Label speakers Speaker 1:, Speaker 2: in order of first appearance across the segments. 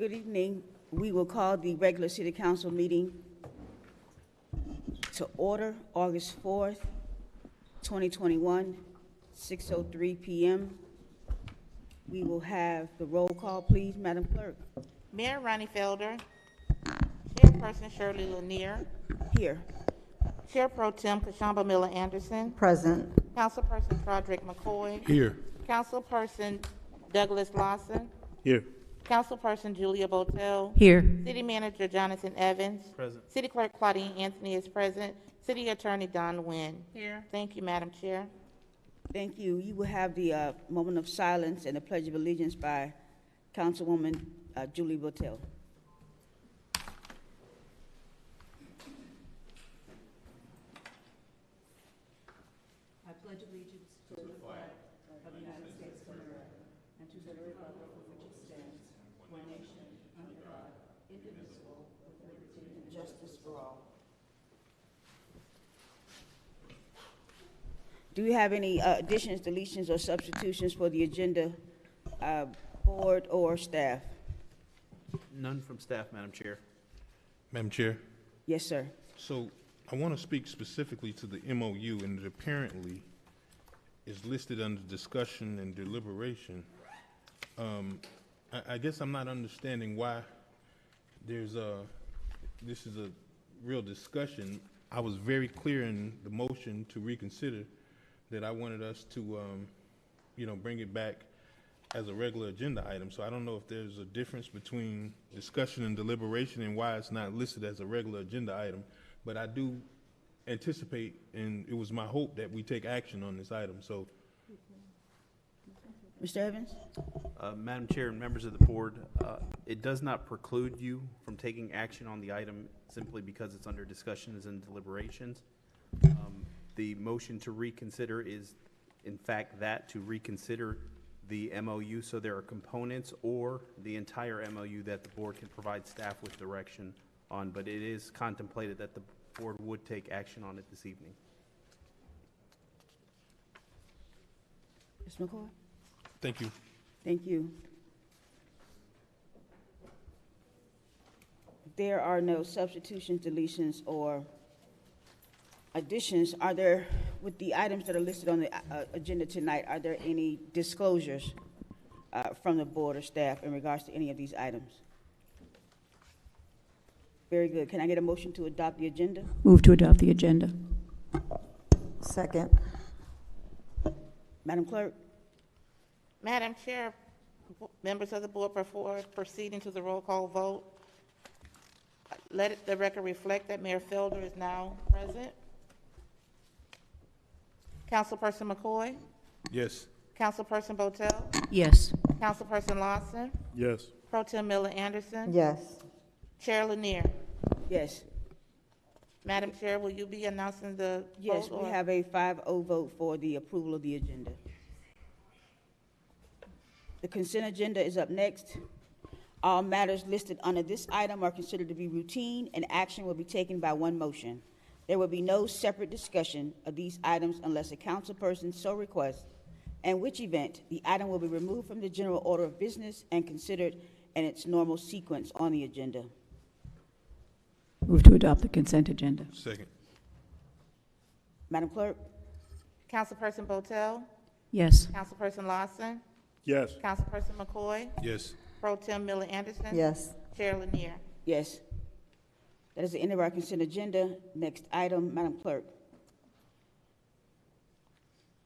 Speaker 1: Good evening. We will call the regular City Council meeting to order August 4th, 2021, 6:03 p.m. We will have the roll call, please, Madam Clerk.
Speaker 2: Mayor Ronnie Felder, Chairperson Shirley Lanier,
Speaker 1: Here.
Speaker 2: Chair Pro Tem Kashamba Miller Anderson,
Speaker 3: Present.
Speaker 2: Councilperson Broderick McCoy,
Speaker 4: Here.
Speaker 2: Councilperson Douglas Lawson,
Speaker 4: Here.
Speaker 2: Councilperson Julia Botel,
Speaker 3: Here.
Speaker 2: City Manager Jonathan Evans,
Speaker 4: Present.
Speaker 2: City Clerk Claudine Anthony is present, City Attorney Don Nguyen. Here. Thank you, Madam Chair.
Speaker 1: Thank you. You will have the moment of silence and the Pledge of Allegiance by Councilwoman Julie Botel.
Speaker 5: I pledge allegiance to the flag of the United States of America and to the republic for which it stands, one nation, under God, indivisible, with liberty and justice for all.
Speaker 1: Do you have any additions, deletions, or substitutions for the agenda, board or staff?
Speaker 6: None from staff, Madam Chair.
Speaker 4: Madam Chair,
Speaker 1: Yes, sir.
Speaker 4: so I want to speak specifically to the MOU, and it apparently is listed under discussion and deliberation. I guess I'm not understanding why this is a real discussion. I was very clear in the motion to reconsider that I wanted us to, bring it back as a regular agenda item. So I don't know if there's a difference between discussion and deliberation and why it's not listed as a regular agenda item. But I do anticipate, and it was my hope that we take action on this item. So,
Speaker 1: Mr. Evans?
Speaker 6: Madam Chair and members of the board, it does not preclude you from taking action on the item simply because it's under discussions and deliberations. The motion to reconsider is, in fact, to reconsider the MOU, so there are components or the entire MOU that the board can provide staff with direction on, but it is contemplated that the board would take action on it this evening.
Speaker 1: Ms. McCoy?
Speaker 4: thank you.
Speaker 1: Thank you. There are no substitutions, deletions, or additions. Are there, with the items that are listed on the agenda tonight, are there any disclosures from the board or staff in regards to any of these items? Very good. Can I get a motion to adopt the agenda?
Speaker 3: Move to adopt the agenda. Second.
Speaker 1: Madam Clerk?
Speaker 2: Madam Chair, members of the board, before proceeding to the roll call vote, let the record reflect that Mayor Felder is now present. Councilperson McCoy,
Speaker 4: Yes.
Speaker 2: Councilperson Botel,
Speaker 3: Yes.
Speaker 2: Councilperson Lawson,
Speaker 4: Yes.
Speaker 2: Pro Tem Miller Anderson,
Speaker 3: Yes.
Speaker 2: Chair Lanier.
Speaker 1: Yes.
Speaker 2: Madam Chair, will you be announcing the vote?
Speaker 1: Yes, we have a 5-0 vote for the approval of the agenda. The consent agenda is up next. All matters listed under this item are considered to be routine, and action will be taken by one motion. There will be no separate discussion of these items unless a councilperson so requests, in which event the item will be removed from the general order of business and considered in its normal sequence on the agenda.
Speaker 3: Move to adopt the consent agenda.
Speaker 4: Second.
Speaker 1: Madam Clerk?
Speaker 2: Councilperson Botel,
Speaker 3: Yes.
Speaker 2: Councilperson Lawson,
Speaker 4: Yes.
Speaker 2: Councilperson McCoy,
Speaker 4: Yes.
Speaker 2: Pro Tem Miller Anderson.
Speaker 3: Yes.
Speaker 2: Chair Lanier.
Speaker 1: Yes. That is the end of our consent agenda. Next item, Madam Clerk.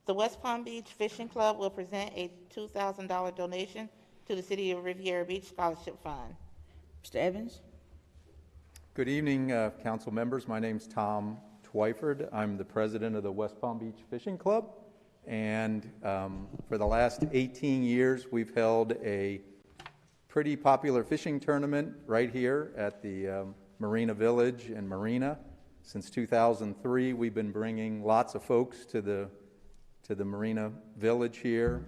Speaker 2: The West Palm Beach Fishing Club will present a $2,000 donation to the City of Riviera Beach Scholarship Fund.
Speaker 1: Mr. Evans?
Speaker 7: Good evening, council members. My name's Tom Twyford. I'm the president of the West Palm Beach Fishing Club. And for the last 18 years, we've held a pretty popular fishing tournament right here at the Marina Village and Marina. Since 2003, we've been bringing lots of folks to the Marina Village here.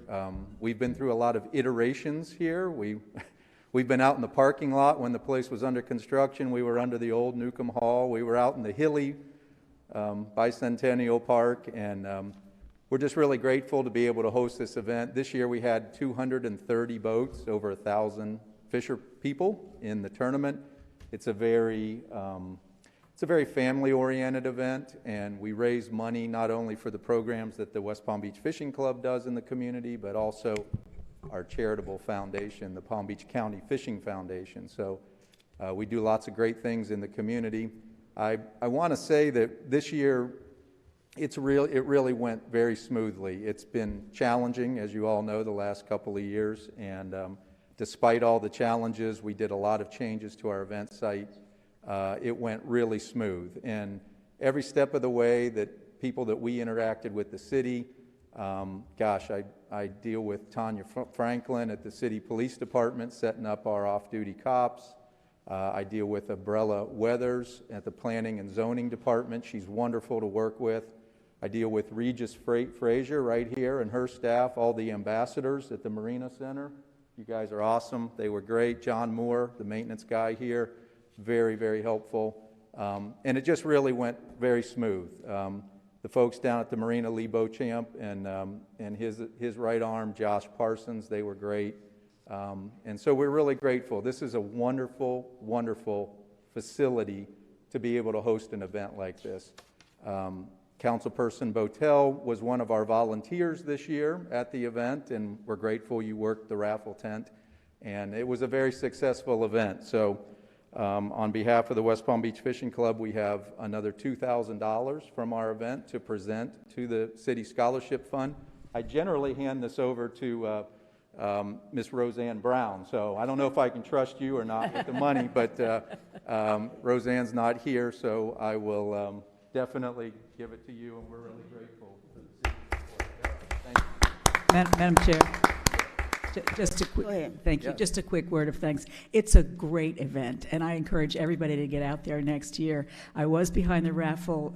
Speaker 7: We've been through a lot of iterations here. We've been out in the parking lot when the place was under construction. We were under the old Newcomb Hall. We were out in the hilly Bicentennial Park, and we're just really grateful to be able to host this event. This year we had 230 boats, over 1,000 Fisher people in the tournament. It's a very family-oriented event, and we raise money not only for the programs that the West Palm Beach Fishing Club does in the community, but also our charitable foundation, the Palm Beach County Fishing Foundation. So we do lots of great things in the community. I want to say that this year it really went very smoothly. It's been challenging, as you all know, the last couple of years, and despite all the challenges, we did a lot of changes to our event site. It went really smooth, and every step of the way that people that we interacted with the city, I deal with Tanya Franklin at the city police department setting up our off-duty cops. I deal with Abrella Weathers at the planning and zoning department. She's wonderful to work with. I deal with Regis Frazier right here and her staff, all the ambassadors at the Marina Center. You guys are awesome. They were great. John Moore, the maintenance guy here, very, very helpful. And it just really went very smooth. The folks down at the Marina, Lee Beauchamp and his right arm, Josh Parsons, they were great. And so we're really grateful. This is a wonderful, wonderful facility to be able to host an event like this. Councilperson Botel was one of our volunteers this year at the event, and we're grateful you worked the raffle tent. And it was a very successful event. So on behalf of the West Palm Beach Fishing Club, we have another $2,000 from our event to present to the City Scholarship Fund. I generally hand this over to Miss Roseanne Brown, so I don't know if I can trust you or not with the money, but Roseanne's not here, so I will definitely give it to you, and we're really grateful for the city's support. Thank you.
Speaker 3: Madam Chair, just a quick,
Speaker 1: Go ahead.
Speaker 3: thank you.
Speaker 7: Yeah.
Speaker 3: Just a quick word of thanks. It's a great event, and I encourage everybody to get out there next year. I was behind the raffle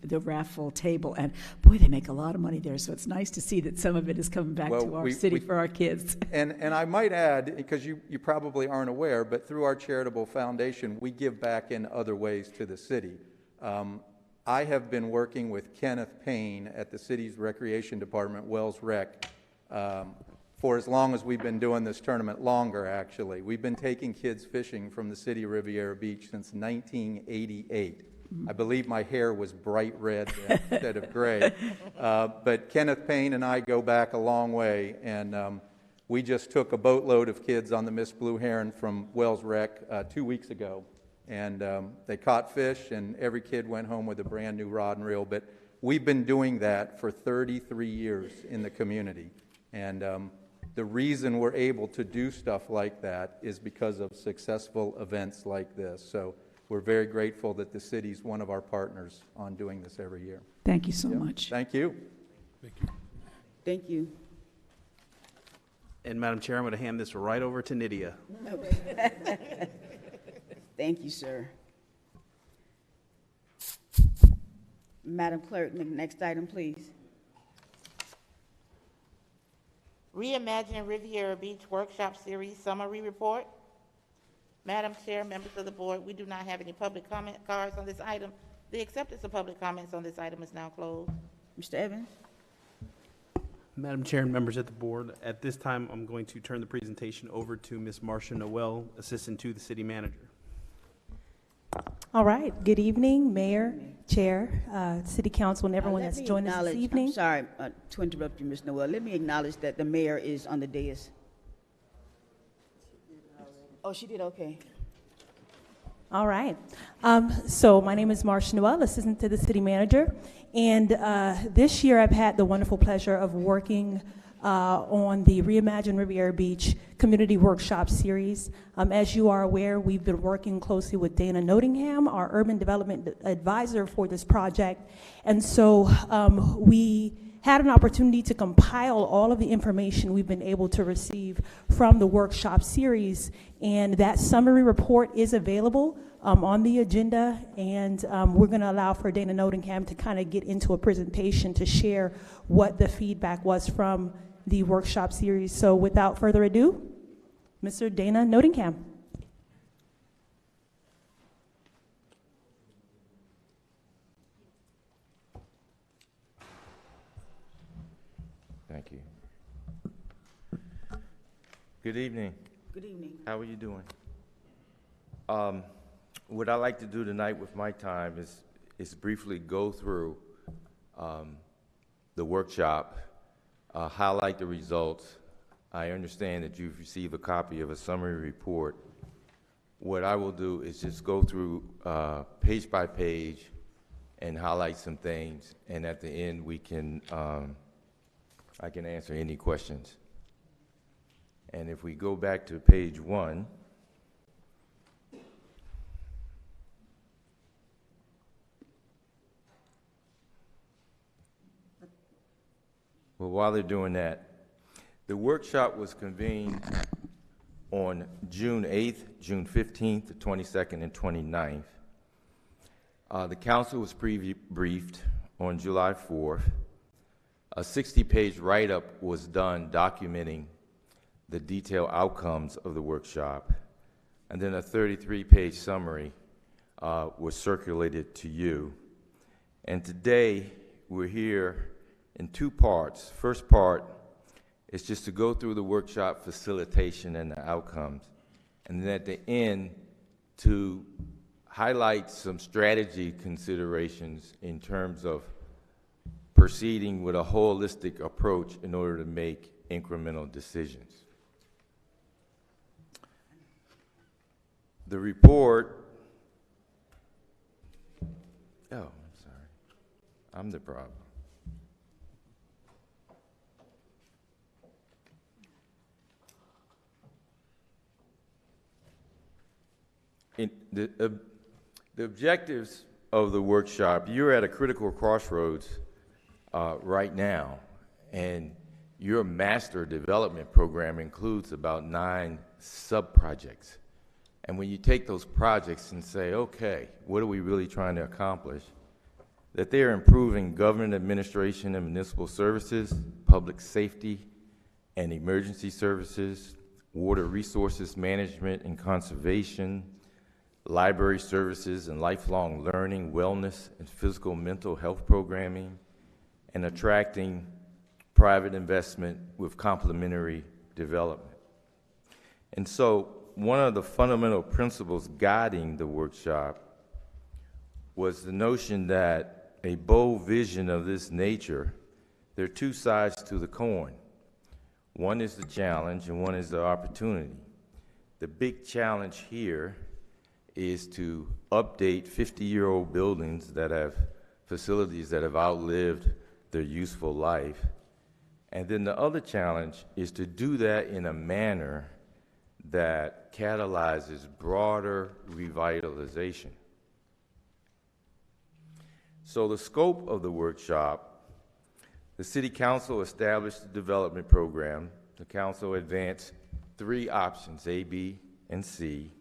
Speaker 3: the raffle table, and boy, they make a lot of money there, so it's nice to see that some of it is coming back
Speaker 7: Well,
Speaker 3: to our
Speaker 7: we-
Speaker 3: city for our kids.
Speaker 7: And I might add, because you probably aren't aware, but through our charitable foundation, we give back in other ways to the city. I have been working with Kenneth Payne at the city's recreation department, Wells Rec, for as long as we've been doing this tournament, longer actually. We've been taking kids fishing from the city of Riviera Beach since 1988. I believe my hair was bright red instead of gray. But Kenneth Payne and I go back a long way, and we just took a boatload of kids on the Miss Blue Heron from Wells Rec 2 weeks ago. And they caught fish, and every kid went home with a brand new rod and reel. But we've been doing that for 33 years in the community. And the reason we're able to do stuff like that is because of successful events like this. So we're very grateful that the city's one of our partners on doing this every year.
Speaker 3: Thank you so much.
Speaker 7: Thank you.
Speaker 4: Thank you.
Speaker 1: Thank you.
Speaker 6: And Madam Chair, I'm going to hand this right over to Nydia.
Speaker 1: Thank you, sir. Madam Clerk, next item, please.
Speaker 2: Reimagine Riviera Beach Workshop Series Summary Report. Madam Chair, members of the board, we do not have any public comment cards on this item. The acceptance of public comments on this item is now closed.
Speaker 1: Mr. Evans?
Speaker 6: Madam Chair and members of the board, at this time, I'm going to turn the presentation over to Ms. Marcia Noel, Assistant to the City Manager.
Speaker 8: All right. Good evening, Mayor, Chair, City Council, and everyone
Speaker 1: Let
Speaker 8: that's
Speaker 1: me
Speaker 8: joined us this
Speaker 1: acknowledge-
Speaker 8: evening.
Speaker 1: I'm sorry to interrupt you, Ms. Noel. Let me acknowledge that the mayor is on the dais. Oh, she did, okay.
Speaker 8: All right. So my name is Marcia Noel, Assistant to the City Manager. And this year I've had the wonderful pleasure of working on the Reimagine Riviera Beach Community Workshop Series. As you are aware, we've been working closely with Dana Nottingham, our Urban Development Advisor for this project. And so we had an opportunity to compile all of the information we've been able to receive from the workshop series, and that summary report is available on the agenda, and we're going to allow for Dana Nottingham to kind of get into a presentation to share what the feedback was from the workshop series. So without further ado, Mr. Dana Nottingham.
Speaker 9: Thank you. Good evening.
Speaker 1: Good evening.
Speaker 9: How are you doing? What I like to do tonight with my time is briefly go through the workshop, highlight the results. I understand that you've received a copy of a summary report. What I will do is just go through page by page and highlight some things, and at the end we can, I can answer any questions. And if we go back to page 1, well, while they're doing that, the workshop was convened on June 8th, June 15th, the 22nd, and 29th. The council was briefed on July 4th. A 60-page write-up was done documenting the detailed outcomes of the workshop, and then a 33-page summary was circulated to you. And today, we're here in 2 parts. First part is just to go through the workshop facilitation and the outcomes, and then at the end, to highlight some strategy considerations in terms of proceeding with a holistic approach in order to make incremental decisions. The report, oh, I'm sorry, I'm the problem. The objectives of the workshop, you're at a critical crossroads right now, and your master development program includes about 9 sub-projects. And when you take those projects and say, okay, what are we really trying to accomplish? That they are improving government administration and municipal services, public safety and emergency services, water resources management and conservation, library services and lifelong learning, wellness and physical mental health programming, and attracting private investment with complementary development. And so one of the fundamental principles guiding the workshop was the notion that a bold vision of this nature, there are 2 sides to the coin. One is the challenge and one is the opportunity. The big challenge here is to update 50-year-old buildings that have facilities that have outlived their useful life. And then the other challenge is to do that in a manner that catalyzes broader revitalization. So the scope of the workshop, the City Council established a development program. The Council advanced 3 options, A, B, and C.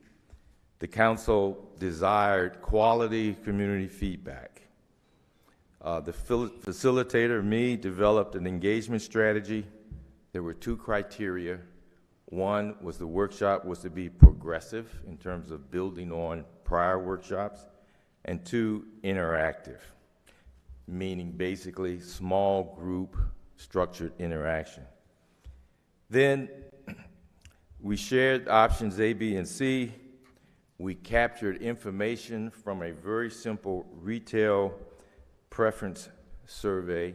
Speaker 9: The Council desired quality community feedback. The facilitator, me, developed an engagement strategy. There were 2 criteria. One was the workshop was to be progressive in terms of building on prior workshops, and 2, interactive, meaning basically small group structured interaction. Then we shared options A, B, and C. We captured information from a very simple retail preference survey,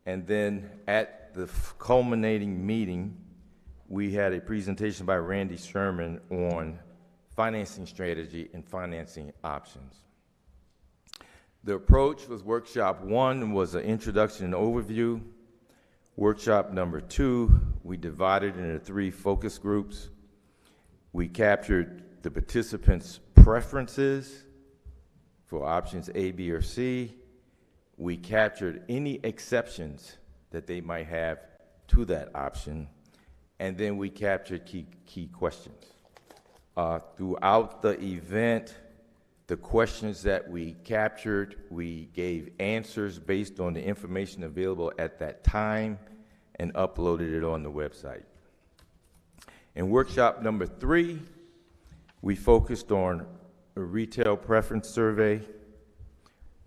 Speaker 9: and then at the culminating meeting, we had a presentation by Randy Sherman on financing strategy and financing options. The approach was workshop 1 was an introduction and overview. Workshop number 2, we divided into 3 focus groups. We captured the participants' preferences for options A, B, or C. We captured any exceptions that they might have to that option, and then we captured key questions. Throughout the event, the questions that we captured, we gave answers based on the information available at that time and uploaded it on the website. In workshop number 3, we focused on a retail preference survey.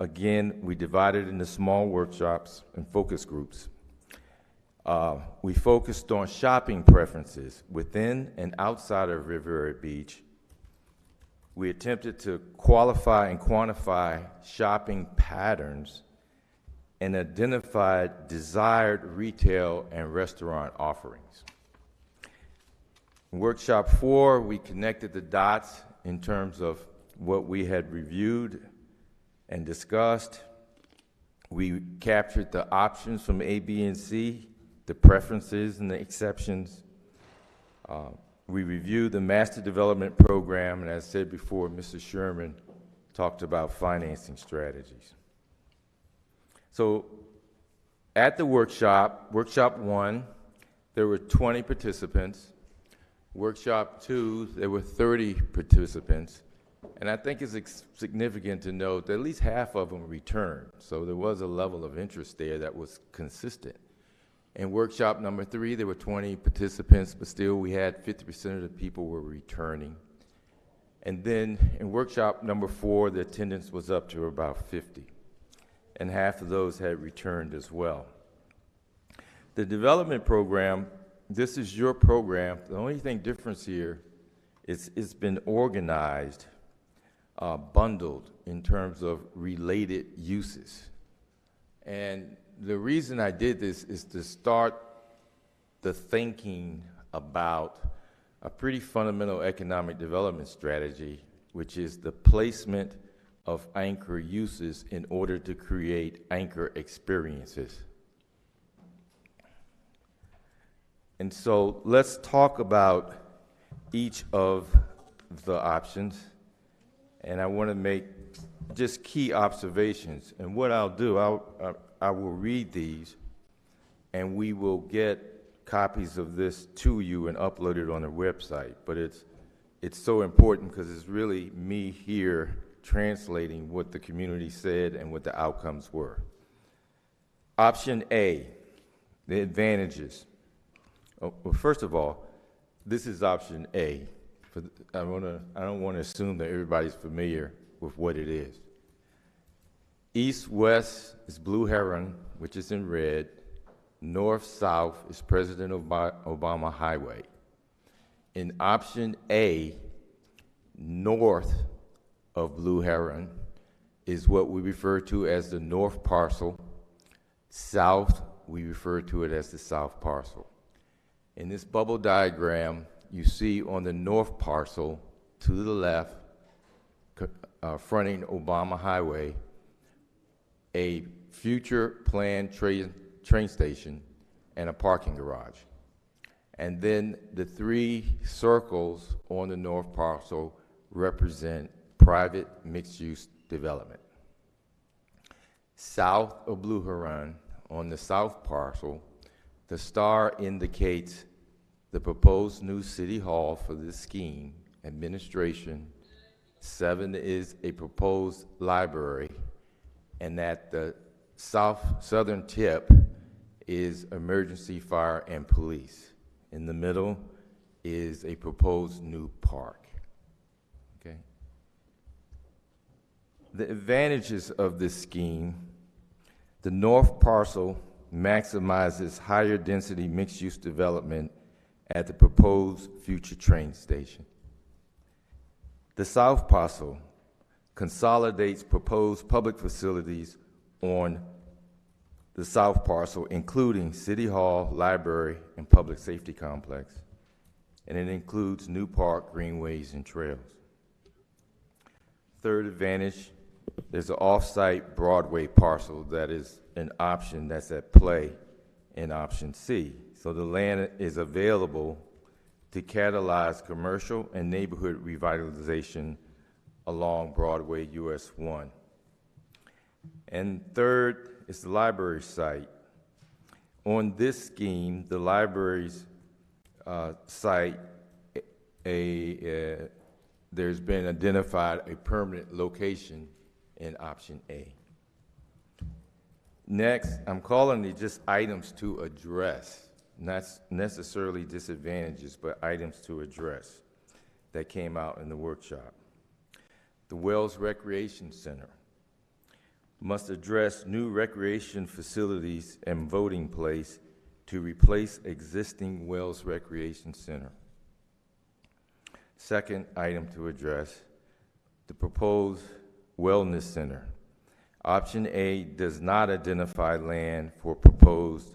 Speaker 9: Again, we divided into small workshops and focus groups. We focused on shopping preferences within and outside of Riviera Beach. We attempted to qualify and quantify shopping patterns and identify desired retail and restaurant offerings. In Workshop 4, we connected the dots in terms of what we had reviewed and discussed. We captured the options from A, B, and C, the preferences and the exceptions. We reviewed the Master Development Program, and as I said before, Mr. Sherman talked about financing strategies. So at the workshop, Workshop 1, there were 20 participants. Workshop 2, there were 30 participants. And I think it's significant to note that at least half of them returned. So there was a level of interest there that was consistent. In workshop number 3, there were 20 participants, but still we had 50% of the people were returning. And then in workshop number 4, the attendance was up to about 50. And half of those had returned as well. The development program, this is your program. The only thing different here is it's been organized, bundled in terms of related uses. And the reason I did this is to start the thinking about a pretty fundamental economic development strategy, which is the placement of anchor uses in order to create anchor experiences. And so let's talk about each of the options. And I want to make just key observations. And what I'll do, I will read these, and we will get copies of this to you and upload it on the website. But it's so important because it's really me here translating what the community said and what the outcomes were. Option A, the advantages. Oh, well, first of all, this is option A. I don't want to assume that everybody's familiar with what it is. East-west is Blue Heron, which is in red. North-south is President Obama Highway. In option A, north of Blue Heron is what we refer to as the north parcel. South, we refer to it as the south parcel. In this bubble diagram, you see on the north parcel to the left, fronting Obama Highway, a future planned train station and a parking garage. And then the 3 circles on the north parcel represent private mixed-use development. South of Blue Heron, on the south parcel, the star indicates the proposed new city hall for this scheme, administration. 7 is a proposed library, and at the southern tip is emergency, fire, and police. In the middle is a proposed new park. Okay. The advantages of this scheme: the north parcel maximizes higher density mixed-use development at the proposed future train station. The south parcel consolidates proposed public facilities on the south parcel, including City Hall, library, and public safety complex. And it includes new park, greenways, and trails. Third advantage, there's an off-site Broadway parcel that is an option that's at play in option C. So the land is available to catalyze commercial and neighborhood revitalization along Broadway US 1. And third is the library site. On this scheme, the library's site, there's been identified a permanent location in option A. Next, I'm calling these just items to address, not necessarily disadvantages, but items to address that came out in the workshop. The Wells Recreation Center must address new recreation facilities and voting place to replace existing Wells Recreation Center. Second item to address, the proposed wellness center. Option A does not identify land for proposed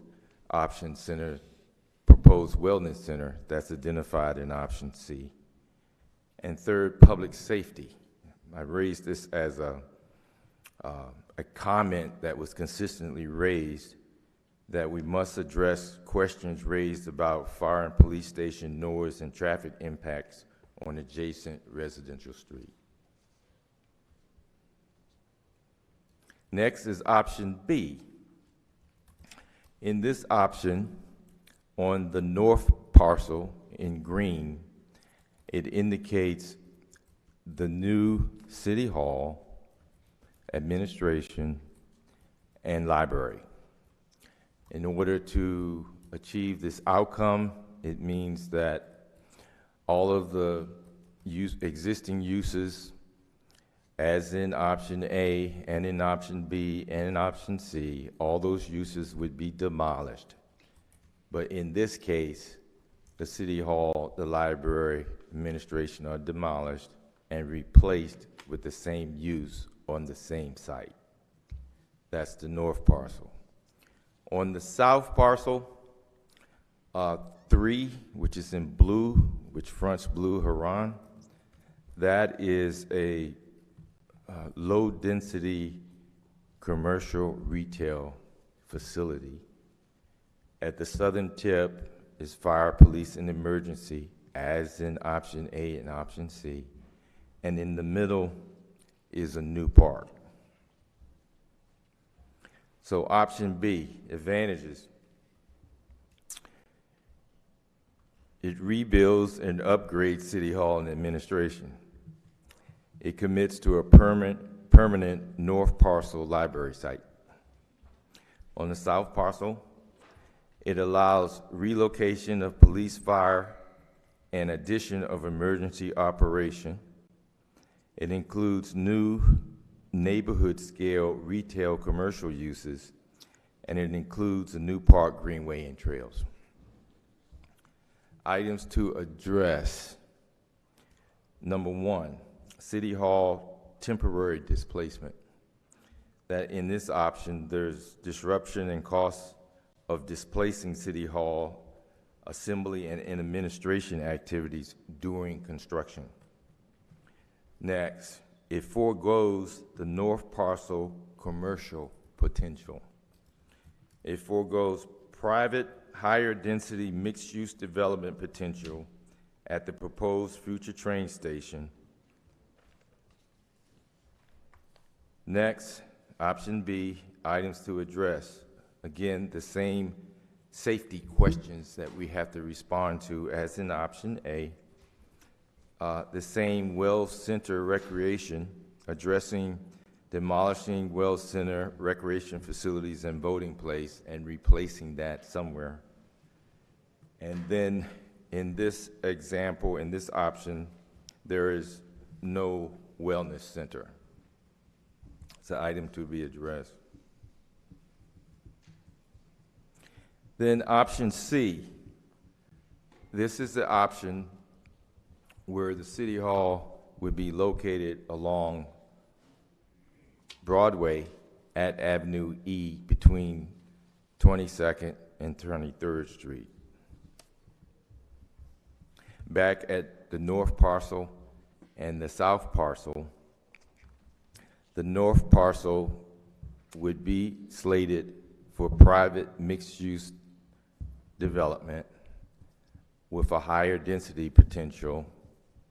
Speaker 9: proposed wellness center that's identified in option C. And third, public safety. I raised this as a comment that was consistently raised, that we must address questions raised about fire and police station noise and traffic impacts on adjacent residential street. Next is option B. In this option, on the north parcel in green, it indicates the new City Hall, administration, and library. In order to achieve this outcome, it means that all of the existing uses, as in option A and in option B and in option C, all those uses would be demolished. But in this case, the City Hall, the library, administration are demolished and replaced with the same use on the same site. That's the north parcel. On the south parcel, 3, which is in blue, which fronts Blue Heron, that is a low-density commercial retail facility. At the southern tip is fire, police, and emergency, as in option A and option C. And in the middle is a new park. So option B, advantages. It rebuilds and upgrades City Hall and administration. It commits to a permanent north parcel library site. On the south parcel, it allows relocation of police, fire, and addition of emergency operation. It includes new neighborhood-scale retail commercial uses, and it includes a new park, greenway, and trails. Items to address. Number 1, City Hall temporary displacement. That in this option, there's disruption and costs of displacing City Hall assembly and administration activities during construction. Next, it foregoes the north parcel commercial potential. It foregoes private, higher density mixed-use development potential at the proposed future train station. Next, option B, items to address. Again, the same safety questions that we have to respond to as in option A. The same Wells Center recreation, addressing demolishing Wells Center recreation facilities and voting place and replacing that somewhere. And then in this example, in this option, there is no wellness center. It's an item to be addressed. Then option C, this is the option where the City Hall would be located along Broadway at Avenue E between 22nd and 23rd Street. Back at the north parcel and the south parcel, the north parcel would be slated for private mixed-use development with a higher density potential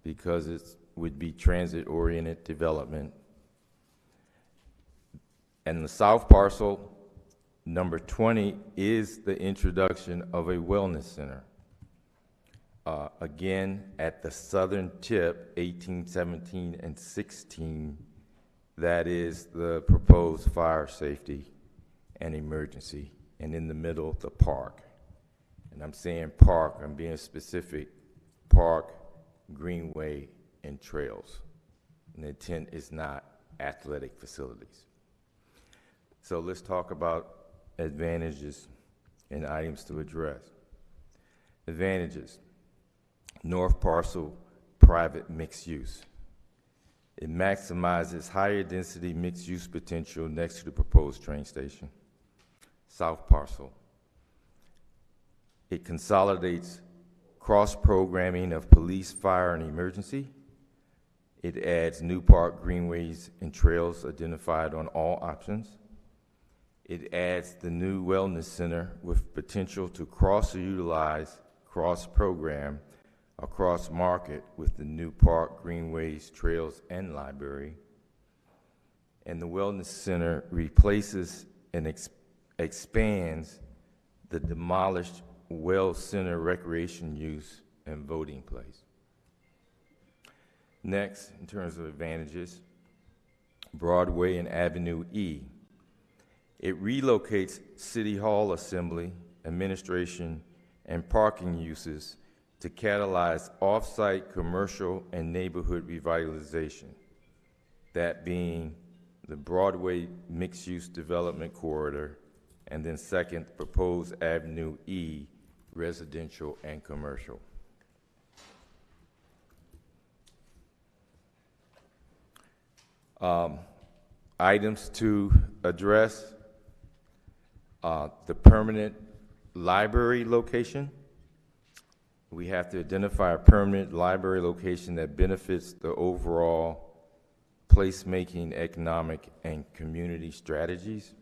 Speaker 9: because it would be transit-oriented development. And the south parcel, number 20, is the introduction of a wellness center. Again, at the southern tip, 18, 17, and 16, that is the proposed fire safety and emergency. And in the middle, the park. And I'm saying park, I'm being specific, park, greenway, and trails. And the intent is not athletic facilities. So let's talk about advantages and items to address. Advantages: north parcel private mixed use. It maximizes higher density mixed use potential next to the proposed train station. South parcel. It consolidates cross-programming of police, fire, and emergency. It adds new park greenways and trails identified on all options. It adds the new wellness center with potential to cross-utilize, cross-program across market with the new park, greenways, trails, and library. And the wellness center replaces and expands the demolished well center recreation use and voting place. Next, in terms of advantages, Broadway and Avenue E. It relocates City Hall assembly, administration, and parking uses to catalyze off-site commercial and neighborhood revitalization, that being the Broadway mixed-use development corridor, and then second, proposed Avenue E, residential and commercial. Items to address: the permanent library location. We have to identify a permanent library location that benefits the overall placemaking, economic, and community strategies.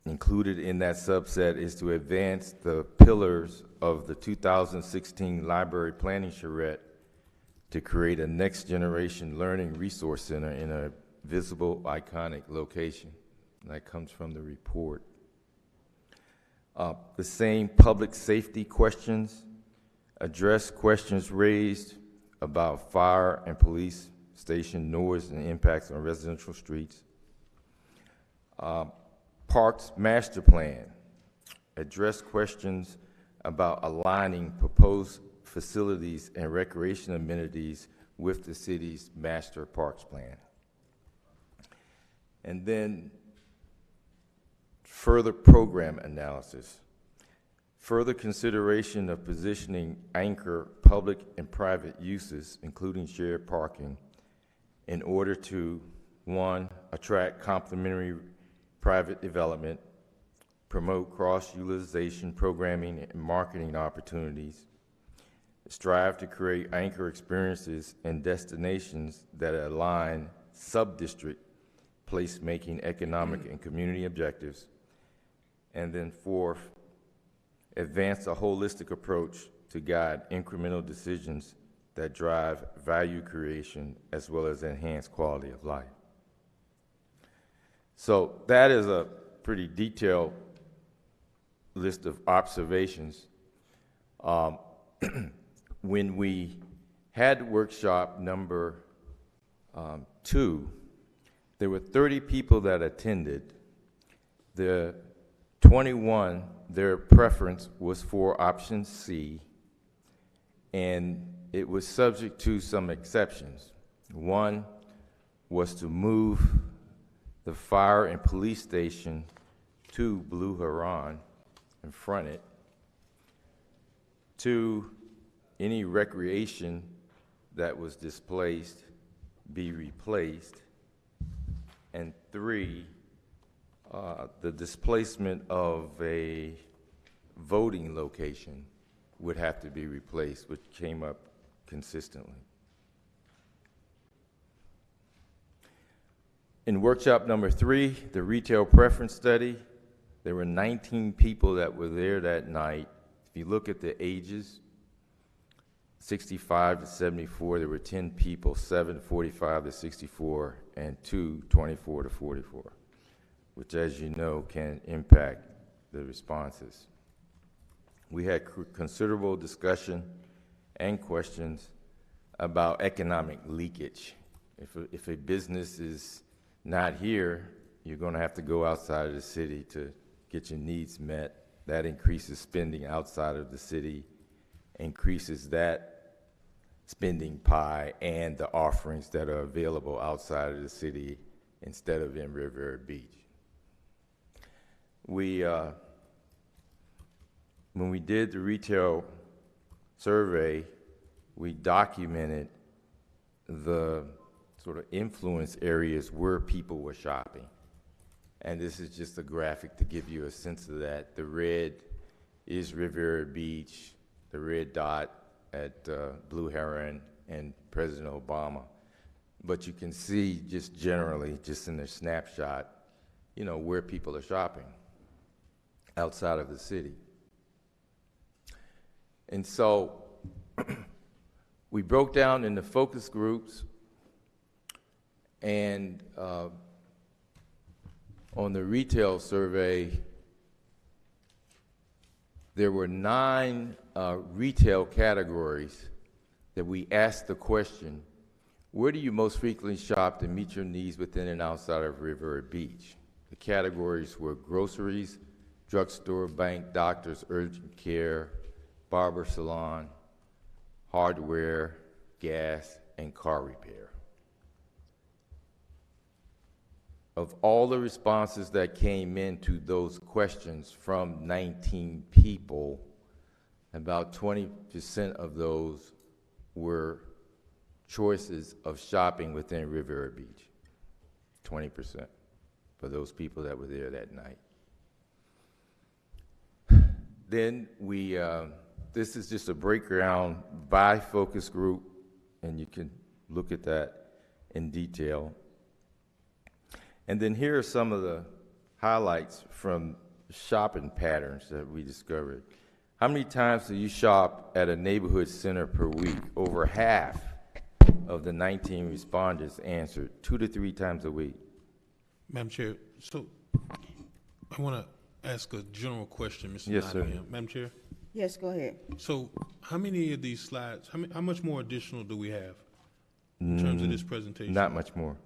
Speaker 9: Included in that subset is to advance the pillars of the 2016 library planning charrette to create a next-generation learning resource center in a visible, iconic location. And that comes from the report. The same public safety questions address questions raised about fire and police station noise and impacts on residential streets. Parks Master Plan address questions about aligning proposed facilities and recreation amenities with the city's master parks plan. And then further program analysis, further consideration of positioning anchor public and private uses, including shared parking, in order to, one, attract complementary private development, promote cross-utilization programming and marketing opportunities, strive to create anchor experiences and destinations that align sub-district placemaking, economic, and community objectives. And then fourth, advance a holistic approach to guide incremental decisions that drive value creation as well as enhance quality of life. So that is a pretty detailed list of observations. When we had workshop number 2, there were 30 people that attended. The 21, their preference was for option C, and it was subject to some exceptions. One was to move the fire and police station to Blue Heron and front it. 2, any recreation that was displaced be replaced. And 3, the displacement of a voting location would have to be replaced, which came up consistently. In workshop number 3, the retail preference study, there were 19 people that were there that night. If you look at the ages, 65 to 74, there were 10 people, 7 45 to 64, and 2 24 to 44, which, as you know, can impact the responses. We had considerable discussion and questions about economic leakage. If a business is not here, you're going to have to go outside of the city to get your needs met. That increases spending outside of the city, increases that spending pie and the offerings that are available outside of the city instead of in Riviera Beach. we, when we did the retail survey, we documented the sort of influence areas where people were shopping. And this is just a graphic to give you a sense of that. The red is Riviera Beach, the red dot at Blue Heron and President Obama. But you can see just generally, just in their snapshot, you know, where people are shopping outside of the city. And so we broke down into focus groups, and on the retail survey, there were 9 retail categories that we asked the question, where do you most frequently shop to meet your needs within and outside of Riviera Beach? The categories were groceries, drugstore, bank, doctors, urgent care, barber salon, hardware, gas, and car repair. Of all the responses that came into those questions from 19 people, about 20% of those were choices of shopping within Riviera Beach. 20% for those people that were there that night. Then we, this is just a breakdown by focus group, and you can look at that in detail. And then here are some of the highlights from shopping patterns that we discovered. How many times do you shop at a neighborhood center per week? Over half of the 19 respondents answered 2 to 3 times a week.
Speaker 4: Madam Chair, so I want to ask a general question, Mr.
Speaker 9: Yes, sir.
Speaker 4: Nottingham. Madam Chair,
Speaker 1: Yes, go ahead.
Speaker 4: so how many of these slides, how much more additional do we have in terms of this presentation?
Speaker 9: Not much more.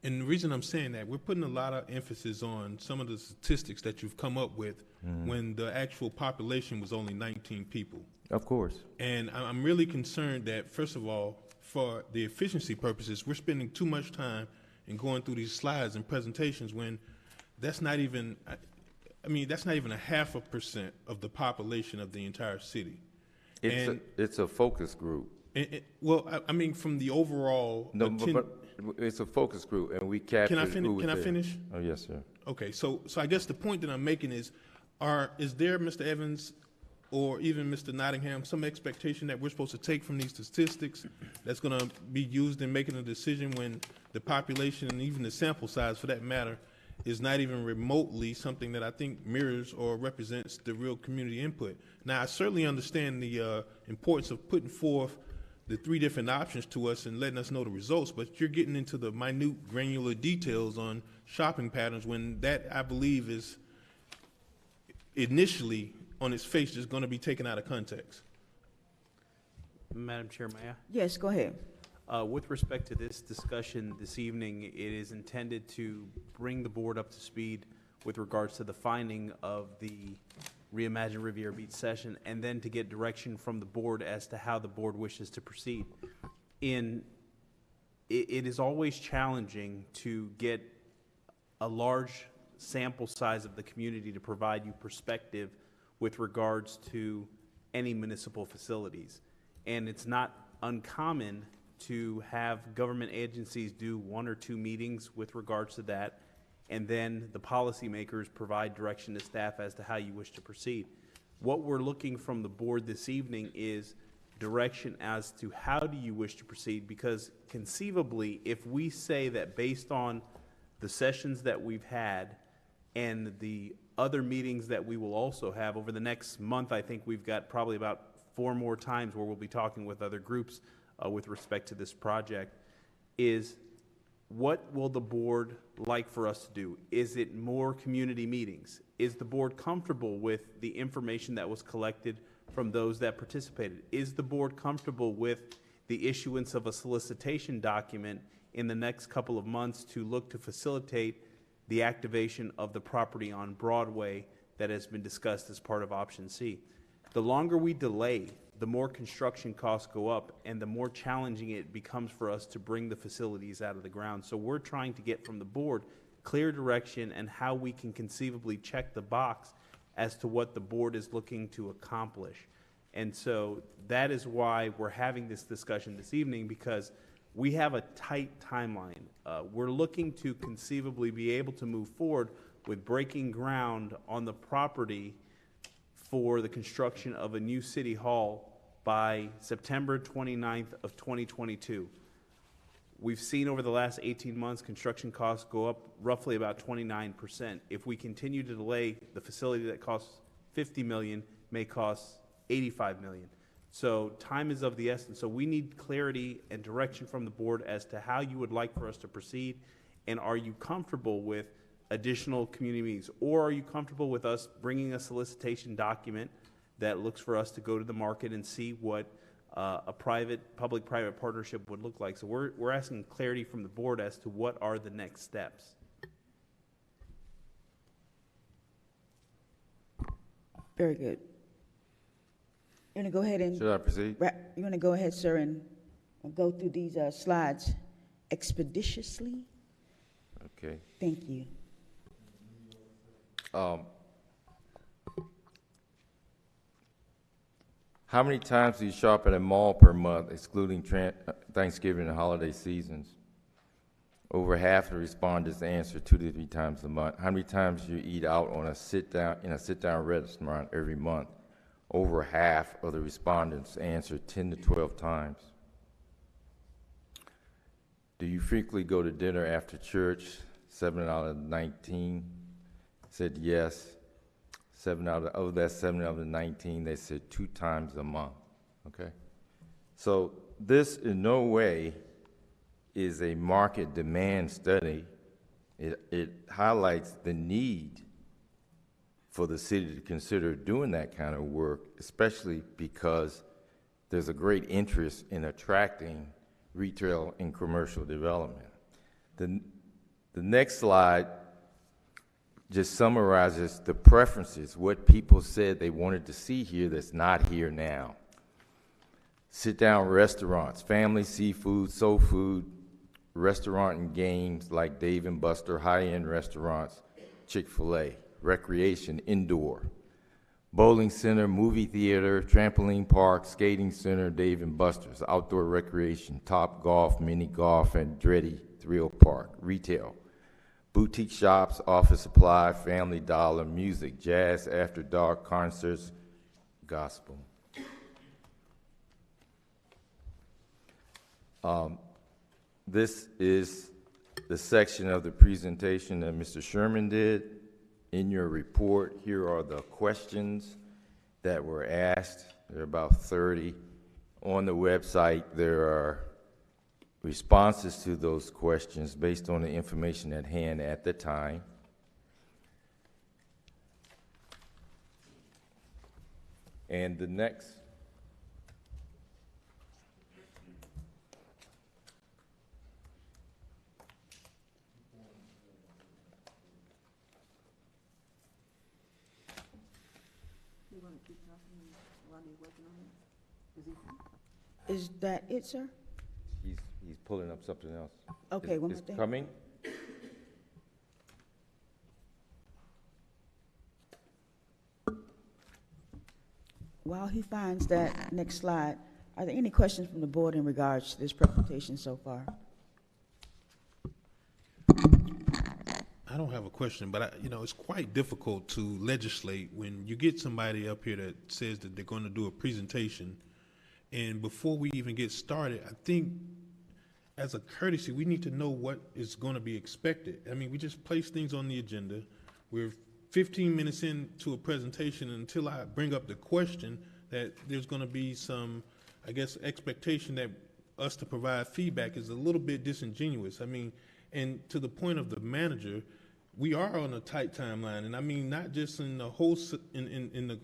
Speaker 4: And the reason I'm saying that, we're putting a lot of emphasis on some of the statistics that you've come up with when the actual population was only 19 people.
Speaker 9: Of course.
Speaker 4: And I'm really concerned that, first of all, for the efficiency purposes, we're spending too much time in going through these slides and presentations when that's not even, I mean, that's not even 0.5% of the population of the entire city.
Speaker 9: It's a focus group.
Speaker 4: Well, I mean, from the overall.
Speaker 9: No, but it's a focus group, and we captured who was
Speaker 4: Can I
Speaker 9: there.
Speaker 4: finish?
Speaker 9: Oh, yes, sir.
Speaker 4: Okay, so I guess the point that I'm making is there, Mr. Evans, or even Mr. Nottingham, some expectation that we're supposed to take from these statistics that's going to be used in making a decision when the population and even the sample size, for that matter, is not even remotely something that I think mirrors or represents the real community input? Now, I certainly understand the importance of putting forth the 3 different options to us and letting us know the results, but you're getting into the minute granular details on shopping patterns when that, I believe, is initially on its face just going to be taken out of context.
Speaker 6: Madam Chair, may I?
Speaker 1: Yes, go ahead.
Speaker 6: With respect to this discussion this evening, it is intended to bring the board up to speed with regards to the finding of the Reimagine Riviera Beach session, and then to get direction from the board as to how the board wishes to proceed. It is always challenging to get a large sample size of the community to provide you perspective with regards to any municipal facilities. And it's not uncommon to have government agencies do 1 or 2 meetings with regards to that, and then the policymakers provide direction to staff as to how you wish to proceed. What we're looking from the board this evening is direction as to how do you wish to proceed, because conceivably, if we say that based on the sessions that we've had and the other meetings that we will also have over the next month, I think we've got probably about 4 more times where we'll be talking with other groups with respect to this project, is what will the board like for us to do? Is it more community meetings? Is the board comfortable with the information that was collected from those that participated? Is the board comfortable with the issuance of a solicitation document in the next couple of months to look to facilitate the activation of the property on Broadway that has been discussed as part of option C? The longer we delay, the more construction costs go up and the more challenging it becomes for us to bring the facilities out of the ground. So we're trying to get from the board clear direction and how we can conceivably check the box as to what the board is looking to accomplish. And so that is why we're having this discussion this evening, because we have a tight timeline. We're looking to conceivably be able to move forward with breaking ground on the property for the construction of a new city hall by September 29th of 2022. We've seen over the last 18 months, construction costs go up roughly about 29%. If we continue to delay, the facility that costs $50 million may cost $85 million. So time is of the essence. So we need clarity and direction from the board as to how you would like for us to proceed. And are you comfortable with additional community meetings? Or are you comfortable with us bringing a solicitation document that looks for us to go to the market and see what a public-private partnership would look like? So we're asking clarity from the board as to what are the next steps.
Speaker 1: Very good. You want to go ahead and,
Speaker 9: Should I proceed?
Speaker 1: you want to go ahead, sir, and go through these slides expeditiously?
Speaker 9: Okay.
Speaker 1: Thank you.
Speaker 9: How many times do you shop at a mall per month, excluding Thanksgiving and holiday seasons? Over half of the respondents answer 2 to 3 times a month. How many times do you eat out on a sit-down restaurant every month? Over half of the respondents answered 10 to 12 times. Do you frequently go to dinner after church? 7 out of 19 said yes. 7 out of that 7 out of 19, they said 2 times a month. Okay, so this in no way is a market demand study. It highlights the need for the city to consider doing that kind of work, especially because there's a great interest in attracting retail and commercial development. The next slide just summarizes the preferences, what people said they wanted to see here that's not here now. Sit-down restaurants, family seafood, soul food, restaurant and games like Dave & Buster, high-end restaurants, Chick-fil-A. Recreation, indoor, bowling center, movie theater, trampoline park, skating center, Dave & Buster's, outdoor recreation, Top Golf, Mini Golf, and Andretti Thrill Park. Retail, boutique shops, office supply, Family Dollar, music, jazz, after dark, concerts, gospel. This is the section of the presentation that Mr. Sherman did. In your report, here are the questions that were asked. There are about 30. On the website, there are responses to those questions based on the information at hand at the time. And the next
Speaker 1: Is that it, sir?
Speaker 9: he's pulling up something else.
Speaker 1: Okay, one more
Speaker 9: It's
Speaker 1: thing.
Speaker 9: coming.
Speaker 1: While he finds that next slide, are there any questions from the board in regards to this presentation so far?
Speaker 4: I don't have a question, but it's quite difficult to legislate when you get somebody up here that says that they're going to do a presentation, and before we even get started, I think as a courtesy, we need to know what is going to be expected. I mean, we just place things on the agenda. We're 15 minutes into a presentation, and until I bring up the question, that there's going to be some, I guess, expectation that us to provide feedback is a little bit disingenuous. I mean, and to the point of the manager, we are on a tight timeline, and I mean not just in the whole in the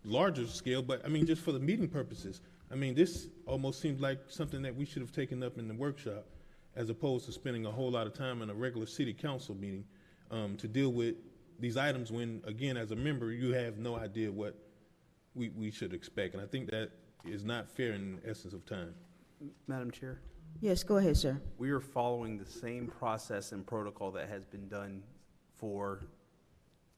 Speaker 4: larger scale, but I mean just for the meeting purposes. I mean, this almost seems like something that we should have taken up in the workshop, as opposed to spending a whole lot of time in a regular city council meeting to deal with these items. When again, as a member, you have no idea what we should expect, and I think that is not fair in the essence of time.
Speaker 6: Madam Chair,
Speaker 1: Yes, go ahead, sir.
Speaker 6: We are following the same process and protocol that has been done for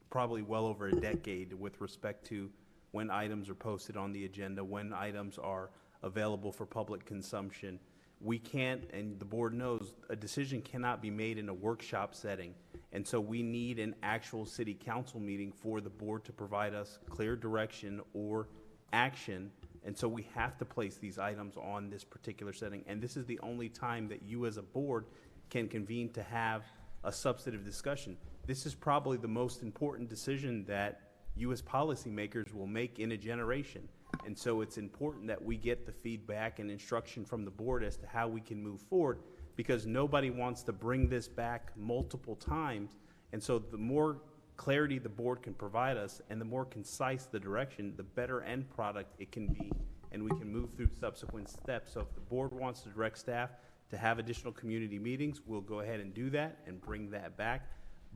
Speaker 6: probably well over a decade with respect to when items are posted on the agenda, when items are available for public consumption. We can't, and the board knows, a decision cannot be made in a workshop setting. And so we need an actual city council meeting for the board to provide us clear direction or action. And so we have to place these items on this particular setting. And this is the only time that you as a board can convene to have a substantive discussion. This is probably the most important decision that you as policymakers will make in a generation. And so it's important that we get the feedback and instruction from the board as to how we can move forward, because nobody wants to bring this back multiple times. And so the more clarity the board can provide us and the more concise the direction, the better end product it can be, and we can move through subsequent steps. So if the board wants to direct staff to have additional community meetings, we'll go ahead and do that and bring that back.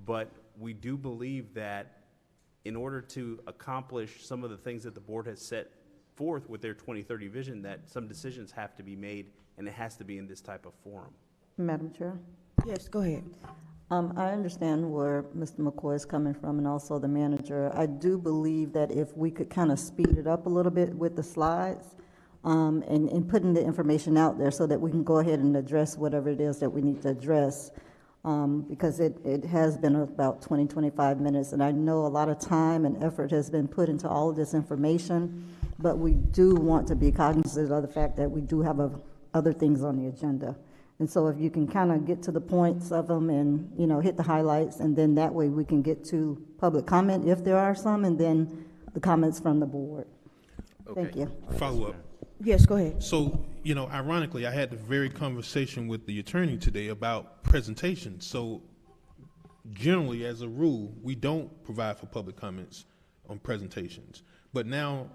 Speaker 6: But we do believe that in order to accomplish some of the things that the board has set forth with their 2030 vision, that some decisions have to be made, and it has to be in this type of forum.
Speaker 10: Madam Chair,
Speaker 1: Yes, go ahead.
Speaker 10: I understand where Mr. McCoy is coming from and also the manager. I do believe that if we could kind of speed it up a little bit with the slides and putting the information out there so that we can go ahead and address whatever it is that we need to address, because it has been about 20, 25 minutes, and I know a lot of time and effort has been put into all of this information, but we do want to be cognizant of the fact that we do have other things on the agenda. And so if you can kind of get to the points of them and, you know, hit the highlights, and then that way we can get to public comment if there are some, and then the comments from the board. Thank you.
Speaker 4: Follow up.
Speaker 1: Yes, go ahead.
Speaker 4: So, you know, ironically, I had the very conversation with the attorney today about presentations. So generally, as a rule, we don't provide for public comments on presentations. But now,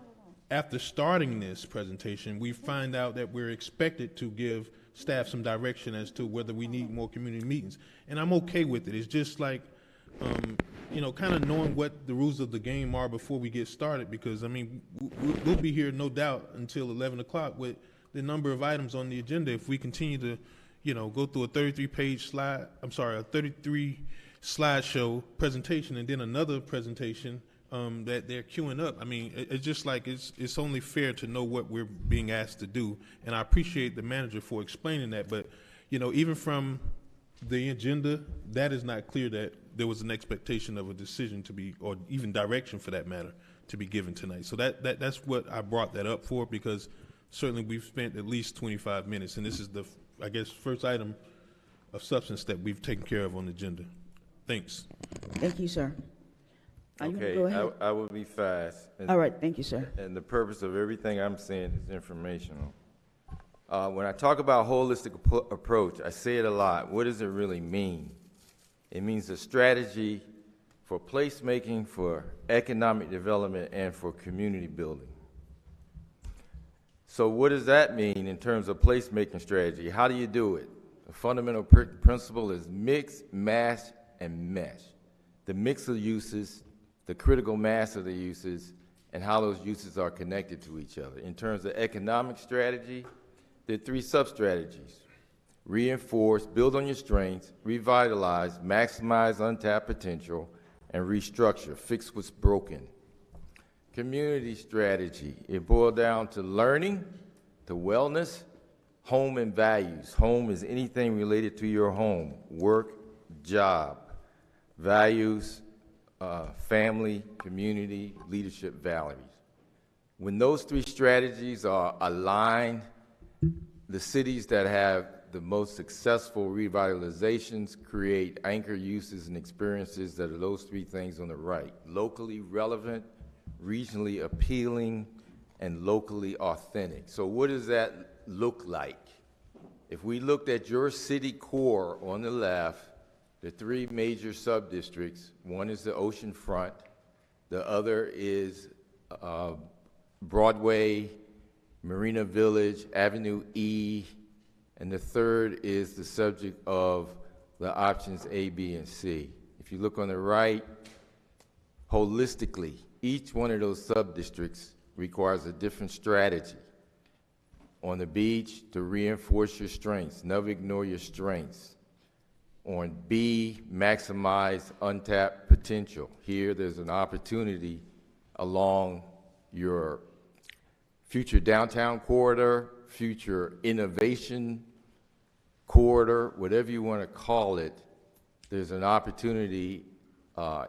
Speaker 4: after starting this presentation, we find out that we're expected to give staff some direction as to whether we need more community meetings. And I'm okay with it. It's just like, you know, kind of knowing what the rules of the game are before we get started, because, I mean, we'll be here, no doubt, until 11 o'clock with the number of items on the agenda. If we continue to, you know, go through a 33-page slide, a 33 slideshow presentation and then another presentation that they're queuing up. I mean, it's just like it's only fair to know what we're being asked to do, and I appreciate the manager for explaining that. But, you know, even from the agenda, that is not clear that there was an expectation of a decision to be, or even direction for that matter, to be given tonight. So that's what I brought that up for, because certainly we've spent at least 25 minutes, and this is the, I guess, first item of substance that we've taken care of on the agenda. Thanks.
Speaker 1: Thank you, sir. Are you gonna
Speaker 9: Okay,
Speaker 1: go ahead?
Speaker 9: I will be fast. And-
Speaker 1: All right, thank you, sir.
Speaker 9: And the purpose of everything I'm saying is informational. When I talk about holistic approach, I say it a lot. What does it really mean? It means a strategy for placemaking, for economic development, and for community building. So what does that mean in terms of placemaking strategy? How do you do it? The fundamental principle is mix, match, and mesh. The mix of uses, the critical mass of the uses, and how those uses are connected to each other. In terms of economic strategy, there are three sub-strategies: reinforce, build on your strengths, revitalize, maximize untapped potential, and restructure, fix what's broken. Community strategy, it boils down to learning, to wellness, home and values. Home is anything related to your home: work, job, values, family, community, leadership values. When those three strategies are aligned, the cities that have the most successful revitalizations create anchor uses and experiences that are those three things on the right: locally relevant, regionally appealing, and locally authentic. So what does that look like? If we looked at your city core on the left, the three major sub-districts, one is the ocean front, the other is Broadway, Marina Village, Avenue E, and the third is the subject of the options A, B, and C. If you look on the right, holistically, each one of those sub-districts requires a different strategy. on the beach to reinforce your strengths, never ignore your strengths. On B, maximize untapped potential. Here, there's an opportunity along your future downtown corridor, future innovation corridor, whatever you want to call it. There's an opportunity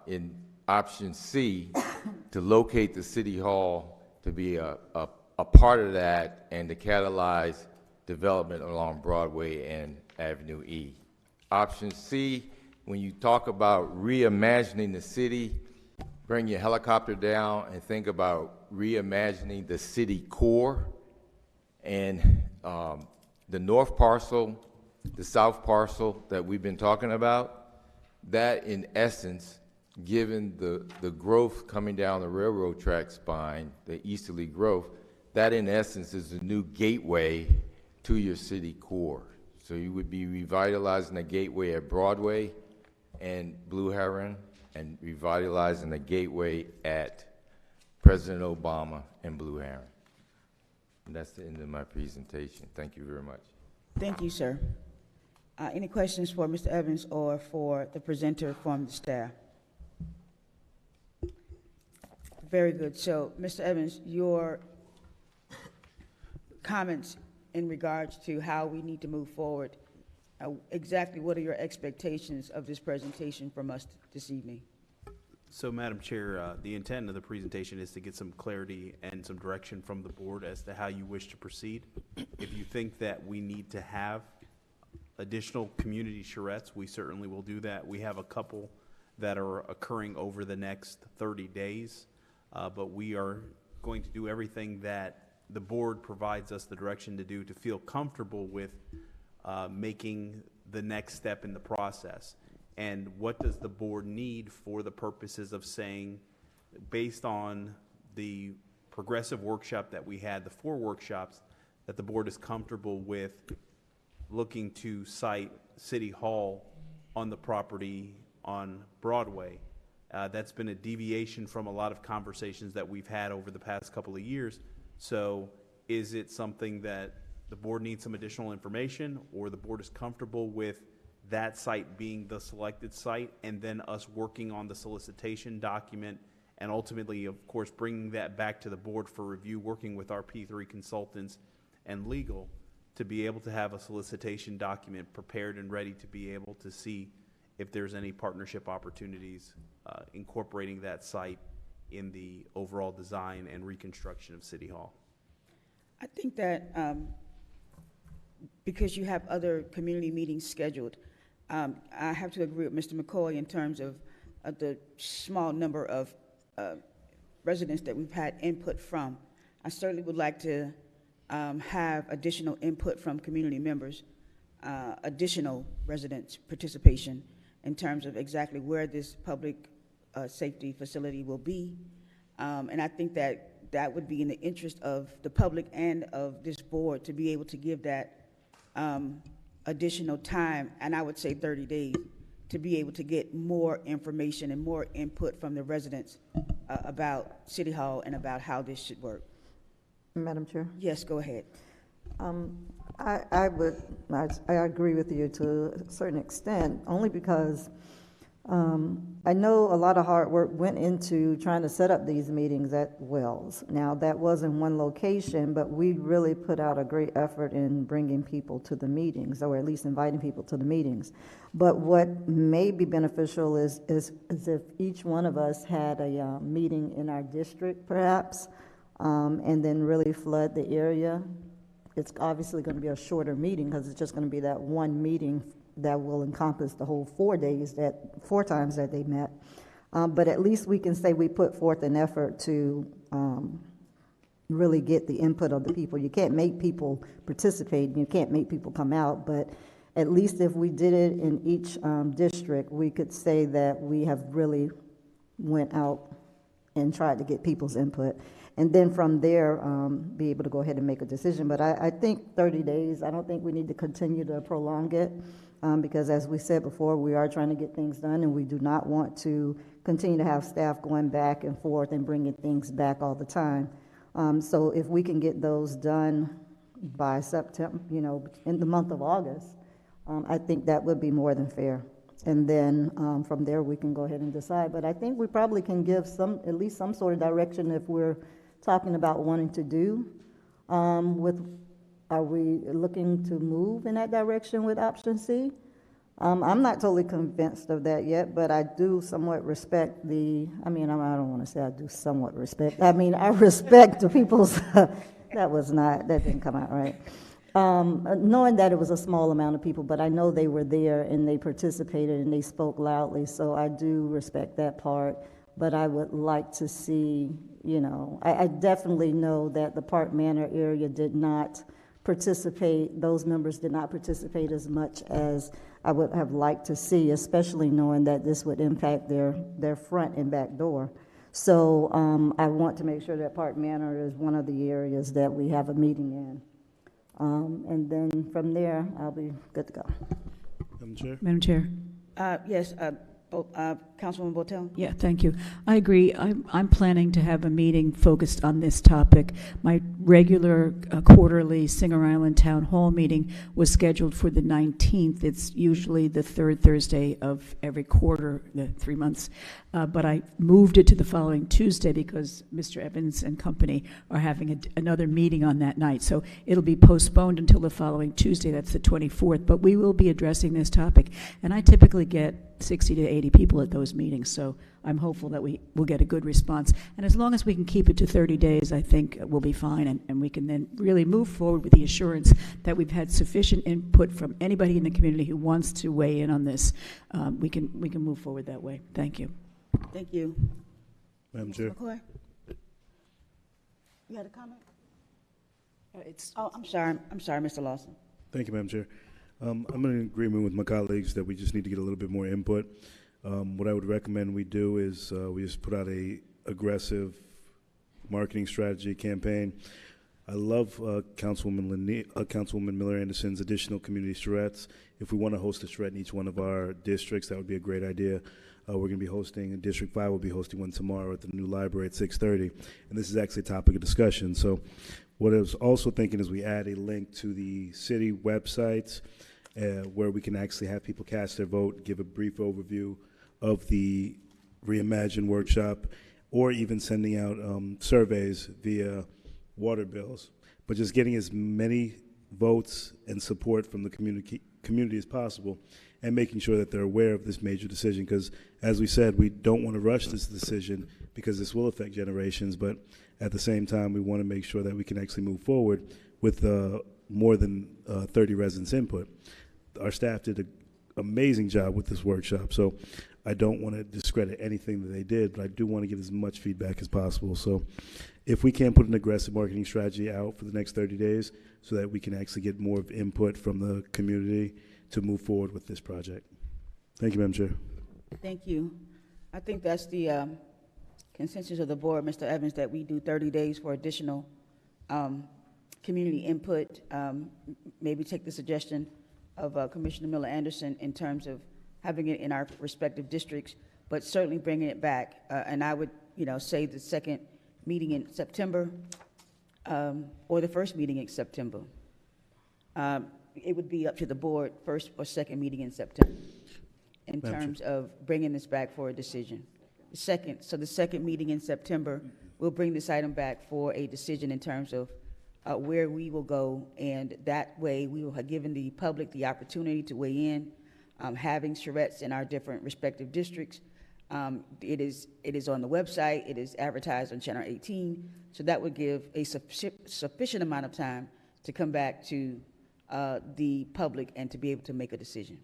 Speaker 9: in option C to locate the City Hall to be a part of that and to catalyze development along Broadway and Avenue E. Option C, when you talk about reimagining the city, bring your helicopter down and think about reimagining the city core. And the north parcel, the south parcel that we've been talking about, that in essence, given the growth coming down the railroad track spine, the easterly growth, that in essence is the new gateway to your city core. So you would be revitalizing the gateway at Broadway and Blue Heron, and revitalizing the gateway at President Obama and Blue Heron. And that's the end of my presentation. Thank you very much.
Speaker 1: Thank you, sir. Any questions for Mr. Evans or for the presenter from the staff? Very good. So, Mr. Evans, your comments in regards to how we need to move forward, exactly what are your expectations of this presentation from us this evening?
Speaker 6: So, Madam Chair, the intent of the presentation is to get some clarity and some direction from the board as to how you wish to proceed. If you think that we need to have additional community charrettes, we certainly will do that. We have a couple that are occurring over the next 30 days, but we are going to do everything that the board provides us the direction to do to feel comfortable with making the next step in the process. And what does the board need for the purposes of saying, based on the progressive workshop that we had, the 4 workshops, that the board is comfortable with looking to site City Hall on the property on Broadway. That's been a deviation from a lot of conversations that we've had over the past couple of years. So is it something that the board needs some additional information, or the board is comfortable with that site being the selected site and then us working on the solicitation document and ultimately, of course, bringing that back to the board for review, working with our P3 consultants and legal to be able to have a solicitation document prepared and ready to be able to see if there's any partnership opportunities incorporating that site in the overall design and reconstruction of City Hall?
Speaker 1: I think that because you have other community meetings scheduled, I have to agree with Mr. McCoy in terms of the small number of residents that we've had input from. I certainly would like to have additional input from community members, additional residents' participation in terms of exactly where this public safety facility will be. And I think that that would be in the interest of the public and of this board to be able to give that additional time, and I would say 30 days, to be able to get more information and more input from the residents about City Hall and about how this should work.
Speaker 10: Madam Chair?
Speaker 1: Yes, go ahead.
Speaker 10: I agree with you to a certain extent, only because I know a lot of hard work went into trying to set up these meetings at Wells. Now, that was in one location, but we really put out a great effort in bringing people to the meetings, or at least inviting people to the meetings. But what may be beneficial is if each one of us had a meeting in our district, perhaps, and then really flood the area. It's obviously going to be a shorter meeting because it's just going to be that one meeting that will encompass the whole 4 days, that 4 times that they met. But at least we can say we put forth an effort to really get the input of the people. You can't make people participate, you can't make people come out, but at least if we did it in each district, we could say that we have really went out and tried to get people's input. And then from there, be able to go ahead and make a decision. But I think 30 days, I don't think we need to continue to prolong it. Because as we said before, we are trying to get things done, and we do not want to continue to have staff going back and forth and bringing things back all the time. So if we can get those done by September, in the month of August, I think that would be more than fair. And then from there, we can go ahead and decide. But I think we probably can give at least some sort of direction if we're talking about wanting to do are we looking to move in that direction with option C? I'm not totally convinced of that yet, but I do somewhat respect I don't want to say I do somewhat respect. I respect the people's, that didn't come out right. Knowing that it was a small amount of people, but I know they were there and they participated and they spoke loudly, so I do respect that part. But I would like to see, I definitely know that the Park Manor area did not participate, those members did not participate as much as I would have liked to see, especially knowing that this would impact their front and back door. So I want to make sure that Park Manor is one of the areas that we have a meeting in. And then from there, I'll be good to go.
Speaker 4: Madam Chair?
Speaker 3: Madam Chair.
Speaker 1: Yes, Councilwoman Botel?
Speaker 3: Yeah, thank you. I agree. I'm planning to have a meeting focused on this topic. My regular quarterly Singer Island Town Hall meeting was scheduled for the 19th. It's usually the third Thursday of every quarter, the 3 months. But I moved it to the following Tuesday because Mr. Evans and company are having another meeting on that night. So it'll be postponed until the following Tuesday, that's the 24th. But we will be addressing this topic. And I typically get 60 to 80 people at those meetings, so I'm hopeful that we will get a good response. And as long as we can keep it to 30 days, I think we'll be fine, and we can then really move forward with the assurance that we've had sufficient input from anybody in the community who wants to weigh in on this. We can move forward that way. Thank you.
Speaker 1: Thank you.
Speaker 4: Madam Chair?
Speaker 1: McCoy? You had a comment? I'm sorry, Mr. Lawson.
Speaker 11: Thank you, Madam Chair. I'm in agreement with my colleagues that we just need to get a little bit more input. What I would recommend we do is we just put out a aggressive marketing strategy campaign. I love Councilwoman Miller Anderson's additional community charrettes. If we want to host a charrette in each one of our districts, that would be a great idea. We're going to be hosting, District 5 will be hosting one tomorrow at the new library at 6:30, and this is actually a topic of discussion. So what I was also thinking is we add a link to the city websites where we can actually have people cast their vote, give a brief overview of the Reimagine workshop, or even sending out surveys via water bills. But just getting as many votes and support from the community as possible, and making sure that they're aware of this major decision, because as we said, we don't want to rush this decision because this will affect generations, but at the same time, we want to make sure that we can actually move forward with more than 30 residents' input. Our staff did an amazing job with this workshop, so I don't want to discredit anything that they did, but I do want to get as much feedback as possible. So if we can put an aggressive marketing strategy out for the next 30 days so that we can actually get more input from the community to move forward with this project. Thank you, Madam Chair.
Speaker 1: Thank you. I think that's the consensus of the board, Mr. Evans, that we do 30 days for additional community input. Maybe take the suggestion of Commissioner Miller Anderson in terms of having it in our respective districts, but certainly bringing it back. And I would, say the second meeting in September or the first meeting in September. It would be up to the board, first or second meeting in September, in terms of bringing this back for a decision. The second meeting in September, we'll bring this item back for a decision in terms of where we will go, and that way we will have given the public the opportunity to weigh in, having charrettes in our different respective districts. It is on the website, it is advertised on Channel 18, so that would give a sufficient amount of time to come back to the public and to be able to make a decision.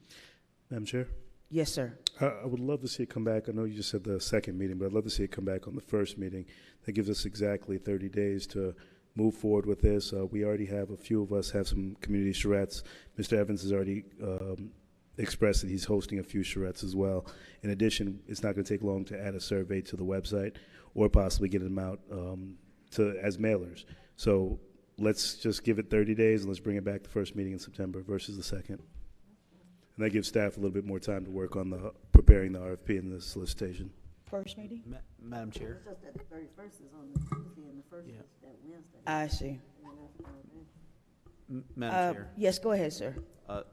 Speaker 11: Madam Chair?
Speaker 1: Yes, sir.
Speaker 11: I would love to see it come back. I know you just said the second meeting, but I'd love to see it come back on the first meeting. That gives us exactly 30 days to move forward with this. We already have, a few of us have some community charrettes. Mr. Evans has already expressed that he's hosting a few charrettes as well. In addition, it's not going to take long to add a survey to the website or possibly get them out as mailers. So let's just give it 30 days and let's bring it back the first meeting in September versus the second. And that gives staff a little bit more time to work on preparing the RFP and the solicitation.
Speaker 1: First meeting?
Speaker 6: Madam Chair?
Speaker 10: It's just that the 31st is on the Tuesday and the first is that Wednesday.
Speaker 1: I see.
Speaker 6: Madam Chair,
Speaker 1: Yes, go ahead, sir.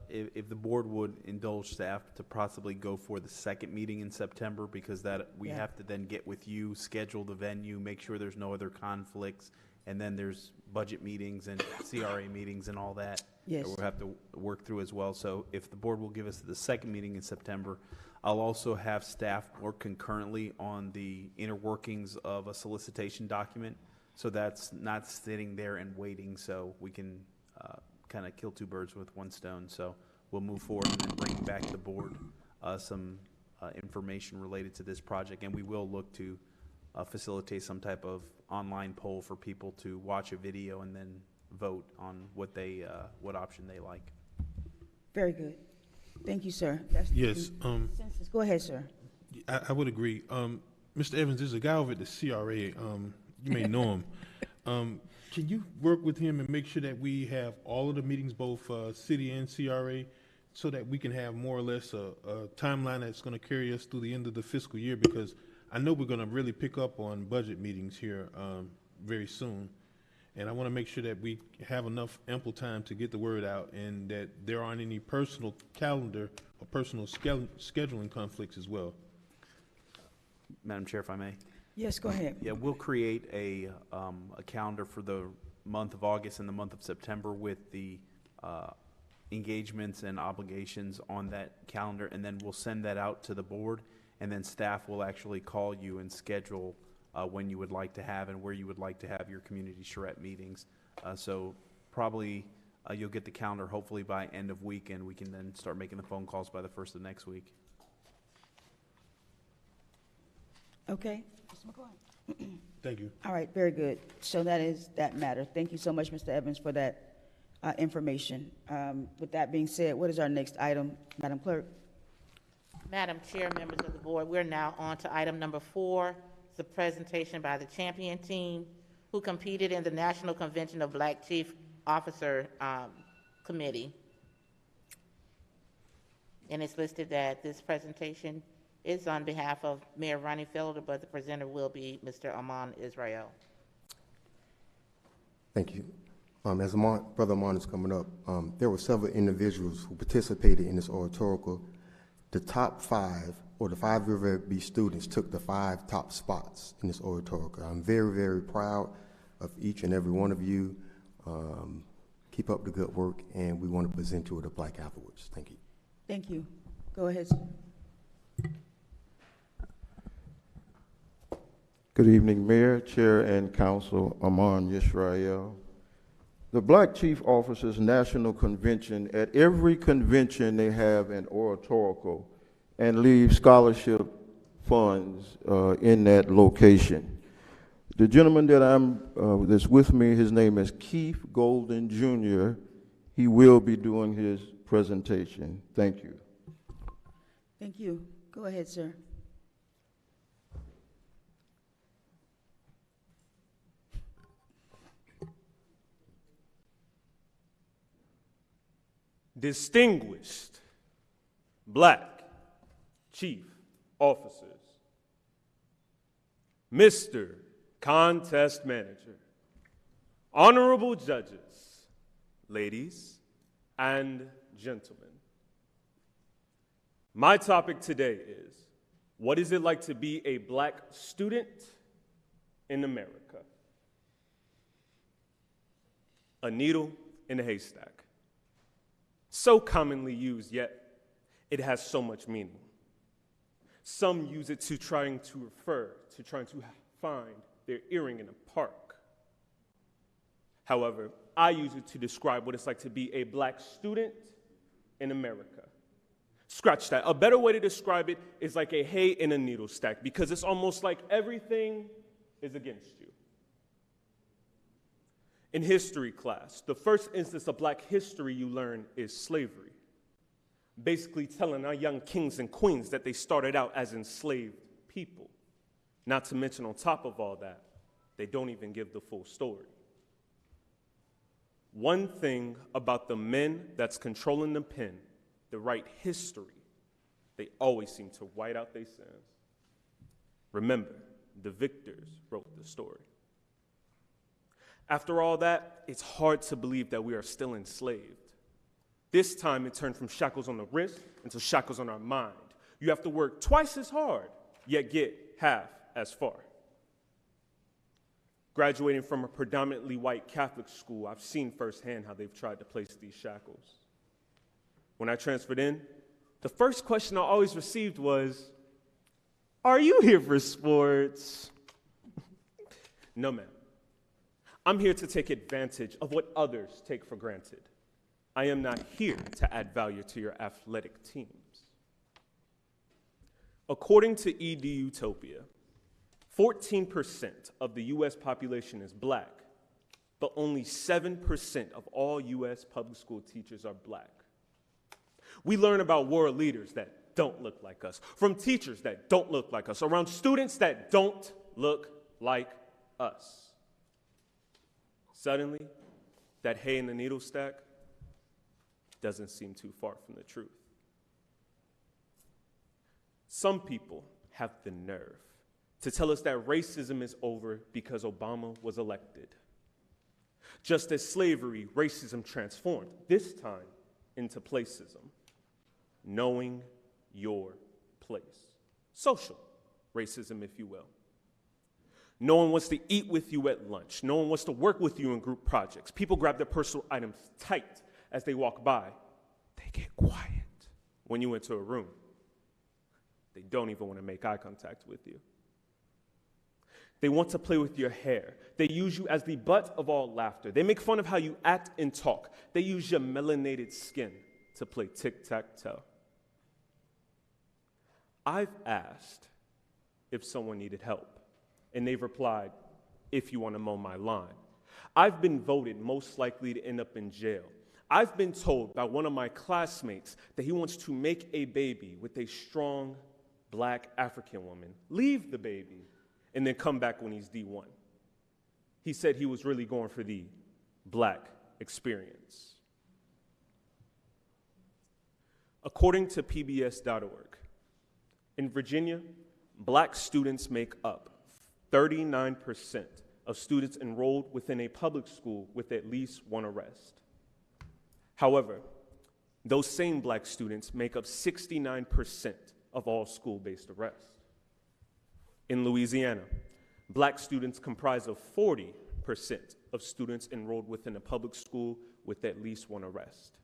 Speaker 6: if the board would indulge staff to possibly go for the second meeting in September, because that, we
Speaker 1: Yeah.
Speaker 6: have to then get with you, schedule the venue, make sure there's no other conflicts, and then there's budget meetings and CRA meetings and all that.
Speaker 1: Yes.
Speaker 6: That we'll have to work through as well. So if the board will give us the second meeting in September, I'll also have staff work concurrently on the inner workings of a solicitation document. So that's not sitting there and waiting, so we can kind of kill two birds with one stone. So we'll move forward and then bring back to the board some information related to this project. And we will look to facilitate some type of online poll for people to watch a video and then vote on what they, what option they like.
Speaker 1: Very good. Thank you, sir. That's the
Speaker 4: Yes,
Speaker 1: consensus. Go ahead, sir.
Speaker 4: I would agree. Mr. Evans, there's a guy over at the CRA, you may know him. Can you work with him and make sure that we have all of the meetings, both city and CRA, so that we can have more or less a timeline that's going to carry us through the end of the fiscal year? Because I know we're going to really pick up on budget meetings here very soon. And I want to make sure that we have enough ample time to get the word out and that there aren't any personal calendar or personal scheduling conflicts as well.
Speaker 6: Madam Chair, if I may.
Speaker 1: Yes, go ahead.
Speaker 6: Yeah, we'll create a calendar for the month of August and the month of September with the engagements and obligations on that calendar, and then we'll send that out to the board, and then staff will actually call you and schedule when you would like to have and where you would like to have your community charrette meetings. So probably you'll get the calendar hopefully by end of week, and we can then start making the phone calls by the first of next week.
Speaker 1: Okay. Mr. McCoy.
Speaker 4: Thank you.
Speaker 1: All right, very good. So that is that matter. Thank you so much, Mr. Evans, for that information. With that being said, what is our next item, Madam Clerk?
Speaker 2: Madam Chair, members of the board, we're now on to item number 4. It's a presentation by the champion team who competed in the National Convention of Black Chief Officer Committee. And it's listed that this presentation is on behalf of Mayor Ronnie Felder, but the presenter will be Mr. Aman Israel.
Speaker 12: Thank you. As Brother Aman is coming up, there were several individuals who participated in this oratorical. The top 5, or the 5 River B students, took the 5 top spots in this oratorical. I'm very, very proud of each and every one of you. Keep up the good work, and we want to present you with a plaque afterwards. Thank you.
Speaker 1: Thank you. Go ahead, sir.
Speaker 13: Good evening, Mayor, Chair, and Council. Aman Yisrael. The Black Chief Officers National Convention, at every convention they have an oratorical and leave scholarship funds in that location. The gentleman that that's with me, his name is Keith Golden Jr. He will be doing his presentation. Thank you.
Speaker 1: Thank you. Go ahead, sir.
Speaker 14: Distinguished Black Chief Officers, Mr. Contest Manager, honorable judges, ladies and gentlemen. My topic today is, what is it like to be a Black student in America? A needle in a haystack. So commonly used, yet it has so much meaning. Some use it to trying to find their earring in a park. However, I use it to describe what it's like to be a Black student in America. Scratch that. A better way to describe it is like a hay in a needle stack, because it's almost like everything is against you. In history class, the first instance of Black history you learn is slavery. Basically telling our young kings and queens that they started out as enslaved people. Not to mention, on top of all that, they don't even give the full story. One thing about the men that's controlling the pen, the right history, they always seem to white out their sins. Remember, the victors wrote the story. After all that, it's hard to believe that we are still enslaved. This time it turned from shackles on the wrist into shackles on our mind. You have to work twice as hard, yet get half as far. Graduating from a predominantly white Catholic school, I've seen firsthand how they've tried to place these shackles. When I transferred in, the first question I always received was, "Are you here for sports?" No, ma'am. I'm here to take advantage of what others take for granted. I am not here to add value to your athletic teams. According to EduTopia, 14% of the U.S. population is black, but only 7% of all U.S. public school teachers are black. We learn about world leaders that don't look like us, from teachers that don't look like us, around students that don't look like us. Suddenly, that hay in the needle stack doesn't seem too far from the truth. Some people have the nerve to tell us that racism is over because Obama was elected. Just as slavery, racism transformed, this time into placism. Knowing your place. Social racism, if you will. No one wants to eat with you at lunch. No one wants to work with you in group projects. People grab their personal items tight as they walk by. They get quiet when you enter a room. They don't even want to make eye contact with you. They want to play with your hair. They use you as the butt of all laughter. They make fun of how you act and talk. They use your melanated skin to play tic-tac-toe. I've asked if someone needed help, and they've replied, "If you want to mow my lawn." I've been voted most likely to end up in jail. I've been told by one of my classmates that he wants to make a baby with a strong black African woman, leave the baby, and then come back when he's D1. He said he was really going for the black experience. According to PBS.org, in Virginia, black students make up 39% of students enrolled within a public school with at least one arrest. However, those same black students make up 69% of all school-based arrests. In Louisiana, black students comprise of 40% of students enrolled within a public school with at least one arrest.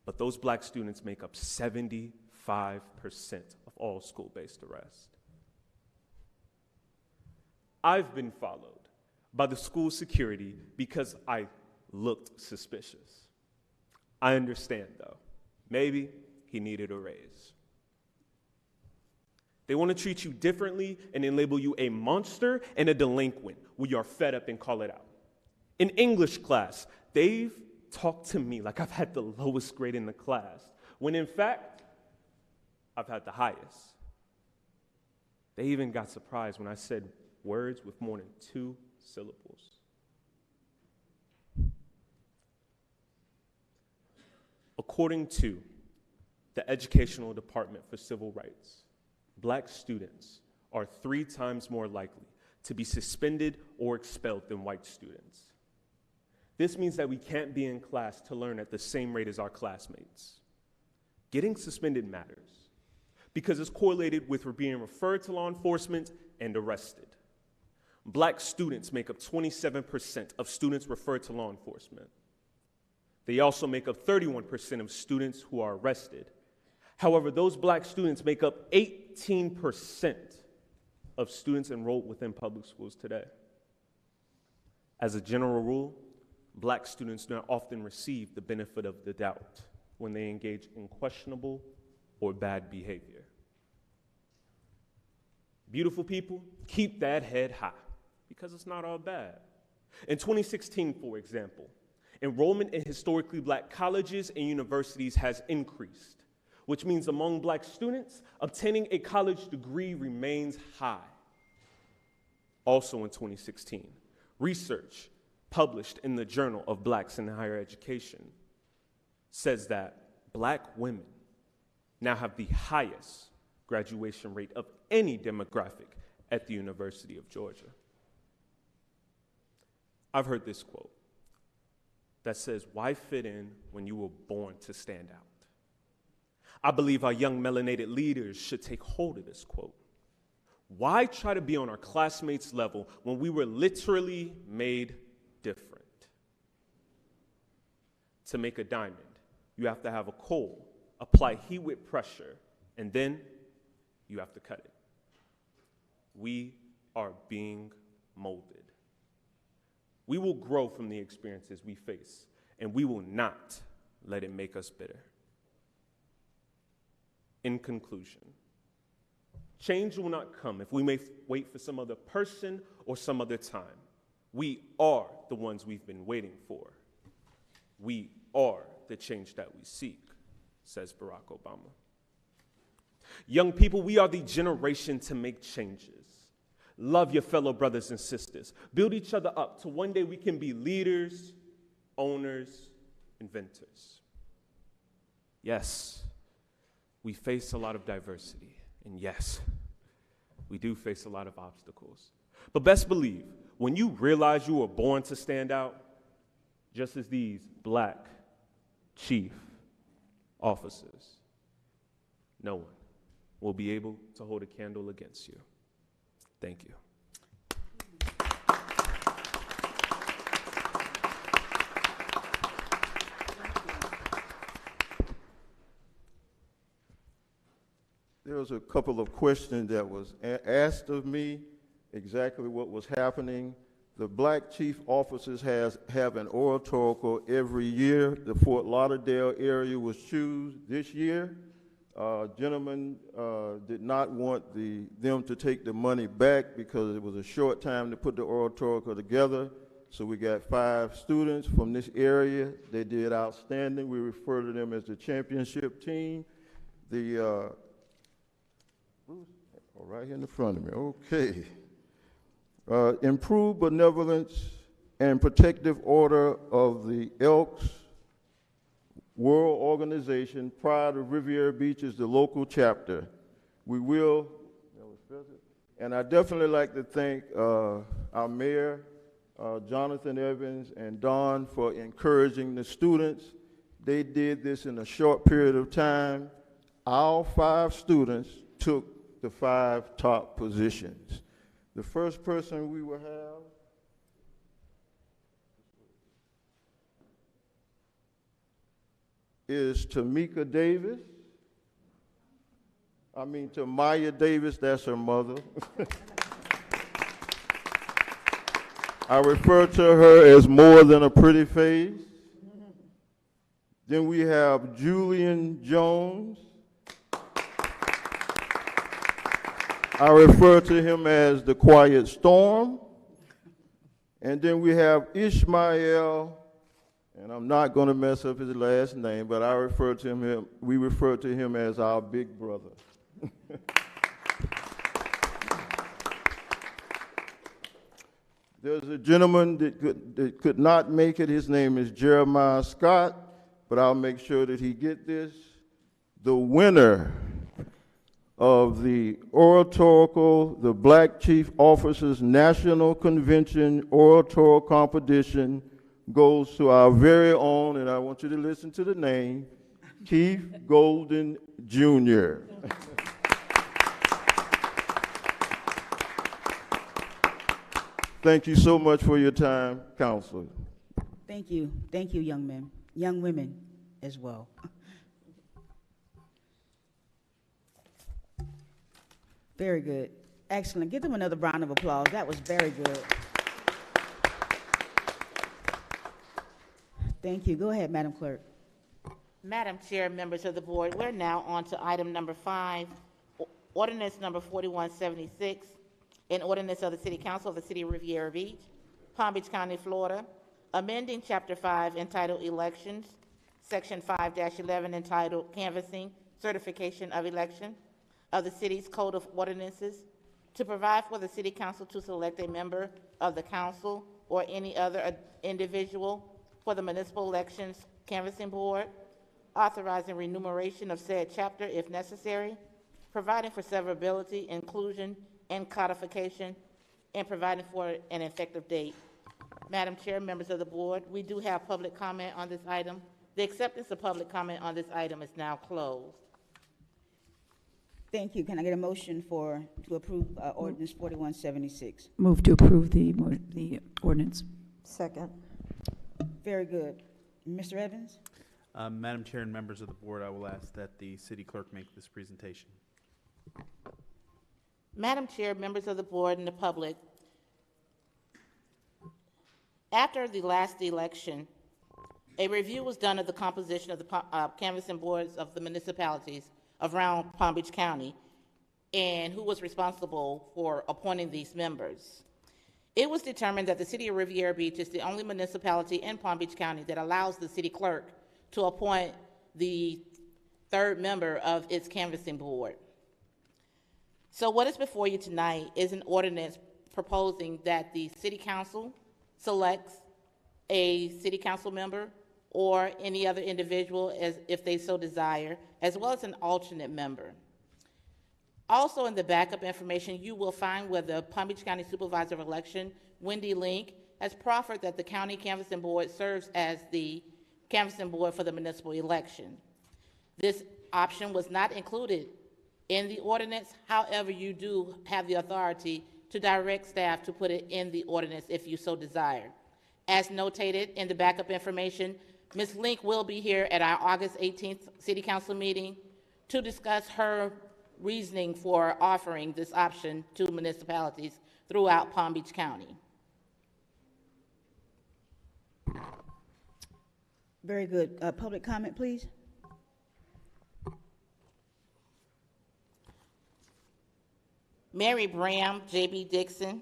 Speaker 14: But those black students make up 75% of all school-based arrests. I've been followed by the school security because I looked suspicious. I understand, though. Maybe he needed a raise. They want to treat you differently and then label you a monster and a delinquent when you're fed up and call it out. In English class, they've talked to me like I've had the lowest grade in the class, when in fact, I've had the highest. They even got surprised when I said words with more than 2 syllables. According to the Educational Department for Civil Rights, black students are 3 times more likely to be suspended or expelled than white students. This means that we can't be in class to learn at the same rate as our classmates. Getting suspended matters because it's correlated with being referred to law enforcement and arrested. Black students make up 27% of students referred to law enforcement. They also make up 31% of students who are arrested. However, those black students make up 18% of students enrolled within public schools today. As a general rule, black students do not often receive the benefit of the doubt when they engage in questionable or bad behavior. Beautiful people, keep that head high because it's not all bad. In 2016, for example, enrollment in historically black colleges and universities has increased, which means among black students, obtaining a college degree remains high. Also in 2016, research published in the Journal of Blacks in Higher Education says that black women now have the highest graduation rate of any demographic at the University of Georgia. I've heard this quote that says, "Why fit in when you were born to stand out?" I believe our young melanated leaders should take hold of this quote. Why try to be on our classmates' level when we were literally made different? To make a diamond, you have to have a coal, apply heat with pressure, and then you have to cut it. We are being molded. We will grow from the experiences we face, and we will not let it make us bitter. In conclusion, change will not come if we may wait for some other person or some other time. We are the ones we've been waiting for. We are the change that we seek, says Barack Obama. Young people, we are the generation to make changes. Love your fellow brothers and sisters. Build each other up to one day we can be leaders, owners, inventors. Yes, we face a lot of diversity, and yes, we do face a lot of obstacles. But best believe, when you realize you were born to stand out, just as these black chief officers, no one will be able to hold a candle against you. Thank you.
Speaker 13: There was a couple of questions that was asked of me, exactly what was happening. The black chief officers have an oratorical every year. The Fort Lauderdale area was chosen this year. Gentlemen did not want them to take the money back because it was a short time to put the oratorical together. So we got 5 students from this area. They did outstanding. We refer to them as the championship team. Right here in the front of me, okay. Improved benevolence and protective order of the Elks World Organization prior to Riviera Beach is the local chapter. We will, and I definitely like to thank our mayor, Jonathan Evans and Don, for encouraging the students. They did this in a short period of time. Our 5 students took the 5 top positions. The first person we will have is Tamika Davis. Tamaya Davis, that's her mother. I refer to her as more than a pretty face. Then we have Julian Jones. I refer to him as the Quiet Storm. And then we have Ishmael, and I'm not going to mess up his last name, but we refer to him as our big brother. There's a gentleman that could not make it. His name is Jeremiah Scott, but I'll make sure that he get this. The winner of the oratorical, the Black Chief Officers National Convention oratorical competition goes to our very own, and I want you to listen to the name, Keith Golden Jr. Thank you so much for your time, Counselor.
Speaker 1: Thank you, young men, young women as well. Very good. Excellent. Give them another round of applause. That was very good. Thank you. Go ahead, Madam Clerk.
Speaker 2: Madam Chair, members of the board, we're now on to item number 5, ordinance number 4176, an ordinance of the City Council of the City of Riviera Beach, Palm Beach County, Florida, amending Chapter 5 entitled Elections, Section 5-11 entitled Canvassing, Certification of Election of the city's Code of Ordinances to provide for the City Council to select a member of the council or any other individual for the Municipal Elections Canvassing Board, authorizing remuneration of said chapter if necessary, providing for severability, inclusion, and codification, and providing for an effective date. Madam Chair, members of the board, we do have public comment on this item. The acceptance of public comment on this item is now closed.
Speaker 1: Thank you. Can I get a motion to approve ordinance 4176?
Speaker 3: Move to approve the ordinance.
Speaker 10: Second.
Speaker 1: Very good. Mr. Evans?
Speaker 6: Madam Chair and members of the board, I will ask that the city clerk make this presentation.
Speaker 2: Madam Chair, members of the board and the public, after the last election, a review was done of the composition of the canvassing boards of the municipalities around Palm Beach County and who was responsible for appointing these members. It was determined that the city of Riviera Beach is the only municipality in Palm Beach County that allows the city clerk to appoint the third member of its canvassing board. So what is before you tonight is an ordinance proposing that the city council selects a city council member or any other individual if they so desire, as well as an alternate member. Also in the backup information, you will find where the Palm Beach County Supervisor of Election, Wendy Link, has proffered that the county canvassing board serves as the canvassing board for the municipal election. This option was not included in the ordinance. However, you do have the authority to direct staff to put it in the ordinance if you so desire. As notated in the backup information, Ms. Link will be here at our August 18th City Council meeting to discuss her reasoning for offering this option to municipalities throughout Palm Beach County.
Speaker 1: Very good. Public comment, please.
Speaker 2: Mary Bram, J.B. Dixon.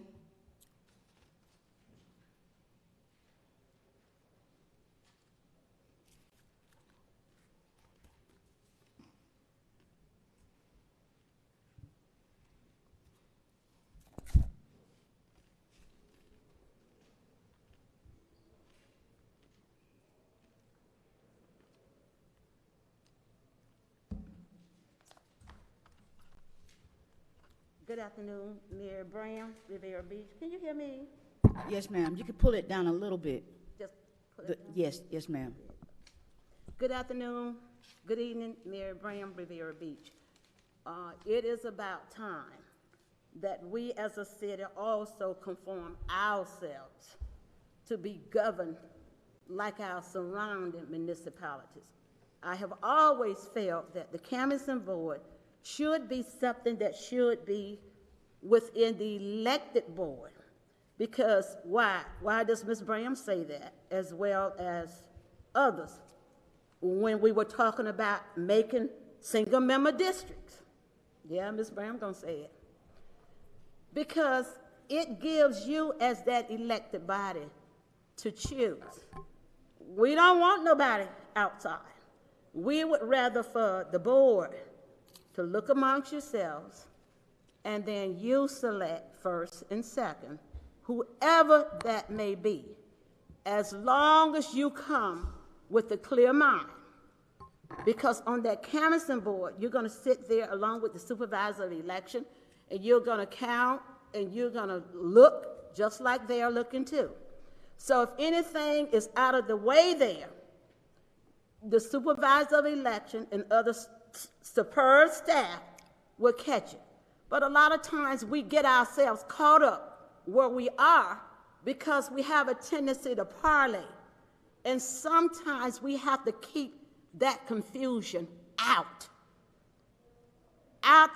Speaker 15: Good afternoon, Mayor Brown, Riviera Beach. Can you hear me?
Speaker 1: Yes, ma'am. You can pull it down a little bit.
Speaker 15: Just put it down.
Speaker 1: Yes, ma'am.
Speaker 15: Good afternoon, good evening, Mayor Brown, Riviera Beach. It is about time that we as a city also conform ourselves to be governed like our surrounding municipalities. I have always felt that the canvassing board should be something that should be within the elected board. Because why? Why does Ms. Bram say that, as well as others, when we were talking about making single-member districts? Yeah, Ms. Bram gonna say it. Because it gives you, as that elected body, to choose. We don't want nobody outside. We would rather for the board to look amongst yourselves, and then you select first and second, whoever that may be, as long as you come with a clear mind. Because on that canvassing board, you're gonna sit there along with the supervisor of election, and you're gonna count, and you're gonna look just like they are looking too. So if anything is out of the way there, the supervisor of election and other superb staff will catch it. But a lot of times we get ourselves caught up where we are because we have a tendency to parlay. And sometimes we have to keep that confusion out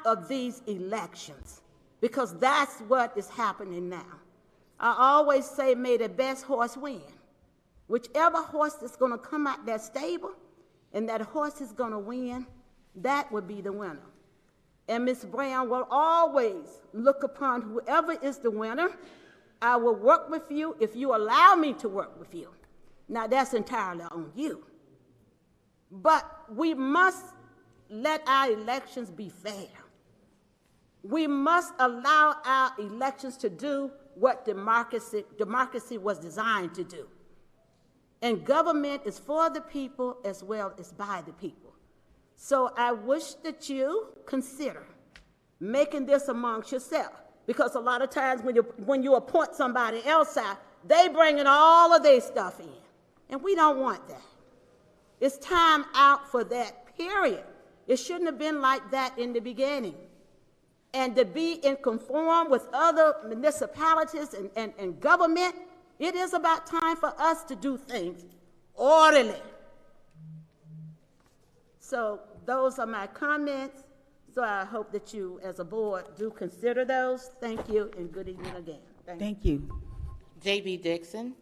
Speaker 15: of these elections, because that's what is happening now. I always say, may the best horse win. Whichever horse is going to come out that stable and that horse is going to win, that would be the winner. And Ms. Brown will always look upon whoever is the winner. I will work with you if you allow me to work with you. Now, that's entirely on you. But we must let our elections be fair. We must allow our elections to do what democracy was designed to do. And government is for the people as well as by the people. So I wish that you consider making this amongst yourself, because a lot of times when you appoint somebody else out, they bringing all of their stuff in, and we don't want that. It's time out for that, period. It shouldn't have been like that in the beginning. And to be in conform with other municipalities and government, it is about time for us to do things orderly. So those are my comments. So I hope that you, as a board, do consider those. Thank you, and good evening again.
Speaker 1: Thank you.
Speaker 2: J.B. Dixon.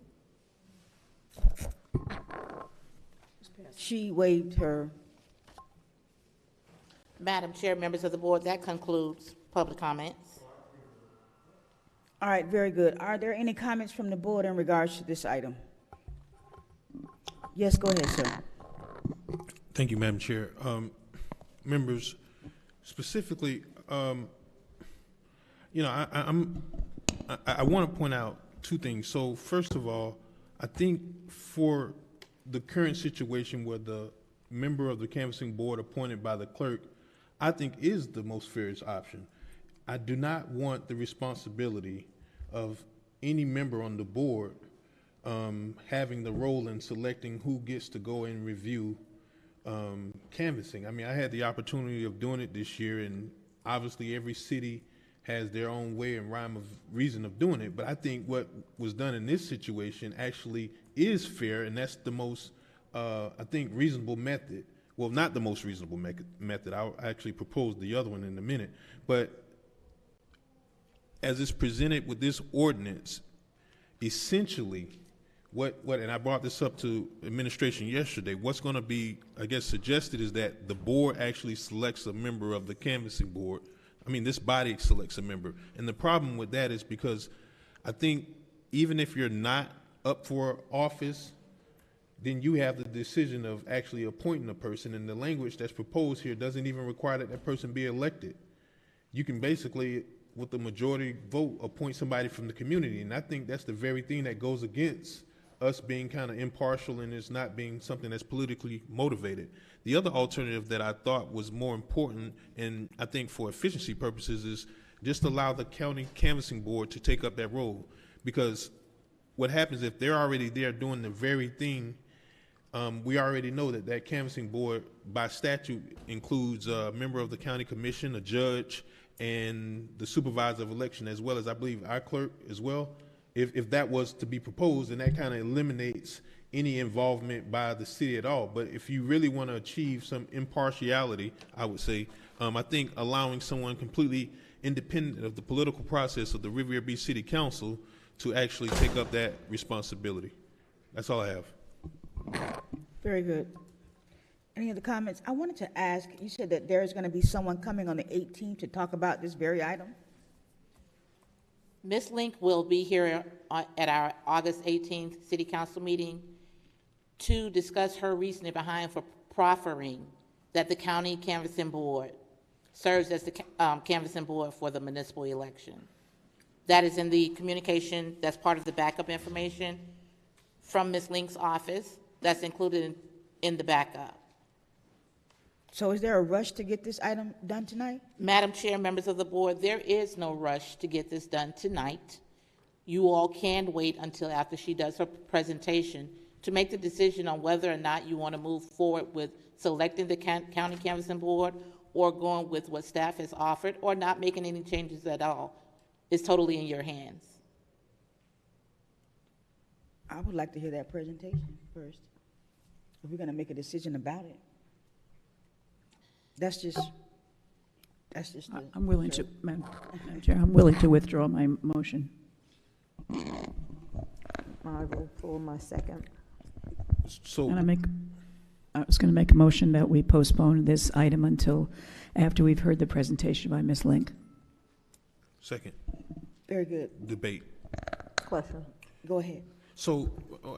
Speaker 1: She waived her.
Speaker 2: Madam Chair, members of the board, that concludes public comments.
Speaker 1: All right, very good. Are there any comments from the board in regards to this item? Yes, go ahead, sir.
Speaker 4: Thank you, Madam Chair. Members, specifically, you know, I want to point out two things. So first of all, I think for the current situation where the member of the canvassing board appointed by the clerk, I think is the most fairest option. I do not want the responsibility of any member on the board having the role in selecting who gets to go and review canvassing. I mean, I had the opportunity of doing it this year, and obviously every city has their own way and rhyme of reason of doing it, but I think what was done in this situation actually is fair, and that's the most, I think, reasonable method. Well, not the most reasonable method. I'll actually propose the other one in a minute. But as it's presented with this ordinance, essentially, and I brought this up to administration yesterday, what's going to be, I guess, suggested is that the board actually selects a member of the canvassing board. I mean, this body selects a member. And the problem with that is because I think even if you're not up for office, then you have the decision of actually appointing a person, and the language that's proposed here doesn't even require that that person be elected. You can basically, with the majority vote, appoint somebody from the community, and I think that's the very thing that goes against us being kind of impartial and it's not being something that's politically motivated. The other alternative that I thought was more important, and I think for efficiency purposes, is just allow the county canvassing board to take up that role, because what happens if they're already there doing the very thing. We already know that that canvassing board, by statute, includes a member of the county commission, a judge, and the supervisor of election, as well as, I believe, our clerk as well. If that was to be proposed, then that kind of eliminates any involvement by the city at all. But if you really want to achieve some impartiality, I would say, I think allowing someone completely independent of the political process of the Riviera Beach City Council to actually take up that responsibility. That's all I have.
Speaker 1: Very good. Any other comments? I wanted to ask, you said that there is going to be someone coming on the 18th to talk about this very item?
Speaker 2: Ms. Link will be here at our August 18th City Council meeting to discuss her reasoning behind for proffering that the county canvassing board serves as the canvassing board for the municipal election. That is in the communication that's part of the backup information from Ms. Link's office that's included in the backup.
Speaker 1: So is there a rush to get this item done tonight?
Speaker 2: Madam Chair, members of the board, there is no rush to get this done tonight. You all can wait until after she does her presentation to make the decision on whether or not you want to move forward with selecting the county canvassing board or going with what staff has offered or not making any changes at all. It's totally in your hands.
Speaker 1: I would like to hear that presentation first, if we're going to make a decision about it. That's just the...
Speaker 3: I'm willing to, Madam Chair, I'm willing to withdraw my motion.
Speaker 10: I will pull my second.
Speaker 4: So,
Speaker 3: And I was going to make a motion that we postpone this item until after we've heard the presentation by Ms. Link.
Speaker 4: second,
Speaker 1: Very good.
Speaker 4: debate.
Speaker 10: Question.
Speaker 1: Go ahead.
Speaker 4: So,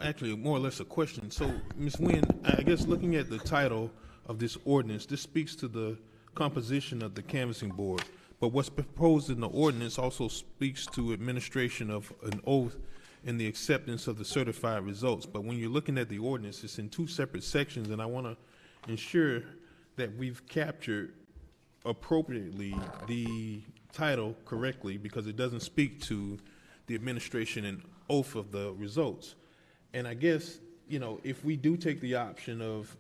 Speaker 4: actually, more or less a question. So, Ms. Nguyen, I guess looking at the title of this ordinance, this speaks to the composition of the canvassing board. But what's proposed in the ordinance also speaks to administration of an oath and the acceptance of the certified results. But when you're looking at the ordinance, it's in two separate sections, and I want to ensure that we've captured appropriately the title correctly, because it doesn't speak to the administration and oath of the results. And I guess, you know, if we do take the option of,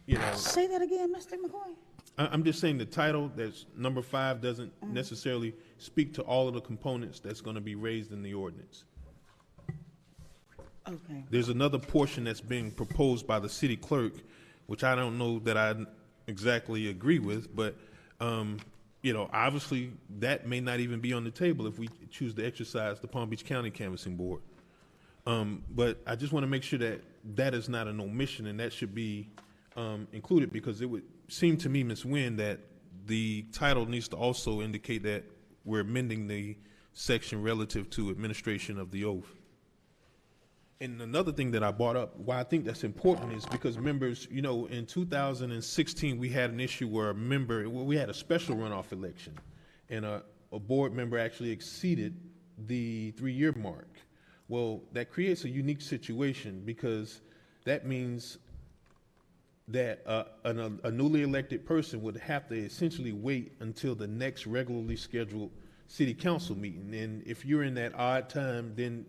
Speaker 4: you know,
Speaker 1: Say that again, Mr. McCoy.
Speaker 4: I'm just saying the title, that's number 5, doesn't necessarily speak to all of the components that's going to be raised in the ordinance.
Speaker 1: Okay.
Speaker 4: There's another portion that's being proposed by the city clerk, which I don't know that I exactly agree with, but, you know, obviously that may not even be on the table if we choose to exercise the Palm Beach County Canvassing Board. But I just want to make sure that that is not an omission and that should be included, because it would seem to me, Ms. Nguyen, that the title needs to also indicate that we're amending the section relative to administration of the oath. And another thing that I brought up, why I think that's important, is because members, you know, in 2016, we had an issue where we had a special runoff election, and a board member actually exceeded the 3-year mark. Well, that creates a unique situation, because that means that a newly elected person would have to essentially wait until the next regularly scheduled city council meeting. And if you're in that odd time, then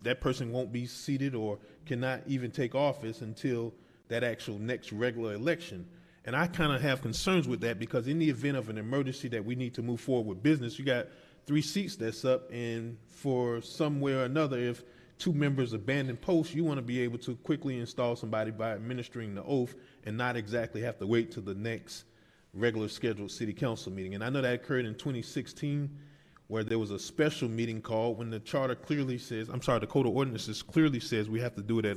Speaker 4: that person won't be seated or cannot even take office until that actual next regular election. And I kind of have concerns with that, because in the event of an emergency that we need to move forward with business, you got 3 seats that's up, and for some way or another, if 2 members abandon posts, you want to be able to quickly install somebody by administering the oath and not exactly have to wait till the next regular scheduled city council meeting. And I know that occurred in 2016, where there was a special meeting called when the charter clearly says, the Code of Ordinances clearly says we have to do it at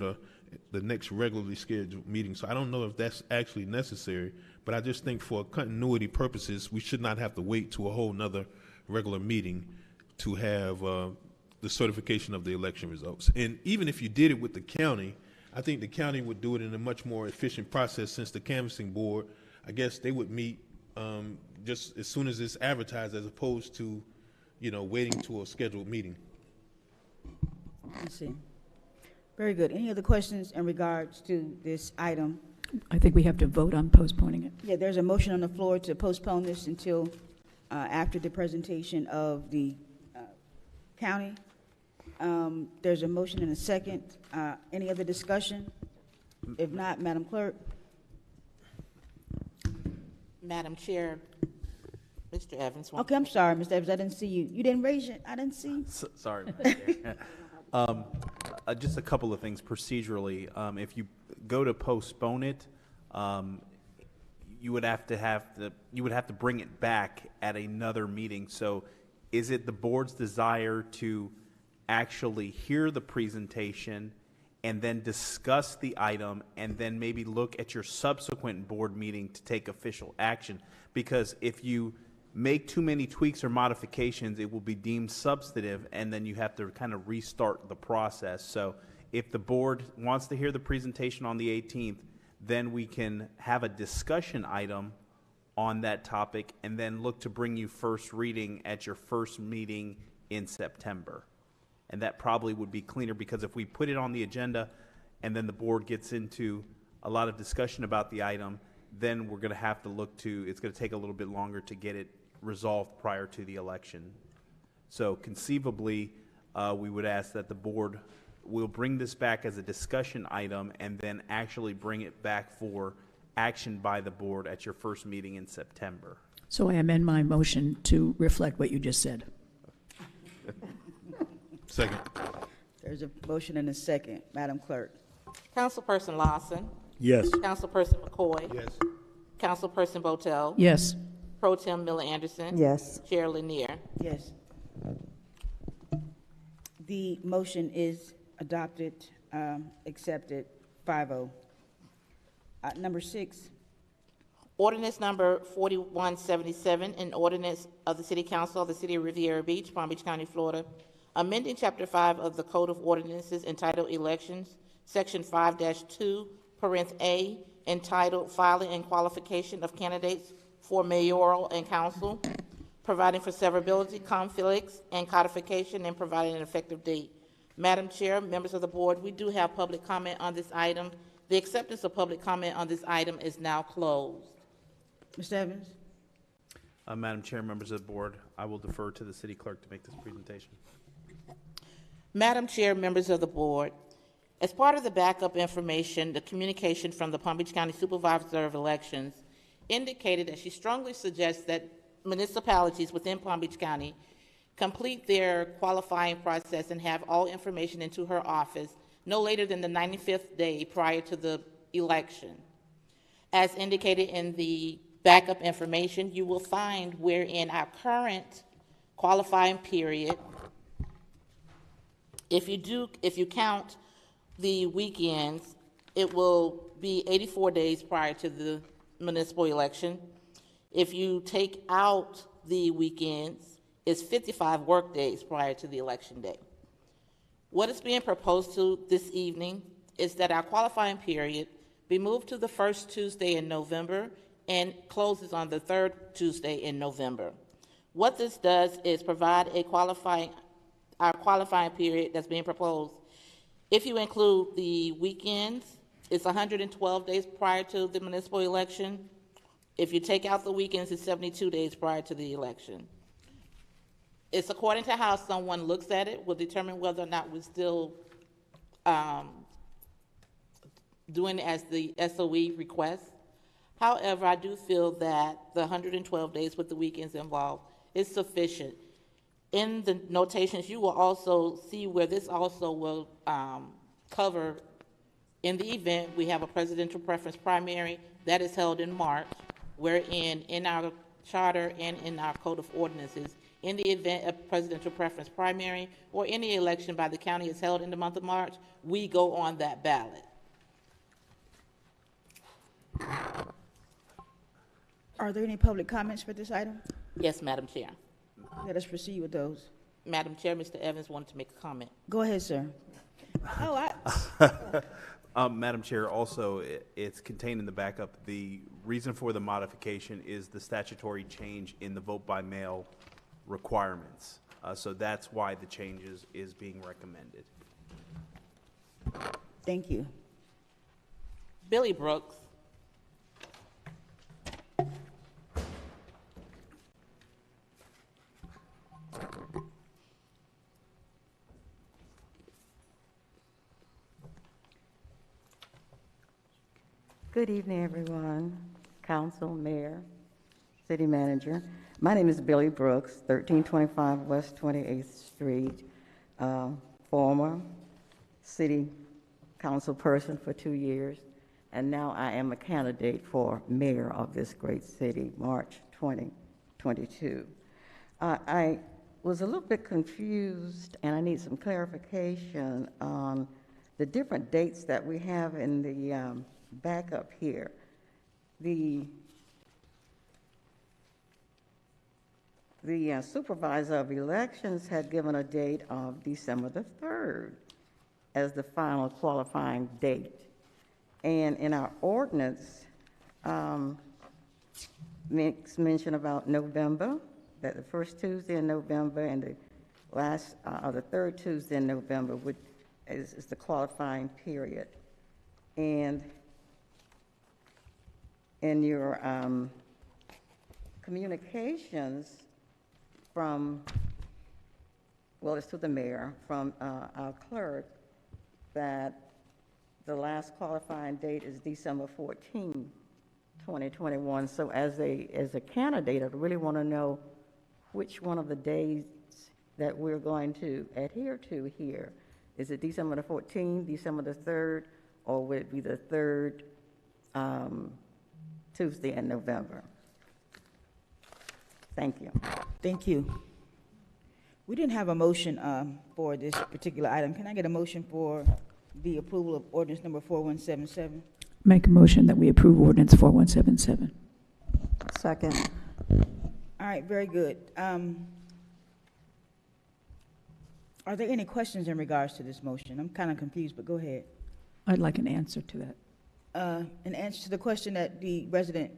Speaker 4: the next regularly scheduled meeting. So I don't know if that's actually necessary, but I just think for continuity purposes, we should not have to wait to a whole nother regular meeting to have the certification of the election results. And even if you did it with the county, I think the county would do it in a much more efficient process, since the canvassing board, I guess they would meet just as soon as it's advertised, as opposed to, you know, waiting to a scheduled meeting.
Speaker 1: I see. Very good. Any other questions in regards to this item?
Speaker 3: I think we have to vote on postponing it.
Speaker 1: Yeah, there's a motion on the floor to postpone this until after the presentation of the county. There's a motion and a second. Any other discussion? If not, Madam Clerk.
Speaker 2: Madam Chair, Mr. Evans.
Speaker 1: Okay, I'm sorry, Mr. Evans, I didn't see you. You didn't raise it? I didn't see.
Speaker 6: Sorry. Just a couple of things procedurally. If you go to postpone it, you would have to bring it back at another meeting. So is it the board's desire to actually hear the presentation and then discuss the item and then maybe look at your subsequent board meeting to take official action? Because if you make too many tweaks or modifications, it will be deemed substantive, and then you have to kind of restart the process. So if the board wants to hear the presentation on the 18th, then we can have a discussion item on that topic and then look to bring you first reading at your first meeting in September. And that probably would be cleaner, because if we put it on the agenda and then the board gets into a lot of discussion about the item, then we're going to have to look to, it's going to take a little bit longer to get it resolved prior to the election. So conceivably, we would ask that the board will bring this back as a discussion item and then actually bring it back for action by the board at your first meeting in September.
Speaker 3: So I amend my motion to reflect what you just said.
Speaker 4: Second.
Speaker 1: There's a motion and a second. Madam Clerk.
Speaker 2: Councilperson Lawson.
Speaker 11: Yes.
Speaker 2: Councilperson McCoy.
Speaker 4: Yes.
Speaker 2: Councilperson Botel.
Speaker 3: Yes.
Speaker 2: Pro Tem Miller Anderson.
Speaker 10: Yes.
Speaker 2: Chair Lanier.
Speaker 1: Yes. The motion is adopted, accepted, 5-0. Number 6.
Speaker 2: Ordinance number 4177, an ordinance of the City Council of the City of Riviera Beach, Palm Beach County, Florida, amending Chapter 5 of the Code of Ordinances entitled Elections, Section 5-2, Parent A, entitled Filing and Qualification of Candidates for Mayoral and Council, providing for severability, conflicts, and codification, and providing an effective date. Madam Chair, members of the board, we do have public comment on this item. The acceptance of public comment on this item is now closed.
Speaker 1: Mr. Evans?
Speaker 6: Madam Chair, members of the board, I will defer to the city clerk to make this presentation.
Speaker 2: Madam Chair, members of the board, as part of the backup information, the communication from the Palm Beach County Supervisor of Elections indicated that she strongly suggests that municipalities within Palm Beach County complete their qualifying process and have all information into her office no later than the 95th day prior to the election. As indicated in the backup information, you will find wherein our current qualifying period, if you count the weekends, it will be 84 days prior to the municipal election. If you take out the weekends, it's 55 work days prior to the election day. What is being proposed to this evening is that our qualifying period be moved to the first Tuesday in November and closes on the third Tuesday in November. What this does is provide our qualifying period that's being proposed. If you include the weekends, it's 112 days prior to the municipal election. If you take out the weekends, it's 72 days prior to the election. It's according to how someone looks at it will determine whether or not we're still doing it as the SOE request. However, I do feel that the 112 days with the weekends involved is sufficient. In the notations, you will also see where this also will cover, in the event we have a presidential preference primary that is held in March, wherein in our charter and in our code of ordinances, in the event a presidential preference primary or any election by the county is held in the month of March, we go on that ballot.
Speaker 1: Are there any public comments for this item?
Speaker 2: Yes, Madam Chair.
Speaker 1: Let us proceed with those.
Speaker 2: Madam Chair, Mr. Evans wanted to make a comment.
Speaker 1: Go ahead, sir.
Speaker 6: Madam Chair, also, it's contained in the backup. The reason for the modification is the statutory change in the vote by mail requirements. So that's why the change is being recommended.
Speaker 1: Thank you.
Speaker 2: Billy Brooks.
Speaker 16: Good evening, everyone. Council, Mayor, City Manager. My name is Billy Brooks, 1325 West 28th Street, former City Council person for 2 years, and now I am a candidate for mayor of this great city, March 2022. I was a little bit confused, and I need some clarification on the different dates that we have in the backup here. The supervisor of elections had given a date of December the 3rd as the final qualifying date. And in our ordinance, makes mention about November, that the first Tuesday in November and the last, or the third Tuesday in November is the qualifying period. And in your communications from, well, it's to the mayor, from our clerk, that the last qualifying date is December 14, 2021. So as a candidate, I really want to know which one of the days that we're going to adhere to here. Is it December the 14th, December the 3rd, or would it be the third Tuesday in November? Thank you.
Speaker 1: Thank you. We didn't have a motion for this particular item. Can I get a motion for the approval of ordinance number 4177?
Speaker 3: Make a motion that we approve ordinance 4177.
Speaker 10: Second.
Speaker 1: All right, very good. Are there any questions in regards to this motion? I'm kind of confused, but go ahead.
Speaker 3: I'd like an answer to that.
Speaker 1: An answer to the question that the resident.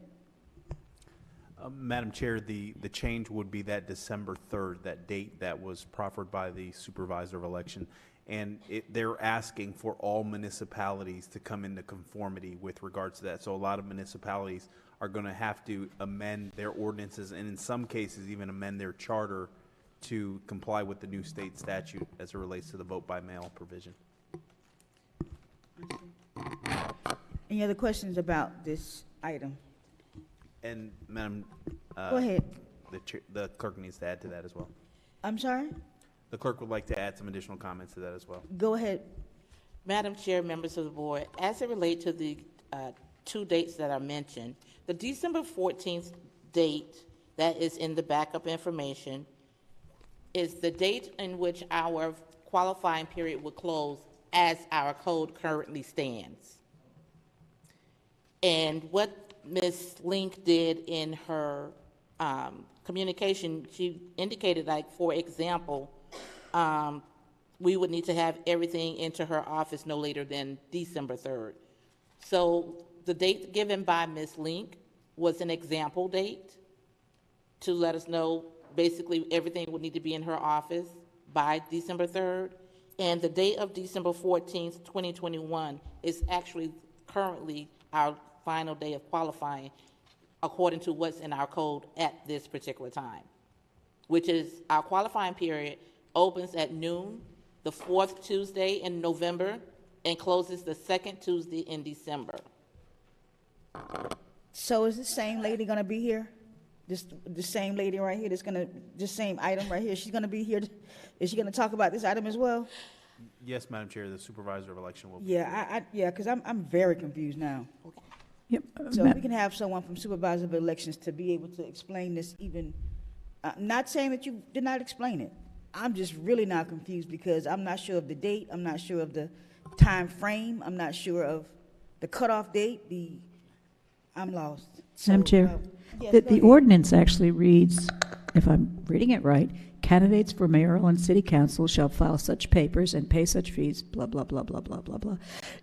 Speaker 6: Madam Chair, the change would be that December 3rd, that date that was proffered by the Supervisor of Election. And they're asking for all municipalities to come into conformity with regards to that. So a lot of municipalities are going to have to amend their ordinances and in some cases even amend their charter to comply with the new state statute as it relates to the vote by mail provision.
Speaker 1: Any other questions about this item?
Speaker 6: And Madam,
Speaker 1: Go ahead.
Speaker 6: the clerk needs to add to that as well.
Speaker 1: I'm sorry?
Speaker 6: The clerk would like to add some additional comments to that as well.
Speaker 1: Go ahead.
Speaker 2: Madam Chair, members of the board, as it relates to the two dates that are mentioned, the December 14th date that is in the backup information is the date in which our qualifying period will close as our code currently stands. And what Ms. Link did in her communication, she indicated, like, for example, we would need to have everything into her office no later than December 3rd. So the date given by Ms. Link was an example date to let us know basically everything would need to be in her office by December 3rd. And the date of December 14th, 2021 is actually currently our final day of qualifying according to what's in our code at this particular time, which is our qualifying period opens at noon the 4th Tuesday in November and closes the 2nd Tuesday in December.
Speaker 1: So is the same lady gonna be here? The same lady right here that's gonna, this same item right here, she's gonna be here? Is she gonna talk about this item as well?
Speaker 6: Yes, Madam Chair, the supervisor of election will.
Speaker 1: Yeah, because I'm very confused now.
Speaker 3: Yep.
Speaker 1: So if we can have someone from Supervisor of Elections to be able to explain this even, not saying that you did not explain it. I'm just really now confused because I'm not sure of the date, I'm not sure of the time frame, I'm not sure of the cutoff date, I'm lost.
Speaker 3: Madam Chair,
Speaker 1: yes,
Speaker 3: the
Speaker 1: go ahead.
Speaker 3: ordinance actually reads, if I'm reading it right, candidates for mayoral and city council shall file such papers and pay such fees, blah, blah, blah, blah, blah, blah, blah,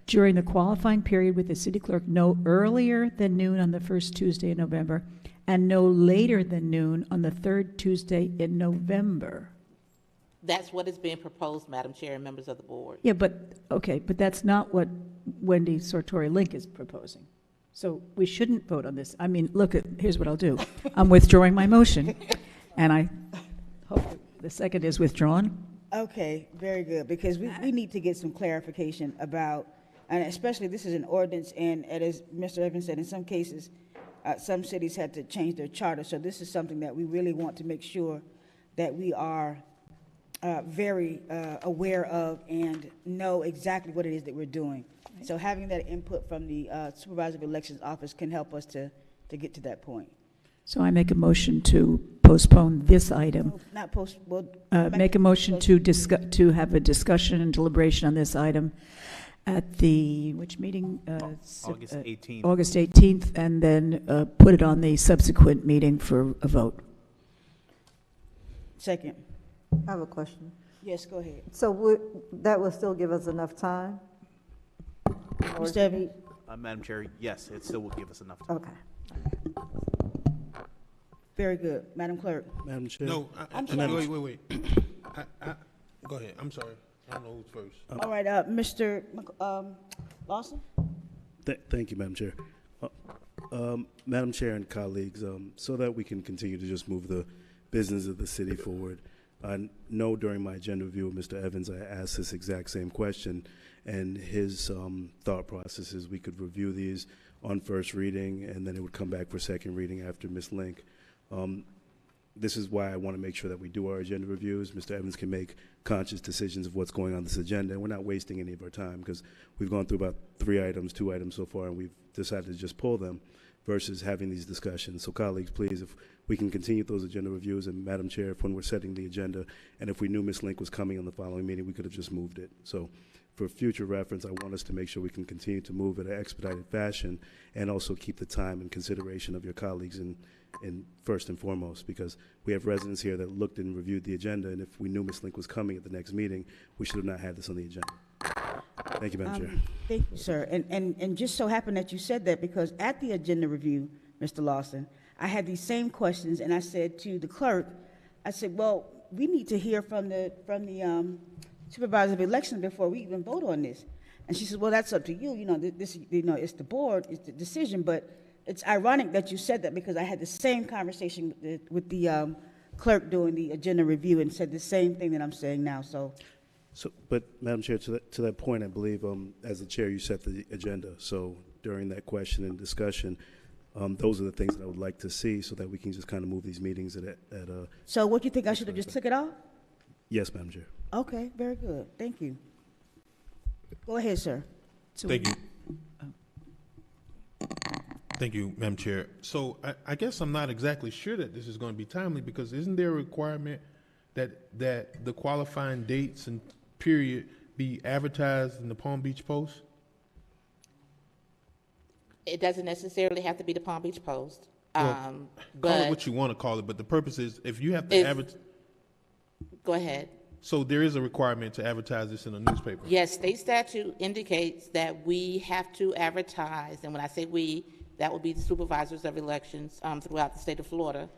Speaker 3: during the qualifying period with the city clerk no earlier than noon on the first Tuesday in November and no later than noon on the third Tuesday in November.
Speaker 2: That's what is being proposed, Madam Chair and members of the board.
Speaker 3: Yeah, but, okay, but that's not what Wendy Sartori Link is proposing. So we shouldn't vote on this. I mean, look, here's what I'll do. I'm withdrawing my motion, and I hope the second is withdrawn.
Speaker 1: Okay, very good, because we need to get some clarification about, and especially this is an ordinance, and as Mr. Evans said, in some cases, some cities had to change their charter, so this is something that we really want to make sure that we are very aware of and know exactly what it is that we're doing. So having that input from the Supervisor of Elections Office can help us to get to that point.
Speaker 3: So I make a motion to postpone this item.
Speaker 1: Not post, well.
Speaker 3: Make a motion to have a discussion and deliberation on this item at the, which meeting?
Speaker 6: August 18th.
Speaker 3: August 18th, and then put it on the subsequent meeting for a vote.
Speaker 1: Second.
Speaker 10: I have a question.
Speaker 1: Yes, go ahead.
Speaker 10: So that will still give us enough time?
Speaker 1: Mr. Evans?
Speaker 6: Madam Chair, yes, it still will give us enough time.
Speaker 10: Okay.
Speaker 1: Very good. Madam Clerk?
Speaker 11: Madam Chair?
Speaker 4: No,
Speaker 1: I'm sorry.
Speaker 4: wait. Go ahead, I'm sorry. I don't know who's first.
Speaker 1: All right, Mr. Lawson?
Speaker 11: Thank you, Madam Chair. Madam Chair and colleagues, so that we can continue to just move the business of the city forward, I know during my agenda review with Mr. Evans, I asked this exact same question, and his thought process is we could review these on first reading, and then it would come back for second reading after Ms. Link. This is why I want to make sure that we do our agenda reviews. Mr. Evans can make conscious decisions of what's going on this agenda, and we're not wasting any of our time because we've gone through about 2 items so far, and we've decided to just pull them versus having these discussions. So colleagues, please, if we can continue those agenda reviews, and Madam Chair, if when we're setting the agenda, and if we knew Ms. Link was coming on the following meeting, we could have just moved it. So for future reference, I want us to make sure we can continue to move in an expedited fashion and also keep the time and consideration of your colleagues in first and foremost, because we have residents here that looked and reviewed the agenda, and if we knew Ms. Link was coming at the next meeting, we should have not had this on the agenda. Thank you, Madam Chair.
Speaker 1: Thank you, sir. And just so happened that you said that because at the agenda review, Mr. Lawson, I had these same questions, and I said to the clerk, I said, well, we need to hear from the Supervisor of Elections before we even vote on this. And she said, well, that's up to you. It's the board, it's the decision. But it's ironic that you said that because I had the same conversation with the clerk doing the agenda review and said the same thing that I'm saying now, so.
Speaker 11: So, but Madam Chair, to that point, I believe, as the chair, you set the agenda. So during that question and discussion, those are the things that I would like to see so that we can just kind of move these meetings
Speaker 1: So what you think, I should have just took it off?
Speaker 11: yes, Madam Chair.
Speaker 1: Okay, very good, thank you. Go ahead, sir.
Speaker 4: Thank you. Thank you, Madam Chair. So I guess I'm not exactly sure that this is going to be timely, because isn't there a requirement that the qualifying dates and period be advertised in the Palm Beach Post?
Speaker 2: It doesn't necessarily have to be the Palm Beach Post.
Speaker 4: Well, call
Speaker 2: but
Speaker 4: it what you want to call it, but the purpose is, if you have to
Speaker 2: If-
Speaker 4: advertise,
Speaker 2: go ahead.
Speaker 4: so there is a requirement to advertise this in a newspaper?
Speaker 2: Yes, state statute indicates that we have to advertise, and when I say we, that would be the supervisors of elections throughout the state of Florida,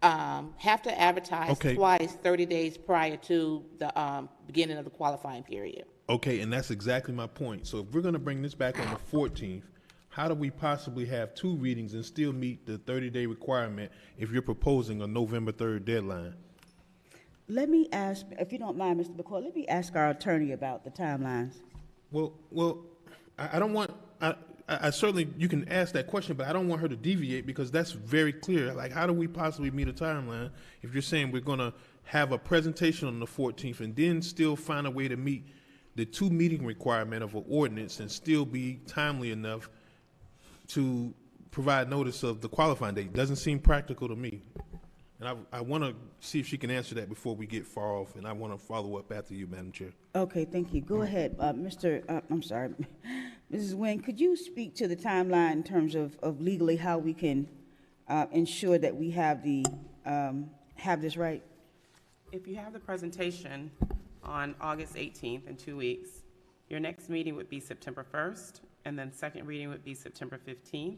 Speaker 2: have to advertise
Speaker 4: Okay.
Speaker 2: twice 30 days prior to the beginning of the qualifying period.
Speaker 4: Okay, and that's exactly my point. So if we're going to bring this back on the 14th, how do we possibly have 2 readings and still meet the 30-day requirement if you're proposing a November 3rd deadline?
Speaker 1: Let me ask, if you don't mind, Mr. McCoy, let me ask our attorney about the timelines.
Speaker 4: Well, I don't want, I certainly, you can ask that question, but I don't want her to deviate, because that's very clear. Like, how do we possibly meet a timeline if you're saying we're going to have a presentation on the 14th and then still find a way to meet the 2 meeting requirement of an ordinance and still be timely enough to provide notice of the qualifying date? Doesn't seem practical to me. And I want to see if she can answer that before we get far off, and I want to follow up after you, Madam Chair.
Speaker 1: Okay, thank you. Go ahead, I'm sorry, Mrs. Nguyen, could you speak to the timeline in terms of legally how we can ensure that we have have this right?
Speaker 17: If you have the presentation on August 18th in 2 weeks, your next meeting would be September 1st, and then second reading would be September 15th.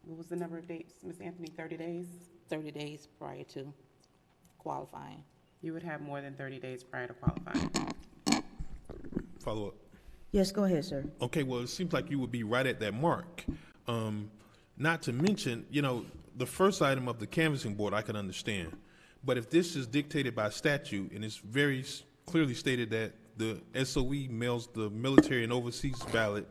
Speaker 17: What was the number of dates, Ms. Anthony, 30 days?
Speaker 2: 30 days prior to qualifying.
Speaker 17: You would have more than 30 days prior to qualifying.
Speaker 4: Follow up.
Speaker 1: Yes, go ahead, sir.
Speaker 4: Okay, well, it seems like you would be right at that mark. Not to mention, the first item of the canvassing board, I can understand. But if this is dictated by statute, and it's very clearly stated that the SOE mails the military and overseas ballot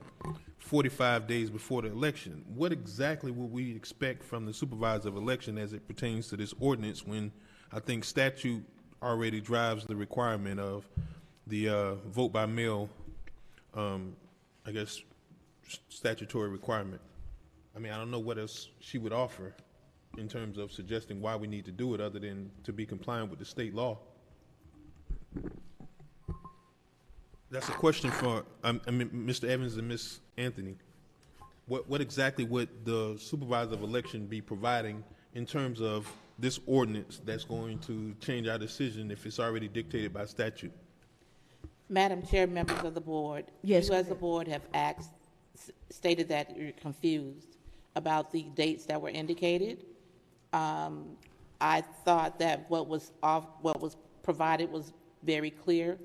Speaker 4: 45 days before the election, what exactly would we expect from the supervisor of election as it pertains to this ordinance, when I think statute already drives the requirement of the vote by mail, I guess, statutory requirement? I mean, I don't know what else she would offer in terms of suggesting why we need to do it, other than to be compliant with the state law. That's a question for Mr. Evans and Ms. Anthony. What exactly would the supervisor of election be providing in terms of this ordinance that's going to change our decision if it's already dictated by statute?
Speaker 2: Madam Chair, members of the board.
Speaker 1: Yes,
Speaker 2: You as the board have stated that you're confused about the dates that were indicated. I thought that what was provided was very clear.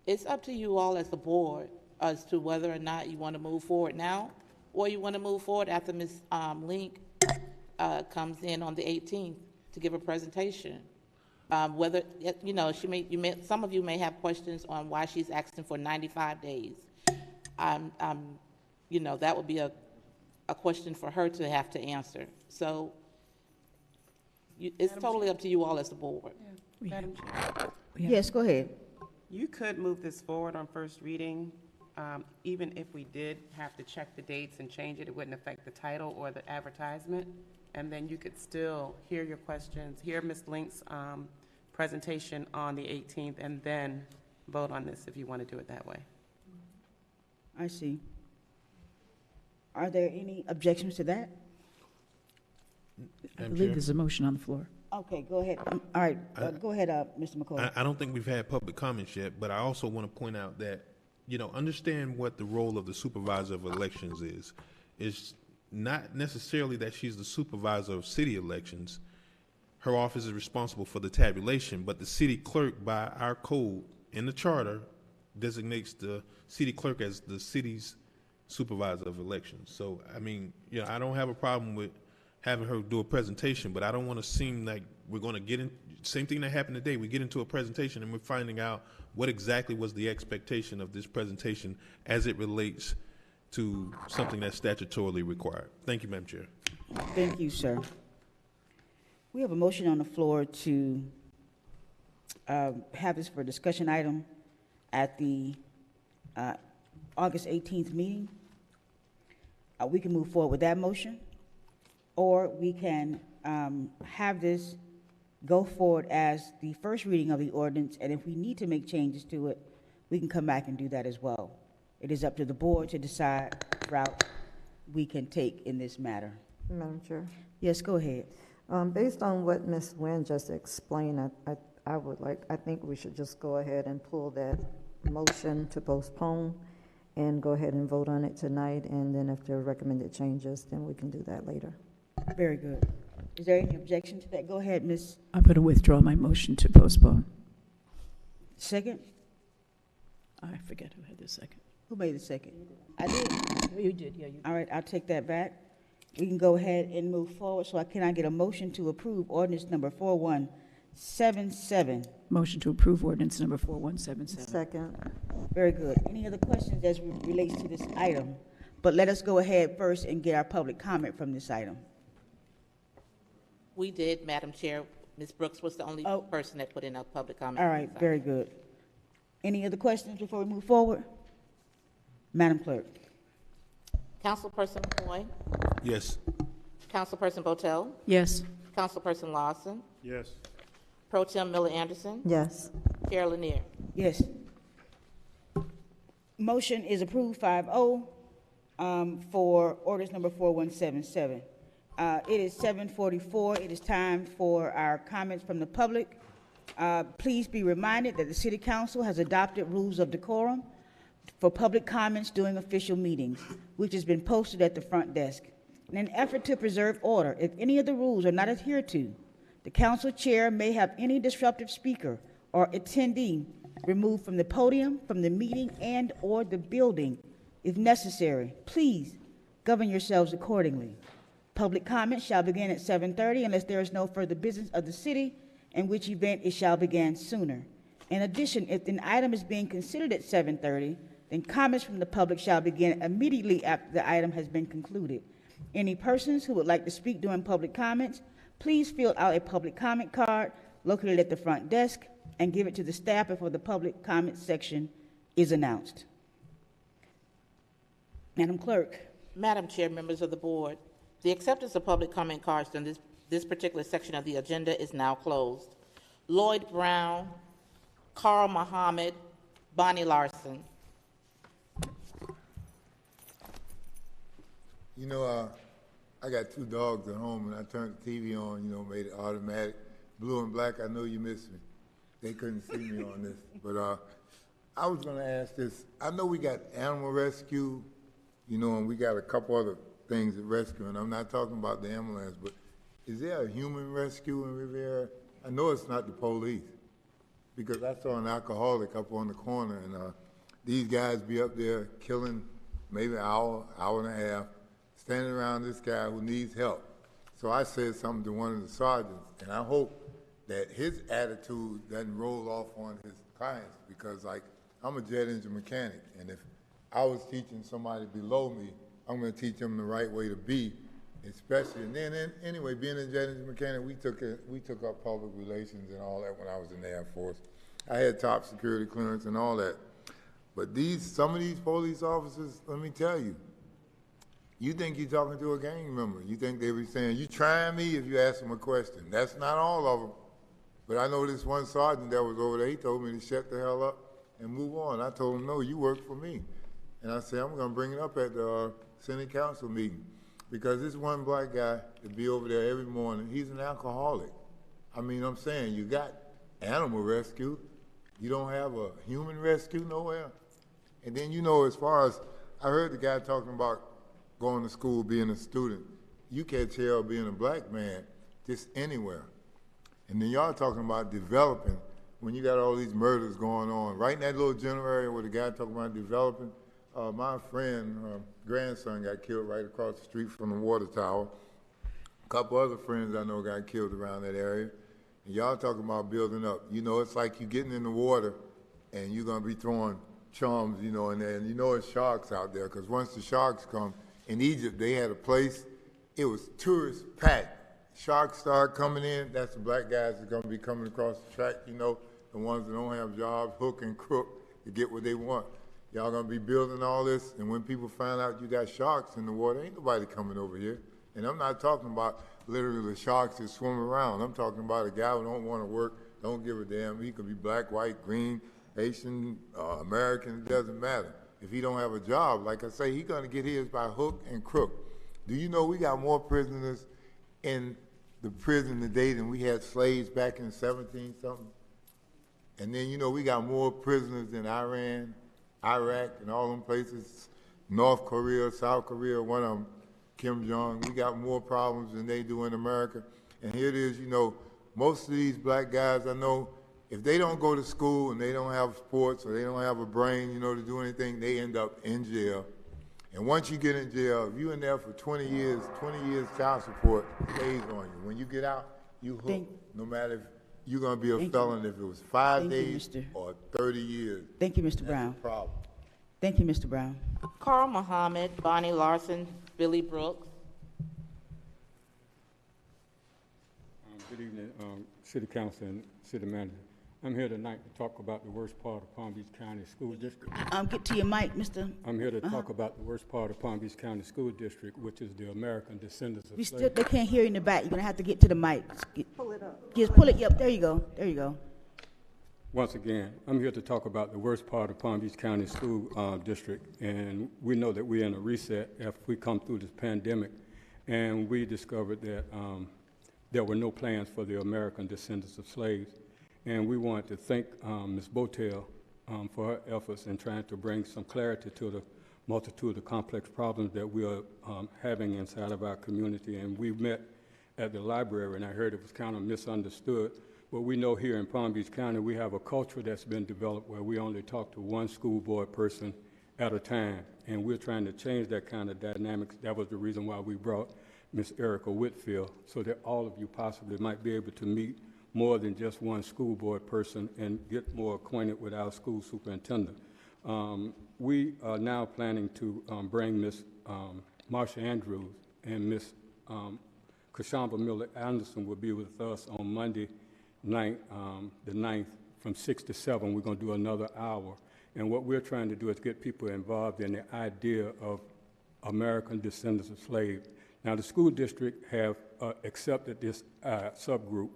Speaker 2: It's up to you all as the board as to whether or not you want to move forward now, or you want to move forward after Ms. Link comes in on the 18th to give a presentation. Whether, some of you may have questions on why she's asking for 95 days. That would be a question for her to have to answer. So it's totally up to you all as the board.
Speaker 17: Madam Chair,
Speaker 1: Yes, go ahead.
Speaker 17: you could move this forward on first reading. Even if we did have to check the dates and change it, it wouldn't affect the title or the advertisement. And then you could still hear your questions, hear Ms. Link's presentation on the 18th, and then vote on this if you want to do it that way.
Speaker 1: I see. Are there any objections to that?
Speaker 3: I believe there's a motion on the floor.
Speaker 1: Okay, go ahead. All right, go ahead, Mr. McCoy.
Speaker 4: I don't think we've had public comments yet, but I also want to point out that, understand what the role of the supervisor of elections is. It's not necessarily that she's the supervisor of city elections. Her office is responsible for the tabulation, but the city clerk, by our code in the charter, designates the city clerk as the city's supervisor of elections. So, I mean, I don't have a problem with having her do a presentation, but I don't want to seem like we're going to get in, same thing that happened today, we get into a presentation and we're finding out what exactly was the expectation of this presentation as it relates to something that's statutorily required. Thank you, Madam Chair.
Speaker 1: Thank you, sir. We have a motion on the floor to have this for a discussion item at the August 18th meeting. We can move forward with that motion, or we can have this go forward as the first reading of the ordinance, and if we need to make changes to it, we can come back and do that as well. It is up to the board to decide the route we can take in this matter.
Speaker 10: Madam Chair.
Speaker 1: Yes, go ahead.
Speaker 10: Based on what Ms. Nguyen just explained, I think we should just go ahead and pull that motion to postpone and go ahead and vote on it tonight, and then if there are recommended changes, then we can do that later.
Speaker 1: Very good. Is there any objection to that? Go ahead, Ms.
Speaker 3: I'm going to withdraw my motion to postpone.
Speaker 1: Second?
Speaker 3: I forget who had the second.
Speaker 1: Who made the second? I did.
Speaker 3: You did, yeah. You did.
Speaker 1: All right, I'll take that back. We can go ahead and move forward. So can I get a motion to approve ordinance number 4177?
Speaker 3: Motion to approve ordinance number 4177.
Speaker 10: Second.
Speaker 1: Very good. Any other questions as relates to this item? But let us go ahead first and get our public comment from this item.
Speaker 2: We did, Madam Chair. Ms. Brooks was the only person that put in a public comment.
Speaker 1: All right, very good. Any other questions before we move forward? Madam Clerk.
Speaker 2: Councilperson McCoy?
Speaker 4: Yes.
Speaker 2: Councilperson Botel?
Speaker 3: Yes.
Speaker 2: Councilperson Lawson?
Speaker 11: Yes.
Speaker 2: Pro Tem Miller Anderson?
Speaker 10: Yes.
Speaker 2: Chair Lanier?
Speaker 1: Yes. Motion is approved 5-0 for ordinance number 4177. It is 7:44. It is time for our comments from the public. Please be reminded that the City Council has adopted rules of decorum for public comments during official meetings, which has been posted at the front desk. In an effort to preserve order, if any of the rules are not adhered to, the council chair may have any disruptive speaker or attendee removed from the podium, from the meeting, and or the building if necessary. Please govern yourselves accordingly. Public comment shall begin at 7:30 unless there is no further business of the city, in which event it shall begin sooner. In addition, if an item is being considered at 7:30, then comments from the public shall begin immediately after the item has been concluded. Any persons who would like to speak during public comments, please fill out a public comment card located at the front desk and give it to the staff before the public comment section is announced. Madam Clerk.
Speaker 2: Madam Chair, members of the board, the acceptance of public comment cards in this particular section of the agenda is now closed. Lloyd Brown, Carl Muhammad, Bonnie Larson.
Speaker 18: You know, I got 2 dogs at home, and I turned the TV on, you know, made it automatic. Blue and black, I know you missed me. They couldn't see me on this. But I was going to ask this. I know we got animal rescue, you know, and we got a couple other things at rescue, and I'm not talking about the ambulance, but is there a human rescue in Riviera? I know it's not the police, because I saw an alcoholic up on the corner, and these guys be up there killing maybe an hour, hour and a half, standing around this guy who needs help. So I said something to one of the sergeants, and I hope that his attitude doesn't roll off on his clients, because, like, I'm a jet engine mechanic, and if I was teaching somebody below me, I'm going to teach them the right way to be, especially. And then, anyway, being a jet engine mechanic, we took up public relations and all that when I was in the Air Force. I had top security clearance and all that. But some of these police officers, let me tell you, you think you're talking to a gang member. You think they be saying, "You trying me?" if you ask them a question. That's not all of them. But I know this one sergeant that was over there, he told me to shut the hell up and move on. I told him, "No, you work for me." And I said, "I'm going to bring it up at the city council meeting." Because this one black guy that be over there every morning, he's an alcoholic. I mean, I'm saying, you got animal rescue. You don't have a human rescue nowhere. And then, you know, as far as, I heard the guy talking about going to school, being a student. You can't tell being a black man just anywhere. And then y'all talking about developing when you got all these murders going on. Right in that little general area where the guy talking about developing, my friend, grandson got killed right across the street from the water tower a couple other friends I know got killed around that area. And y'all talking about building up. You know, it's like you getting in the water and you're going to be throwing chums, you know, in there. And you know it's sharks out there, because once the sharks come, in Egypt, they had a place, it was tourist packed. Sharks start coming in, that's the black guys that are going to be coming across the track, you know, the ones that don't have jobs, hook and crook, to get what they want. Y'all going to be building all this, and when people find out you got sharks in the water, ain't nobody coming over here. And I'm not talking about literally the sharks that swim around. I'm talking about a guy who don't want to work, don't give a damn. He could be black, white, green, Haitian, American, it doesn't matter. If he don't have a job, like I say, he's going to get his by hook and crook. Do you know we got more prisoners in the prison today than we had slaves back in 17-something? And then, you know, we got more prisoners in Iran, Iraq, and all them places, North Korea, South Korea, one of them, Kim Jong. We got more problems than they do in America. And here it is, you know, most of these black guys I know, if they don't go to school and they don't have sports or they don't have a brain, you know, to do anything, they end up in jail. And once you get in jail, if you're in there for 20 years child support stays on you. When you get out, you hooked, no matter if you're going to be a felon if it was 5 days or 30 years.
Speaker 1: Thank you, Mr. Brown.
Speaker 18: That's the problem.
Speaker 1: Thank you, Mr. Brown.
Speaker 2: Carl Muhammad, Bonnie Larson, Billy Brooks.
Speaker 19: Good evening, City Council and City Manager. I'm here tonight to talk about the worst part of Palm Beach County School District.
Speaker 1: Get to your mic, Mr.
Speaker 19: I'm here to talk about the worst part of Palm Beach County School District, which is the American descendants of slavery.
Speaker 1: They can't hear you in the back. You're going to have to get to the mic. Pull it up. Just pull it up. There you go. There you go.
Speaker 19: Once again, I'm here to talk about the worst part of Palm Beach County School District, and we know that we're in a reset after we come through this pandemic, and we discovered that there were no plans for the American descendants of slaves. And we want to thank Ms. Botel for her efforts in trying to bring some clarity to the multitude of complex problems that we are having inside of our community. And we met at the library, and I heard it was kind of misunderstood. But we know here in Palm Beach County, we have a culture that's been developed where we only talk to one school board person at a time. And we're trying to change that kind of dynamics. That was the reason why we brought Ms. Erica Whitfield, so that all of you possibly might be able to meet more than just one school board person and get more acquainted with our school superintendent. We are now planning to bring Ms. Marsha Andrews, and Ms. Kashamba Miller Anderson will be with us on Monday night, the 9th, from 6 to 7. We're going to do another hour. And what we're trying to do is get people involved in the idea of American descendants of slaves. Now, the school district have accepted this subgroup,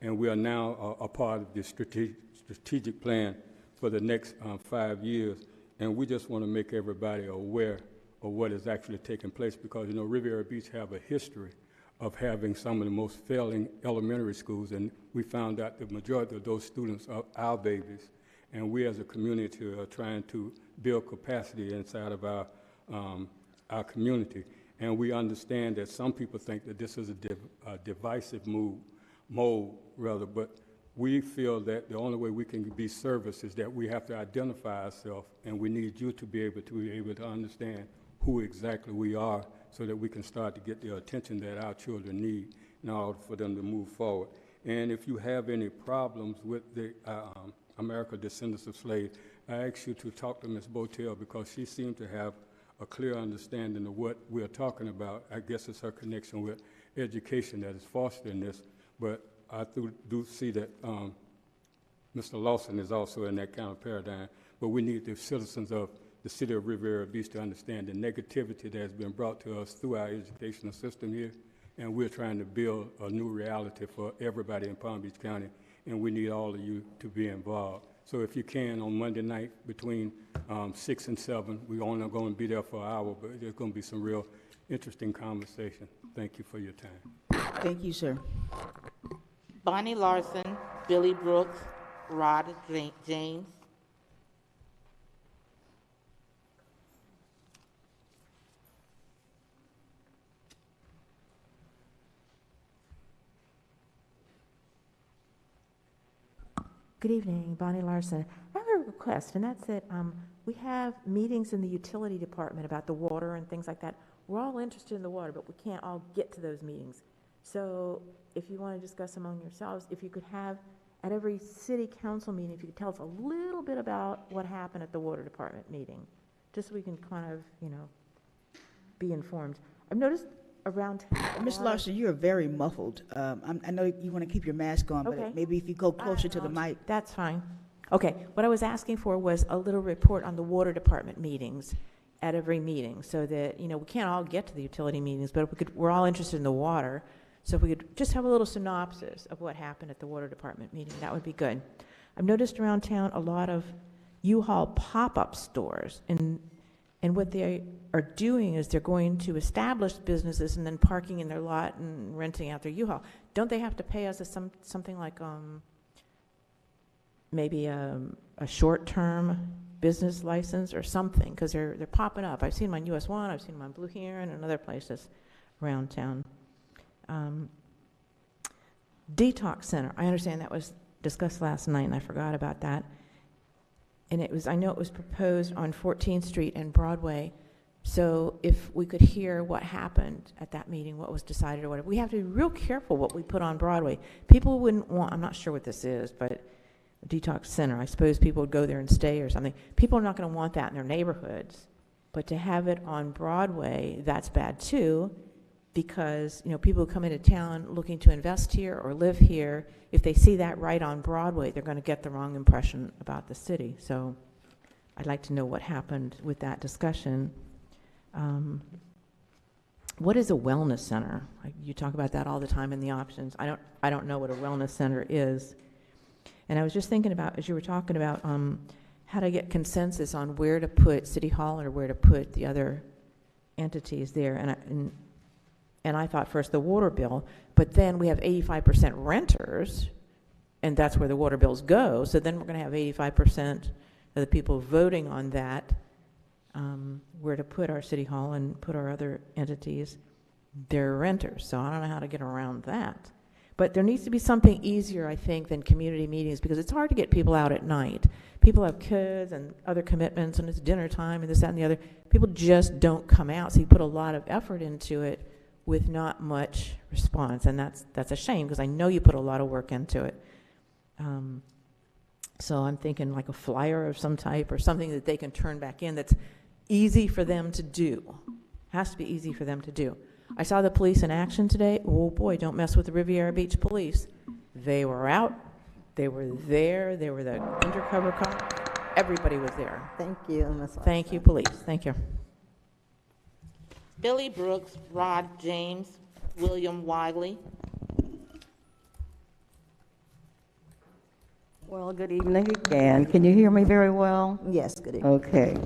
Speaker 19: and we are now a part of the strategic plan for the next 5 years. And we just want to make everybody aware of what is actually taking place, because, you know, Riviera Beach have a history of having some of the most failing elementary schools, and we found out the majority of those students are our babies. And we as a community are trying to build capacity inside of our community. And we understand that some people think that this is a divisive mode, but we feel that the only way we can be service is that we have to identify ourselves, and we need you to be able to understand who exactly we are, so that we can start to get the attention that our children need in order for them to move forward. And if you have any problems with the American descendants of slaves, I ask you to talk to Ms. Botel, because she seemed to have a clear understanding of what we're talking about. I guess it's her connection with education that is fostering this, but I do see that Mr. Lawson is also in that kind of paradigm. But we need the citizens of the city of Riviera Beach to understand the negativity that has been brought to us through our educational system here, and we're trying to build a new reality for everybody in Palm Beach County, and we need all of you to be involved. So if you can, on Monday night between 6 and 7, we're only going to be there for an hour, but there's going to be some real interesting conversation. Thank you for your time.
Speaker 1: Thank you, sir.
Speaker 2: Bonnie Larson, Billy Brooks, Rod James.
Speaker 20: Good evening, Bonnie Larson. I have a request, and that's that we have meetings in the utility department about the water and things like that. We're all interested in the water, but we can't all get to those meetings. So if you want to discuss among yourselves, if you could have, at every city council meeting, if you could tell us a little bit about what happened at the water department meeting, just so we can kind of, be informed. I've noticed around town.
Speaker 1: Ms. Larson, you're very muffled. I know you want to keep your mask on,
Speaker 20: Okay.
Speaker 1: but maybe if you go closer to the mic.
Speaker 20: That's fine. Okay, what I was asking for was a little report on the water department meetings at every meeting, so that, we can't all get to the utility meetings, but if we could, we're all interested in the water, so if we could just have a little synopsis of what happened at the water department meeting, that would be good. I've noticed around town a lot of U-Haul pop-up stores, and what they are doing is they're going to established businesses and then parking in their lot and renting out their U-Haul. Don't they have to pay us something like maybe a short-term business license or something, because they're popping up. I've seen them on US 1, I've seen them on Blue Heron and other places around town. Detox Center, I understand that was discussed last night and I forgot about that. And I know it was proposed on 14th Street and Broadway. So if we could hear what happened at that meeting, what was decided or whatever. We have to be real careful what we put on Broadway. People wouldn't want, I'm not sure what this is, but a detox center, I suppose people would go there and stay or something. People are not going to want that in their neighborhoods. But to have it on Broadway, that's bad too, because, people who come into town looking to invest here or live here, if they see that right on Broadway, they're going to get the wrong impression about the city. So I'd like to know what happened with that discussion. What is a wellness center? You talk about that all the time in the options. I don't know what a wellness center is. And I was just thinking about, as you were talking about, how to get consensus on where to put City Hall or where to put the other entities there. And I thought first the water bill, but then we have 85% renters, and that's where the water bills go. So then we're going to have 85% of the people voting on that, where to put our City Hall and put our other entities. They're renters, so I don't know how to get around that. But there needs to be something easier, I think, than community meetings, because it's hard to get people out at night. People have kids and other commitments, and it's dinner time and this, that, and the other. People just don't come out, so you put a lot of effort into it with not much response, and that's a shame, because I know you put a lot of work into it. So I'm thinking like a flyer of some type or something that they can turn back in that's easy for them to do. Has to be easy for them to do. I saw the police in action today. Oh boy, don't mess with the Riviera Beach police. They were out, they were there, they were the undercover cop. Everybody was there.
Speaker 10: Thank you, Ms. Larson.
Speaker 20: Thank you, police. Thank you.
Speaker 2: Billy Brooks, Rod James, William Wiley.
Speaker 16: Well, good evening again. Can you hear me very well?
Speaker 10: Yes, good evening.
Speaker 16: Okay.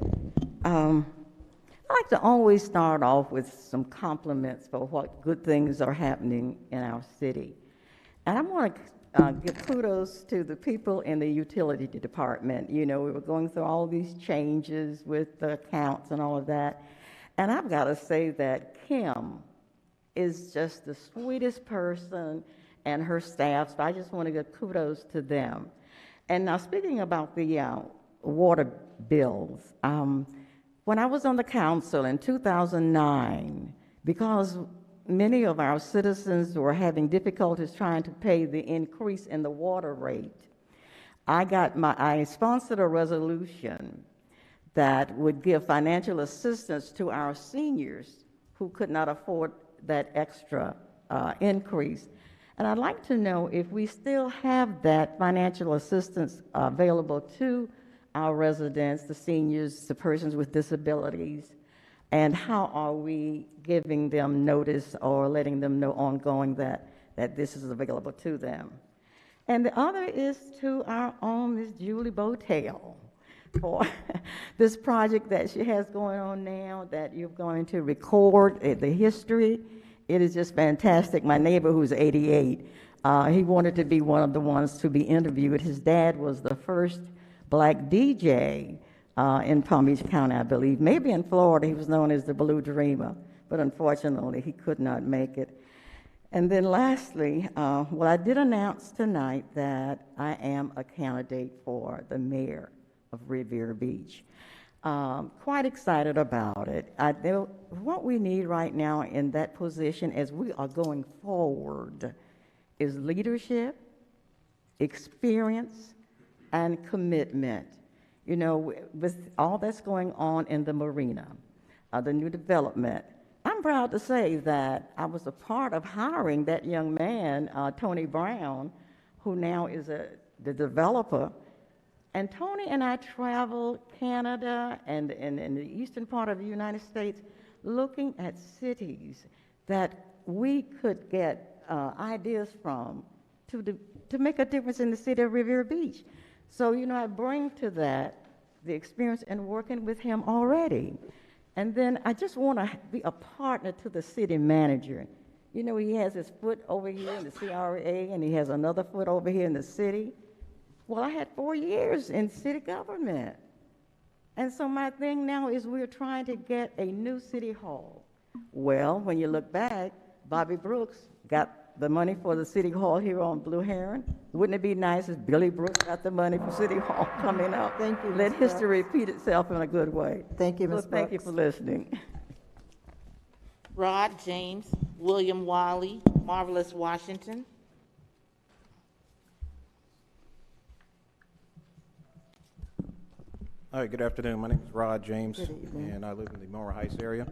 Speaker 16: I like to always start off with some compliments for what good things are happening in our city. And I want to give kudos to the people in the utility department. We were going through all these changes with the accounts and all of that. And I've got to say that Kim is just the sweetest person, and her staff, so I just want to give kudos to them. And now, speaking about the water bills, when I was on the council in 2009, because many of our citizens were having difficulties trying to pay the increase in the water rate, I sponsored a resolution that would give financial assistance to our seniors who could not afford that extra increase. And I'd like to know if we still have that financial assistance available to our residents, the seniors, the persons with disabilities, and how are we giving them notice or letting them know ongoing that this is available to them. And the other is to our own Ms. Julie Botel for this project that she has going on now, that you're going to record the history. It is just fantastic. My neighbor, who's 88, he wanted to be one of the ones to be interviewed. His dad was the first black DJ in Palm Beach County, I believe. Maybe in Florida, he was known as the Blue Dreamer, but unfortunately, he could not make it. And then lastly, I did announce tonight that I am a candidate for the mayor of Riviera Beach. Quite excited about it. What we need right now in that position as we are going forward is leadership, experience, and commitment. You know, with all that's going on in the marina, the new development, I'm proud to say that I was a part of hiring that young man, Tony Brown, who now is the developer. And Tony and I traveled Canada and in the eastern part of the United States looking at cities that we could get ideas from to make a difference in the city of Riviera Beach. So, you know, I bring to that the experience in working with him already. And then I just want to be a partner to the city manager. You know, he has his foot over here in the CRA, and he has another foot over here in the city. Well, I had 4 years in city government. And so my thing now is we're trying to get a new city hall. Well, when you look back, Bobby Brooks got the money for the city hall here on Blue Heron. Wouldn't it be nice if Billy Brooks got the money for city hall coming up?
Speaker 10: Thank you,
Speaker 16: Let
Speaker 10: Ms.
Speaker 16: history repeat itself in a good way.
Speaker 10: Thank you, Ms.
Speaker 16: So thank you
Speaker 10: Brooks.
Speaker 16: for listening.
Speaker 2: Rod James, William Wiley, Marvelous Washington.
Speaker 21: All right, good afternoon. My name is Rod James,
Speaker 10: Good evening.
Speaker 21: and I live in the Monroe Heights area.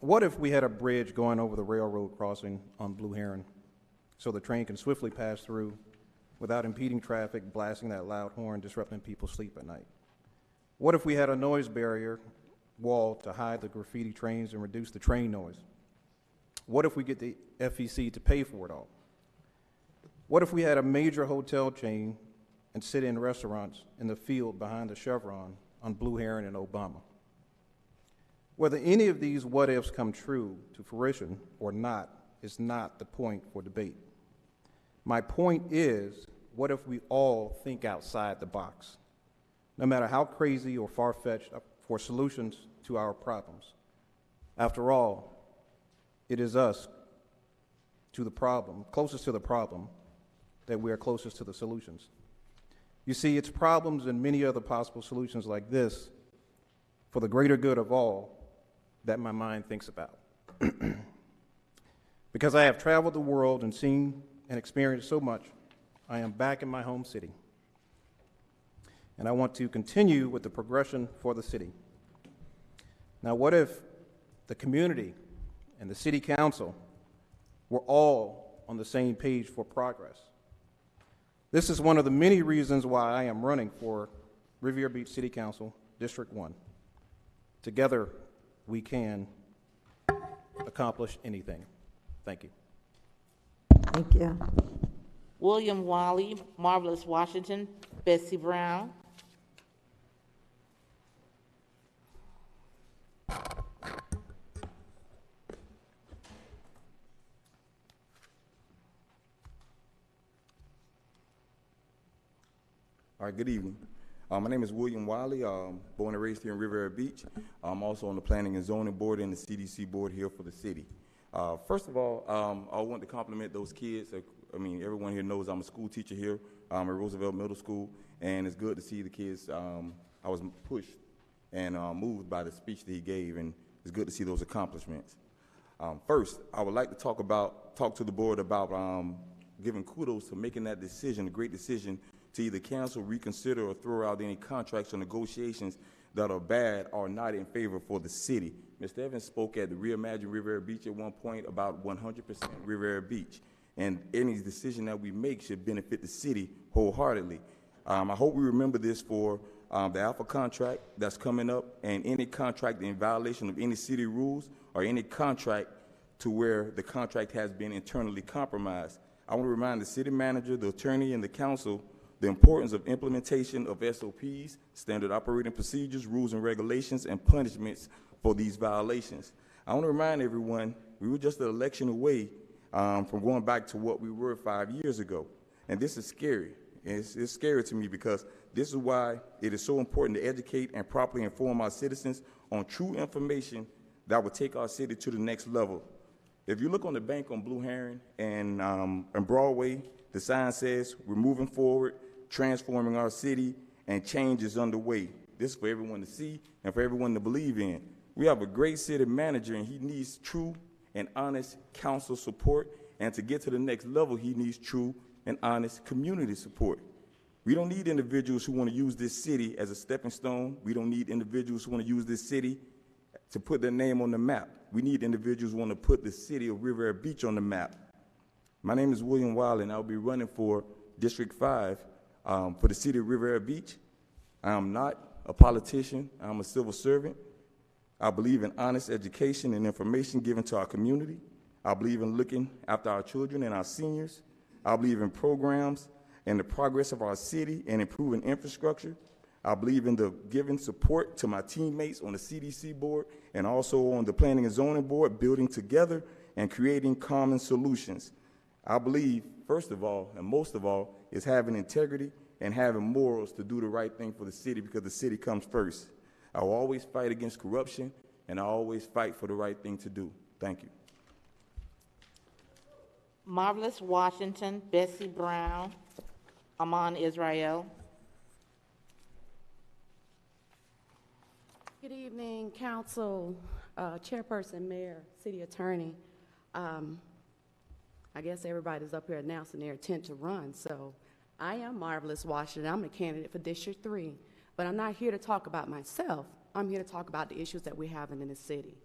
Speaker 21: What if we had a bridge going over the railroad crossing on Blue Heron so the train can swiftly pass through without impeding traffic, blasting that loud horn, disrupting people's sleep at night? What if we had a noise barrier wall to hide the graffiti trains and reduce the train noise? What if we get the FEC to pay for it all? What if we had a major hotel chain and sit-in restaurants in the field behind the Chevron on Blue Heron and Obama? Whether any of these what-ifs come true to fruition or not is not the point for debate. My point is, what if we all think outside the box, no matter how crazy or far-fetched, for solutions to our problems? After all, it is us to the problem, closest to the problem, that we are closest to the solutions. You see, it's problems and many other possible solutions like this for the greater good of all that my mind thinks about. Because I have traveled the world and seen and experienced so much, I am back in my home city. And I want to continue with the progression for the city. Now, what if the community and the city council were all on the same page for progress? This is one of the many reasons why I am running for Riviera Beach City Council, District 1. Together, we can accomplish anything. Thank you.
Speaker 10: Thank you.
Speaker 2: William Wiley, Marvelous Washington, Betsy Brown.
Speaker 22: All right, good evening. My name is William Wiley, born and raised here in Riviera Beach. I'm also on the Planning and Zoning Board and the CDC Board here for the city. First of all, I want to compliment those kids. I mean, everyone here knows I'm a school teacher here at Roosevelt Middle School, and it's good to see the kids. I was pushed and moved by the speech that he gave, and it's good to see those accomplishments. First, I would like to talk to the board about giving kudos to making that decision, a great decision, to either cancel, reconsider, or throw out any contracts or negotiations that are bad or not in favor for the city. Mr. Evans spoke at the Reimagine Riviera Beach at one point about 100% Riviera Beach, and any decision that we make should benefit the city wholeheartedly. I hope we remember this for the Alpha contract that's coming up, and any contract in violation of any city rules or any contract to where the contract has been internally compromised. I want to remind the city manager, the attorney, and the council the importance of implementation of SOPs, standard operating procedures, rules and regulations, and punishments for these violations. I want to remind everyone, we were just an election away from going back to what we were 5 years ago. And this is scary. It's scary to me because this is why it is so important to educate and properly inform our citizens on true information that will take our city to the next level. If you look on the bank on Blue Heron and Broadway, the sign says, "We're moving forward, transforming our city, and change is underway." This is for everyone to see and for everyone to believe in. We have a great city manager, and he needs true and honest council support. And to get to the next level, he needs true and honest community support. We don't need individuals who want to use this city as a stepping stone. We don't need individuals who want to use this city to put their name on the map. We need individuals who want to put the city of Riviera Beach on the map. My name is William Wiley, and I'll be running for District 5 for the city of Riviera Beach. I am not a politician. I'm a civil servant. I believe in honest education and information given to our community. I believe in looking after our children and our seniors. I believe in programs and the progress of our city and improving infrastructure. I believe in the giving support to my teammates on the CDC board and also on the Planning and Zoning board, building together and creating common solutions. I believe, first of all, and most of all, is having integrity and having morals to do the right thing for the city, because the city comes first. I will always fight against corruption, and I always fight for the right thing to do. Thank you.
Speaker 2: Marvelous Washington, Bessie Brown, Amon Israel.
Speaker 5: Good evening, Council, Chairperson, Mayor, City Attorney. I guess everybody's up here announcing their intent to run, so I am Marvelous Washington. I'm a candidate for District 3, but I'm not here to talk about myself. I'm here to talk about the issues that we have in the city.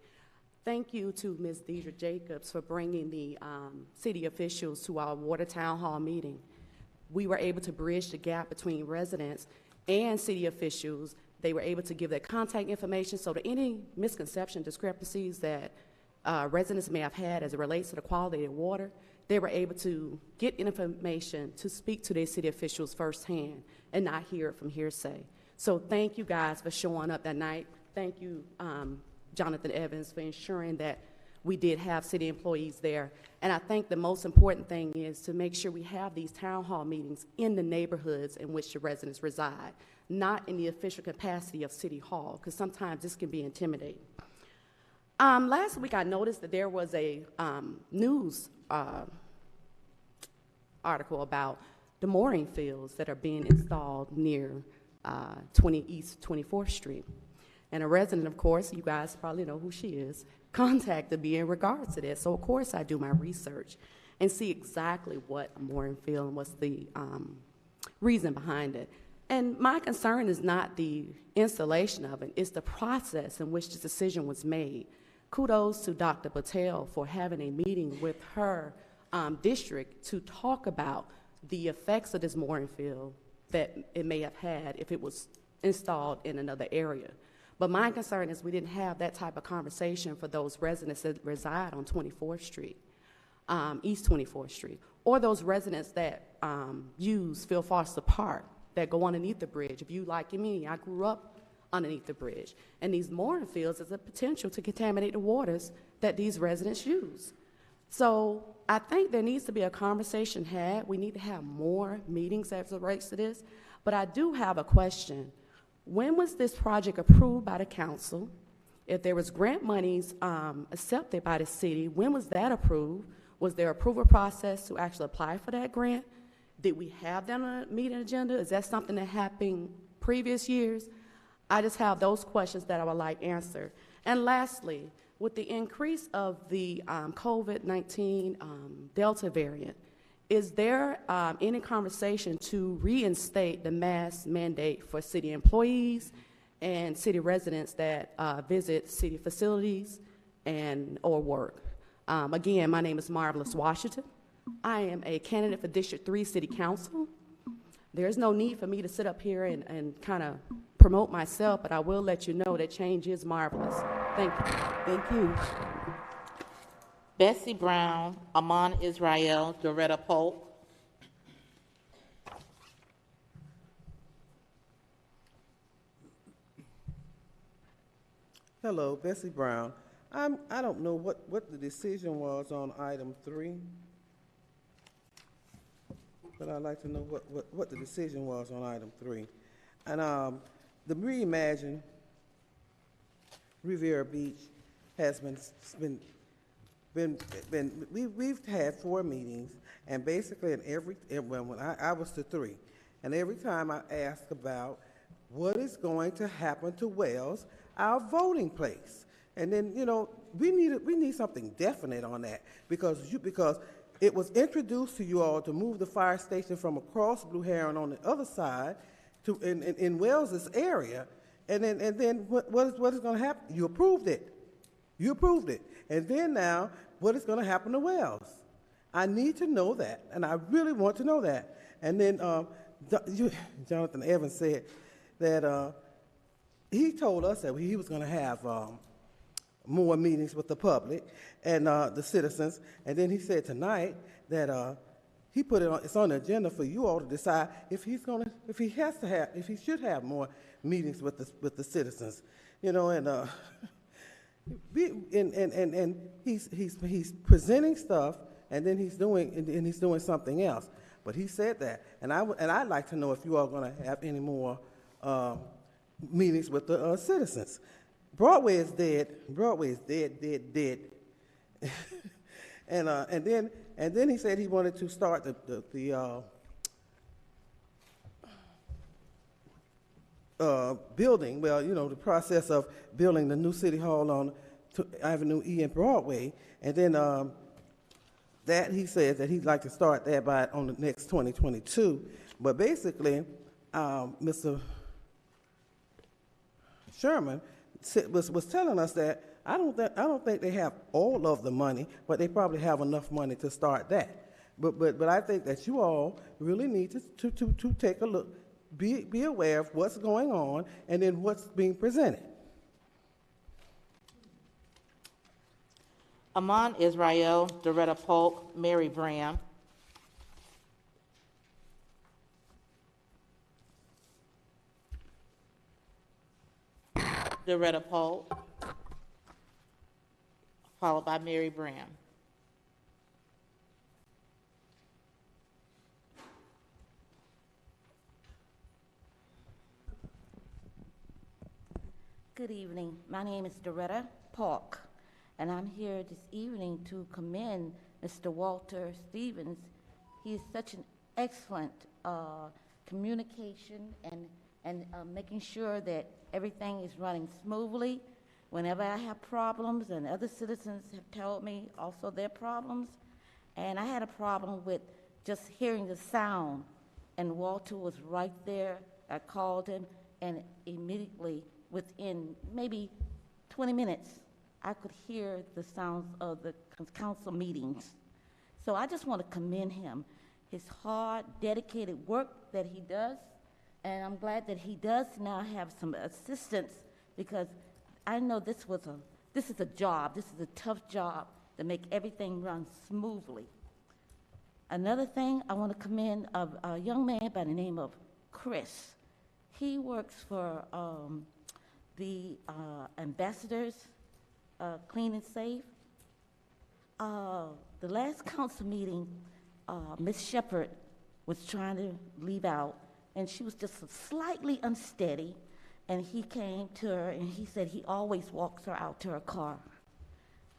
Speaker 5: Thank you to Ms. Deidre Jacobs for bringing the city officials to our Water Town Hall meeting. We were able to bridge the gap between residents and city officials. They were able to give their contact information so that any misconception, discrepancies that residents may have had as it relates to the quality of water, they were able to get information to speak to their city officials firsthand and not hear it from hearsay. So thank you guys for showing up that night. Thank you, Jonathan Evans, for ensuring that we did have city employees there. And I think the most important thing is to make sure we have these town hall meetings in the neighborhoods in which the residents reside, not in the official capacity of City Hall, because sometimes this can be intimidating. Last week I noticed that there was a news article about the mooring fields that are being installed near 20 East 24th Street. And a resident, of course, you guys probably know who she is, contacted me in regards to this. So, of course, I do my research and see exactly what a mooring field and what's the reason behind it. And my concern is not the installation of it, it's the process in which the decision was made. Kudos to Dr. Patel for having a meeting with her district to talk about the effects of this mooring field that it may have had if it was installed in another area. But my concern is we didn't have that type of conversation for those residents that reside on 24th Street, East 24th Street, or those residents that use Phil Foster Park that go underneath the bridge. If you like me, I grew up underneath the bridge. And these mooring fields is a potential to contaminate the waters that these residents use. So I think there needs to be a conversation had. We need to have more meetings as it relates to this. But I do have a question. When was this project approved by the council? If there was grant monies accepted by the city, when was that approved? Was there approval process to actually apply for that grant? Did we have that on a meeting agenda? Is that something that happened previous years? I just have those questions that I would like answered. And lastly, with the increase of the COVID-19 Delta variant, is there any conversation to reinstate the mask mandate for city employees and city residents that visit city facilities or work? Again, my name is Marvelous Washington. I am a candidate for District 3 City Council. There's no need for me to sit up here and kind of promote myself, but I will let you know that change is marvelous. Thank you.
Speaker 2: Thank you. Bessie Brown, Amon Israel, Doretta Polk.
Speaker 7: Hello, Bessie Brown. I don't know what the decision was on item 3, but I'd like to know what the decision was on item 3. And the Reimagine Riviera Beach has we've had 4 meetings, and basically when I was to 3, and every time I asked about what is going to happen to Wells, our voting place. And then, you know, we need something definite on that, because it was introduced to you all to move the fire station from across Blue Heron on the other side to in Wells's area, and then what is going to happen? You approved it. You approved it. And then now, what is going to happen to Wells? I need to know that, and I really want to know that. And then Jonathan Evans said that he told us that he was going to have more meetings with the public and the citizens. And then he said tonight that he put it on. It's on the agenda for you all to decide if he should have more meetings with the citizens. You know, and he's presenting stuff, and then he's doing something else. But he said that, and I'd like to know if you all are going to have any more meetings with the citizens. Broadway is dead. Broadway is dead. And then he said he wanted to start the building. Well, you know, the process of building the new city hall on Avenue E and Broadway, and then that he said that he'd like to start that on the next 2022. But basically, Mr. Sherman was telling us that I don't think they have all of the money, but they probably have enough money to start that. But I think that you all really need to take a look, be aware of what's going on, and then what's being presented.
Speaker 2: Amon Israel, Doretta Polk, Mary Bram. Doretta Polk, followed by Mary Bram.
Speaker 8: Good evening. My name is Doretta Polk, and I'm here this evening to commend Mr. Walter Stevens. He is such an excellent communication and making sure that everything is running smoothly. Whenever I have problems, and other citizens have told me also their problems, and I had a problem with just hearing the sound, and Walter was right there. I called him, and immediately, within maybe 20 minutes, I could hear the sounds of the council meetings. So I just want to commend him, his hard, dedicated work that he does, and I'm glad that he does now have some assistance, because I know this is a job, this is a tough job to make everything run smoothly. Another thing, I want to commend a young man by the name of Chris. He works for the Ambassadors Clean and Safe. The last council meeting, Ms. Shepherd was trying to leave out, and she was just slightly unsteady, and he came to her and he said he always walks her out to her car.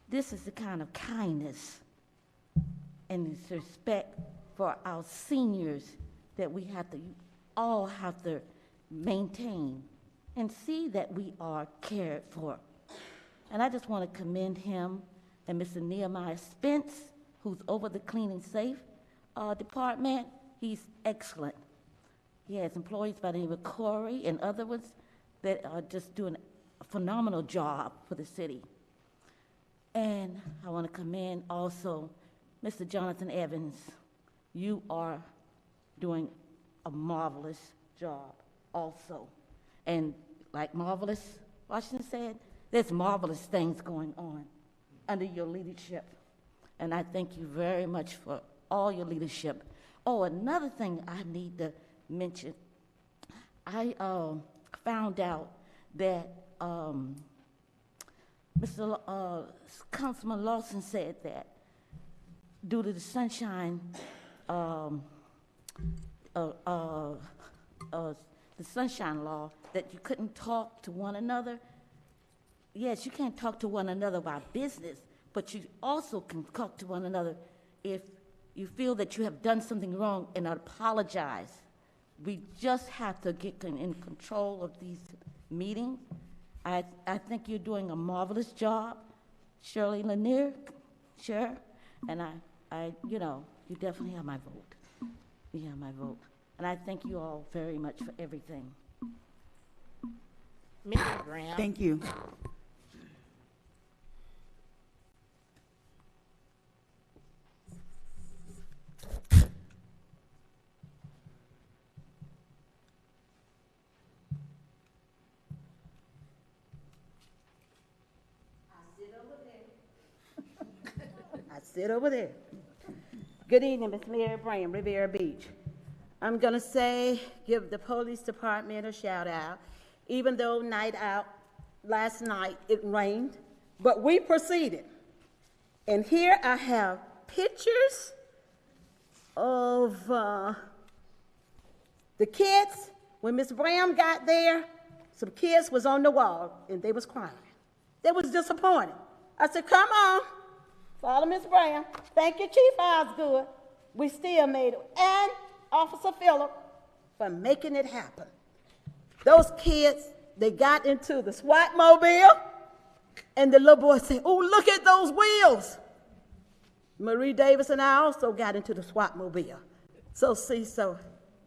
Speaker 8: This is the kind of kindness and respect for our seniors that we all have to maintain and see that we are cared for. And I just want to commend him and Mr. Nehemiah Spence, who's over the Clean and Safe department. He's excellent. He has employees by the name of Corey and other ones that are just doing a phenomenal job for the city. And I want to commend also Mr. Jonathan Evans. You are doing a marvelous job also. And like Marvelous Washington said, there's marvelous things going on under your leadership. And I thank you very much for all your leadership. Oh, another thing I need to mention. I found out that Councilman Lawson said that due to the sunshine, the sunshine law, that you couldn't talk to one another. Yes, you can't talk to one another about business, but you also can talk to one another if you feel that you have done something wrong and apologize. we just have to get in control of these meetings. I think you're doing a marvelous job, Shirley Lanier, sure, and you know, you definitely have my vote. You have my vote. And I thank you all very much for everything.
Speaker 2: Mr. Graham.
Speaker 1: Thank you.
Speaker 15: I sit over there. Good evening, Miss Mary Brand, Riviera Beach. I'm gonna say, give the police department a shout out. Even though night out, last night, it rained, but we proceeded. And here I have pictures of the kids. When Miss Bram got there, some kids was on the wall and they was crying. They was disappointed. I said, come on, follow Miss Bram. Thank you, Chief Osgood. We still made it. And Officer Phillip for making it happen. Those kids, they got into the SWAT mobile, and the little boy said, oh, look at those wheels. Marie Davis and I also got into the SWAT mobile. So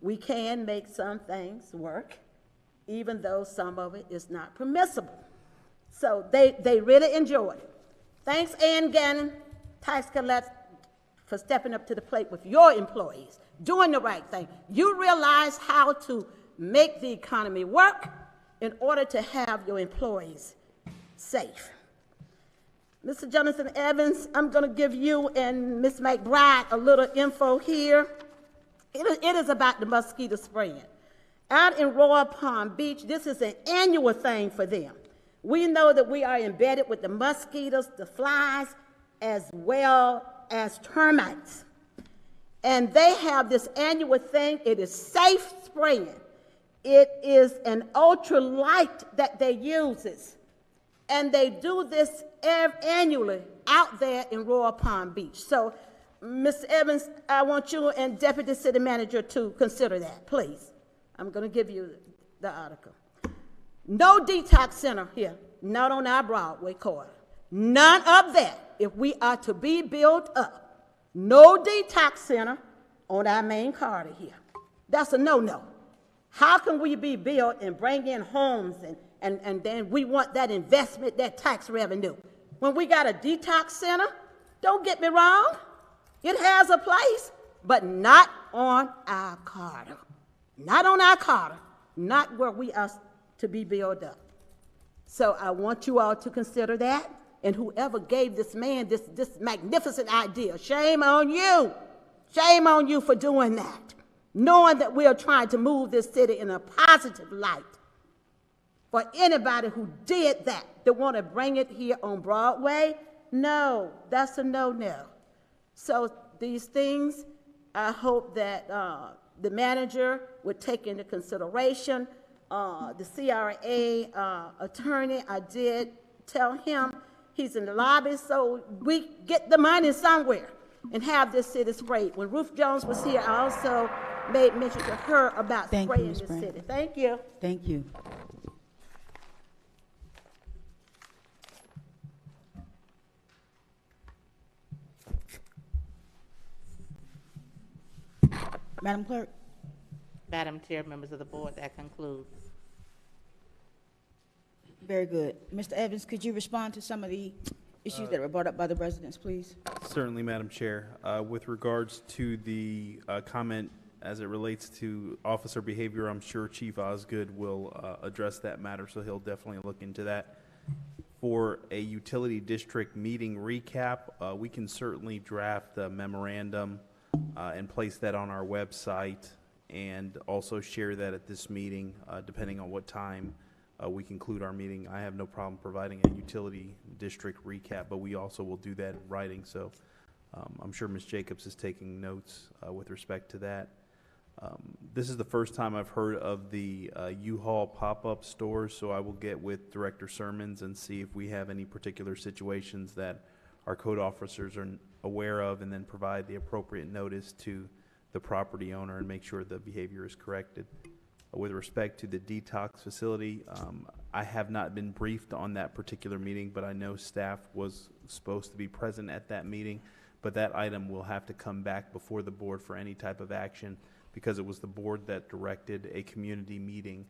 Speaker 15: we can make some things work, even though some of it is not permissible. So they really enjoyed it. Thanks, Ann Gannon, tax collector, for stepping up to the plate with your employees, doing the right thing. You realize how to make the economy work in order to have your employees safe. Mr. Jonathan Evans, I'm going to give you and Ms. McBride a little info here. It is about the mosquito spraying. Out in Royal Palm Beach, this is an annual thing for them. We know that we are embedded with the mosquitoes, the flies, as well as termites. And they have this annual thing. It is safe spraying. It is an ultralight that they use. And they do this annually out there in Royal Palm Beach. So, Mr. Evans, I want you and Deputy City Manager to consider that, please. I'm going to give you the article. No detox center here, not on our Broadway corridor. None of that, if we are to be built up. No detox center on our main corridor here. That's a no-no. How can we be built and bring in homes and then we want that investment, that tax revenue? When we got a detox center, don't get me wrong, it has a place, but not on our corridor. Not on our corridor, not where we are to be built up. So I want you all to consider that, and whoever gave this man this magnificent idea, shame on you. Shame on you for doing that, knowing that we are trying to move this city in a positive light. For anybody who did that want to bring it here on Broadway, no, that's a no-no. So these things, I hope that the manager would take into consideration. The CRA attorney, I did tell him he's in the lobby, so we get the money somewhere and have this city sprayed. When Ruth Jones was here, I also made mention to her about spraying this city. Thank you.
Speaker 1: Thank you. Madam Clerk.
Speaker 2: Madam Chair, members of the board, that concludes.
Speaker 1: Very good. Mr. Evans, could you respond to some of the issues that were brought up by the residents, please?
Speaker 6: Certainly, Madam Chair. With regards to the comment as it relates to officer behavior, I'm sure Chief Osgood will address that matter, so he'll definitely look into that. For a utility district meeting recap, we can certainly draft a memorandum and place that on our website and also share that at this meeting, depending on what time we conclude our meeting. I have no problem providing a utility district recap, but we also will do that in writing. So I'm sure Ms. Jacobs is taking notes with respect to that. This is the first time I've heard of the U-Haul pop-up stores, so I will get with Director Sermons and see if we have any particular situations that our code officers are aware of, and then provide the appropriate notice to the property owner and make sure the behavior is corrected. With respect to the detox facility, I have not been briefed on that particular meeting, but I know staff was supposed to be present at that meeting. But that item will have to come back before the board for any type of action, because it was the board that directed a community meeting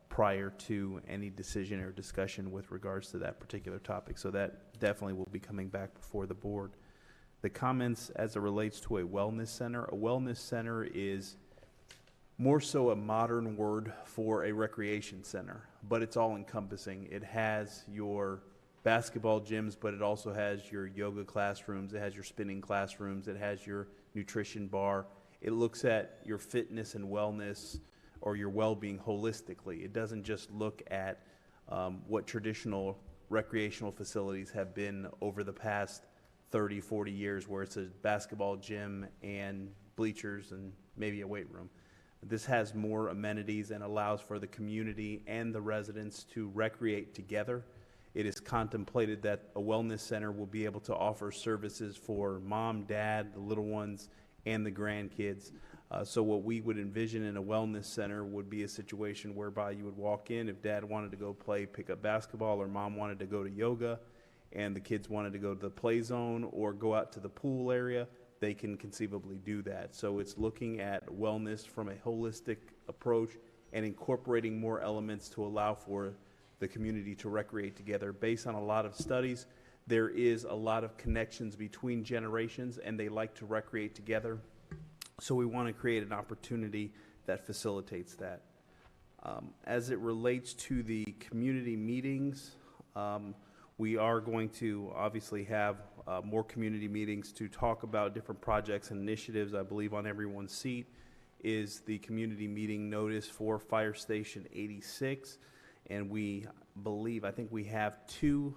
Speaker 6: prior to any decision or discussion with regards to that particular topic. So that definitely will be coming back before the board. The comments as it relates to a wellness center is more so a modern word for a recreation center, but it's all encompassing. It has your basketball gyms, but it also has your yoga classrooms, it has your spinning classrooms, it has your nutrition bar. It looks at your fitness and wellness or your well-being holistically. It doesn't just look at what traditional recreational facilities have been over the past 30, 40 years, where it's a basketball gym and bleachers and maybe a weight room. This has more amenities and allows for the community and the residents to recreate together. It is contemplated that a wellness center will be able to offer services for mom, dad, the little ones, and the grandkids. So what we would envision in a wellness center would be a situation whereby you would walk in if dad wanted to go play pickup basketball, or mom wanted to go to yoga, and the kids wanted to go to the play zone or go out to the pool area, they can conceivably do that. So it's looking at wellness from a holistic approach and incorporating more elements to allow for the community to recreate together. Based on a lot of studies, there is a lot of connections between generations, and they like to recreate together. So we want to create an opportunity that facilitates that. As it relates to the community meetings, we are going to obviously have more community meetings to talk about different projects and initiatives. I believe on everyone's seat is the community meeting notice for Fire Station 86. And I think we have two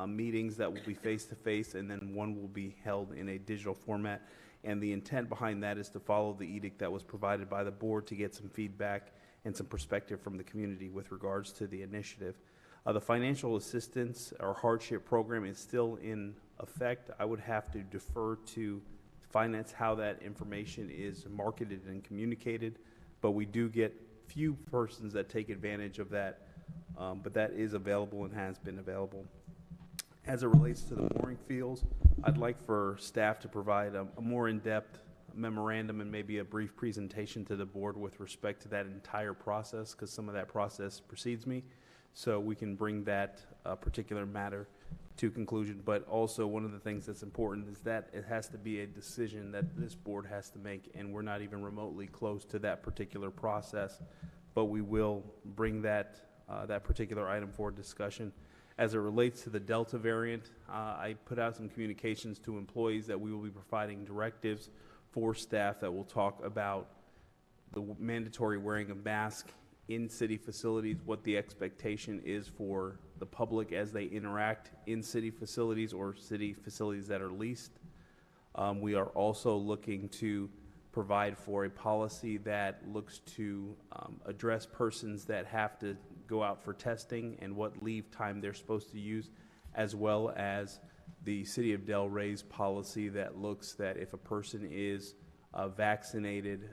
Speaker 6: meetings that will be face-to-face, and then one will be held in a digital format. And the intent behind that is to follow the edict that was provided by the board to get some feedback and some perspective from the community with regards to the initiative. The financial assistance or hardship program is still in effect. I would have to defer to finance how that information is marketed and communicated, but we do get few persons that take advantage of that, but that is available and has been available. As it relates to the mooring fields, I'd like for staff to provide a more in-depth memorandum and maybe a brief presentation to the board with respect to that entire process, because some of that process precedes me. So we can bring that particular matter to conclusion. But also, one of the things that's important is that it has to be a decision that this board has to make, and we're not even remotely close to that particular process. But we will bring that particular item for discussion. As it relates to the Delta variant, I put out some communications to employees that we will be providing directives for staff that will talk about the mandatory wearing of masks in city facilities, what the expectation is for the public as they interact in city facilities or city facilities that are leased. We are also looking to provide for a policy that looks to address persons that have to go out for testing and what leave time they're supposed to use, as well as the City of Delray's policy that looks that if a person is vaccinated,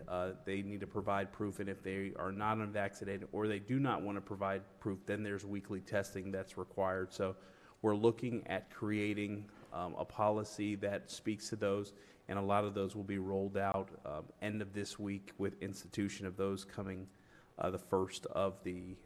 Speaker 6: they need to provide proof, and if they are not unvaccinated or they do not want to provide proof, then there's weekly testing that's required. So we're looking at creating a policy that speaks to those, and a lot of those will be rolled out end of this week, with institution of those coming the first of the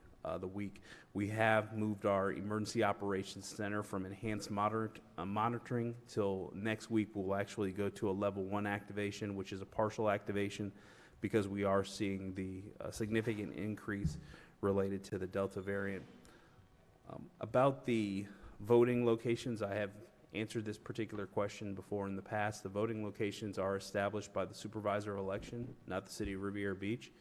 Speaker 6: week. We have moved our Emergency Operations Center from enhanced monitoring till next week. We'll actually go to a level 1 activation, which is a partial activation, because we are seeing the significant increase related to the Delta variant. About the voting locations, I have answered this particular question before in the past. The voting locations are established by the supervisor of election, not the City of Riviera Beach.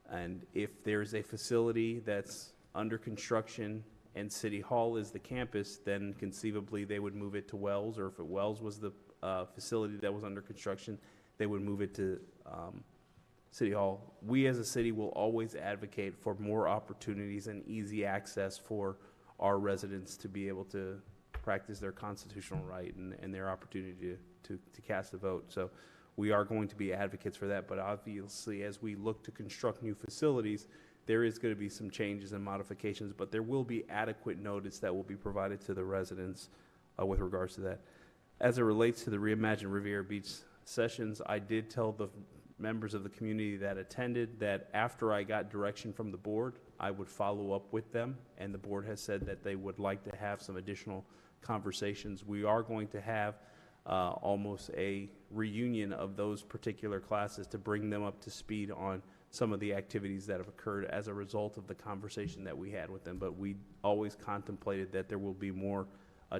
Speaker 6: And if there's a facility that's under construction and City Hall is the campus, then conceivably they would move it to Wells, or if Wells was the facility that was under construction, they would move it to City Hall. We as a city will always advocate for more opportunities and easy access for our residents to be able to practice their constitutional right and their opportunity to cast a vote. So we are going to be advocates for that, but obviously, as we look to construct new facilities, there is going to be some changes and modifications, but there will be adequate notice that will be provided to the residents with regards to that. As it relates to the Reimagine Riviera Beach sessions, I did tell the members of the community that attended that after I got direction from the board, I would follow up with them, and the board has said that they would like to have some additional conversations. We are going to have almost a reunion of those particular classes to bring them up to speed on some of the activities that have occurred as a result of the conversation that we had with them. But we always contemplated that there will be more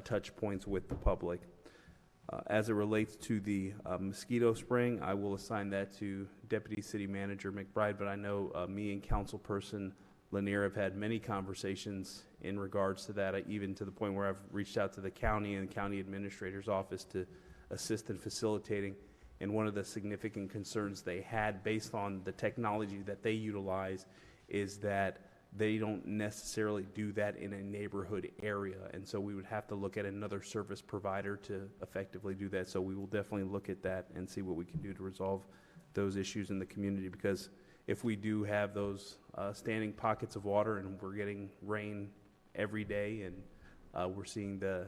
Speaker 6: touch points with the public. As it relates to the mosquito spraying, I will assign that to Deputy City Manager McBride, but I know me and Councilperson Lanier have had many conversations in regards to that, even to the point where I've reached out to the county and county administrator's office to assist in facilitating. And one of the significant concerns they had based on the technology that they utilize is that they don't necessarily do that in a neighborhood area. And so we would have to look at another service provider to effectively do that. So we will definitely look at that and see what we can do to resolve those issues in the community, because if we do have those standing pockets of water and we're getting rain every day and we're seeing the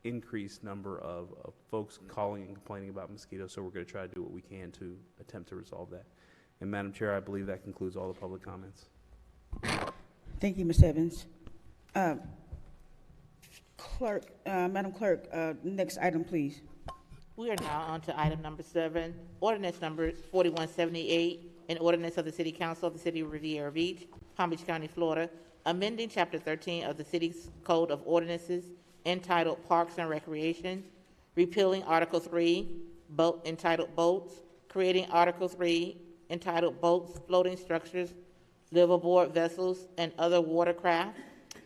Speaker 6: increased number of folks calling and complaining about mosquitoes, so we're going to try to do what we can to attempt to resolve that. And Madam Chair, I believe that concludes all the public comments.
Speaker 1: Thank you, Ms. Evans. Madam Clerk, next item, please.
Speaker 2: We are now on to item number 7, ordinance number 4178, an ordinance of the City Council of the City of Riviera Beach, Palm Beach County, Florida, amending Chapter 13 of the City's Code of Ordinances entitled Parks and Recreation, repealing Article 3, entitled Boats, creating Article 3, entitled Boats, Floating Structures, Liveaboard Vessels, and Other Watercraft,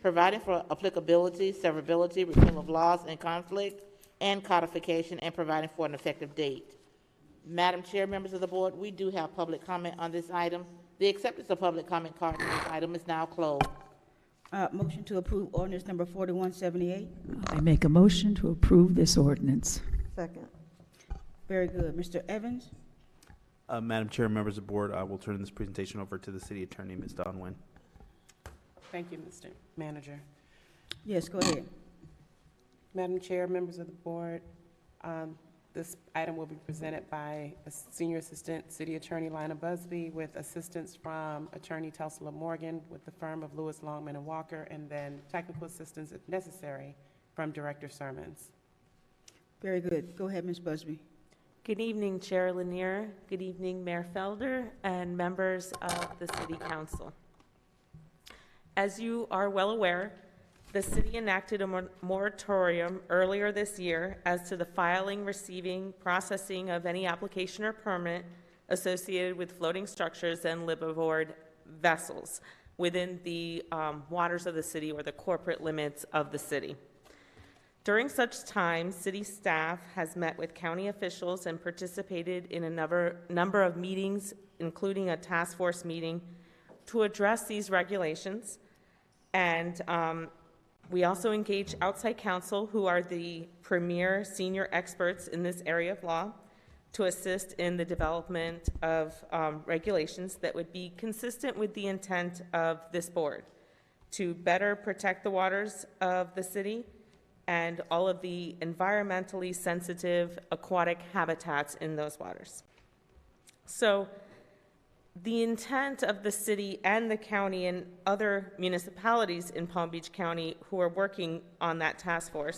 Speaker 2: providing for applicability, severability, repeal of laws in conflict, and codification, and providing for an effective date. Madam Chair, members of the board, we do have public comment on this item. The acceptance of public comment cards on this item is now closed.
Speaker 1: Motion to approve ordinance number 4178.
Speaker 3: I make a motion to approve this ordinance.
Speaker 10: Second.
Speaker 1: Very good. Mr. Evans?
Speaker 6: Madam Chair, members of the board, I will turn this presentation over to the City Attorney, Ms. Dawn Nguyen.
Speaker 17: Thank you, Mr. Manager.
Speaker 1: Yes, go ahead.
Speaker 17: Madam Chair, members of the board, this item will be presented by Senior Assistant City Attorney Lina Busby with assistance from Attorney Telsela Morgan with the firm of Lewis, Longman & Walker, and then technical assistance if necessary from Director Sermons.
Speaker 1: Very good. Go ahead, Ms. Busby.
Speaker 9: Good evening, Chair Lanier. Good evening, Mayor Felder, and members of the City Council. As you are well aware, the city enacted a moratorium earlier this year as to the filing, receiving, processing of any application or permit associated with floating structures and liveaboard vessels within the waters of the city or the corporate limits of the city. During such time, city staff has met with county officials and participated in a number of meetings, including a task force meeting, to address these regulations. And we also engage outside counsel, who are the premier senior experts in this area of law, to assist in the development of regulations that would be consistent with the intent of this board, to better protect the waters of the city and all of the environmentally sensitive aquatic habitats in those waters. So the intent of the city and the county and other municipalities in Palm Beach County who are working on that task force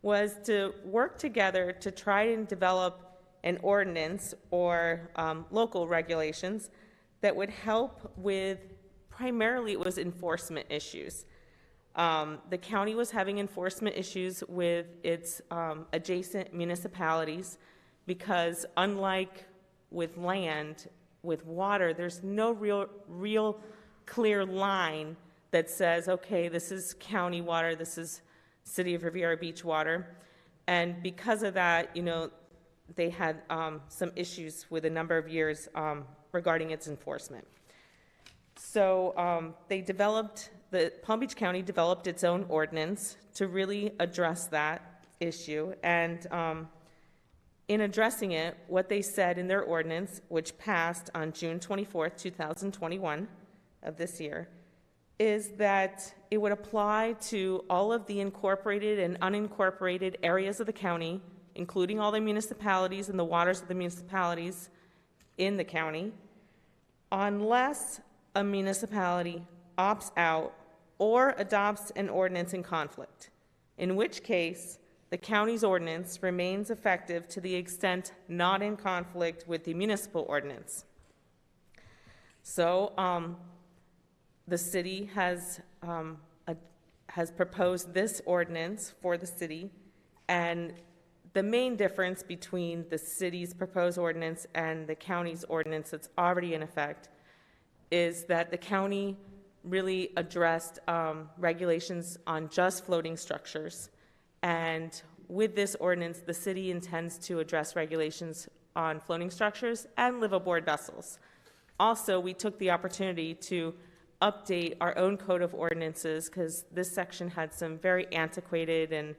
Speaker 9: was to work together to try and develop an ordinance or local regulations that would help with, primarily it was enforcement issues. The county was having enforcement issues with its adjacent municipalities because, unlike with land, with water, there's no real clear line that says, okay, this is county water, this is City of Riviera Beach water. And because of that, you know, they had some issues with a number of years regarding its enforcement. So Palm Beach County developed its own ordinance to really address that issue. And in addressing it, what they said in their ordinance, which passed on June 24th, 2021 of this year, is that it would apply to all of the incorporated and unincorporated areas of the county, including all the municipalities and the waters of the municipalities in the county, unless a municipality opts out or adopts an ordinance in conflict, in which case the county's ordinance remains effective to the extent not in conflict with the municipal ordinance. So the city has proposed this ordinance for the city, and the main difference between the city's proposed ordinance and the county's ordinance that's already in effect is that the county really addressed regulations on just floating structures. And with this ordinance, the city intends to address regulations on floating structures and liveaboard vessels. Also, we took the opportunity to update our own code of ordinances because this section had some very antiquated and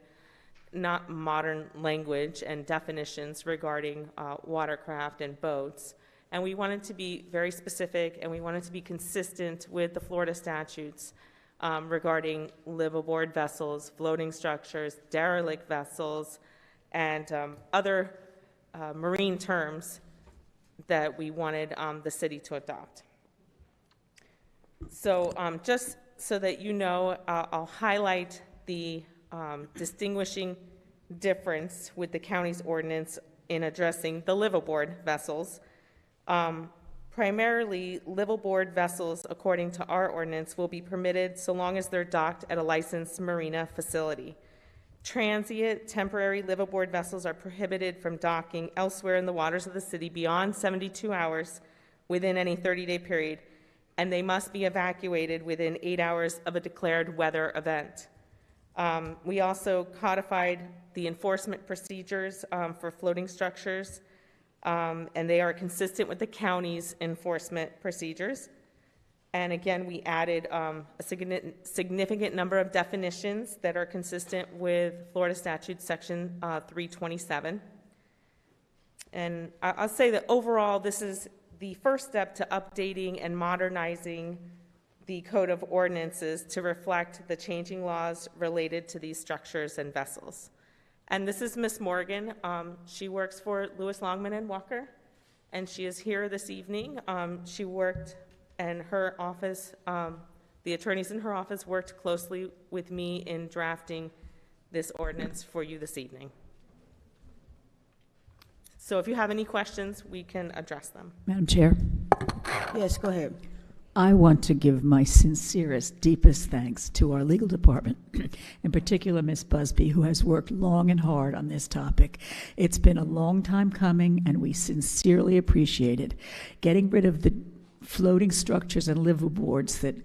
Speaker 9: not modern language and definitions regarding watercraft and boats. And we wanted to be very specific, and we wanted to be consistent with the Florida statutes regarding liveaboard vessels, floating structures, derelict vessels, and other marine terms that we wanted the city to adopt. So just so that you know, I'll highlight the distinguishing difference with the county's ordinance in addressing the liveaboard vessels. Primarily, liveaboard vessels, according to our ordinance, will be permitted so long as they're docked at a licensed marina facility. Transient, temporary liveaboard vessels are prohibited from docking elsewhere in the waters of the city beyond 72 hours within any 30-day period, and they must be evacuated within 8 hours of a declared weather event. We also codified the enforcement procedures for floating structures, and they are consistent with the county's enforcement procedures. And again, we added a significant number of definitions that are consistent with Florida Statute Section 327. And I'll say that overall, this is the first step to updating and modernizing the Code of Ordinances to reflect the changing laws related to these structures and vessels. And this is Ms. Morgan. She works for Lewis, Longman and Walker, and she is here this evening. She worked in her office, the attorneys in her office worked closely with me in drafting this ordinance for you this evening. So if you have any questions, we can address them.
Speaker 3: Madam Chair,
Speaker 1: Yes, go ahead.
Speaker 3: I want to give my sincerest, deepest thanks to our legal department, in particular Ms. Busby, who has worked long and hard on this topic. It's been a long time coming, and we sincerely appreciate it. Getting rid of the floating structures and liveaboards that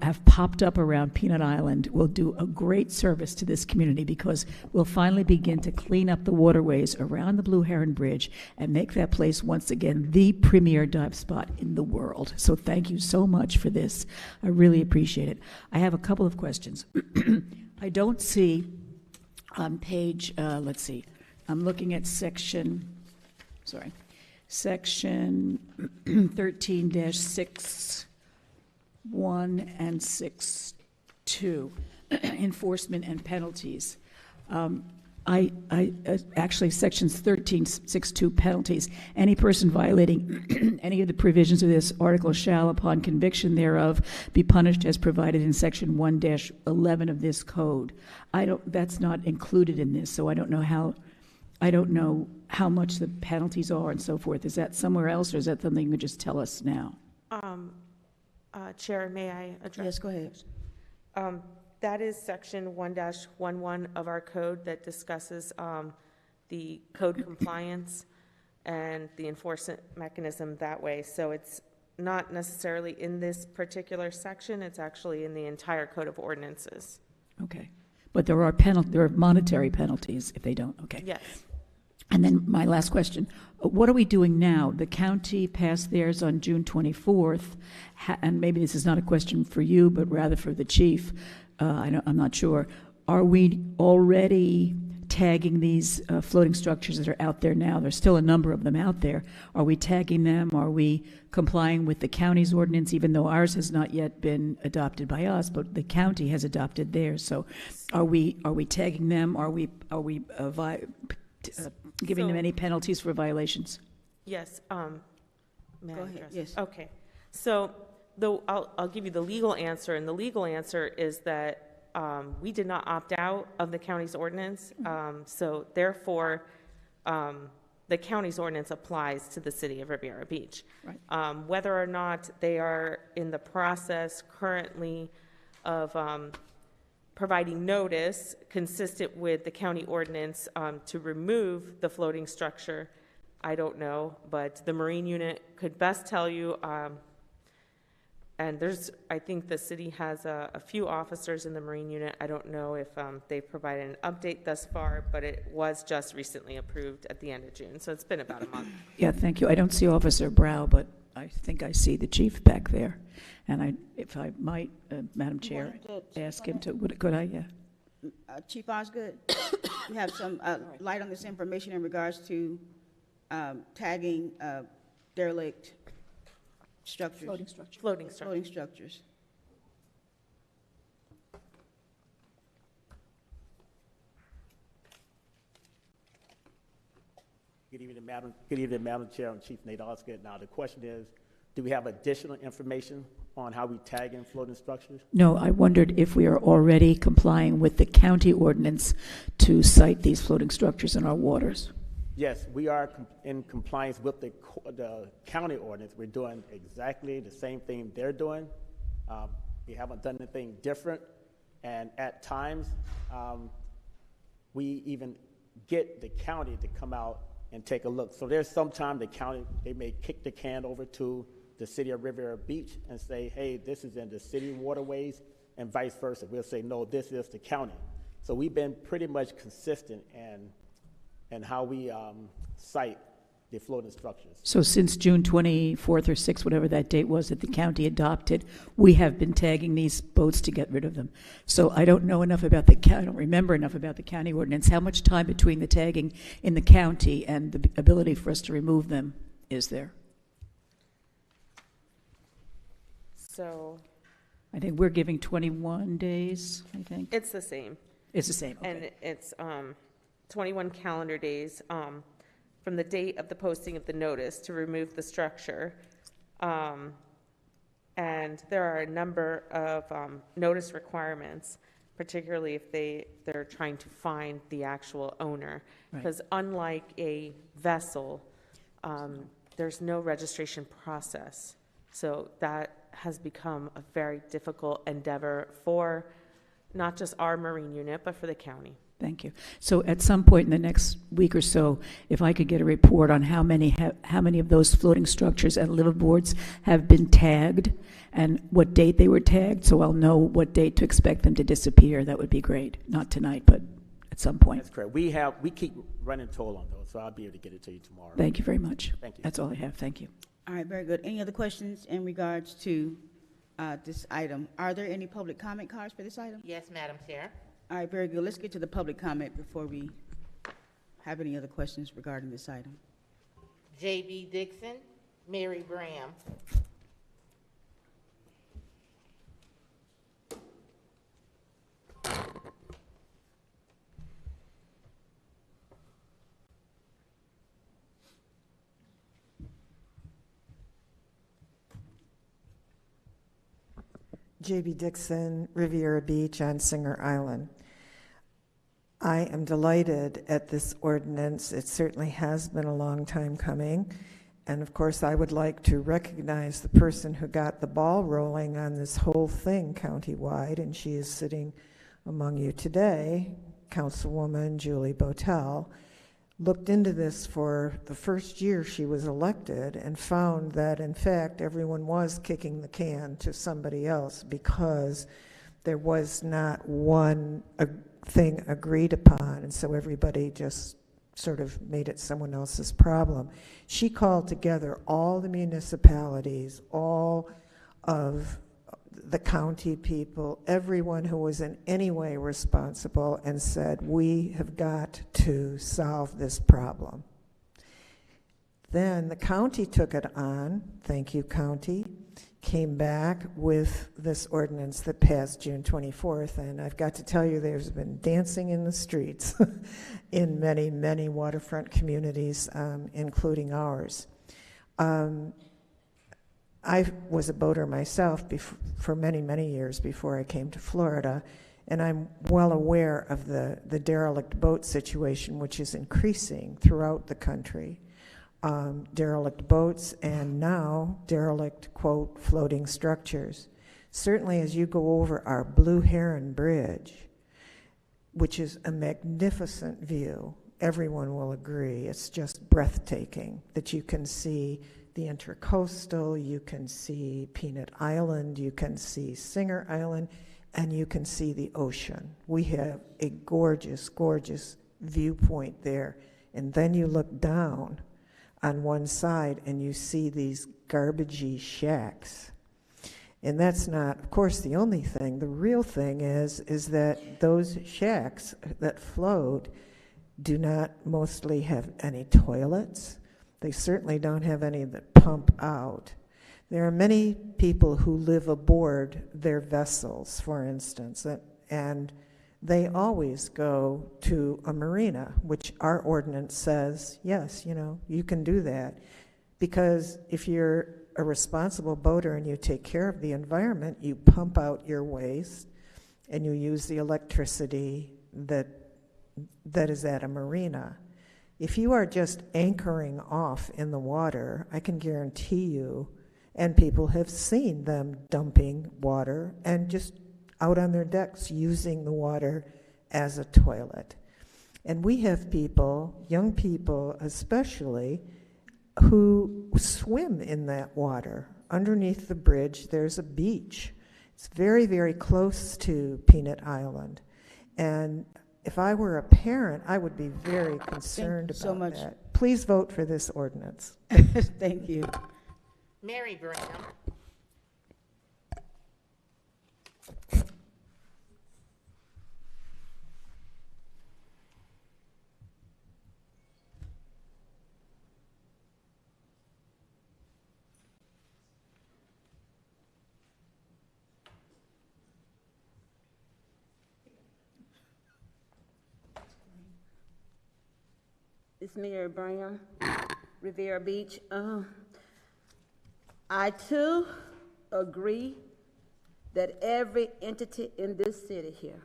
Speaker 3: have popped up around Peanut Island will do a great service to this community, because we'll finally begin to clean up the waterways around the Blue Heron Bridge and make that place once again the premier dive spot in the world. So thank you so much for this. I really appreciate it. I have a couple of questions. I don't see on page, let's see, I'm looking at section 13-6. 1 and 6.2, enforcement and penalties. Actually, sections 13.6.2, penalties. Any person violating any of the provisions of this article shall, upon conviction thereof, be punished as provided in section 1-11 of this code. That's not included in this, so I don't know how much the penalties are and so forth. Is that somewhere else, or is that something you could just tell us now?
Speaker 9: Chair, may I address?
Speaker 1: Yes, go ahead.
Speaker 9: That is section 1-11 of our code that discusses the code compliance and the enforcement mechanism that way. So it's not necessarily in this particular section, it's actually in the entire code of ordinances.
Speaker 3: Okay. But there are monetary penalties if they don't, okay.
Speaker 9: Yes.
Speaker 3: And then my last question, what are we doing now? The county passed theirs on June 24th, and maybe this is not a question for you, but rather for the chief. I'm not sure. Are we already tagging these floating structures that are out there now? There's still a number of them out there. Are we tagging them? Are we complying with the county's ordinance, even though ours has not yet been adopted by us, but the county has adopted theirs? So are we tagging them? Are we giving them any penalties for violations?
Speaker 9: Yes, may
Speaker 1: Go
Speaker 9: I
Speaker 1: ahead,
Speaker 9: address?
Speaker 1: yes.
Speaker 9: Okay, so I'll give you the legal answer, and the legal answer is that we did not opt out of the county's ordinance, so therefore, the county's ordinance applies to the city of Riviera Beach.
Speaker 3: Right.
Speaker 9: Whether or not they are in the process currently of providing notice consistent with the county ordinance to remove the floating structure, I don't know, but the Marine unit could best tell you. And I think the city has a few officers in the Marine unit. I don't know if they've provided an update thus far, but it was just recently approved at the end of June, so it's been about a month.
Speaker 3: Yeah, thank you. I don't see Officer Brow, but I think I see the chief back there. And if I might, Madam Chair, ask him to, could I? Yeah.
Speaker 1: Chief Osgood, you have some light on this information in regards to tagging derelict structures?
Speaker 9: Floating structures. Floating structures.
Speaker 1: Floating structures.
Speaker 12: Good evening, Madam. Good evening, Madam Chair. I'm Chief Nate Osgood. Now, the question is, do we have additional information on how we tag in floating structures?
Speaker 3: No, I wondered if we are already complying with the county ordinance to site these floating structures in our waters.
Speaker 12: Yes, we are in compliance with the county ordinance. We're doing exactly the same thing they're doing. We haven't done anything different. And at times, we even get the county to come out and take a look. So there's sometimes the county, they may kick the can over to the city of Riviera Beach and say, hey, this is in the city waterways, and vice versa. We'll say, no, this is the county. So we've been pretty much consistent and how we cite the floating structures.
Speaker 3: So since June 24th or 6th, whatever that date was that the county adopted, we have been tagging these boats to get rid of them. So I don't know enough about I don't remember enough about the county ordinance. How much time between the tagging in the county and the ability for us to remove them is there?
Speaker 9: So
Speaker 3: I think we're giving 21 days, I think.
Speaker 9: it's the same.
Speaker 3: It's the same, okay.
Speaker 9: And it's 21 calendar days from the date of the posting of the notice to remove the structure. And there are a number of notice requirements, particularly if they're trying to find the actual owner.
Speaker 3: Right.
Speaker 9: Because unlike a vessel, there's no registration process. So that has become a very difficult endeavor for not just our Marine unit, but for the county.
Speaker 3: Thank you. So at some point in the next week or so, if I could get a report on how many of those floating structures and liveaboards have been tagged and what date they were tagged, so I'll know what date to expect them to disappear, that would be great. Not tonight, but at some point.
Speaker 12: That's correct. We keep running toll on those, so I'll be able to get it to you tomorrow.
Speaker 3: Thank you very much.
Speaker 12: Thank you.
Speaker 3: That's all I have. Thank you.
Speaker 1: All right, very good. Any other questions in regards to this item? Are there any public comment cards for this item?
Speaker 2: Yes, Madam Chair.
Speaker 1: All right, very good. Let's get to the public comment before we have any other questions regarding this item.
Speaker 2: J.B. Dixon, Mary Graham.
Speaker 14: J.B. Dixon, Riviera Beach on Singer Island. I am delighted at this ordinance. It certainly has been a long time coming. And of course, I would like to recognize the person who got the ball rolling on this whole thing countywide, and she is sitting among you today, Councilwoman Julie Botel. Looked into this for the first year she was elected and found that, in fact, everyone was kicking the can to somebody else because there was not one thing agreed upon, and so everybody just sort of made it someone else's problem. She called together all the municipalities, all of the county people, everyone who was in any way responsible, and said, we have got to solve this problem. Then the county took it on, thank you, county, came back with this ordinance that passed June 24th, and I've got to tell you, there's been dancing in the streets in many, many waterfront communities, including ours. I was a boater myself for many, many years before I came to Florida, and I'm well aware of the derelict boat situation, which is increasing throughout the country. Derelict boats and now derelict, quote, floating structures. Certainly as you go over our Blue Heron Bridge, which is a magnificent view, everyone will agree, it's just breathtaking that you can see the Intercoastal, you can see Peanut Island, you can see Singer Island, and you can see the ocean. We have a gorgeous, gorgeous viewpoint there. And then you look down on one side and you see these garbagey shacks. And that's not, of course, the only thing. The real thing is that those shacks that float do not mostly have any toilets. They certainly don't have any that pump out. There are many people who live aboard their vessels, for instance, and they always go to a marina, which our ordinance says, yes, you know, you can do that. Because if you're a responsible boater and you take care of the environment, you pump out your waste and you use the electricity that is at a marina. If you are just anchoring off in the water, I can guarantee you, and people have seen them dumping water and just out on their decks using the water as a toilet. And we have people, young people especially, who swim in that water. Underneath the bridge, there's a beach. It's very, very close to Peanut Island. And if I were a parent, I would be very concerned
Speaker 1: so
Speaker 14: about
Speaker 1: much.
Speaker 14: that. Please vote for this ordinance.
Speaker 1: Thank you.
Speaker 2: Mary Graham.
Speaker 15: It's Mary Brown, Riviera Beach. I too agree that every entity in this city here,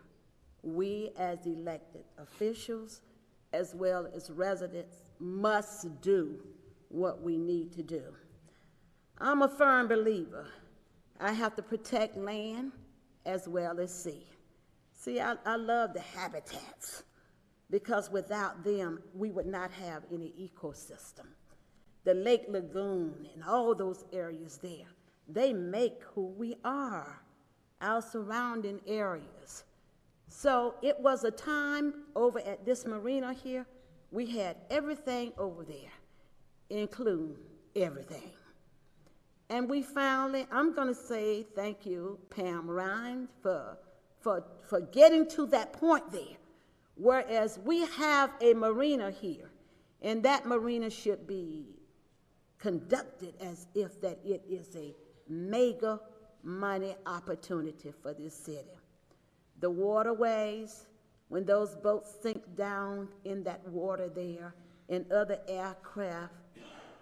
Speaker 15: we as elected officials, as well as residents, must do what we need to do. I'm a firm believer. I have to protect land as well as sea. See, I love the habitats, because without them, we would not have any ecosystem. The Lake Lagoon and all those areas there, they make who we are, our surrounding areas. So it was a time over at this marina here, we had everything over there, including everything. And we finally, I'm gonna say thank you, Pam Ryan, for getting to that point there. Whereas we have a marina here, and that marina should be conducted as if that it is a mega money opportunity for this city. The waterways, when those boats sink down in that water there, and other aircraft,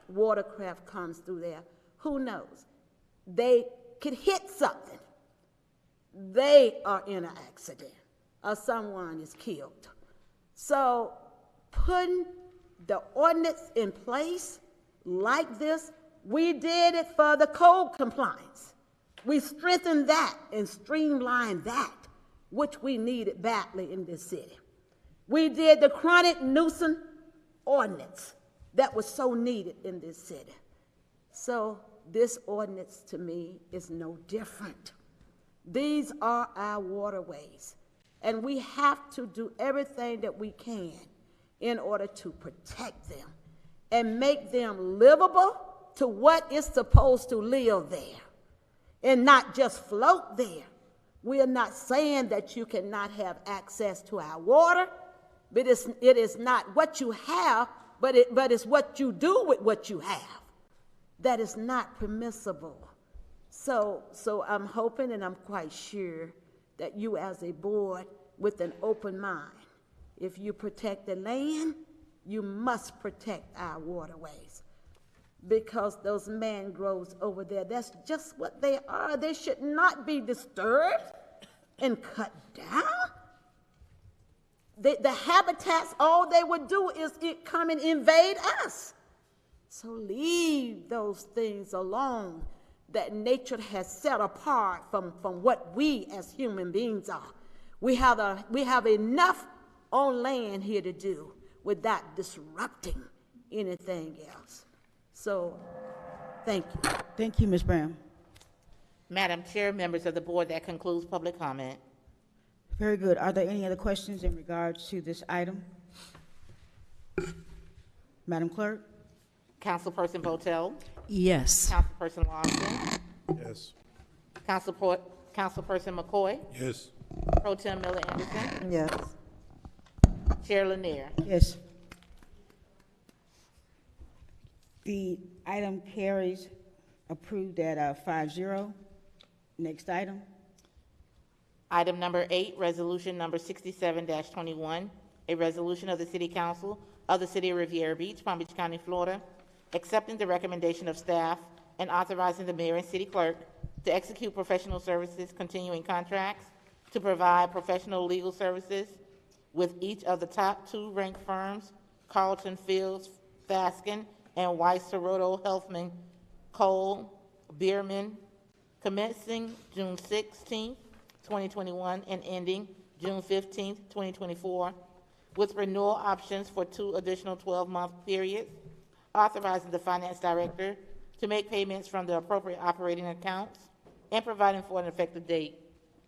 Speaker 15: watercraft comes through there, who knows? They could hit something. They are in an accident, or someone is killed. So putting the ordinance in place like this, we did it for the code compliance. We strengthened that and streamlined that, which we needed badly in this city. We did the chronic nuisance ordinance that was so needed in this city. So this ordinance to me is no different. These are our waterways, and we have to do everything that we can in order to protect them and make them livable to what is supposed to live there. and not just float there. We are not saying that you cannot have access to our water, but it is not what you have, but it's what you do with what you have. That is not permissible. So I'm hoping and I'm quite sure that you as a board with an open mind, if you protect the land, you must protect our waterways. Because those mangroves over there, that's just what they are. They should not be disturbed and cut down. The habitats, all they would do is come and invade us. So leave those things alone that nature has set apart from what we as human beings are. We have enough on land here to do without disrupting anything else. So, thank you.
Speaker 1: Thank you, Ms. Brown.
Speaker 2: Madam Chair, members of the board, that concludes public comment.
Speaker 1: Very good. Are there any other questions in regards to this item? Madam Clerk?
Speaker 2: Councilperson Botel?
Speaker 3: Yes.
Speaker 2: Councilperson Lawson?
Speaker 11: Yes.
Speaker 2: Councilperson McCoy?
Speaker 11: Yes.
Speaker 2: Pro Tem Miller Anderson?
Speaker 10: Yes.
Speaker 2: Chair Lanier?
Speaker 1: Yes. The item carries approved at 5-0. Next item.
Speaker 2: Item number 8, resolution number 67-21, a resolution of the City Council of the City of Riviera Beach, Palm Beach County, Florida, accepting the recommendation of staff and authorizing the mayor and city clerk to execute professional services continuing contracts to provide professional legal services with each of the top 2 ranked firms, Carlton Fields, Fasken, and Weiss, Soroto, Helfman, Cole, Bierman, commencing June 16, 2021, and ending June 15, 2024, with renewal options for 2 additional 12-month periods, authorizing the finance director to make payments from the appropriate operating accounts, and providing for an effective date.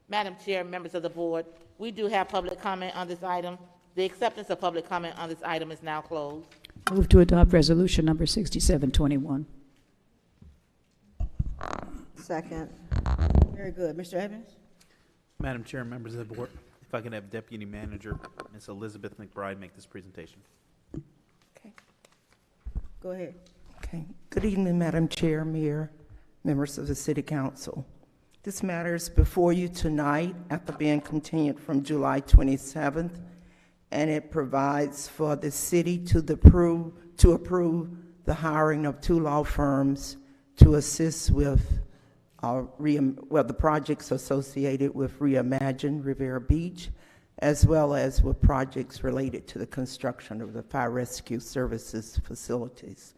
Speaker 2: Madam Chair, members of the board, we do have public comment on this item. The acceptance of public comment on this item is now closed.
Speaker 3: Move to adopt resolution number 6721.
Speaker 10: Second.
Speaker 1: Very good. Mr. Evans?
Speaker 6: Madam Chair, members of the board, if I can have Deputy Manager Ms. Elizabeth McBride make this presentation.
Speaker 1: Go ahead.
Speaker 4: Okay. Good evening, Madam Chair, Mayor, members of the City Council. This matter is before you tonight after being continued from July 27th, and it provides for the city to approve the hiring of 2 law firms to assist with the projects associated with Reimagine Riviera Beach, as well as with projects related to the construction of the fire rescue services facilities.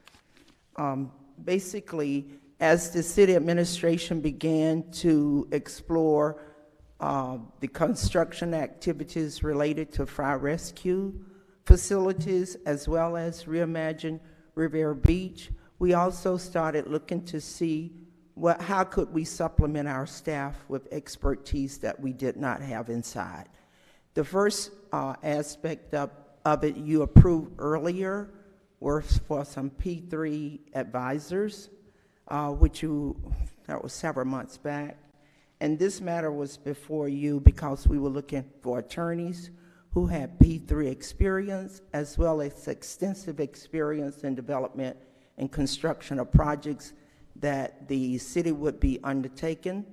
Speaker 4: Basically, as the city administration began to explore the construction activities related to fire rescue facilities, as well as Reimagine Riviera Beach, we also started looking to see how could we supplement our staff with expertise that we did not have inside. The first aspect of it you approved earlier was for some P3 advisors, that was several months back. And this matter was before you because we were looking for attorneys who had P3 experience, as well as extensive experience in development and construction of projects that the city would be undertaking,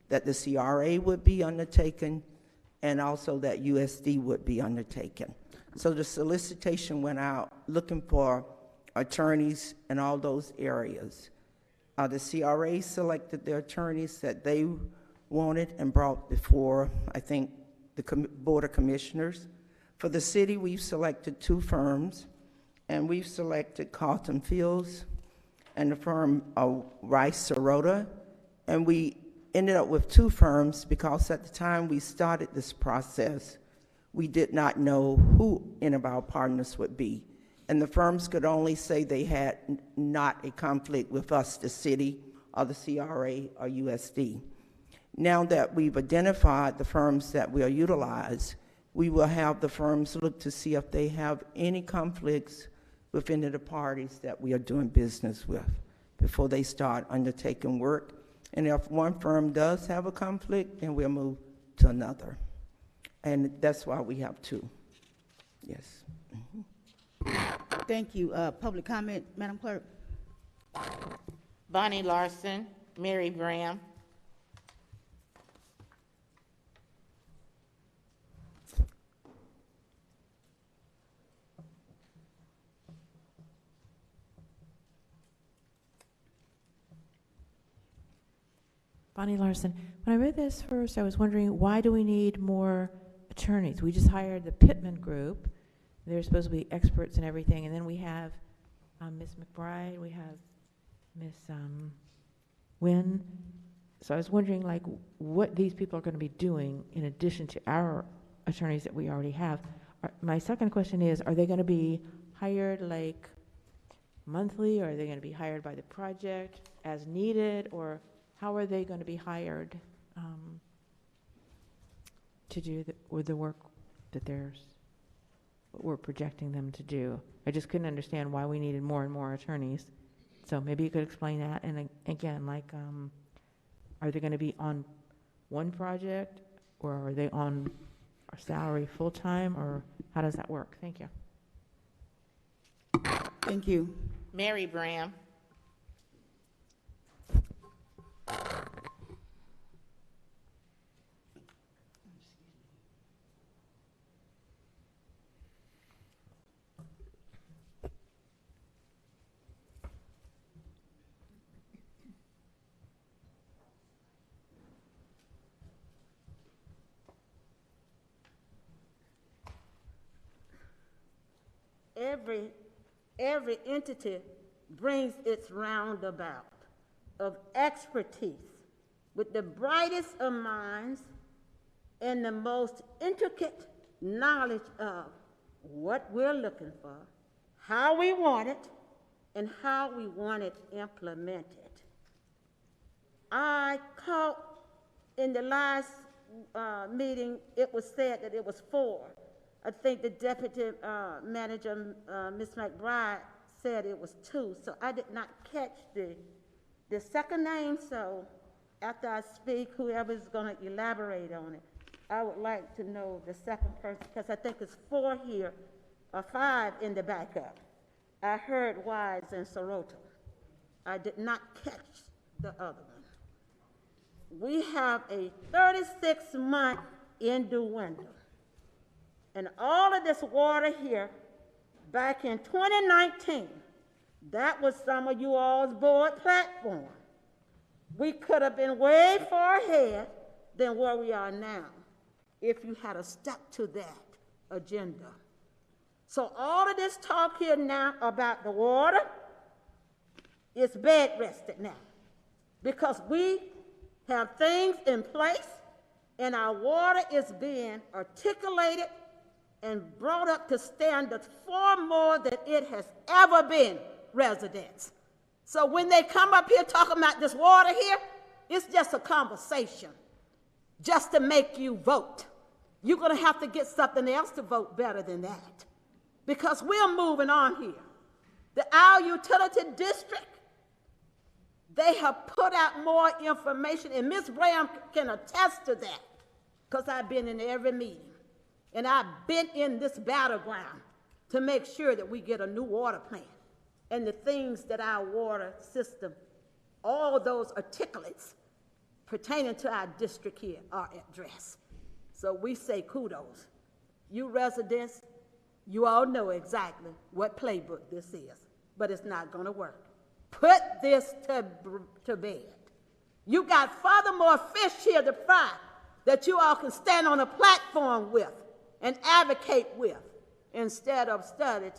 Speaker 4: that the CRA would be undertaking, and also that USD would be undertaken. So the solicitation went out looking for attorneys in all those areas. The CRA selected the attorneys that they wanted and brought before, I think, the Board of Commissioners. For the city, we've selected 2 firms, and we've selected Carlton Fields and the firm Rice Soroda, and we ended up with 2 firms because at the time we started this process, we did not know who any of our partners would be. And the firms could only say they had not a conflict with us, the city, or the CRA, or USD. Now that we've identified the firms that we'll utilize, we will have the firms look to see if they have any conflicts with any of the parties that we are doing business with before they start undertaking work. And if one firm does have a conflict, then we'll move to another. And that's why we have two. Yes.
Speaker 1: Thank you. Public comment, Madam Clerk?
Speaker 2: Bonnie Larson, Mary Graham.
Speaker 20: Bonnie Larson, when I read this first, I was wondering, why do we need more attorneys? We just hired the Pittman Group. They're supposed to be experts in everything. And then we have Ms. McBride, we have Ms. Wynn. So I was wondering, like, what these people are going to be doing in addition to our attorneys that we already have. My second question is, are they going to be hired, like, monthly, or are they going to be hired by the project as needed, or how are they going to be hired to do the work that we're projecting them to do? I just couldn't understand why we needed more and more attorneys. So maybe you could explain that. And again, like, are they going to be on one project, or are they on a salary full-time, or how does that work? Thank you.
Speaker 1: Thank you.
Speaker 2: Mary Graham.
Speaker 15: Every entity brings its roundabout of expertise with the brightest of minds and the most intricate knowledge of what we're looking for, how we want it, and how we want it implemented. I caught in the last meeting, it was said that it was 4. I think the deputy manager, Ms. McBride, said it was 2, so I did not catch the second name. So after I speak, whoever's going to elaborate on it, I would like to know the second person, because I think it's 4 here, or 5 in the backup. I heard Wise and Soroto. I did not catch the other one. We have a 36-month innuendo. And all of this water here, back in 2019, that was some of you all's board platform. We could have been way far ahead than where we are now if you had stuck to that agenda. So all of this talk here now about the water is bed rested now, because we have things in place and our water is being articulated and brought up to standards far more than it has ever been, residents. So when they come up here talking about this water here, it's just a conversation, just to make you vote. You're going to have to get something else to vote better than that, because we're moving on here. Our utility district, they have put out more information, and Ms. Graham can attest to that, because I've been in every meeting. And I've been in this battleground to make sure that we get a new water plant and the things that our water system, all those articulates pertaining to our district here are addressed. So we say kudos. You residents, you all know exactly what playbook this is, but it's not going to work. Put this to bed. You got furthermore fish here to fry that you all can stand on a platform with and advocate with, instead of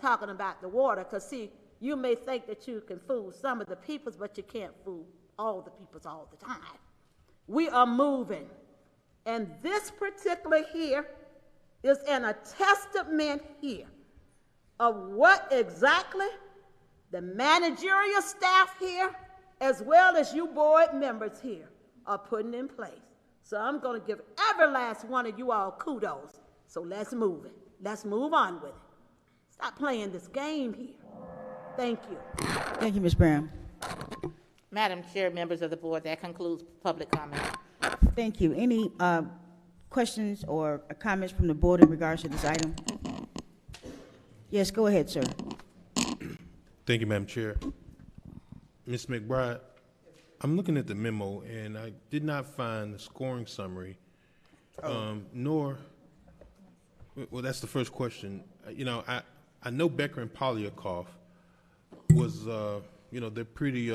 Speaker 15: talking about the water. Because see, you may think that you can fool some of the peoples, but you can't fool all the peoples all the time. We are moving, and this particular here is a testament here of what exactly the managerial staff here, as well as you board members here, are putting in place. So I'm going to give every last one of you all kudos. So let's move it. Let's move on with it. Stop playing this game here. Thank you.
Speaker 1: Thank you, Ms. Graham.
Speaker 2: Madam Chair, members of the board, that concludes public comment.
Speaker 1: Thank you. Any questions or comments from the board in regards to this item? Yes, go ahead, sir.
Speaker 13: Thank you, Madam Chair. Ms. McBride, I'm looking at the memo, and I did not find the scoring summary, nor, well, that's the first question. You know, I know Becker and Polyakov was, you know, they're pretty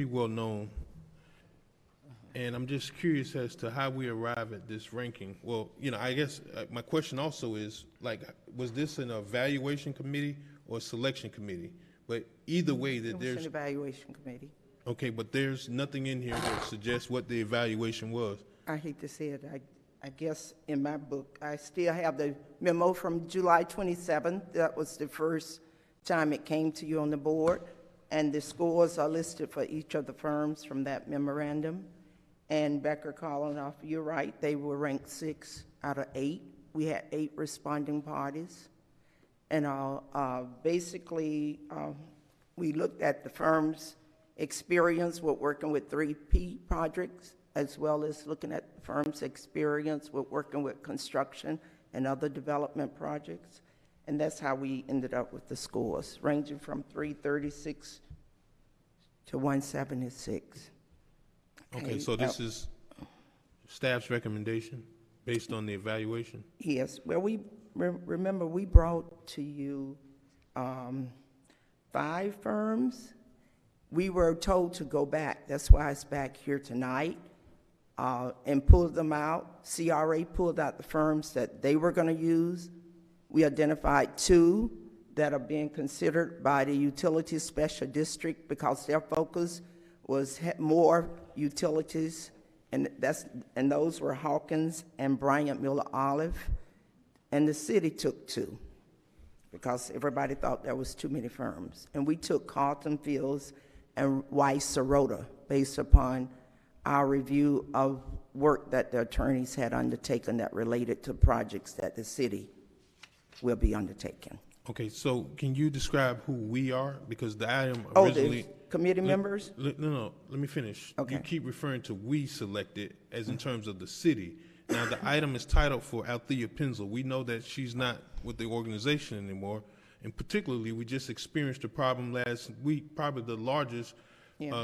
Speaker 13: well known. And I'm just curious as to how we arrive at this ranking. Well, you know, I guess my question also is, like, was this an evaluation committee or a selection committee? But either way, that
Speaker 4: It was an evaluation committee.
Speaker 13: okay, but there's nothing in here that suggests what the evaluation was.
Speaker 4: I hate to say it, I guess in my book, I still have the memo from July 27th. That was the first time it came to you on the board. And the scores are listed for each of the firms from that memorandum. And Becker Collinoff, you're right, they were ranked 6 out of 8. We had 8 responding parties. And basically, we looked at the firm's experience with working with 3P projects, as well as looking at the firm's experience with working with construction and other development projects. And that's how we ended up with the scores, ranging from 336 to 176.
Speaker 13: Okay, so this is staff's recommendation based on the evaluation?
Speaker 4: Yes, well, we, remember, we brought to you 5 firms. We were told to go back, that's why it's back here tonight, and pull them out. CRA pulled out the firms that they were gonna use. We identified 2 that are being considered by the Utility Special District because their focus was more utilities, and those were Hawkins and Bryant Miller Olive, and the city took 2 because everybody thought there was too many firms. And we took Carlton Fields and Weiss Serota based upon our review of work that the attorneys had undertaken that related to projects that the city will be undertaking.
Speaker 13: Okay, so can you describe who we are? Because the item
Speaker 4: Oh,
Speaker 13: originally...
Speaker 4: the committee members?
Speaker 13: No, let me finish.
Speaker 4: Okay.
Speaker 13: You keep referring to we selected as in terms of the city. Now, the item is titled for Althea Penzl. We know that she's not with the organization anymore. And particularly, we just experienced a problem last week, probably the largest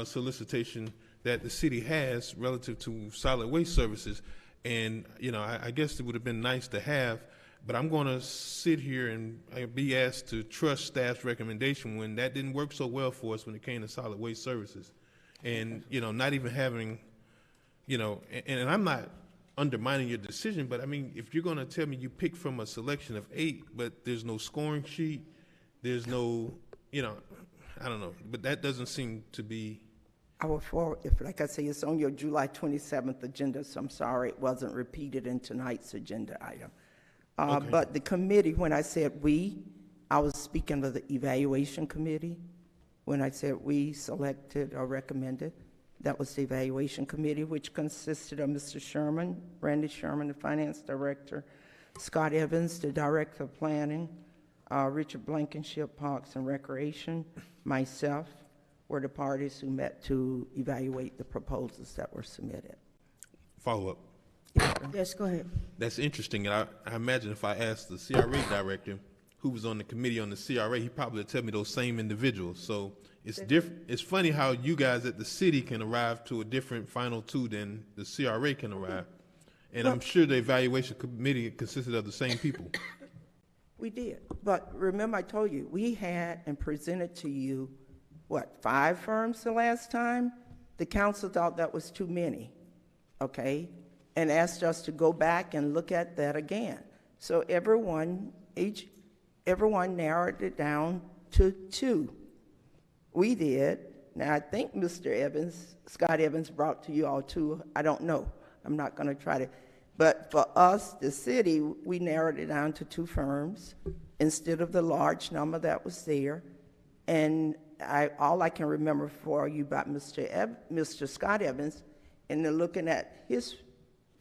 Speaker 13: solicitation that the city has relative to solid waste services. And, you know, I guess it would have been nice to have, but I'm going to sit here and be asked to trust staff's recommendation when that didn't work so well for us when it came to solid waste services. And, you know, not even having, you know, and I'm not undermining your decision, but I mean, if you're going to tell me you pick from a selection of 8, but there's no scoring sheet, there's no, you know, I don't know, but that doesn't seem to be.
Speaker 4: I will forward, if, like I say, it's on your July 27th agenda, so I'm sorry it wasn't repeated in tonight's agenda item.
Speaker 13: Okay.
Speaker 4: But the committee, when I said we, I was speaking of the evaluation committee. When I said we selected or recommended, that was the evaluation committee, which consisted of Mr. Sherman, Randy Sherman, the finance director, Scott Evans, the director of planning, Richard Blankenship, Parks and Recreation, myself, were the parties who met to evaluate the proposals that were submitted.
Speaker 13: Follow up.
Speaker 1: Yes, go ahead.
Speaker 13: That's interesting. And I imagine if I asked the CRA director who was on the committee on the CRA, he probably would tell me those same individuals. So it's different. It's funny how you guys at the city can arrive to a different final 2 than the CRA can arrive. And I'm sure the evaluation committee consisted of the same people.
Speaker 4: We did. But remember I told you, we had and presented to you, what, 5 firms the last time? The council thought that was too many, okay? And asked us to go back and look at that again. So everyone narrowed it down to 2. We did. Now, I think Mr. Evans, Scott Evans brought to you all 2. I don't know. I'm not going to try to. But for us, the city, we narrowed it down to 2 firms instead of the large number that was there. And all I can remember for you about Mr. Scott Evans, and then looking at his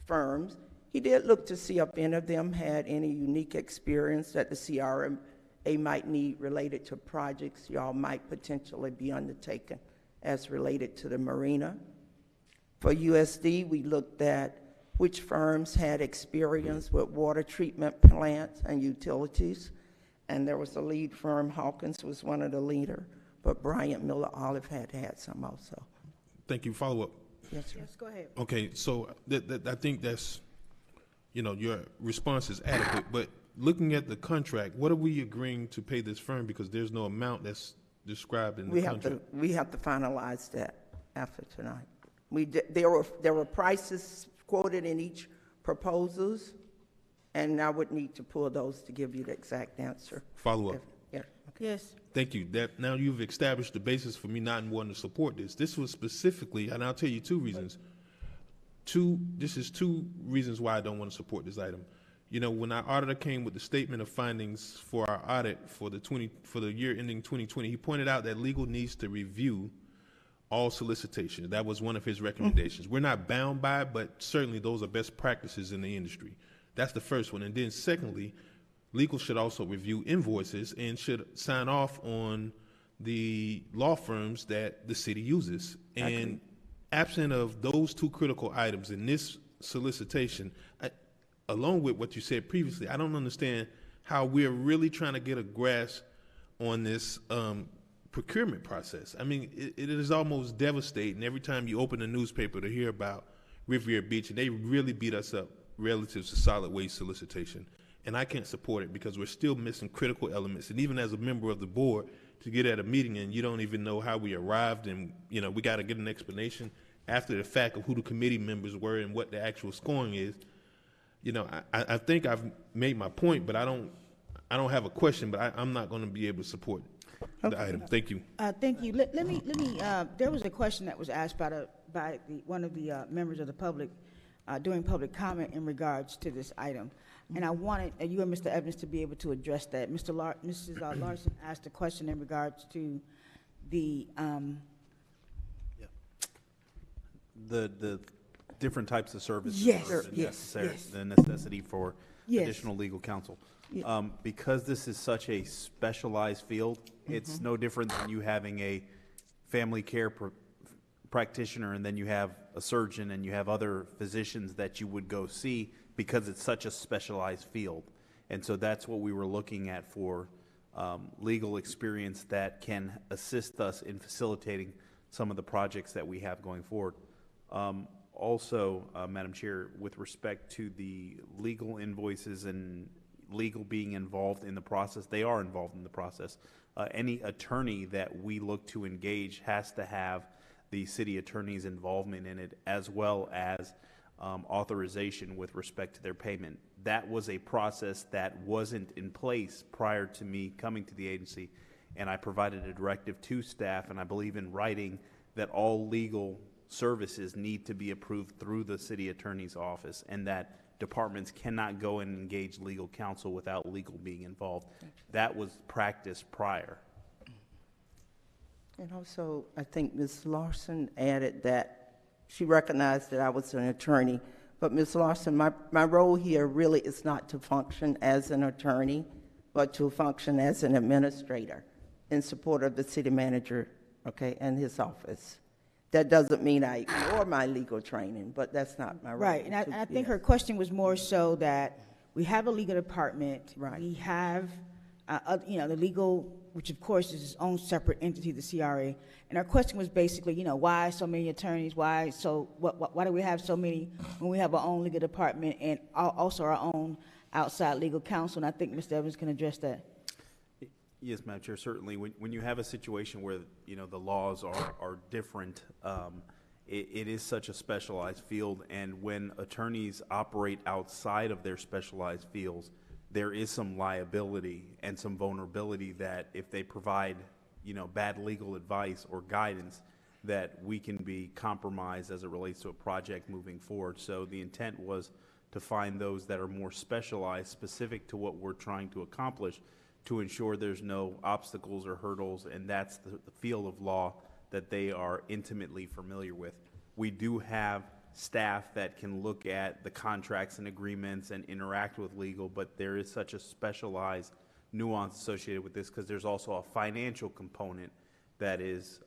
Speaker 4: firms, he did look to see if any of them had any unique experience that the CRA might need related to projects y'all might potentially be undertaking as related to the marina. For USD, we looked at which firms had experience with water treatment plants and utilities. And there was a lead firm, Hawkins was one of the leader, but Bryant Miller Olive had some also.
Speaker 13: Thank you. Follow up.
Speaker 4: Yes, sir.
Speaker 1: Yes, go ahead.
Speaker 13: Okay, so I think that's, your response is adequate, but looking at the contract, what are we agreeing to pay this firm, because there's no amount that's described in the contract?
Speaker 4: We have to finalize that after tonight. There were prices quoted in each proposals, and I would need to pull those to give you the exact answer.
Speaker 13: Follow up.
Speaker 4: Yeah.
Speaker 1: Yes.
Speaker 13: Thank you. Now you've established the basis for me not wanting to support this. This was specifically, and I'll tell you two reasons. This is two reasons why I don't want to support this item. When our auditor came with the statement of findings for our audit for the year ending 2020, he pointed out that legal needs to review all solicitations. That was one of his recommendations. We're not bound by it, but certainly those are best practices in the industry. That's the first one. And then secondly, legal should also review invoices and should sign off on the law firms that the city uses. And absent of those two critical items in this solicitation, along with what you said previously, I don't understand how we're really trying to get a grasp on this procurement process. I mean, it is almost devastating every time you open a newspaper to hear about Riviera Beach, and they really beat us up relative to solid waste solicitation. And I can't support it because we're still missing critical elements. And even as a member of the board, to get at a meeting and you don't even know how we arrived, and we got to get an explanation after the fact of who the committee members were and what the actual scoring is. I think I've made my point, but I don't have a question, but I'm not going to be able to support the item. Thank you.
Speaker 1: Thank you. Let me. There was a question that was asked by one of the members of the public during public comment in regards to this item, and I wanted you and Mr. Evans to be able to address that. Mrs. Larson asked a question in regards to the
Speaker 6: different types of services.
Speaker 1: Yes,
Speaker 6: the necessity for
Speaker 1: Yes.
Speaker 6: additional legal counsel.
Speaker 1: Yeah.
Speaker 6: Because this is such a specialized field, it's no different than you having a family care practitioner and then you have a surgeon and you have other physicians that you would go see, because it's such a specialized field. And so that's what we were looking at for legal experience that can assist us in facilitating some of the projects that we have going forward. Also, Madam Chair, with respect to the legal invoices and legal being involved in the process, they are involved in the process. Any attorney that we look to engage has to have the city attorney's involvement in it, as well as authorization with respect to their payment. That was a process that wasn't in place prior to me coming to the agency, and I provided a directive to staff, and I believe in writing that all legal services need to be approved through the city attorney's office, and that departments cannot go and engage legal counsel without legal being involved. That was practiced prior.
Speaker 4: And also, I think Ms. Larson added that she recognized that I was an attorney. But Ms. Larson, my role here really is not to function as an attorney, but to function as an administrator in support of the city manager, okay, and his office. That doesn't mean I ignore my legal training, but that's not my role.
Speaker 1: Right, and I think her question was more so that we have a legal department.
Speaker 4: Right.
Speaker 1: We have, the legal, which of course is its own separate entity, the CRA. And our question was basically, why so many attorneys? Why do we have so many when we have our own legal department and also our own outside legal counsel? And I think Mr. Evans can address that.
Speaker 6: Yes, Madam Chair, certainly. When you have a situation where, the laws are different, it is such a specialized field, and when attorneys operate outside of their specialized fields, there is some liability and some vulnerability that if they provide, bad legal advice or guidance, that we can be compromised as it relates to a project moving forward. So the intent was to find those that are more specialized, specific to what we're trying to accomplish, to ensure there's no obstacles or hurdles, and that's the field of law that they are intimately familiar with. We do have staff that can look at the contracts and agreements and interact with legal, but there is such a specialized nuance associated with this because there's also a financial component that is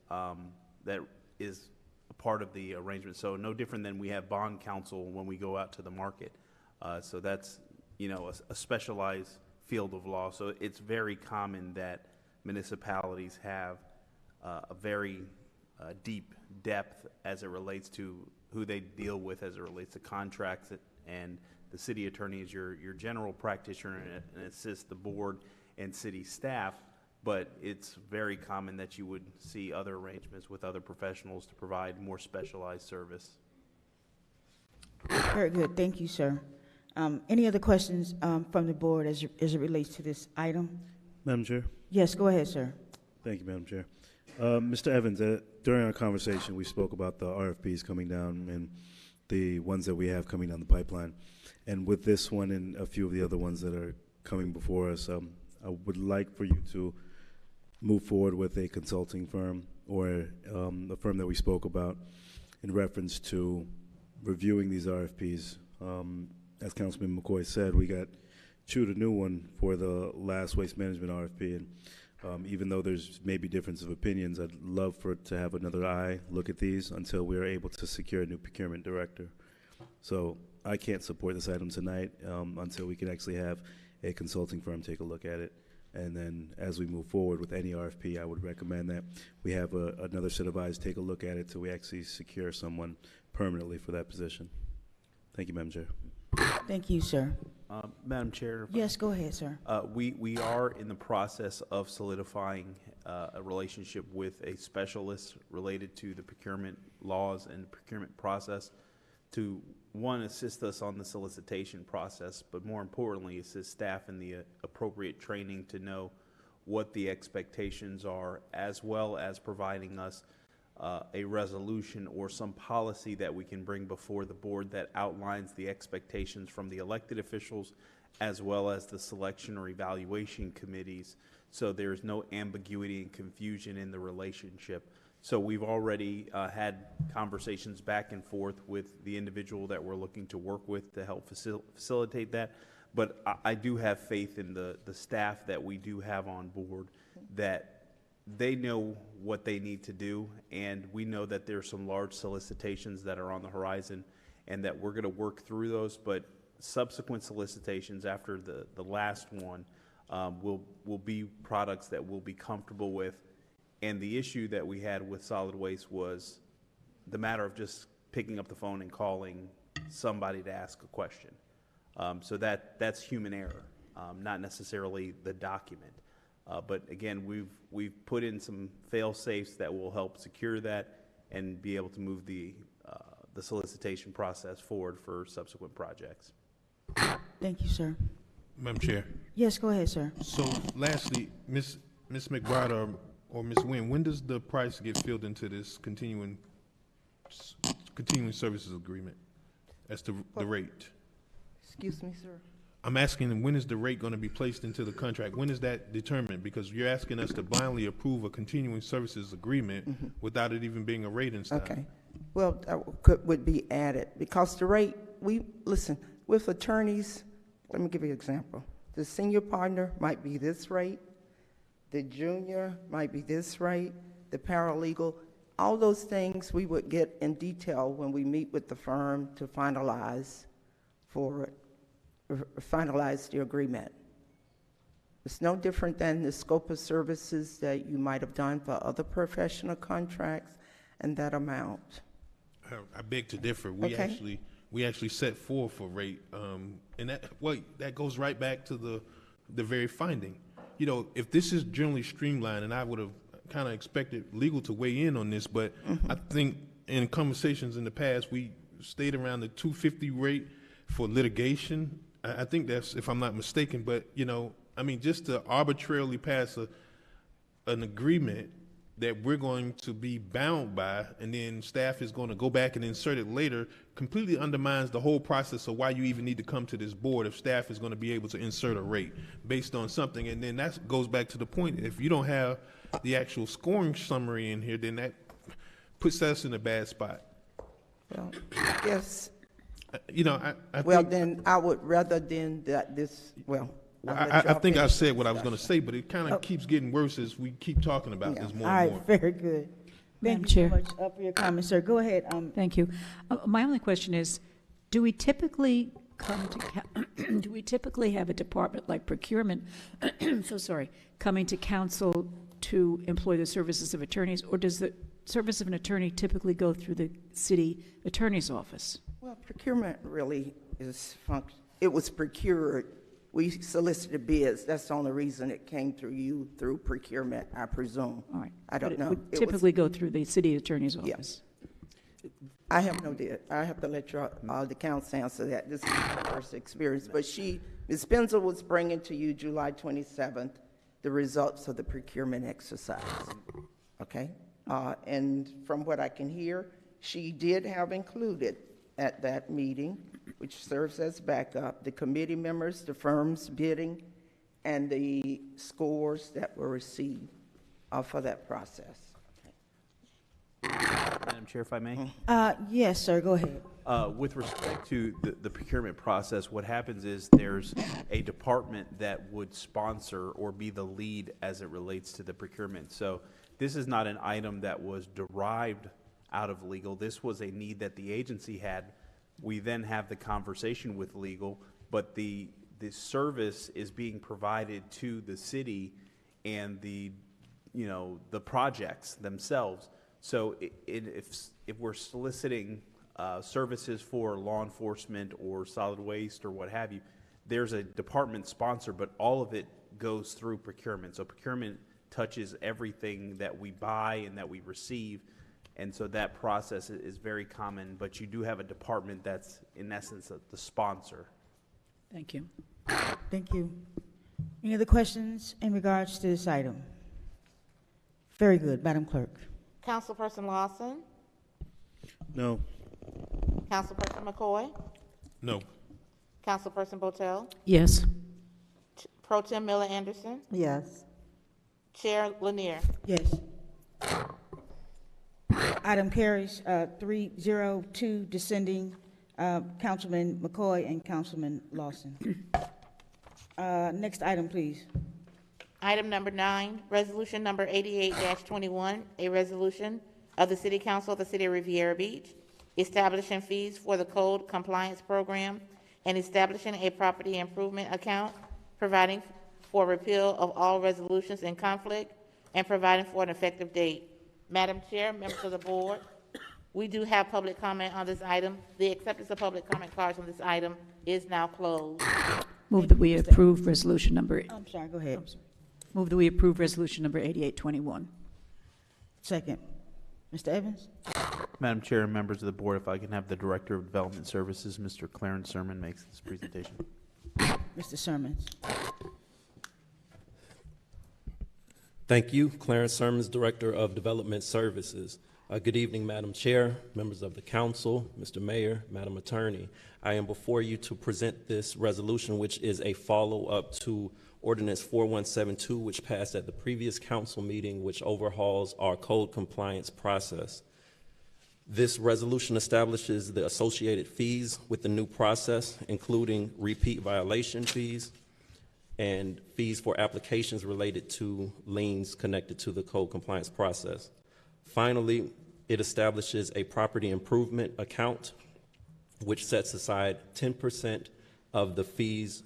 Speaker 6: that is a part of the arrangement. So no different than we have bond counsel when we go out to the market. So that's, you know, a specialized field of law. So it's very common that municipalities have a very deep depth as it relates to who they deal with as it relates to contracts, and the city attorney is your general practitioner and assists the board and city staff, but it's very common that you would see other arrangements with other professionals to provide more specialized service.
Speaker 1: Very good. Thank you, sir. Any other questions from the board as it relates to this item?
Speaker 11: Madam Chair?
Speaker 1: Yes, go ahead, sir.
Speaker 11: Thank you, Madam Chair. Mr. Evans, during our conversation, we spoke about the RFPs coming down and the ones that we have coming down the pipeline. And with this one and a few of the other ones that are coming before us, I would like for you to move forward with a consulting firm or a firm that we spoke about in reference to reviewing these RFPs. As Councilman McCoy said, we got chewed a new one for the last waste management RFP, and even though there's maybe difference of opinions, I'd love for it to have another eye look at these until we are able to secure a new procurement director. So I can't support this item tonight until we can actually have a consulting firm take a look at it. And then as we move forward with any RFP, I would recommend that we have another set of eyes take a look at it till we actually secure someone permanently for that position. Thank you, Madam Chair.
Speaker 1: Thank you, sir.
Speaker 6: Madam Chair?
Speaker 1: Yes, go ahead, sir.
Speaker 6: We are in the process of solidifying a relationship with a specialist related to the procurement laws and the procurement process to, one, assist us on the solicitation process, but more importantly, assist staff in the appropriate training to know what the expectations are, as well as providing us a resolution or some policy that we can bring before the board that outlines the expectations from the elected officials as well as the selection or evaluation committees, so there's no ambiguity and confusion in the relationship. So we've already had conversations back and forth with the individual that we're looking to work with to help facilitate that. But I do have faith in the staff that we do have on board, that they know what they need to do, and we know that there's some large solicitations that are on the horizon and that we're going to work through those, but subsequent solicitations after the last one will be products that we'll be comfortable with. And the issue that we had with solid waste was the matter of just picking up the phone and calling somebody to ask a question. So that's human error, not necessarily the document. But again, we've put in some fail safes that will help secure that and be able to move the solicitation process forward for subsequent projects.
Speaker 1: Thank you, sir.
Speaker 13: Madam Chair.
Speaker 1: Yes, go ahead, sir.
Speaker 13: So lastly, Ms. McBride or Ms. Nguyen, when does the price get filled into this continuing services agreement as to the rate?
Speaker 4: Excuse me, sir.
Speaker 13: I'm asking, when is the rate going to be placed into the contract? When is that determined? Because you're asking us to blindly approve a continuing services agreement without it even being a rate inside.
Speaker 4: Okay. Well, would be added, because the rate, listen, with attorneys, let me give you an example. The senior partner might be this rate, the junior might be this rate, the paralegal, all those things we would get in detail when we meet with the firm to finalize the agreement. It's no different than the scope of services that you might have done for other professional contracts and that amount.
Speaker 13: I beg to differ.
Speaker 4: Okay.
Speaker 13: We actually set forth a rate, and that goes right back to the very finding. You know, if this is generally streamlined, and I would have kind of expected legal to weigh in on this, but I think in conversations in the past, we stayed around the $250 rate for litigation. I think that's, if I'm not mistaken, but, you know, I mean, just to arbitrarily pass an agreement that we're going to be bound by, and then staff is going to go back and insert it later, completely undermines the whole process of why you even need to come to this board if staff is going to be able to insert a rate based on something. And then that goes back to the point, if you don't have the actual scoring summary in here, then that puts us in a bad spot.
Speaker 4: Well, I guess.
Speaker 13: You know,
Speaker 4: then I would rather than that
Speaker 13: I think I said what I was going to say, but it kind of keeps getting worse as we keep talking about this more
Speaker 1: All right,
Speaker 13: and more.
Speaker 1: very good.
Speaker 3: Madam
Speaker 1: Thank you so
Speaker 3: Chair.
Speaker 1: much for your comments, sir. Go ahead.
Speaker 3: Thank you. My only question is, do we typically come to, do we typically have a department like procurement, coming to council to employ the services of attorneys, or does the service of an attorney typically go through the city attorney's office?
Speaker 4: Well, procurement really it was procured. We solicited bids. That's the only reason it came through you, through procurement, I presume.
Speaker 3: All right.
Speaker 4: I don't
Speaker 3: But
Speaker 4: know.
Speaker 3: it would typically go through the city attorney's office?
Speaker 4: I have no idea. I have to let the council answer that. This is my first experience. But Ms. Spencer was bringing to you July 27th the results of the procurement exercise. Okay? And from what I can hear, she did have included at that meeting, which serves as backup, the committee members, the firm's bidding, and the scores that were received for that process.
Speaker 6: Madam Chair, if I may?
Speaker 1: Yes, sir, go ahead.
Speaker 6: With respect to the procurement process, what happens is there's a department that would sponsor or be the lead as it relates to the procurement. So this is not an item that was derived out of legal. This was a need that the agency had. We then have the conversation with legal, but the service is being provided to the city and the projects themselves. So if we're soliciting services for law enforcement or solid waste or what have you, there's a department sponsor, but all of it goes through procurement. So procurement touches everything that we buy and that we receive. And so that process is very common, but you do have a department that's, in essence, the sponsor.
Speaker 3: Thank you.
Speaker 1: Thank you. Any other questions in regards to this item? Very good. Madam Clerk.
Speaker 2: Councilperson Lawson?
Speaker 11: No.
Speaker 2: Councilperson McCoy?
Speaker 13: No.
Speaker 2: Councilperson Botel?
Speaker 3: Yes.
Speaker 2: Pro Tem Miller Anderson?
Speaker 10: Yes.
Speaker 2: Chair Lanier?
Speaker 1: Yes. Item carries 3-0-2, descending Councilman McCoy and Councilman Lawson. Next item, please.
Speaker 2: Item number 9, resolution number 88-21, a resolution of the City Council of the City of Riviera Beach, establishing fees for the code compliance program and establishing a property improvement account, providing for repeal of all resolutions in conflict, and providing for an effective date. Madam Chair, members of the board, we do have public comment on this item. The acceptance of public comment cards on this item is now closed.
Speaker 3: Move that we approve resolution number.
Speaker 1: I'm sorry, go ahead.
Speaker 3: Move that we approve resolution number 8821.
Speaker 1: Second. Mr. Evans?
Speaker 6: Madam Chair and members of the board, if I can have the Director of Development Services, Mr. Clarence Sermon, makes this presentation.
Speaker 1: Mr. Sermons.
Speaker 18: Thank you. Clarence Sermons, Director of Development Services. Good evening, Madam Chair, members of the council, Mr. Mayor, Madam Attorney. I am before you to present this resolution, which is a follow-up to Ordinance 4172, which passed at the previous council meeting, which overhauls our code compliance process. This resolution establishes the associated fees with the new process, including repeat violation fees and fees for applications related to liens connected to the code compliance process. Finally, it establishes a property improvement account, which sets aside 10% of the fees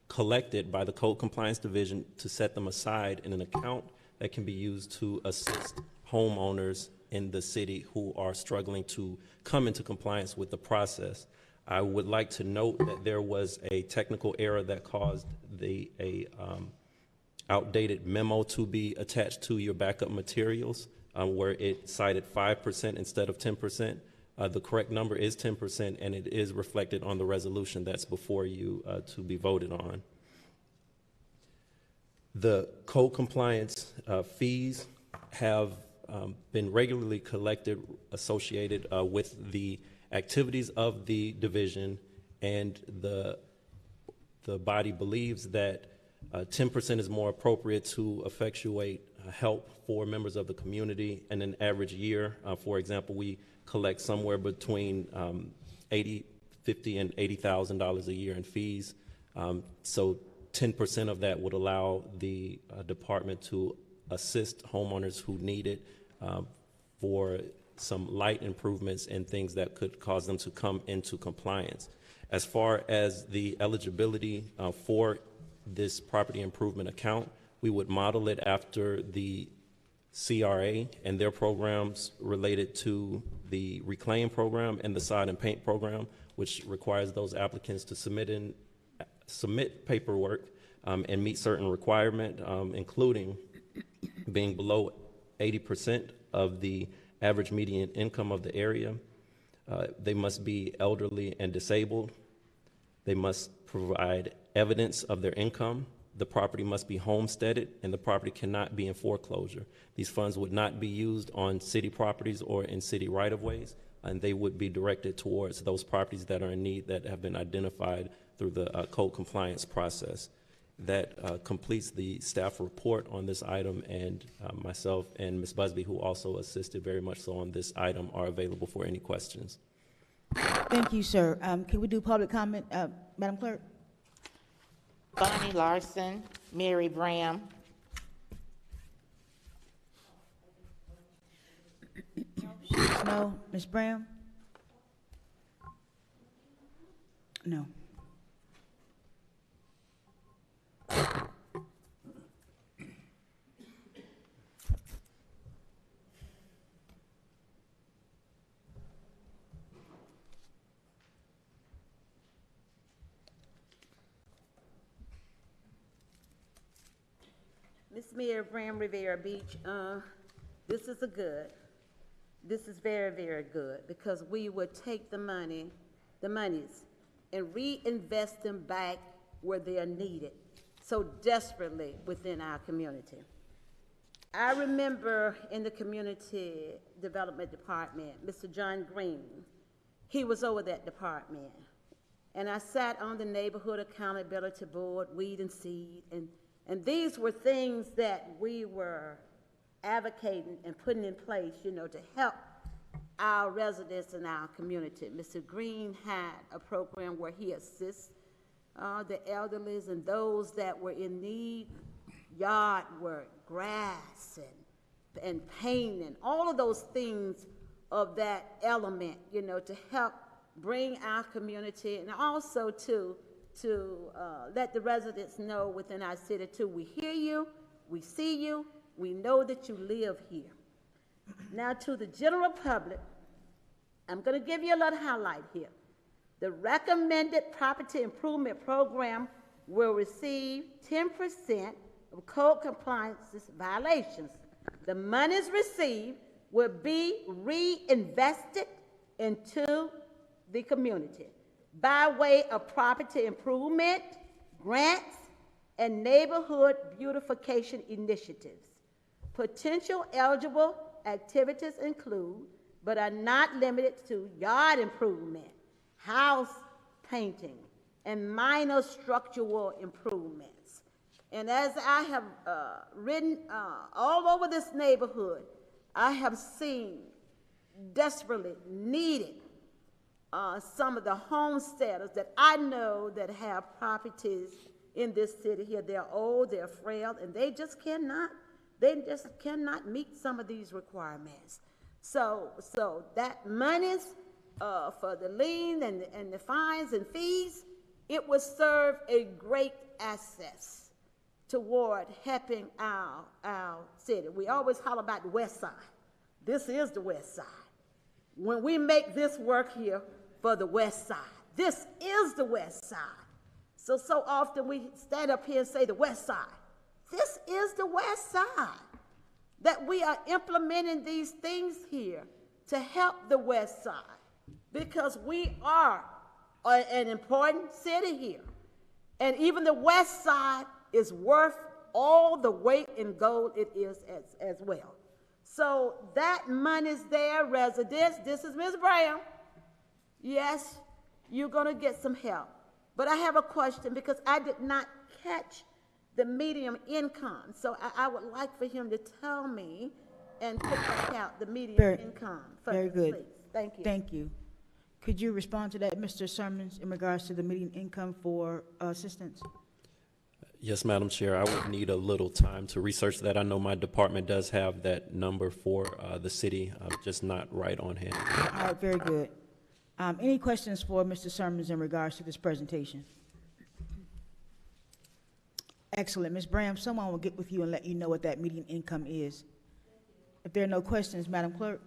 Speaker 18: collected by the Code Compliance Division to set them aside in an account that can be used to assist homeowners in the city who are struggling to come into compliance with the process. I would like to note that there was a technical error that caused outdated memo to be attached to your backup materials, where it cited 5% instead of 10%. The correct number is 10%, and it is reflected on the resolution that's before you to be voted on. The code compliance fees have been regularly collected associated with the activities of the division, and the body believes that 10% is more appropriate to effectuate help for members of the community in an average year. For example, we collect somewhere between $50,000 and $80,000 a year in fees. So 10% of that would allow the department to assist homeowners who need it for some light improvements and things that could cause them to come into compliance. As far as the eligibility for this property improvement account, we would model it after the CRA and their programs related to the Reclaim program and the Sod and Paint program, which requires those applicants to submit paperwork and meet certain requirements, including being below 80% of the average median income of the area. They must be elderly and disabled. They must provide evidence of their income. The property must be homesteaded, and the property cannot be in foreclosure. These funds would not be used on city properties or in city right-of-ways, and they would be directed towards those properties that are in need that have been identified through the code compliance process. That completes the staff report on this item, and myself and Ms. Busby, who also assisted very much so on this item, are available for any questions.
Speaker 1: Thank you, sir. Can we do public comment, Madam Clerk?
Speaker 2: Bonnie Larson, Mary Bram.
Speaker 1: No. Ms. Bram? No.
Speaker 15: Miss Mary Bram, Riviera Beach, this is this is very, very good, because we would take the monies, and reinvest them back where they are needed so desperately within our community. I remember in the Community Development Department, Mr. John Green, he was over that department. And I sat on the Neighborhood Accountability Board, Weed and Seed, and these were things that we were advocating and putting in place, you know, to help our residents in our community. Mr. Green had a program where he assists the elderly and those that were in need, yard work, grass, and painting, all of those things of that element, you know, to help bring our community, and also to let the residents know within our city too, we hear you, we see you, we know that you live here. Now to the general public, I'm going to give you a little highlight here. The recommended property improvement program will receive 10% of code compliance violations. The monies received will be reinvested into the community by way of property improvement, grants, and neighborhood beautification initiatives. Potential eligible activities include, but are not limited to, yard improvement, house painting, and minor structural improvements. And as I have ridden all over this neighborhood, I have seen desperately needed some of the homesteaders that I know that have properties in this city here. They're old, they're frail, and they just cannot meet some of these requirements. So that monies for the lien and the fines and fees, it will serve a great access toward helping our city. We always holler about the west side. This is the west side. When we make this work here for the west side, this is the west side. So often we stand up here and say the west side. This is the west side. That we are implementing these things here to help the west side, because we are an important city here. And even the west side is worth all the weight in gold it is as well. So that money's there, residents. This is Ms. Brown. Yes, you're going to get some help. But I have a question, because I did not catch the median income. So I would like for him to tell me and put back out the median income.
Speaker 1: Very good.
Speaker 15: Please. Thank you.
Speaker 1: Thank you. Could you respond to that, Mr. Sermons, in regards to the median income for assistance?
Speaker 18: Yes, Madam Chair, I would need a little time to research that. I know my department does have that number for the city, just not right on hand.
Speaker 1: All right, very good. Any questions for Mr. Sermons in regards to this presentation? Excellent. Ms. Bram, someone will get with you and let you know what that median income is. If there are no questions, Madam Clerk?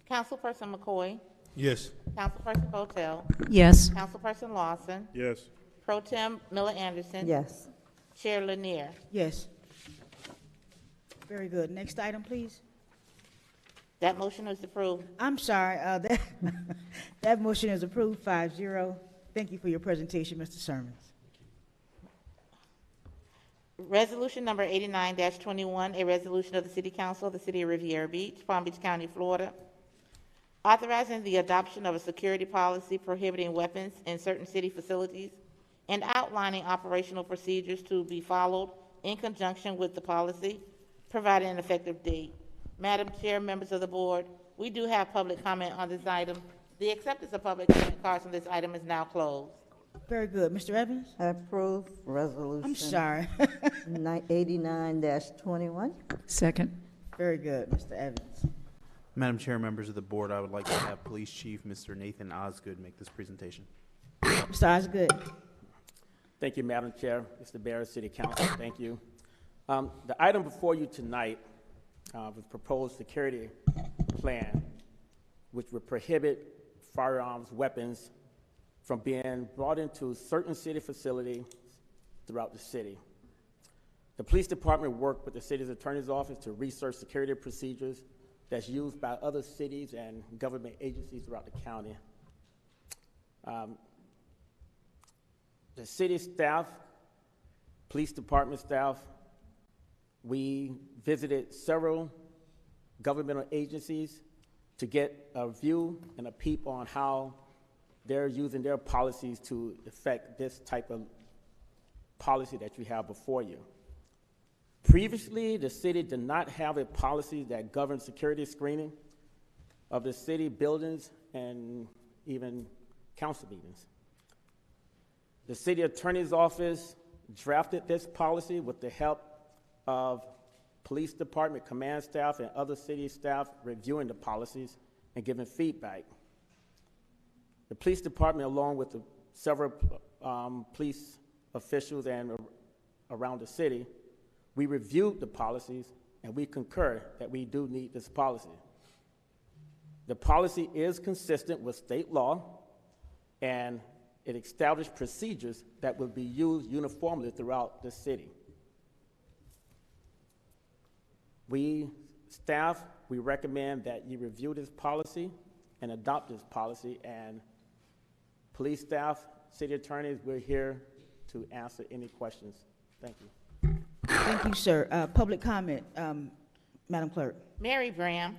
Speaker 2: Councilperson McCoy?
Speaker 13: Yes.
Speaker 2: Councilperson Botel?
Speaker 3: Yes.
Speaker 2: Councilperson Lawson?
Speaker 11: Yes.
Speaker 2: Pro Tem Miller Anderson?
Speaker 10: Yes.
Speaker 2: Chair Lanier?
Speaker 1: Yes. Very good. Next item, please.
Speaker 2: That motion is approved.
Speaker 1: I'm sorry, that motion is approved 5-0. Thank you for your presentation, Mr. Sermons.
Speaker 2: Resolution number 89-21, a resolution of the City Council of the City of Riviera Beach, Palm Beach County, Florida, authorizing the adoption of a security policy prohibiting weapons in certain city facilities and outlining operational procedures to be followed in conjunction with the policy, providing an effective date. Madam Chair, members of the board, we do have public comment on this item. The acceptance of public comment cards on this item is now closed.
Speaker 1: Very good. Mr. Evans?
Speaker 10: I approve resolution.
Speaker 1: I'm sorry.
Speaker 10: 89-21.
Speaker 3: Second.
Speaker 1: Very good, Mr. Evans.
Speaker 6: Madam Chair, members of the board, I would like to have Police Chief Mr. Nathan Osgood make this presentation.
Speaker 1: Mr. Osgood.
Speaker 12: Thank you, Madam Chair, Mr. Barrett, City Council, thank you. The item before you tonight was proposed security plan, which would prohibit firearms, weapons from being brought into certain city facilities throughout the city. The police department worked with the city's attorney's office to research security procedures that's used by other cities and government agencies throughout the county. The city staff, police department staff, we visited several governmental agencies to get a view and a peep on how they're using their policies to affect this type of policy that you have before you. Previously, the city did not have a policy that governed security screening of the city buildings and even council meetings. The city attorney's office drafted this policy with the help of police department, command staff, and other city staff reviewing the policies and giving feedback. The police department, along with the several police officials and around the city, we reviewed the policies and we concur that we do need this policy. The policy is consistent with state law and it established procedures that will be used uniformly throughout the city. We, staff, we recommend that you review this policy and adopt this policy, and police staff, city attorneys, we're here to answer any questions. Thank you.
Speaker 1: Thank you, sir. Public comment, Madam Clerk.
Speaker 2: Mary Bram.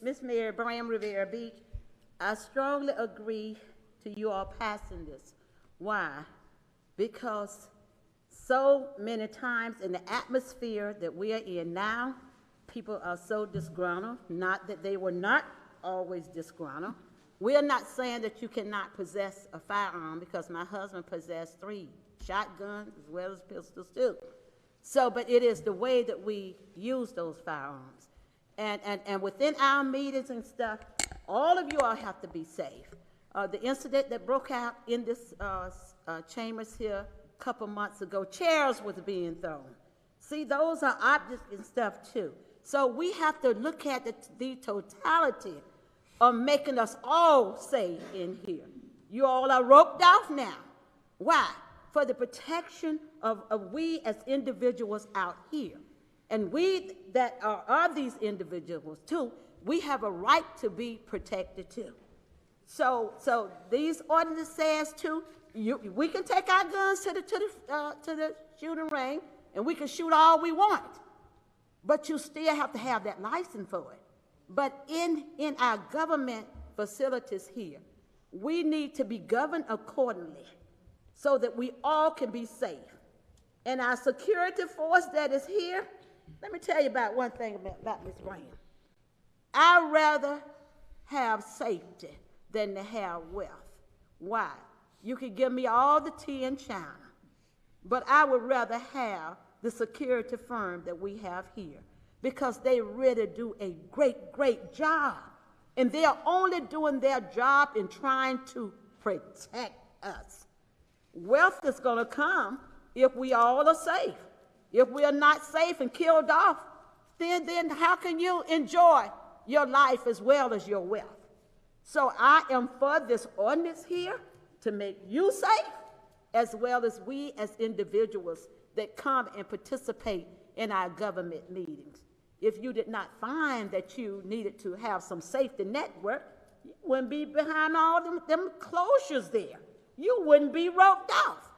Speaker 15: Miss Mary Bram, Riviera Beach, I strongly agree to you all passing this. Why? Because so many times in the atmosphere that we are in now, people are so disgruntled, not that they were not always disgruntled. We are not saying that you cannot possess a firearm, because my husband possessed 3 shotguns as well as pistols too. So, but it is the way that we use those firearms. And within our meetings and stuff, all of you all have to be safe. The incident that broke out in this chambers here a couple months ago, chairs was being thrown. See, those are objects and stuff too. So we have to look at the totality of making us all safe in here. You all are roped off now. Why? For the protection of we as individuals out here. And we that are these individuals too, we have a right to be protected too. So these ordinances says too, we can take our guns to the shooting range and we can shoot all we want, but you still have to have that license for it. But in our government facilities here, we need to be governed accordingly so that we all can be safe. And our security force that is here, let me tell you about one thing about Ms. Brown. I'd rather have safety than to have wealth. Why? You could give me all the tea in China, but I would rather have the security firm that we have here because they really do a great, great job. And they are only doing their job in trying to protect us. Wealth is going to come if we all are safe. If we are not safe and killed off, then how can you enjoy your life as well as your wealth? So I am for this ordinance here to make you safe, as well as we as individuals that come and participate in our government meetings. If you did not find that you needed to have some safety network, you wouldn't be behind all them closures there. You wouldn't be roped off.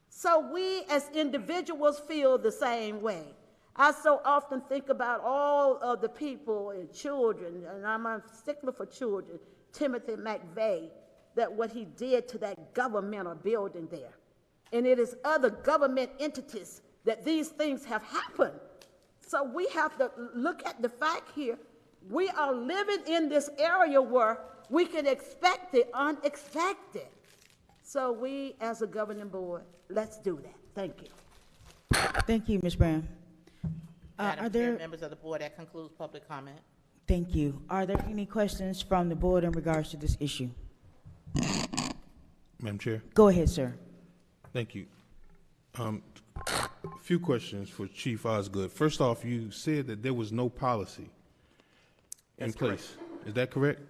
Speaker 15: So we as individuals feel the same way. I so often think about all of the people and children, and I'm a stickler for children, Timothy McVeigh, that what he did to that governmental building there. And it is other government entities that these things have happened. So we have to look at the fact here. We are living in this area where we can expect the unexpected. So we, as a governing board, let's do that. Thank you.
Speaker 1: Thank you, Ms. Brown.
Speaker 2: Madam Chair, members of the board, that concludes public comment.
Speaker 1: Thank you. Are there any questions from the board in regards to this issue?
Speaker 13: Madam Chair.
Speaker 1: Go ahead, sir.
Speaker 13: Thank you. A few questions for Chief Osgood. First off, you said that there was no policy in place. Is that correct?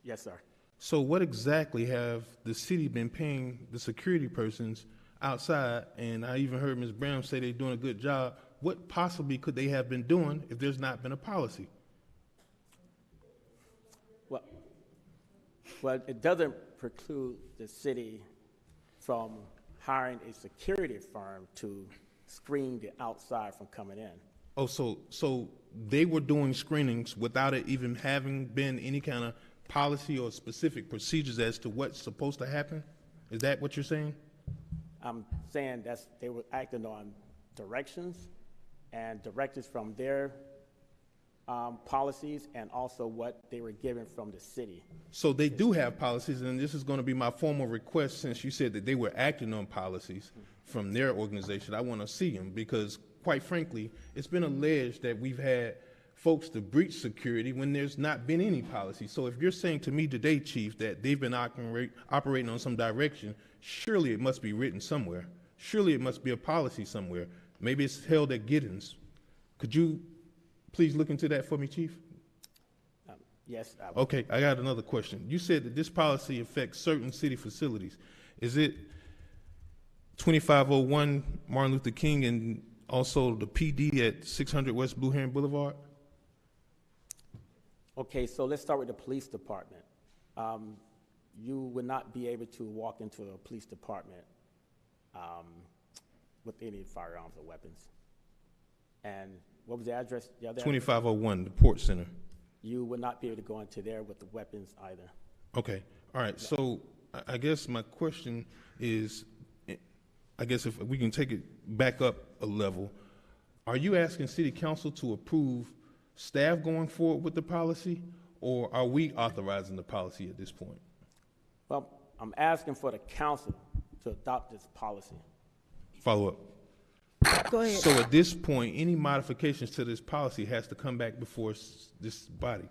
Speaker 12: Yes, sir.
Speaker 13: So what exactly have the city been paying the security persons outside? And I even heard Ms. Brown say they're doing a good job. What possibly could they have been doing if there's not been a policy?
Speaker 12: Well, it doesn't preclude the city from hiring a security firm to screen the outside from coming in.
Speaker 13: Oh, so they were doing screenings without it even having been any kind of policy or specific procedures as to what's supposed to happen? Is that what you're saying?
Speaker 12: I'm saying they were acting on directions and directives from their policies and also what they were given from the city.
Speaker 13: So they do have policies, and this is going to be my formal request since you said that they were acting on policies from their organization. I want to see them because, quite frankly, it's been alleged that we've had folks to breach security when there's not been any policy. So if you're saying to me today, Chief, that they've been operating on some direction, surely it must be written somewhere. Surely it must be a policy somewhere. Maybe it's held at Giddens. Could you please look into that for me, Chief?
Speaker 12: Yes. I will.
Speaker 13: Okay, I got another question. You said that this policy affects certain city facilities. Is it 2501 Martin Luther King and also the PD at 600 West Blue Heron Boulevard?
Speaker 12: Okay, so let's start with the police department. You would not be able to walk into a police department with any firearms or weapons. And what was the address? The other
Speaker 13: 2501, the Port Center.
Speaker 12: You would not be able to go into there with the weapons either.
Speaker 13: Okay, all right. So I guess my question is, I guess if we can take it back up a level, are you asking City Council to approve staff going forward with the policy, or are we authorizing the policy at this point?
Speaker 12: Well, I'm asking for the council to adopt this policy.
Speaker 13: Follow up.
Speaker 1: Go ahead.
Speaker 13: So at this point, any modifications to this policy has to come back before this body?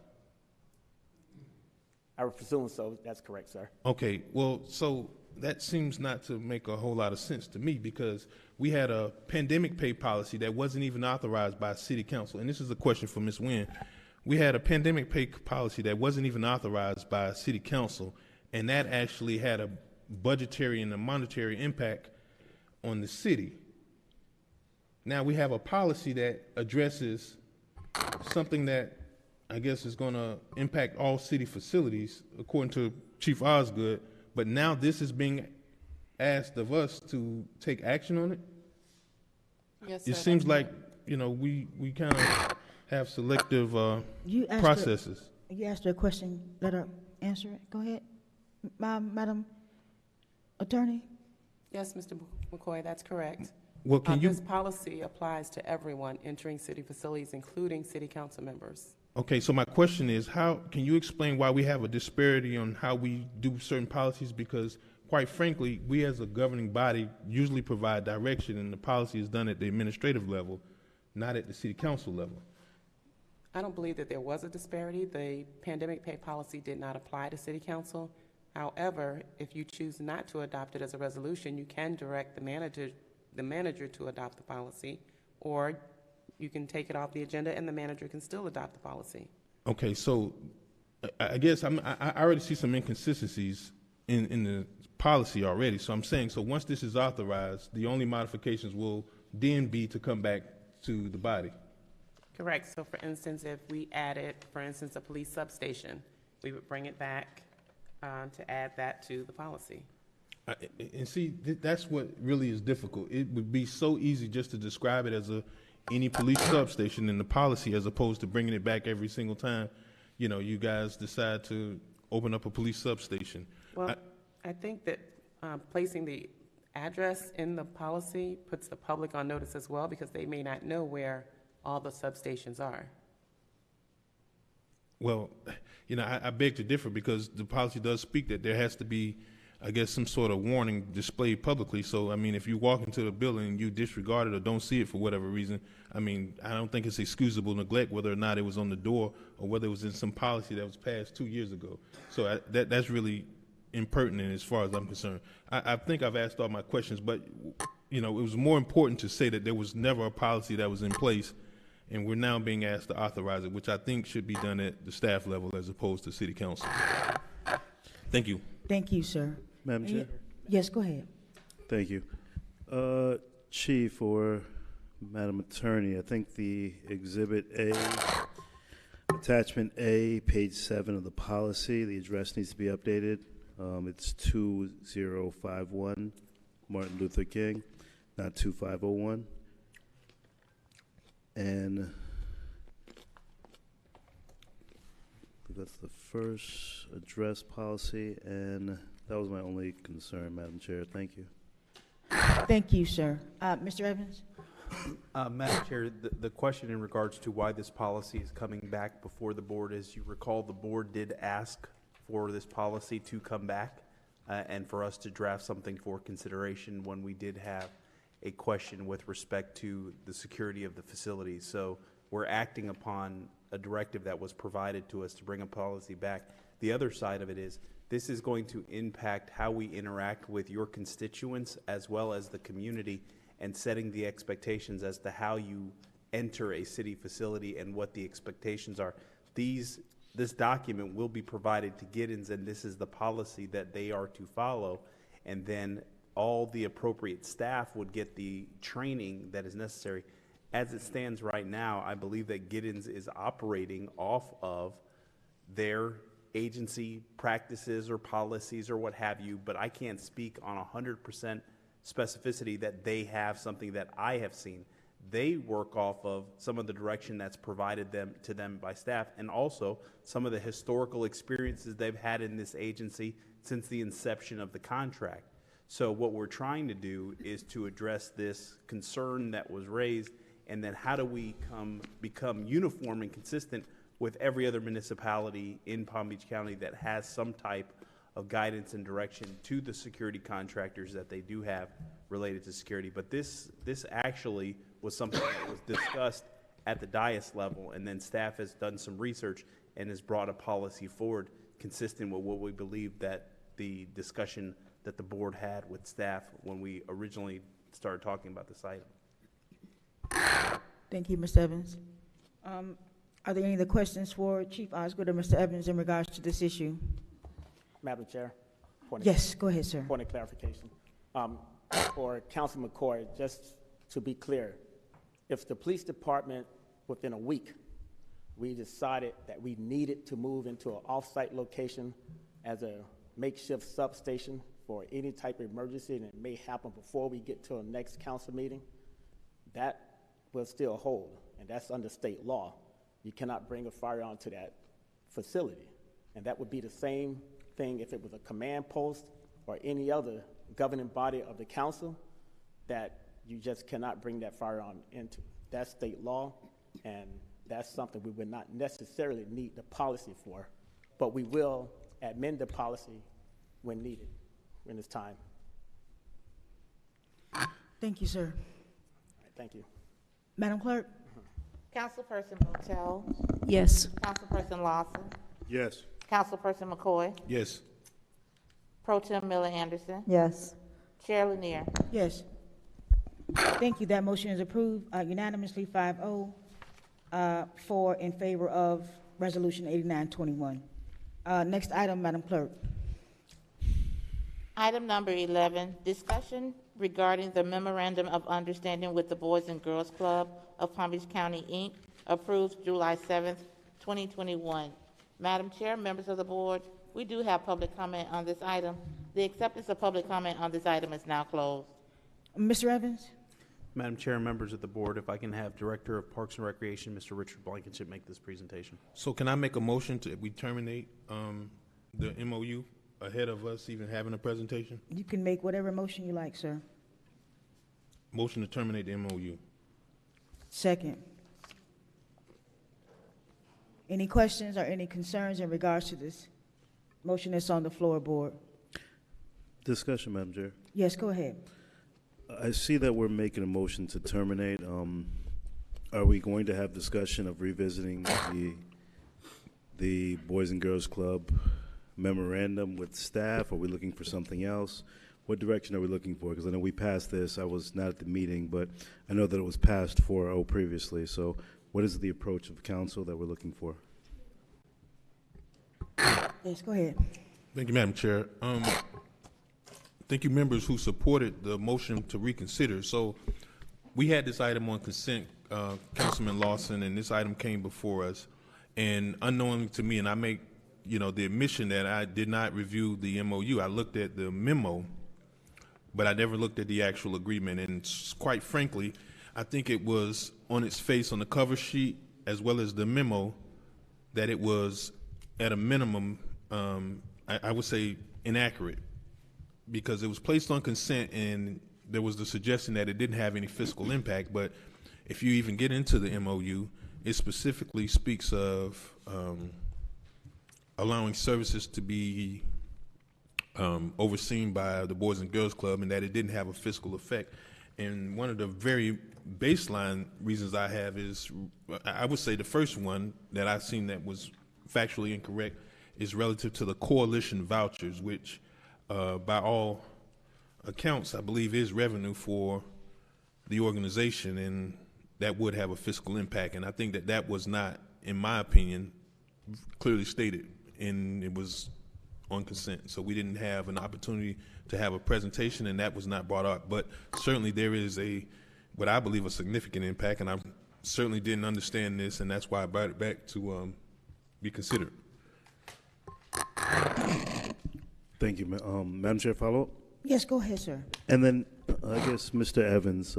Speaker 12: I would presume so. That's correct, sir.
Speaker 13: Okay, well, so that seems not to make a whole lot of sense to me because we had a pandemic pay policy that wasn't even authorized by City Council. And this is a question for Ms. Nguyen. We had a pandemic pay policy that wasn't even authorized by City Council, and that actually had a budgetary and a monetary impact on the city. Now we have a policy that addresses something that I guess is going to impact all city facilities, according to Chief Osgood, but now this is being asked of us to take action on it?
Speaker 17: Yes,
Speaker 13: It
Speaker 17: sir,
Speaker 13: seems
Speaker 17: that's
Speaker 13: like, you know, we kind of have selective
Speaker 1: You asked her-
Speaker 13: processes.
Speaker 1: You asked her a question, let her answer it. Go ahead. Madam Attorney?
Speaker 17: Yes, Mr. McCoy, that's correct.
Speaker 13: Well, can you-
Speaker 17: This policy applies to everyone entering city facilities, including city council members.
Speaker 13: Okay, so my question is, how can you explain why we have a disparity on how we do certain policies? Because quite frankly, we as a governing body usually provide direction, and the policy is done at the administrative level, not at the city council level.
Speaker 17: I don't believe that there was a disparity. The pandemic pay policy did not apply to city council. However, if you choose not to adopt it as a resolution, you can direct the manager to adopt the policy, or you can take it off the agenda and the manager can still adopt the policy.
Speaker 13: Okay, so I guess I already see some inconsistencies in the policy already. So I'm saying, so once this is authorized, the only modifications will then be to come back to the body.
Speaker 17: Correct. So for instance, if we added, for instance, a police substation, we would bring it back to add that to the policy.
Speaker 13: And see, that's what really is difficult. It would be so easy just to describe it as any police substation in the policy, as opposed to bringing it back every single time, you know, you guys decide to open up a police substation.
Speaker 17: Well, I think that placing the address in the policy puts the public on notice as well, because they may not know where all the substations are.
Speaker 13: Well, you know, I beg to differ, because the policy does speak that there has to be, I guess, some sort of warning displayed publicly. So, I mean, if you walk into the building and you disregard it or don't see it for whatever reason, I mean, I don't think it's excusable neglect whether or not it was on the door or whether it was in some policy that was passed 2 years ago. So that's really impertinent as far as I'm concerned. I think I've asked all my questions, but, you know, it was more important to say that there was never a policy that was in place, and we're now being asked to authorize it, which I think should be done at the staff level as opposed to city council. Thank you.
Speaker 1: Thank you, sir.
Speaker 11: Madam Chair?
Speaker 1: Yes, go ahead.
Speaker 11: Thank you. Chief or Madam Attorney, I think the Exhibit A, Attachment A, page 7 of the policy, the address needs to be updated. It's 2051 Martin Luther King, not 2501. And that's the first address policy, and that was my only concern, Madam Chair. Thank you.
Speaker 1: Thank you, sir. Mr. Evans?
Speaker 6: Madam Chair, the question in regards to why this policy is coming back before the board, as you recall, the board did ask for this policy to come back and for us to draft something for consideration when we did have a question with respect to the security of the facilities. So we're acting upon a directive that was provided to us to bring a policy back. The other side of it is this is going to impact how we interact with your constituents as well as the community, and setting the expectations as to how you enter a city facility and what the expectations are. This document will be provided to Giddens, and this is the policy that they are to follow, and then all the appropriate staff would get the training that is necessary. As it stands right now, I believe that Giddens is operating off of their agency practices or policies or what have you, but I can't speak on 100% specificity that they have something that I have seen. They work off of some of the direction that's provided to them by staff, and also some of the historical experiences they've had in this agency since the inception of the contract. So what we're trying to do is to address this concern that was raised, and then how do we become uniform and consistent with every other municipality in Palm Beach County that has some type of guidance and direction to the security contractors that they do have related to security. But this actually was something that was discussed at the dais level, and then staff has done some research and has brought a policy forward consistent with what we believe that the discussion that the board had with staff when we originally started talking about this item.
Speaker 1: Thank you, Mr. Evans. Are there any other questions for Chief Osgood or Mr. Evans in regards to this issue?
Speaker 12: Madam Chair?
Speaker 1: Yes, go ahead, sir.
Speaker 12: Point of clarification. For Councilman McCoy, just to be clear, if the police department, within a week, we decided that we needed to move into an off-site location as a makeshift substation for any type of emergency, and it may happen before we get to a next council meeting, that will still hold, and that's under state law. You cannot bring a firearm to that facility. And that would be the same thing if it was a command post or any other governing body of the council, that you just cannot bring that firearm into. That's state law, and that's something we would not necessarily need the policy for, but we will amend the policy when needed, when it's time.
Speaker 1: Thank you, sir.
Speaker 12: All right, thank you.
Speaker 1: Madam Clerk?
Speaker 2: Councilperson Botel?
Speaker 3: Yes.
Speaker 2: Councilperson Lawson?
Speaker 11: Yes.
Speaker 2: Councilperson McCoy?
Speaker 13: Yes.
Speaker 2: Pro Tem Miller Anderson?
Speaker 10: Yes.
Speaker 2: Chair Lanier?
Speaker 1: Yes. Thank you. That motion is approved unanimously, 5-0, 4 in favor of Resolution 8921. Next item, Madam Clerk.
Speaker 2: Item number 11, discussion regarding the memorandum of understanding with the Boys and Girls Club of Palm Beach County, Inc., approved July 7th, 2021. Madam Chair, members of the board, we do have public comment on this item. The acceptance of public comment on this item is now closed.
Speaker 1: Mr. Evans?
Speaker 6: Madam Chair, members of the board, if I can have Director of Parks and Recreation, Mr. Richard Blankenship, make this presentation.
Speaker 13: So can I make a motion to, we terminate the MOU ahead of us even having a presentation?
Speaker 1: You can make whatever motion you like, sir.
Speaker 13: Motion to terminate the MOU.
Speaker 1: Second. Any questions or any concerns in regards to this motion that's on the floor, board?
Speaker 11: Discussion, Madam Chair.
Speaker 1: Yes, go ahead.
Speaker 11: I see that we're making a motion to terminate. Are we going to have discussion of revisiting the Boys and Girls Club memorandum with staff? Are we looking for something else? What direction are we looking for? Because I know we passed this. I was not at the meeting, but I know that it was passed 4-0 previously. So what is the approach of council that we're looking for?
Speaker 1: Yes, go ahead.
Speaker 13: Thank you, Madam Chair. Thank you, members who supported the motion to reconsider. So we had this item on consent, Councilman Lawson, and this item came before us. And unknowingly to me, and I make, the admission that I did not review the MOU. I looked at the memo, but I never looked at the actual agreement. And quite frankly, I think it was on its face on the cover sheet as well as the memo that it was at a minimum, I would say inaccurate, because it was placed on consent and there was the suggestion that it didn't have any fiscal impact. But if you even get into the MOU, it specifically speaks of allowing services to be overseen by the Boys and Girls Club, and that it didn't have a fiscal effect. And one of the very baseline reasons I have is, I would say the first one that I've seen that was factually incorrect is relative to the coalition vouchers, which by all accounts, I believe is revenue for the organization, and that would have a fiscal impact. And I think that that was not, in my opinion, clearly stated, and it was on consent. So we didn't have an opportunity to have a presentation, and that was not brought up. But certainly there is what I believe, a significant impact, and I certainly didn't understand this, and that's why I brought it back to be considered.
Speaker 11: Thank you, Madam Chair. Follow up.
Speaker 1: Yes, go ahead, sir.
Speaker 11: And then I guess Mr. Evans,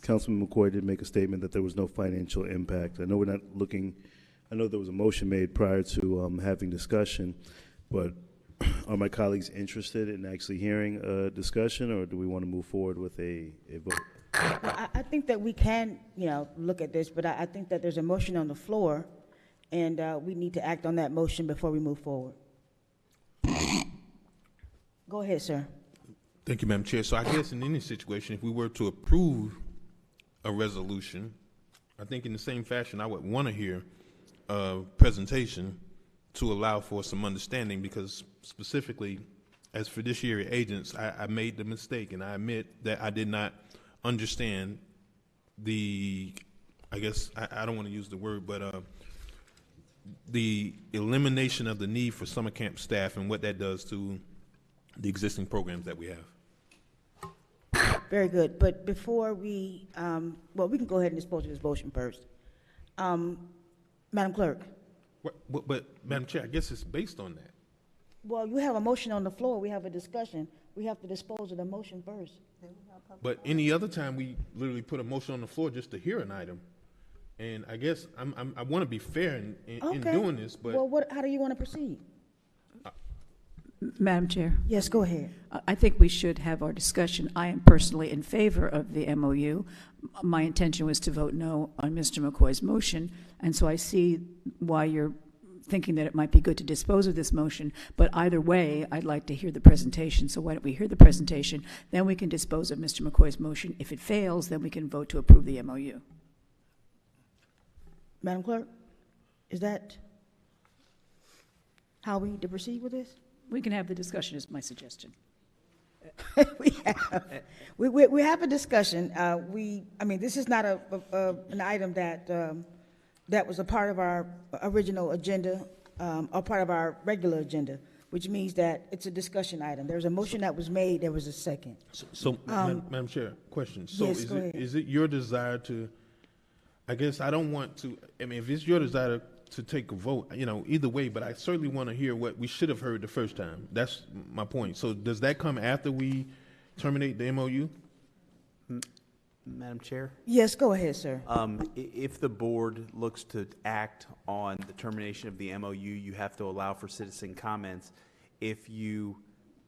Speaker 11: Councilman McCoy did make a statement that there was no financial impact. I know we're not looking. I know there was a motion made prior to having discussion, but are my colleagues interested in actually hearing a discussion, or do we want to move forward with a vote?
Speaker 1: Well, I think that we can, look at this, but I think that there's a motion on the floor, and we need to act on that motion before we move forward. Go ahead, sir.
Speaker 13: Thank you, Madam Chair. So I guess in any situation, if we were to approve a resolution, I think in the same fashion, I would want to hear a presentation to allow for some understanding, because specifically as fiduciary agents, I made the mistake, and I admit that I did not understand I guess I don't want to use the word, but the elimination of the need for summer camp staff and what that does to the existing programs that we have.
Speaker 1: Very good. But before we can go ahead and dispose of this motion first. Madam Clerk.
Speaker 13: But Madam Chair, I guess it's based on that.
Speaker 1: Well, you have a motion on the floor. We have a discussion. We have to dispose of the motion first.
Speaker 13: But any other time, we literally put a motion on the floor just to hear an item. And I guess I want to be fair in
Speaker 1: Okay.
Speaker 13: doing this, but
Speaker 1: Well, how do you want to proceed?
Speaker 3: Madam Chair?
Speaker 1: Yes, go ahead.
Speaker 3: I think we should have our discussion. I am personally in favor of the MOU. My intention was to vote no on Mr. McCoy's motion, and so I see why you're thinking that it might be good to dispose of this motion, but either way, I'd like to hear the presentation. So why don't we hear the presentation, then we can dispose of Mr. McCoy's motion. If it fails, then we can vote to approve the MOU.
Speaker 1: Madam Clerk, is that how we need to proceed with this?
Speaker 3: We can have the discussion, is my suggestion.
Speaker 1: We have a discussion. I mean, this is not an item that was a part of our original agenda, or part of our regular agenda, which means that it's a discussion item. There's a motion that was made, there was a second.
Speaker 13: So, Madam Chair, question. So
Speaker 1: yes, go ahead.
Speaker 13: is it your desire to, I guess I don't want to, I mean, if it's your desire to take a vote, you know, either way, but I certainly want to hear what we should have heard the first time. That's my point. So does that come after we terminate the MOU?
Speaker 6: Madam Chair?
Speaker 1: Yes, go ahead, sir.
Speaker 6: If the board looks to act on the termination of the MOU, you have to allow for citizen comments. If you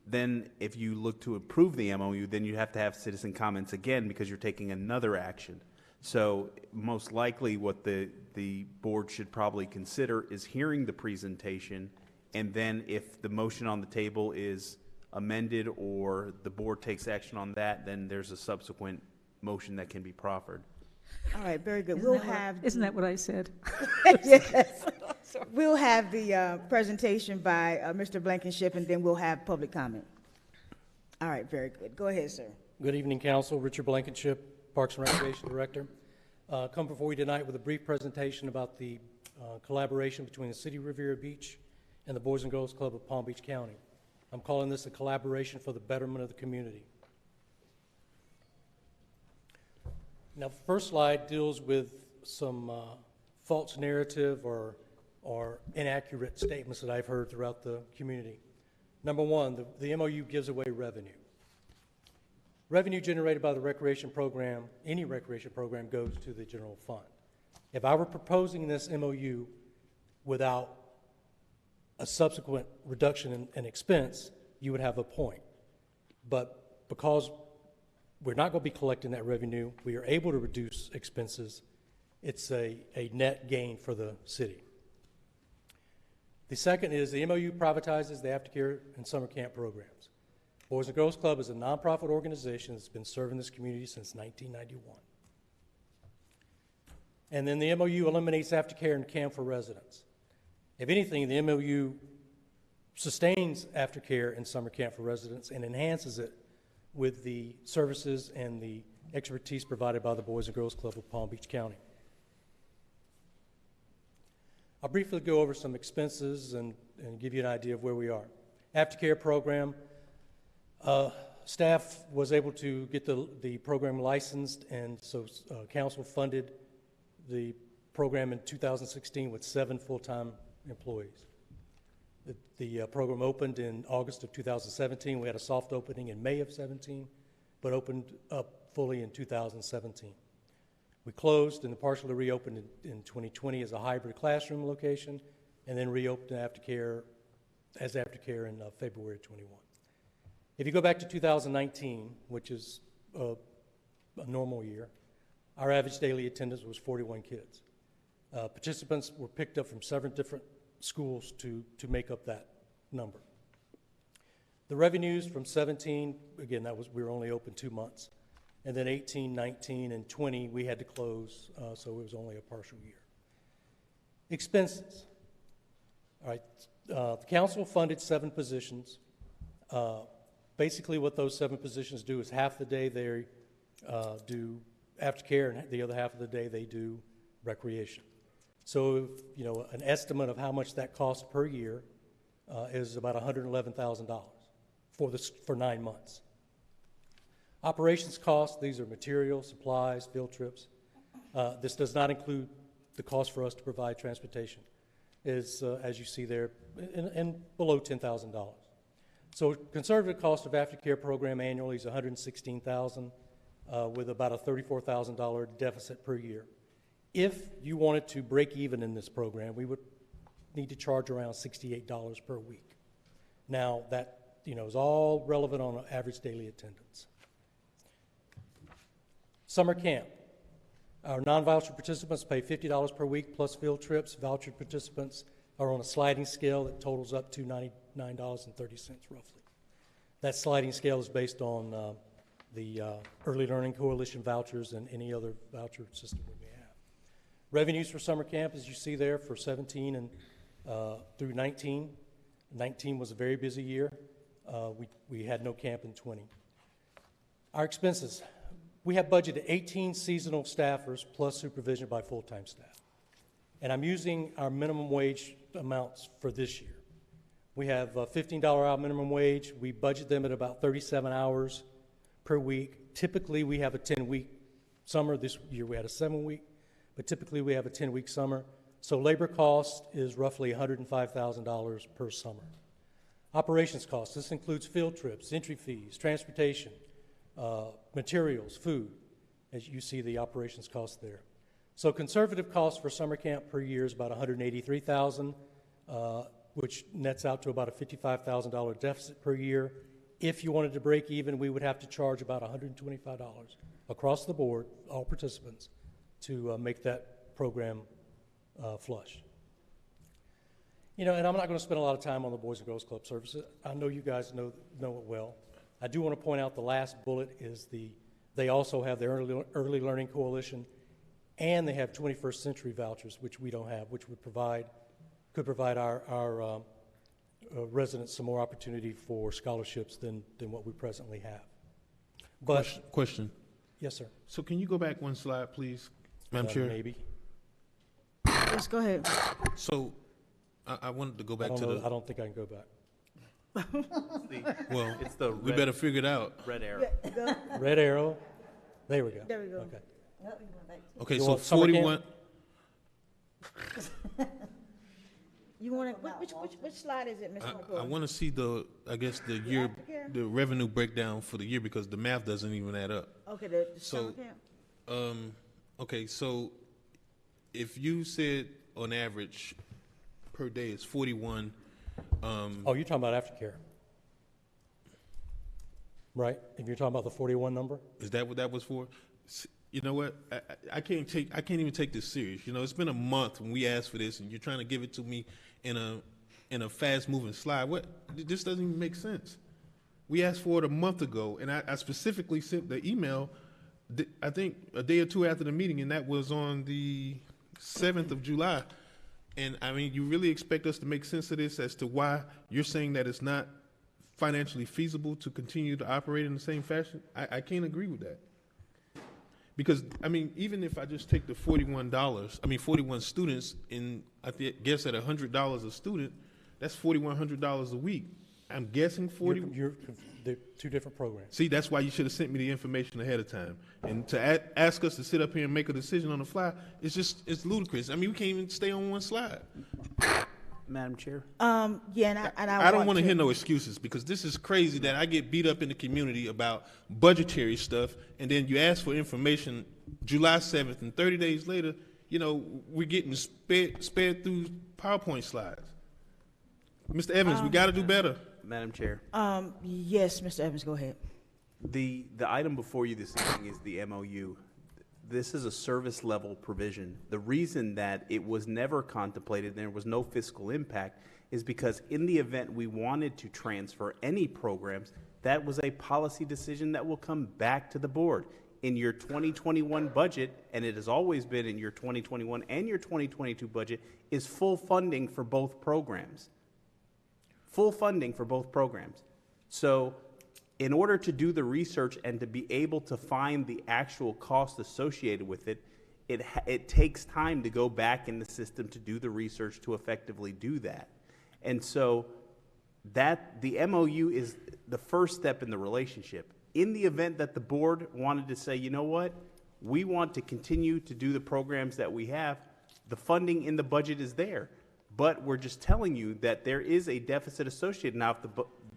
Speaker 6: look to approve the MOU, then you have to have citizen comments again because you're taking another action. So most likely what the board should probably consider is hearing the presentation, and then if the motion on the table is amended or the board takes action on that, then there's a subsequent motion that can be proffered.
Speaker 1: All right, very good.
Speaker 3: Isn't that what I said?
Speaker 1: Yes. We'll have the presentation by Mr. Blankenship, and then we'll have public comment. All right, very good. Go ahead, sir.
Speaker 16: Good evening, Council. Richard Blankenship, Parks and Recreation Director. Come before you tonight with a brief presentation about the collaboration between the City of Riviera Beach and the Boys and Girls Club of Palm Beach County. I'm calling this a collaboration for the betterment of the community. Now, the first slide deals with some false narrative or inaccurate statements that I've heard throughout the community. Number one, the MOU gives away revenue. Revenue generated by the recreation program, any recreation program, goes to the general fund. If I were proposing this MOU without a subsequent reduction in expense, you would have a point. But because we're not going to be collecting that revenue, we are able to reduce expenses, it's a net gain for the city. The second is the MOU privatizes the aftercare and summer camp programs. Boys and Girls Club is a nonprofit organization that's been serving this community since 1991. And then the MOU eliminates aftercare and camp for residents. If anything, the MOU sustains aftercare and summer camp for residents and enhances it with the services and the expertise provided by the Boys and Girls Club of Palm Beach County. I'll briefly go over some expenses and give you an idea of where we are. Aftercare program, staff was able to get the program licensed, and so council funded the program in 2016 with 7 full-time employees. The program opened in August of 2017. We had a soft opening in May of 17, but opened up fully in 2017. We closed and partially reopened in 2020 as a hybrid classroom location, and then reopened aftercare in February 21. If you go back to 2019, which is a normal year, our average daily attendance was 41 kids. Participants were picked up from 7 different schools to make up that number. The revenues from 17, again, we were only open 2 months. And then 18, 19, and 20, we had to close, so it was only a partial year. Expenses. All right, the council funded 7 positions. Basically what those 7 positions do is half the day they do aftercare, and the other half of the day they do recreation. So, you know, an estimate of how much that costs per year is about $111,000 for 9 months. Operations costs, these are materials, supplies, field trips. This does not include the cost for us to provide transportation. Is, as you see there, and below $10,000. So conservative cost of aftercare program annually is $116,000 with about a $34,000 deficit per year. If you wanted to break even in this program, we would need to charge around $68 per week. Now, that is all relevant on an average daily attendance. Summer camp. Our non-voucher participants pay $50 per week plus field trips. Voucher participants are on a sliding scale that totals up to $99.30 roughly. That sliding scale is based on the Early Learning Coalition vouchers and any other voucher system we may have. Revenues for summer camp, as you see there, for 17 and through 19. 19 was a very busy year. We had no camp in 20. Our expenses. We have budgeted 18 seasonal staffers plus supervision by full-time staff. And I'm using our minimum wage amounts for this year. We have a $15 hour minimum wage. We budget them at about 37 hours per week. Typically, we have a 10-week summer. This year we had a 7-week, but typically we have a 10-week summer. So labor cost is roughly $105,000 per summer. Operations costs, this includes field trips, entry fees, transportation, materials, food, as you see the operations cost there. So conservative cost for summer camp per year is about $183,000, which nets out to about a $55,000 deficit per year. If you wanted to break even, we would have to charge about $125 across the board, all participants, to make that program flush. And I'm not going to spend a lot of time on the Boys and Girls Club services. I know you guys know it well. I do want to point out the last bullet is they also have the Early Learning Coalition, and they have 21st Century vouchers, which we don't have, which could provide our residents some more opportunity for scholarships than what we presently have. But
Speaker 13: Question.
Speaker 16: Yes, sir.
Speaker 13: So can you go back one slide, please, Madam Chair?
Speaker 16: Maybe.
Speaker 1: Yes, go ahead.
Speaker 13: So I wanted to go back to
Speaker 16: I don't think I can go back.
Speaker 13: Well,
Speaker 6: It's the
Speaker 13: we
Speaker 6: red-
Speaker 13: better figure it out.
Speaker 6: Red arrow.
Speaker 16: Red arrow. There we go.
Speaker 1: There we go.
Speaker 16: Okay.
Speaker 13: Okay,
Speaker 16: You
Speaker 13: so
Speaker 16: want summer camp?
Speaker 13: 41.
Speaker 1: You want to, which slide is it, Mr. McCoy?
Speaker 13: I want to see the year,
Speaker 1: aftercare?
Speaker 13: the revenue breakdown for the year because the math doesn't even add up.
Speaker 1: Okay, the
Speaker 13: So,
Speaker 1: summer camp?
Speaker 13: Okay, so if you said on average per day it's 41.
Speaker 16: Oh, you're talking about aftercare, right? If you're talking about the 41 number?
Speaker 13: Is that what that was for? You know what? I can't even take this serious. It's been a month when we asked for this, and you're trying to give it to me in a fast-moving slide. What? This doesn't even make sense. We asked for it a month ago, and I specifically sent the email, I think a day or two after the meeting, and that was on the 7th of July. And I mean, you really expect us to make sense of this as to why you're saying that it's not financially feasible to continue to operate in the same fashion? I can't agree with that. Because, I mean, even if I just take the $41, 41 students in, guess at $100 a student, that's $4,100 a week. I'm guessing 40.
Speaker 16: They're two different programs.
Speaker 13: See, that's why you should have sent me the information ahead of time. And to ask us to sit up here and make a decision on the fly, it's ludicrous. I mean, we can't even stay on one slide.
Speaker 6: Madam Chair?
Speaker 1: Yeah, and
Speaker 13: I don't want to hear no excuses because this is crazy that I get beat up in the community about budgetary stuff, and then you ask for information July 7th, and 30 days later, we're getting sped through PowerPoint slides. Mr. Evans, we got to do better.
Speaker 6: Madam Chair?
Speaker 1: Yes, Mr. Evans, go ahead.
Speaker 6: The item before you this evening is the MOU. This is a service level provision. The reason that it was never contemplated and there was no fiscal impact is because in the event we wanted to transfer any programs, that was a policy decision that will come back to the board. In your 2021 budget, and it has always been in your 2021 and your 2022 budget, is full funding for both programs. Full funding for both programs. So in order to do the research and to be able to find the actual cost associated with it, it takes time to go back in the system to do the research to effectively do that. And so that the MOU is the first step in the relationship. In the event that the board wanted to say, you know what, we want to continue to do the programs that we have, the funding in the budget is there. But we're just telling you that there is a deficit associated. Now, if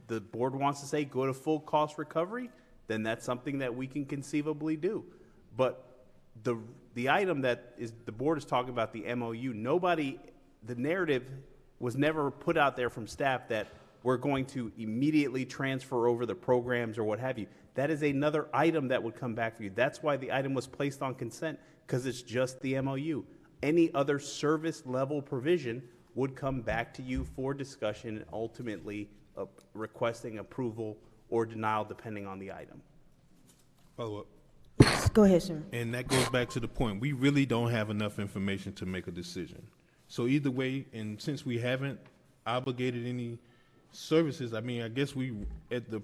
Speaker 6: the board wants to say go to full cost recovery, then that's something that we can conceivably do. But the item that is, the board is talking about, the MOU, the narrative was never put out there from staff that we're going to immediately transfer over the programs or what have you. That is another item that would come back for you. That's why the item was placed on consent, because it's just the MOU. Any other service level provision would come back to you for discussion and ultimately requesting approval or denial depending on the item.
Speaker 13: Follow up.
Speaker 1: Yes, go ahead, sir.
Speaker 13: And that goes back to the point. We really don't have enough information to make a decision. So either way, and since we haven't obligated any services, I mean, I guess we at the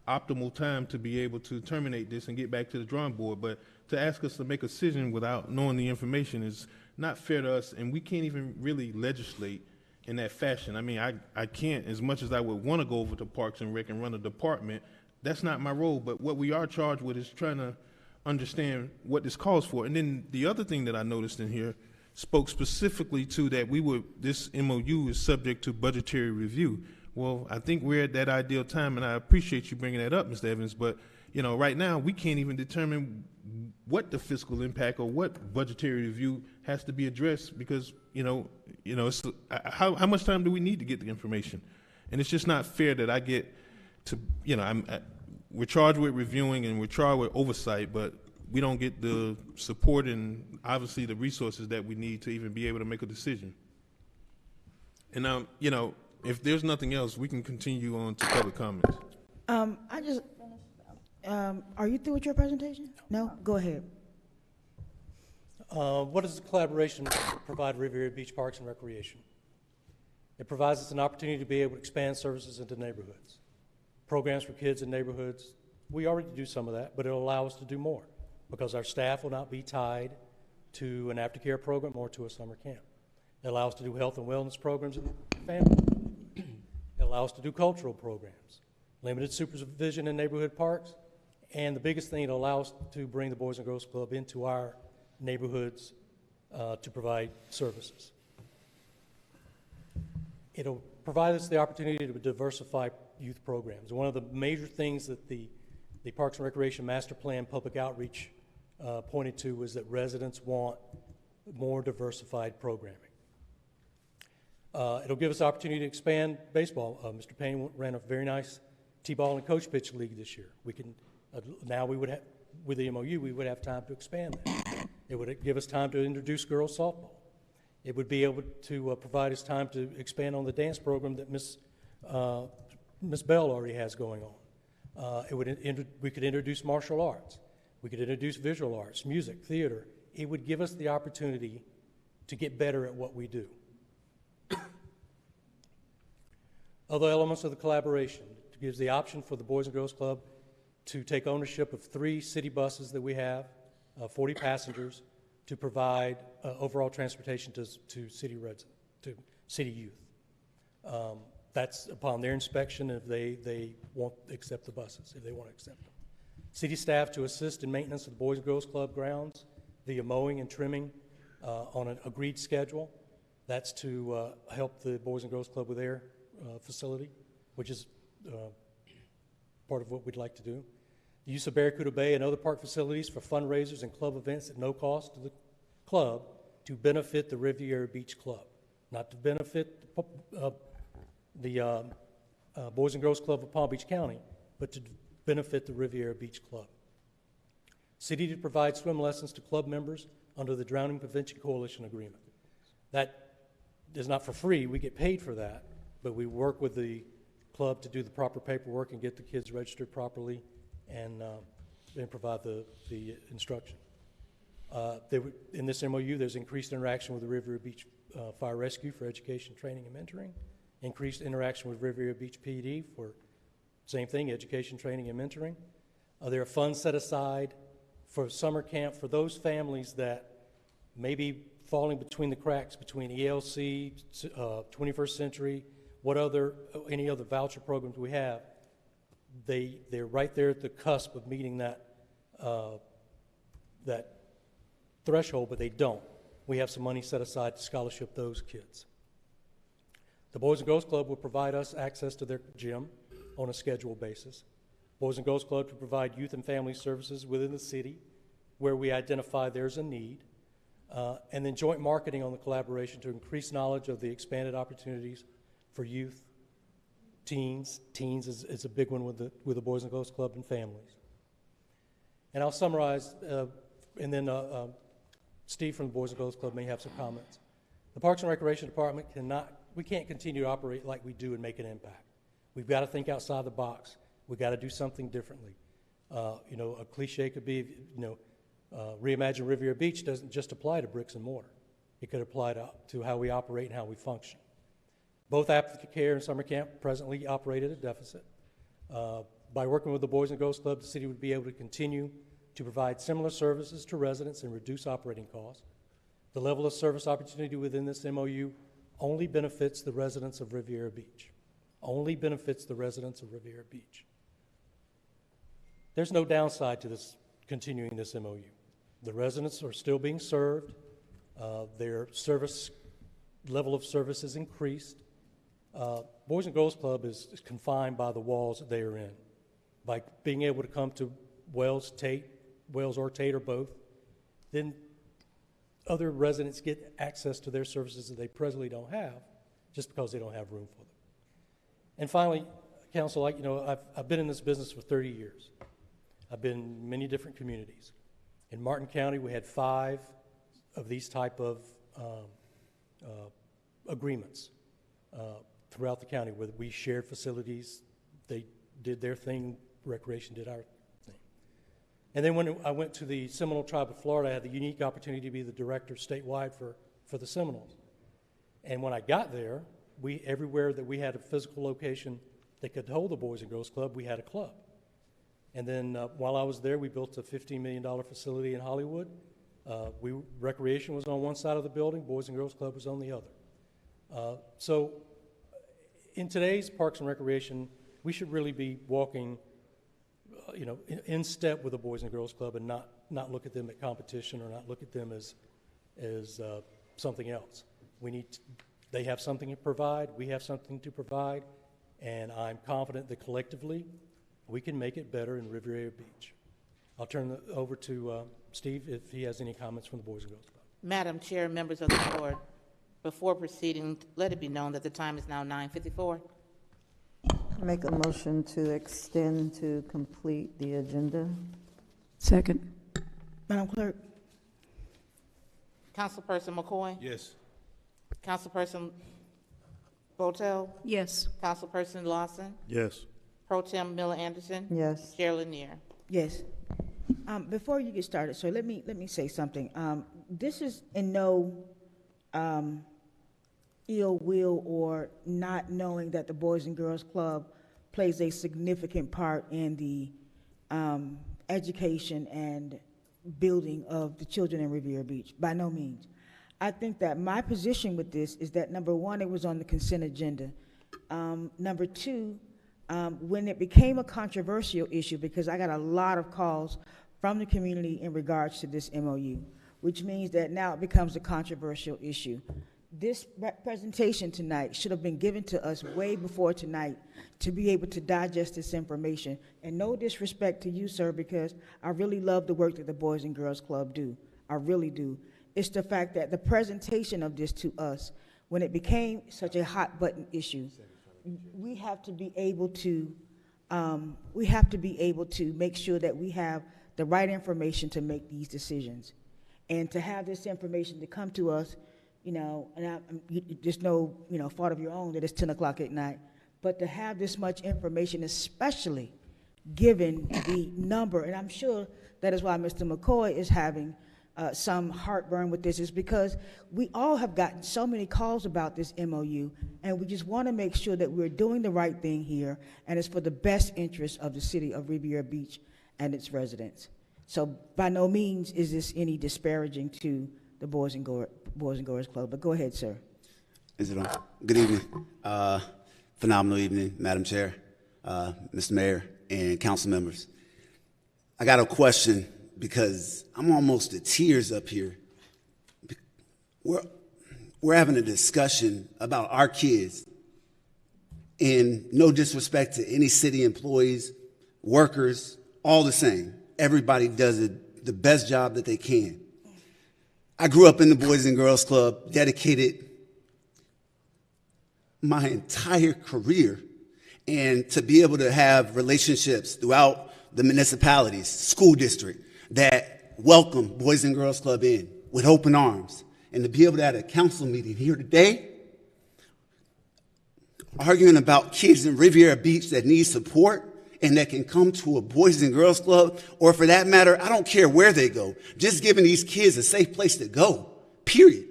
Speaker 13: optimal time to be able to terminate this and get back to the drawing board. But to ask us to make a decision without knowing the information is not fair to us, and we can't even really legislate in that fashion. I mean, I can't, as much as I would want to go over to Parks and Rec and run a department, that's not my role. But what we are charged with is trying to understand what this calls for. And then the other thing that I noticed in here spoke specifically to that this MOU is subject to budgetary review. Well, I think we're at that ideal time, and I appreciate you bringing that up, Mr. Evans, but right now we can't even determine what the fiscal impact or what budgetary review has to be addressed, because it's, how much time do we need to get the information? And it's just not fair that I get to, we're charged with reviewing and we're charged with oversight, but we don't get the support and obviously the resources that we need to even be able to make a decision. And if there's nothing else, we can continue on to public comments.
Speaker 1: Are you through with your presentation? No? Go ahead.
Speaker 16: What does the collaboration provide Riviera Beach Parks and Recreation? It provides us an opportunity to be able to expand services into neighborhoods. Programs for kids in neighborhoods, we already do some of that, but it'll allow us to do more because our staff will not be tied to an aftercare program or to a summer camp. It allows us to do health and wellness programs in the family. It allows us to do cultural programs, limited supervision in neighborhood parks, and the biggest thing, it allows us to bring the Boys and Girls Club into our neighborhoods to provide services. It'll provide us the opportunity to diversify youth programs. One of the major things that the Parks and Recreation Master Plan public outreach pointed to was that residents want more diversified programming. It'll give us the opportunity to expand baseball. Mr. Payne ran a very nice T-ball and coach pitch league this year. We can now we would have, with the MOU, we would have time to expand that. It would give us time to introduce girls softball. It would be able to provide us time to expand on the dance program that Miss Bell already has going on. We could introduce martial arts. We could introduce visual arts, music, theater. It would give us the opportunity to get better at what we do. Other elements of the collaboration, it gives the option for the Boys and Girls Club to take ownership of 3 city buses that we have, 40 passengers, to provide overall transportation to city residents, to city youth. That's upon their inspection if they won't accept the buses, if they want to accept them. City staff to assist in maintenance of the Boys and Girls Club grounds via mowing and trimming on an agreed schedule. That's to help the Boys and Girls Club with their facility, which is part of what we'd like to do. The use of Barracuda Bay and other park facilities for fundraisers and club events at no cost to the club to benefit the Riviera Beach Club, not to benefit the Boys and Girls Club of Palm Beach County, but to benefit the Riviera Beach Club. City to provide swim lessons to club members under the Drowning Prevention Coalition agreement. That is not for free, we get paid for that, but we work with the club to do the proper paperwork and get the kids registered properly and provide the instruction. In this MOU, there's increased interaction with the Riviera Beach Fire Rescue for education, training, and mentoring, increased interaction with Riviera Beach PD for same thing, education, training, and mentoring. There are funds set aside for summer camp for those families that may be falling between the cracks between ELC, 21st Century, any other voucher programs we have. They're right there at the cusp of meeting that threshold, but they don't. We have some money set aside to scholarship those kids. The Boys and Girls Club will provide us access to their gym on a scheduled basis. Boys and Girls Club to provide youth and family services within the city where we identify there's a need, and then joint marketing on the collaboration to increase knowledge of the expanded opportunities for youth, teens. Teens is a big one with the Boys and Girls Club and families. And I'll summarize, and then Steve from the Boys and Girls Club may have some comments. The Parks and Recreation Department we can't continue to operate like we do and make an impact. We've got to think outside the box. We've got to do something differently. A cliche could be, Reimagine Riviera Beach doesn't just apply to bricks and mortar. It could apply to how we operate and how we function. Both aftercare and summer camp presently operate at a deficit. By working with the Boys and Girls Club, the city would be able to continue to provide similar services to residents and reduce operating costs. The level of service opportunity within this MOU only benefits the residents of Riviera Beach. Only benefits the residents of Riviera Beach. There's no downside to continuing this MOU. The residents are still being served. Their level of service is increased. Boys and Girls Club is confined by the walls that they are in. By being able to come to Wells or Tate or both, then other residents get access to their services that they presently don't have just because they don't have room for them. And finally, Council, I've been in this business for 30 years. I've been in many different communities. In Martin County, we had 5 of these type of agreements throughout the county where we shared facilities. They did their thing, Recreation did our thing. And then when I went to the Seminole Tribe of Florida, I had the unique opportunity to be the director statewide for the Seminoles. And when I got there, everywhere that we had a physical location that could hold the Boys and Girls Club, we had a club. And then while I was there, we built a $15 million facility in Hollywood. Recreation was on one side of the building, Boys and Girls Club was on the other. So in today's Parks and Recreation, we should really be walking in step with the Boys and Girls Club and not look at them at competition or not look at them as something else. They have something to provide, we have something to provide, and I'm confident that collectively we can make it better in Riviera Beach. I'll turn it over to Steve if he has any comments from the Boys and Girls Club.
Speaker 2: Madam Chair, members of the board, before proceeding, let it be known that the time is now 9:54.
Speaker 10: Make a motion to extend to complete the agenda.
Speaker 3: Second.
Speaker 1: Madam Clerk?
Speaker 2: Councilperson McCoy?
Speaker 13: Yes.
Speaker 2: Councilperson Botel?
Speaker 3: Yes.
Speaker 2: Councilperson Lawson?
Speaker 11: Yes.
Speaker 2: Pro Tem Miller Anderson?
Speaker 10: Yes.
Speaker 2: Chair Lanier?
Speaker 1: Yes. Before you get started, so let me say something. This is in no ill will or not knowing that the Boys and Girls Club plays a significant part in the education and building of the children in Riviera Beach. By no means. I think that my position with this is that, number one, it was on the consent agenda. Number two, when it became a controversial issue, because I got a lot of calls from the community in regards to this MOU, which means that now it becomes a controversial issue. This presentation tonight should have been given to us way before tonight to be able to digest this information. And no disrespect to you, sir, because I really love the work that the Boys and Girls Club do. I really do. It's the fact that the presentation of this to us, when it became such a hot button issue, we have to be able to make sure that we have the right information to make these decisions. And to have this information to come to us, there's no, fault of your own that it's 10 o'clock at night, but to have this much information, especially given the number, and I'm sure that is why Mr. McCoy is having some heartburn with this, is because we all have gotten so many calls about this MOU, and we just want to make sure that we're doing the right thing here, and it's for the best interest of the city of Riviera Beach and its residents. So by no means is this any disparaging to the Boys and Girls Club, but go ahead, sir.
Speaker 19: Is it on? Good evening. Phenomenal evening, Madam Chair, Mr. Mayor, and council members. I got a question because I'm almost to tears up here. We're having a discussion about our kids, and no disrespect to any city employees, workers, all the same. Everybody does it the best job that they can. I grew up in the Boys and Girls Club, dedicated my entire career, and to be able to have relationships throughout the municipalities, school district, that welcome Boys and Girls Club in with open arms, and to be able to have a council meeting here today, arguing about kids in Riviera Beach that need support and that can come to a Boys and Girls Club, or for that matter, I don't care where they go, just giving these kids a safe place to go, period.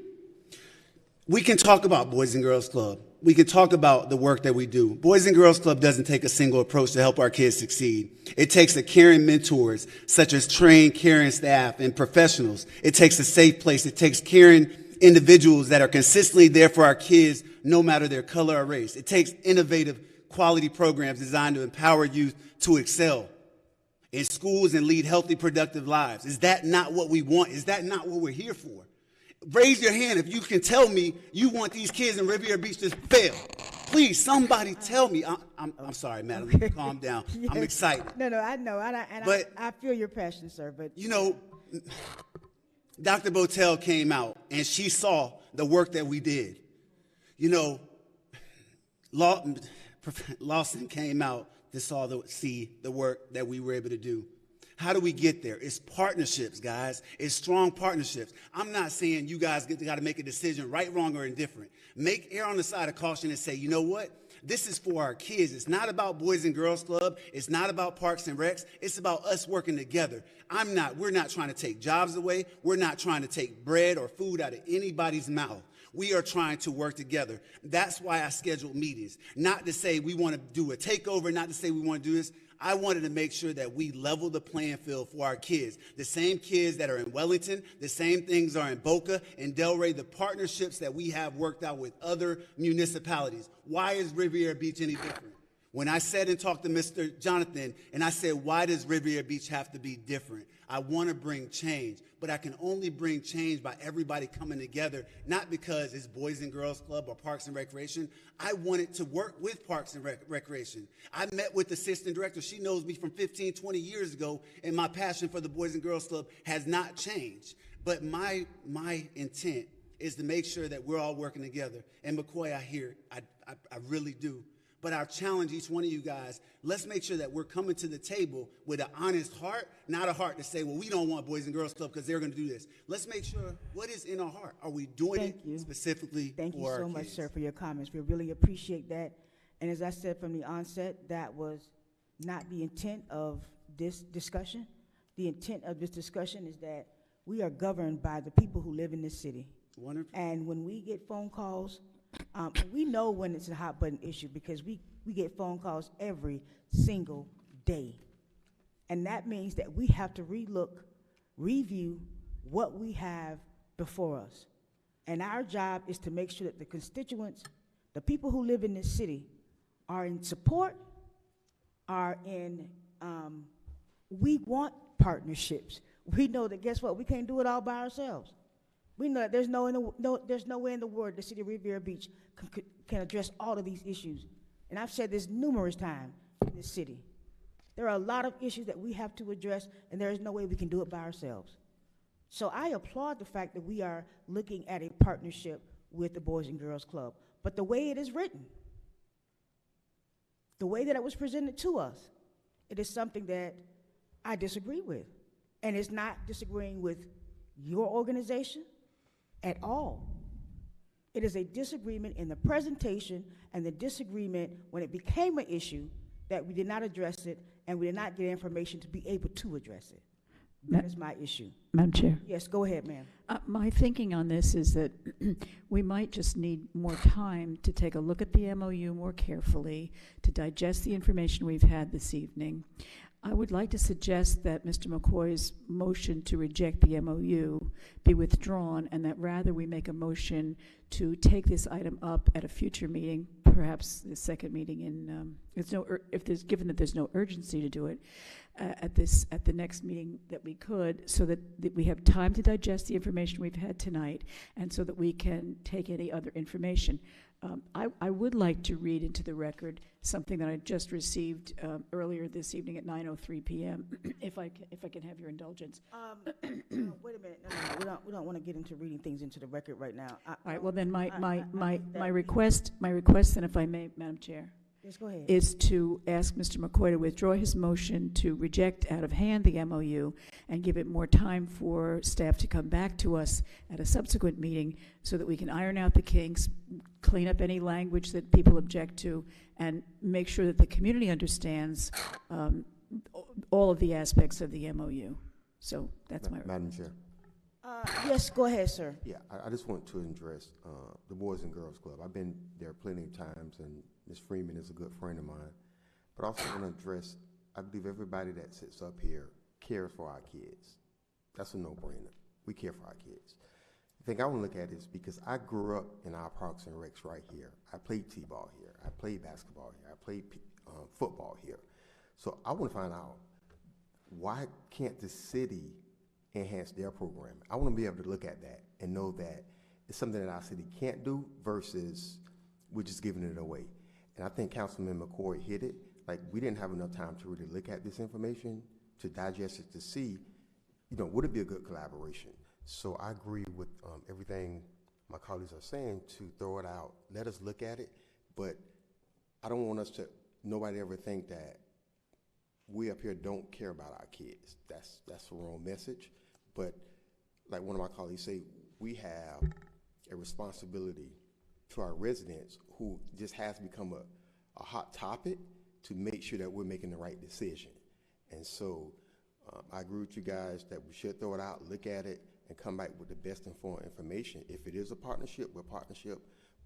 Speaker 19: We can talk about Boys and Girls Club. We can talk about the work that we do. Boys and Girls Club doesn't take a single approach to help our kids succeed. It takes a caring mentors, such as trained caring staff and professionals. It takes a safe place. It takes caring individuals that are consistently there for our kids, no matter their color or race. It takes innovative quality programs designed to empower youth to excel in schools and lead healthy, productive lives. Is that not what we want? Is that not what we're here for? Raise your hand if you can tell me you want these kids in Riviera Beach to fail. Please, somebody tell me. I'm sorry, madam. Calm down.
Speaker 1: Yes.
Speaker 19: I'm excited.
Speaker 1: No, I know, I feel your passion, sir, but.
Speaker 19: You know, Dr. Botel came out, and she saw the work that we did. You know, Lawson came out to see the work that we were able to do. How do we get there? It's partnerships, guys. It's strong partnerships. I'm not saying you guys got to make a decision, right, wrong, or indifferent. Err on the side of caution and say, you know what? This is for our kids. It's not about Boys and Girls Club. It's not about Parks and Recs. It's about us working together. We're not trying to take jobs away. We're not trying to take bread or food out of anybody's mouth. We are trying to work together. That's why I scheduled meetings. Not to say we want to do a takeover, not to say we want to do this. I wanted to make sure that we level the playing field for our kids. The same kids that are in Wellington, the same things are in Boca and Delray, the partnerships that we have worked out with other municipalities. Why is Riviera Beach any different? When I said and talked to Mr. Jonathan, and I said, why does Riviera Beach have to be different? I want to bring change, but I can only bring change by everybody coming together, not because it's Boys and Girls Club or Parks and Recreation. I wanted to work with Parks and Recreation. I met with the assistant director. She knows me from 15, 20 years ago, and my passion for the Boys and Girls Club has not changed. But my intent is to make sure that we're all working together. And McCoy, I really do. But I challenge each one of you guys, let's make sure that we're coming to the table with an honest heart, not a heart to say, well, we don't want Boys and Girls Club because they're going to do this. Let's make sure what is in our heart. Are we doing it specifically
Speaker 1: Thank you
Speaker 19: for
Speaker 1: so
Speaker 19: our
Speaker 1: much,
Speaker 19: kids?
Speaker 1: sir, for your comments. We really appreciate that. And as I said from the onset, that was not the intent of this discussion. The intent of this discussion is that we are governed by the people who live in this city.
Speaker 19: Wonderful.
Speaker 1: And when we get phone calls, we know when it's a hot button issue because we get phone calls every single day. And that means that we have to review what we have before us. And our job is to make sure that the constituents, the people who live in this city, are in support, we want partnerships. We know that, guess what, we can't do it all by ourselves. We know that there's no way in the world the city of Riviera Beach can address all of these issues. And I've said this numerous times in this city. There are a lot of issues that we have to address, and there is no way we can do it by ourselves. So I applaud the fact that we are looking at a partnership with the Boys and Girls Club. But the way it is written, the way that it was presented to us, it is something that I disagree with. And it's not disagreeing with your organization at all. It is a disagreement in the presentation and the disagreement when it became an issue that we did not address it and we did not get information to be able to address it. That is my issue.
Speaker 3: Madam Chair.
Speaker 1: Yes, go ahead, ma'am.
Speaker 3: My thinking on this is that we might just need more time to take a look at the MOU more carefully, to digest the information we've had this evening. I would like to suggest that Mr. McCoy's motion to reject the MOU be withdrawn, and that rather we make a motion to take this item up at a future meeting, perhaps the second meeting in, given that there's no urgency to do it, at the next meeting that we could, so that we have time to digest the information we've had tonight, and so that we can take any other information. I would like to read into the record something that I just received earlier this evening at 9:03 p.m. if I can have your indulgence.
Speaker 1: Wait a minute. No. We don't want to get into reading things into the record right now.
Speaker 3: All right. Well, then my request, then, if I may, Madam Chair.
Speaker 1: Yes, go ahead.
Speaker 3: Is to ask Mr. McCoy to withdraw his motion to reject out of hand the MOU and give it more time for staff to come back to us at a subsequent meeting so that we can iron out the kinks, clean up any language that people object to, and make sure that the community understands all of the aspects of the MOU. So that's my
Speaker 21: Madam Chair.
Speaker 1: Yes, go ahead, sir.
Speaker 21: Yeah, I just want to address the Boys and Girls Club. I've been there plenty of times, and Ms. Freeman is a good friend of mine. But I also want to address, I believe everybody that sits up here cares for our kids. That's a no-brainer. We care for our kids. The thing I want to look at is because I grew up in our Parks and Recs right here. I played t-ball here. I played basketball here. I played football here. So I want to find out, why can't the city enhance their program? I want to be able to look at that and know that it's something that our city can't do versus we're just giving it away. And I think Councilman McCoy hit it. Like, we didn't have enough time to really look at this information, to digest it, to see, would it be a good collaboration? So I agree with everything my colleagues are saying, to throw it out, let us look at it, but I don't want us to, nobody ever think that we up here don't care about our kids. That's the wrong message. But like one of my colleagues say, we have a responsibility to our residents who just has become a hot topic to make sure that we're making the right decision. And so I agree with you guys that we should throw it out, look at it, and come back with the best informed information. If it is a partnership, we're a partnership.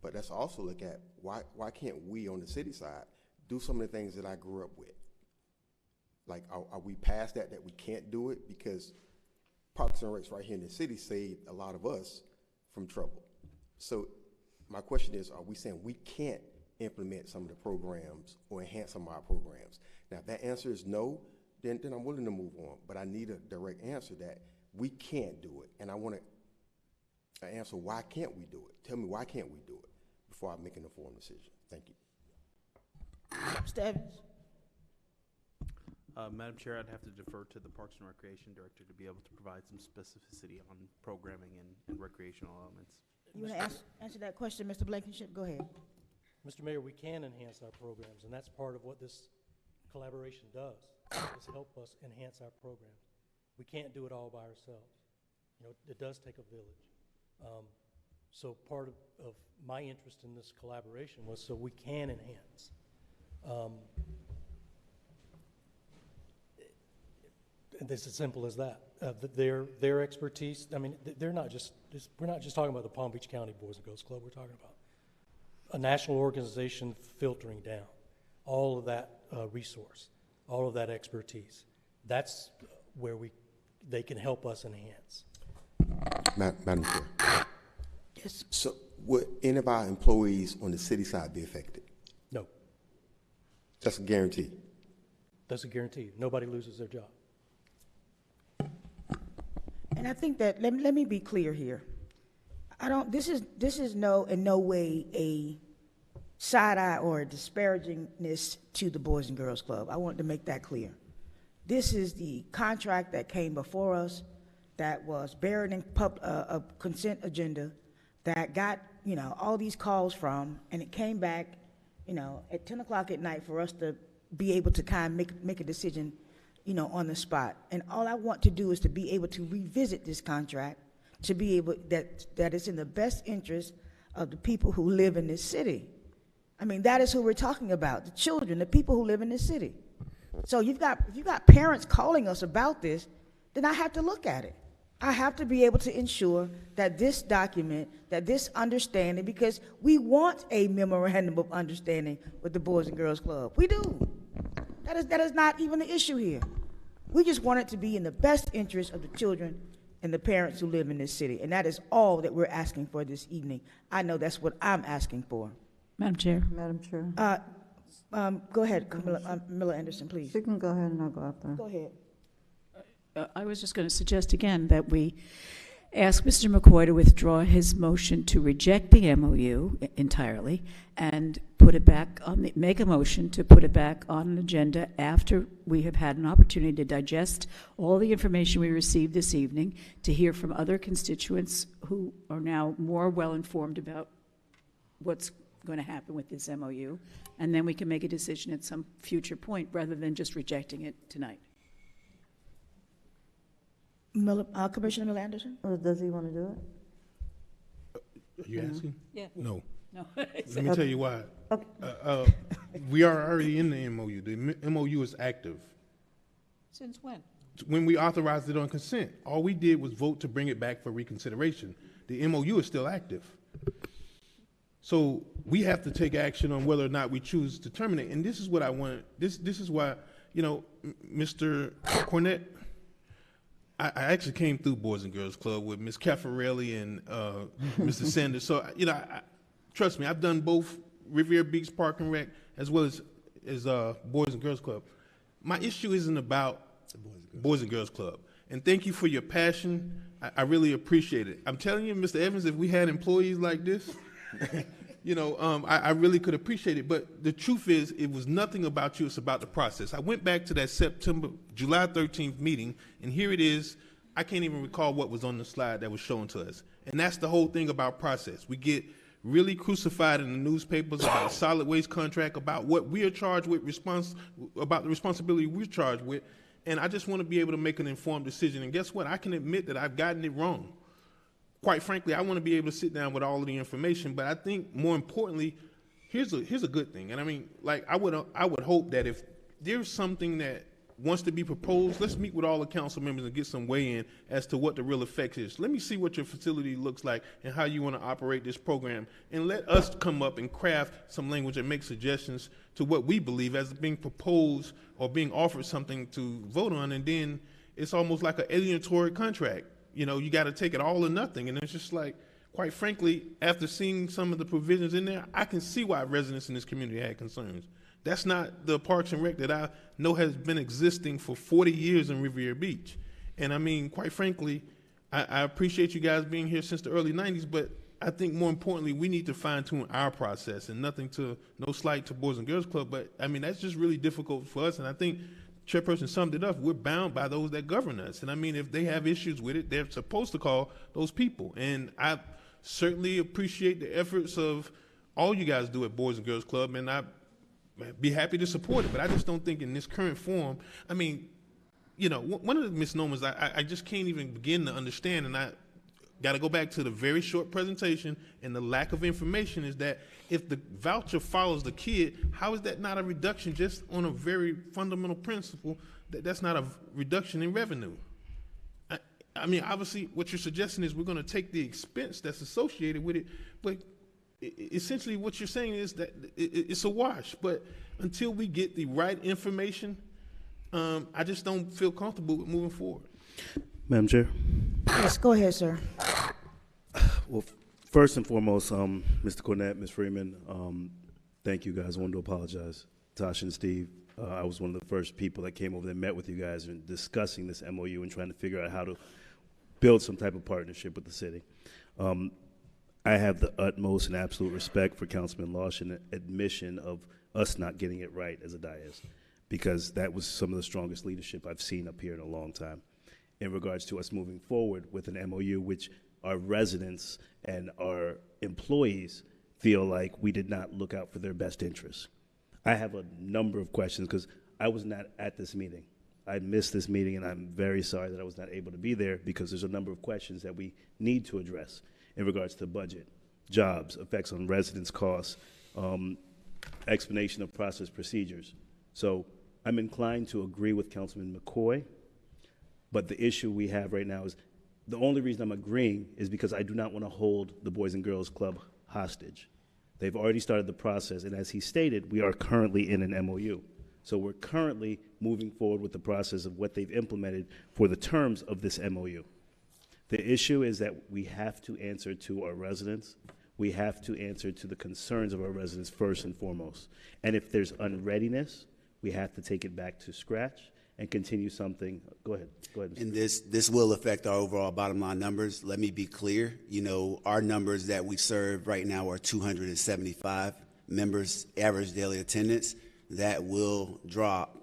Speaker 21: But let's also look at why can't we on the city side do some of the things that I grew up with? Like, are we past that we can't do it? Because Parks and Recs right here in the city saved a lot of us from trouble. So my question is, are we saying we can't implement some of the programs or enhance some of our programs? Now, if that answer is no, then I'm willing to move on. But I need a direct answer that we can't do it. And I want an answer, why can't we do it? Tell me, why can't we do it before I make an informed decision? Thank you.
Speaker 1: Mr. Evans?
Speaker 6: Madam Chair, I'd have to defer to the Parks and Recreation Director to be able to provide some specificity on programming and recreational elements.
Speaker 1: You want to answer that question, Mr. Blankenship? Go ahead.
Speaker 16: Mr. Mayor, we can enhance our programs, and that's part of what this collaboration does, is help us enhance our programs. We can't do it all by ourselves. It does take a village. So part of my interest in this collaboration was so we can enhance. And it's as simple as that. Their expertise, I mean, they're not we're not just talking about the Palm Beach County Boys and Girls Club. We're talking about a national organization filtering down all of that resource, all of that expertise. That's where they can help us enhance.
Speaker 21: Madam Chair.
Speaker 1: Yes.
Speaker 21: So would any of our employees on the city side be affected?
Speaker 16: No.
Speaker 21: That's a guarantee?
Speaker 16: That's a guarantee. Nobody loses their job.
Speaker 1: And I think that, let me be clear here. This is in no way a side eye or a disparagingness to the Boys and Girls Club. I want to make that clear. This is the contract that came before us, that was buried in a consent agenda, that got, all these calls from, and it came back, at 10 o'clock at night for us to be able to kind of make a decision, on the spot. And all I want to do is to be able to revisit this contract, to be able, that it's in the best interest of the people who live in this city. I mean, that is who we're talking about, the children, the people who live in this city. So if you've got parents calling us about this, then I have to look at it. I have to be able to ensure that this document, that this understanding, because we want a memorandum of understanding with the Boys and Girls Club. We do. That is not even the issue here. We just want it to be in the best interest of the children and the parents who live in this city. And that is all that we're asking for this evening. I know that's what I'm asking for.
Speaker 3: Madam Chair.
Speaker 10: Madam Chair.
Speaker 1: Go ahead, Camilla Anderson, please.
Speaker 10: She can go ahead and I'll go after her.
Speaker 1: Go ahead.
Speaker 3: I was just going to suggest again that we ask Mr. McCoy to withdraw his motion to reject the MOU entirely and put it back on make a motion to put it back on an agenda after we have had an opportunity to digest all the information we received this evening, to hear from other constituents who are now more well-informed about what's going to happen with this MOU, and then we can make a decision at some future point rather than just rejecting it tonight.
Speaker 1: Commissioner Miller Anderson?
Speaker 10: Or does he want to do it?
Speaker 13: Are you asking?
Speaker 3: Yeah.
Speaker 13: No.
Speaker 3: No.
Speaker 13: Let me tell you why.
Speaker 10: Okay.
Speaker 13: We are already in the MOU. The MOU is active.
Speaker 3: Since when?
Speaker 13: When we authorized it on consent, all we did was vote to bring it back for reconsideration. The MOU is still active. So we have to take action on whether or not we choose to terminate. And this is what I want. This is why, you know, Mr. Cornett, I actually came through Boys and Girls Club with Ms. Caffarelli and Mr. Sanders. So, you know, trust me, I've done both Riviera Beach Park and Rec as well as Boys and Girls Club. My issue isn't about Boys and Girls Club. And thank you for your passion. I really appreciate it. I'm telling you, Mr. Evans, if we had employees like this, you know, I really could appreciate it. But the truth is, it was nothing about you. It's about the process. I went back to that July 13th meeting, and here it is. I can't even recall what was on the slide that was shown to us. And that's the whole thing about process. We get really crucified in the newspapers about a solid waste contract, about what we are charged with, about the responsibility we're charged with. And I just want to be able to make an informed decision. And guess what? I can admit that I've gotten it wrong. Quite frankly, I want to be able to sit down with all of the information, but I think more importantly, here's a good thing. And I mean, like, I would hope that if there's something that wants to be proposed, let's meet with all the council members and get some weigh in as to what the real effect is. Let me see what your facility looks like and how you want to operate this program, and let us come up and craft some language and make suggestions to what we believe as being proposed or being offered something to vote on, and then it's almost like an alienatory contract. You know, you got to take it all or nothing. And it's just like, quite frankly, after seeing some of the provisions in there, I can see why residents in this community had concerns. That's not the Parks and Rec that I know has been existing for 40 years in Riviera Beach. And I mean, quite frankly, I appreciate you guys being here since the early 90s, but I think more importantly, we need to fine tune our process, and no slight to Boys and Girls Club, but I mean, that's just really difficult for us. And I think Chairperson summed it up. We're bound by those that govern us. And I mean, if they have issues with it, they're supposed to call those people. And I certainly appreciate the efforts of all you guys do at Boys and Girls Club, and I'd be happy to support it. But I just don't think in this current form, I mean, you know, one of the misnomers I just can't even begin to understand, and I got to go back to the very short presentation and the lack of information, is that if the voucher follows the kid, how is that not a reduction just on a very fundamental principle that that's not a reduction in revenue? I mean, obviously what you're suggesting is we're going to take the expense that's associated with it, but essentially what you're saying is that it's a wash. But until we get the right information, I just don't feel comfortable with moving forward.
Speaker 11: Madam Chair?
Speaker 1: Yes, go ahead, sir.
Speaker 11: Well, first and foremost, Mr. Cornett, Ms. Freeman, thank you guys. I wanted to apologize. Tasha and Steve, I was one of the first people that came over and met with you guys and discussing this MOU and trying to figure out how to build some type of partnership with the city. I have the utmost and absolute respect for Councilman Lawson's admission of us not getting it right as a dais, because that was some of the strongest leadership I've seen up here in a long time in regards to us moving forward with an MOU, which our residents and our employees feel like we did not look out for their best interests. I have a number of questions because I was not at this meeting. I missed this meeting, and I'm very sorry that I was not able to be there, because there's a number of questions that we need to address in regards to budget, jobs, effects on residents' costs, explanation of process procedures. So I'm inclined to agree with Councilman McCoy, but the issue we have right now is the only reason I'm agreeing is because I do not want to hold the Boys and Girls Club hostage. They've already started the process, and as he stated, we are currently in an MOU. So we're currently moving forward with the process of what they've implemented for the terms of this MOU. The issue is that we have to answer to our residents. We have to answer to the concerns of our residents first and foremost. And if there's unreadiness, we have to take it back to scratch and continue something. Go ahead. Mr.
Speaker 19: And this will affect our overall bottom line numbers. Let me be clear. Our numbers that we serve right now are 275 members, average daily attendance. That will drop,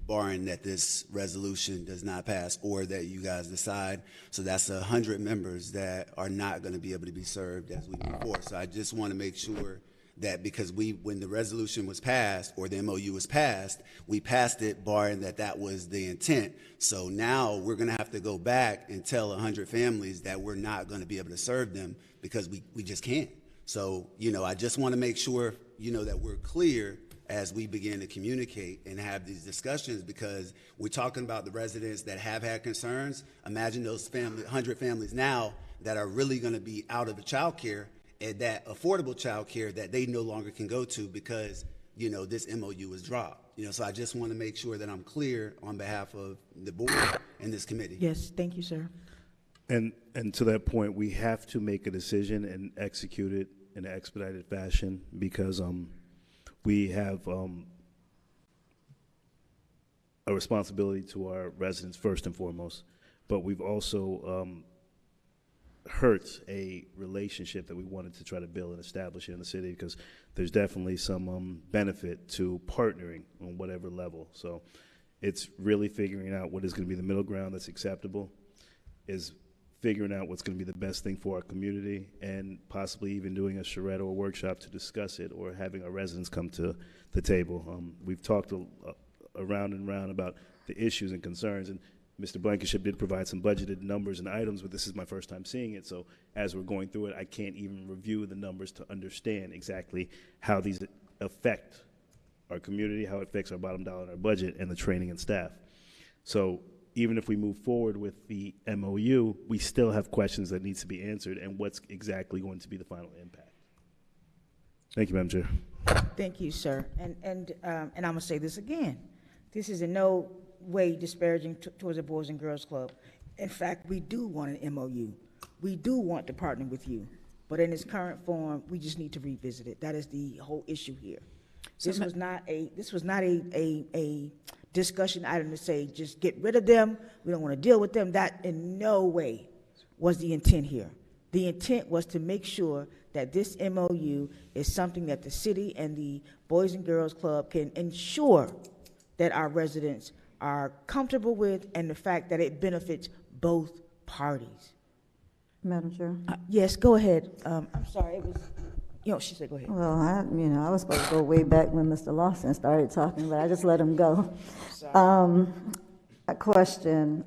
Speaker 19: barring that this resolution does not pass or that you guys decide. So that's 100 members that are not going to be able to be served as we move forward. So I just want to make sure that because when the resolution was passed or the MOU was passed, we passed it barring that was the intent. So now we're going to have to go back and tell 100 families that we're not going to be able to serve them because we just can't. So, I just want to make sure, that we're clear as we begin to communicate and have these discussions, because we're talking about the residents that have had concerns. Imagine those 100 families now that are really going to be out of the child care, and that affordable child care that they no longer can go to because, this MOU was dropped. So I just want to make sure that I'm clear on behalf of the board and this committee.
Speaker 1: Yes, thank you, sir.
Speaker 11: And to that point, we have to make a decision and execute it in an expedited fashion because we have a responsibility to our residents first and foremost, but we've also hurt a relationship that we wanted to try to build and establish in the city, because there's definitely some benefit to partnering on whatever level. So it's really figuring out what is going to be the middle ground that's acceptable, is figuring out what's going to be the best thing for our community, and possibly even doing a charrette or a workshop to discuss it, or having our residents come to the table. We've talked around and around about the issues and concerns, and Mr. Blankenship did provide some budgeted numbers and items, but this is my first time seeing it, so as we're going through it, I can't even review the numbers to understand exactly how these affect our community, how it affects our bottom dollar in our budget, and the training and staff. So even if we move forward with the MOU, we still have questions that needs to be answered, and what's exactly going to be the final impact. Thank you, Madam Chair.
Speaker 1: Thank you, sir. And I'm gonna say this again. This is in no way disparaging towards the Boys and Girls Club. In fact, we do want an MOU. We do want to partner with you, but in its current form, we just need to revisit it. That is the whole issue here. This was not a discussion item to say just get rid of them. We don't want to deal with them. That in no way was the intent here. The intent was to make sure that this MOU is something that the city and the Boys and Girls Club can ensure that our residents are comfortable with, and the fact that it benefits both parties.
Speaker 10: Madam Chair?
Speaker 1: Yes, go ahead. I'm sorry, it was, she said go ahead.
Speaker 10: Well, I was supposed to go way back when Mr. Lawson started talking, but I just let him go. A question.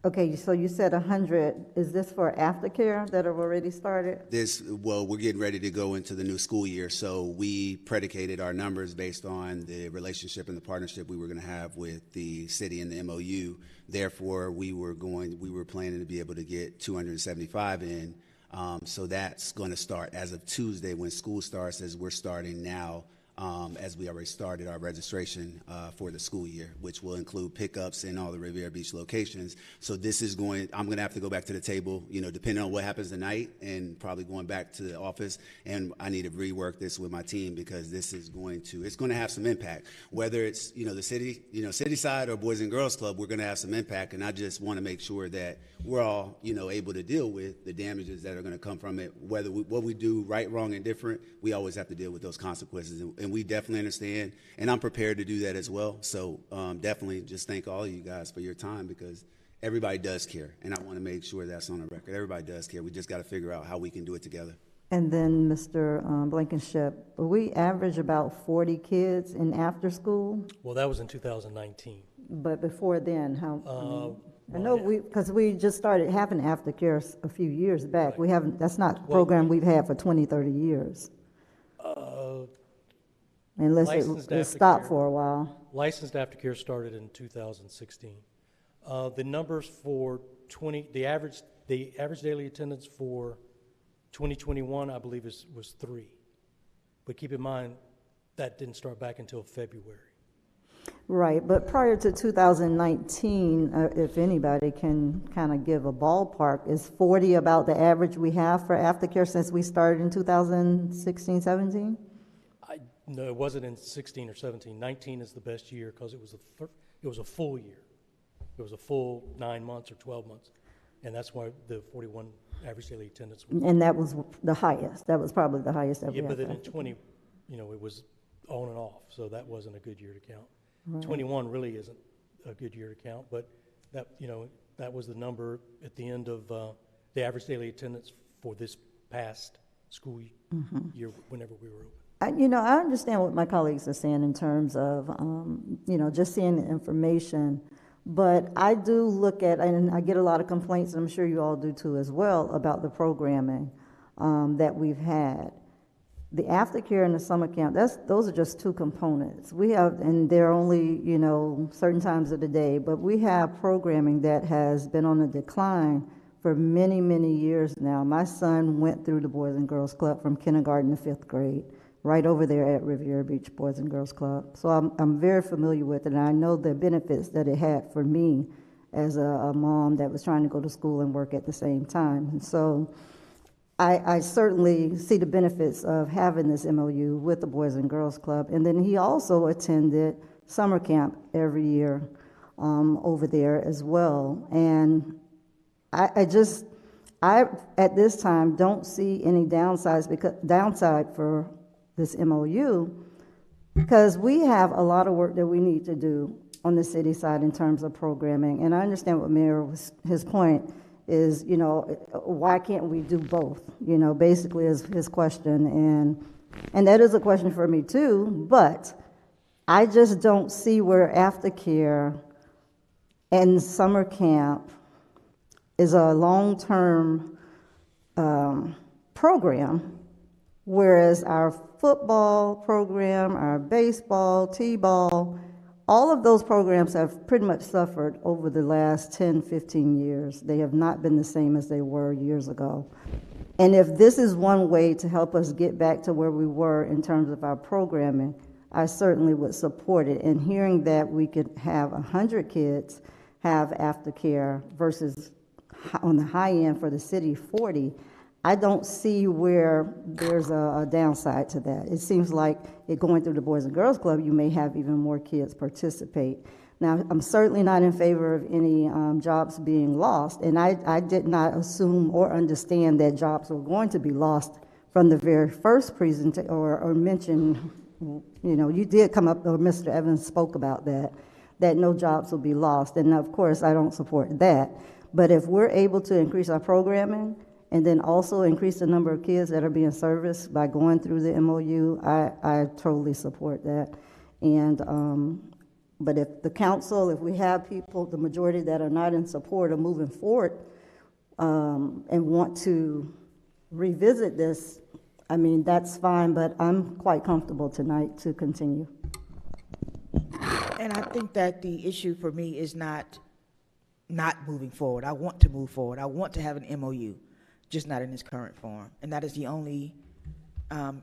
Speaker 10: Okay, so you said 100. Is this for aftercare that have already started?
Speaker 19: We're getting ready to go into the new school year, so we predicated our numbers based on the relationship and the partnership we were going to have with the city and the MOU. Therefore, we were planning to be able to get 275 in. So that's going to start as of Tuesday when school starts, as we're starting now, as we already started our registration for the school year, which will include pickups in all the Riviera Beach locations. So I'm going to have to go back to the table, depending on what happens tonight, and probably going back to the office. And I need to rework this with my team, because this is going to have some impact. Whether it's, the city, city side or Boys and Girls Club, we're going to have some impact. And I just want to make sure that we're all, able to deal with the damages that are going to come from it. Whether what we do right, wrong, and different, we always have to deal with those consequences. And we definitely understand, and I'm prepared to do that as well. So definitely just thank all of you guys for your time, because everybody does care, and I want to make sure that's on the record. Everybody does care. We just got to figure out how we can do it together.
Speaker 10: And then, Mr. Blankenship, we average about 40 kids in after school.
Speaker 16: Well, that was in 2019.
Speaker 10: But before then, how? I know because we just started having aftercare a few years back. Right. We haven't. That's not a program we've had for 20, 30 years. Unless it stopped for a while.
Speaker 16: Licensed aftercare started in 2016. The numbers for the average daily attendance for 2021, I believe, was 3. But keep in mind, that didn't start back until February.
Speaker 10: Right, but prior to 2019, if anybody can kind of give a ballpark, is 40 about the average we have for aftercare since we started in 2016, 17?
Speaker 16: No, it wasn't in 16 or 17. 19 is the best year because it was It was a full year. It was a full 9 months or 12 months. And that's why the 41 average daily attendance was.
Speaker 10: And that was the highest. That was probably the highest ever.
Speaker 16: Yeah, but then in 20, it was on and off, so that wasn't a good year to count.
Speaker 10: Right.
Speaker 16: 21 really isn't a good year to count, but that, that was the number at the end of the average daily attendance for this past school year, whenever we were open.
Speaker 10: I understand what my colleagues are saying in terms of, just seeing the information. But I do look at, and I get a lot of complaints, and I'm sure you all do too as well, about the programming that we've had. The aftercare and the summer camp, those are just two components. We have, and they're only, certain times of the day, but we have programming that has been on a decline for many, many years now. My son went through the Boys and Girls Club from kindergarten to 5th grade, right over there at Riviera Beach Boys and Girls Club. So I'm very familiar with it, and I know the benefits that it had for me as a mom that was trying to go to school and work at the same time. And so I certainly see the benefits of having this MOU with the Boys and Girls Club. And then he also attended summer camp every year over there as well. And I at this time don't see any downside for this MOU, because we have a lot of work that we need to do on the city side in terms of programming. And I understand what his point is, why can't we do both? Basically is his question. And that is a question for me too, but I just don't see where aftercare and summer camp is a long-term program, whereas our football program, our baseball, t-ball, all of those programs have pretty much suffered over the last 10, 15 years. They have not been the same as they were years ago. And if this is one way to help us get back to where we were in terms of our programming, I certainly would support it. And hearing that we could have 100 kids have aftercare versus on the high end for the city 40, I don't see where there's a downside to that. It seems like going through the Boys and Girls Club, you may have even more kids participate. Now, I'm certainly not in favor of any jobs being lost, and I did not assume or understand that jobs were going to be lost from the very first presentation or mention. You did come up, or Mr. Evans spoke about that no jobs will be lost, and of course, I don't support that. But if we're able to increase our programming and then also increase the number of kids that are being serviced by going through the MOU, I totally support that. And but if the council, if we have people, the majority that are not in support of moving forward and want to revisit this, I mean, that's fine, but I'm quite comfortable tonight to continue.
Speaker 1: And I think that the issue for me is not moving forward. I want to move forward. I want to have an MOU, just not in its current form. And that is the only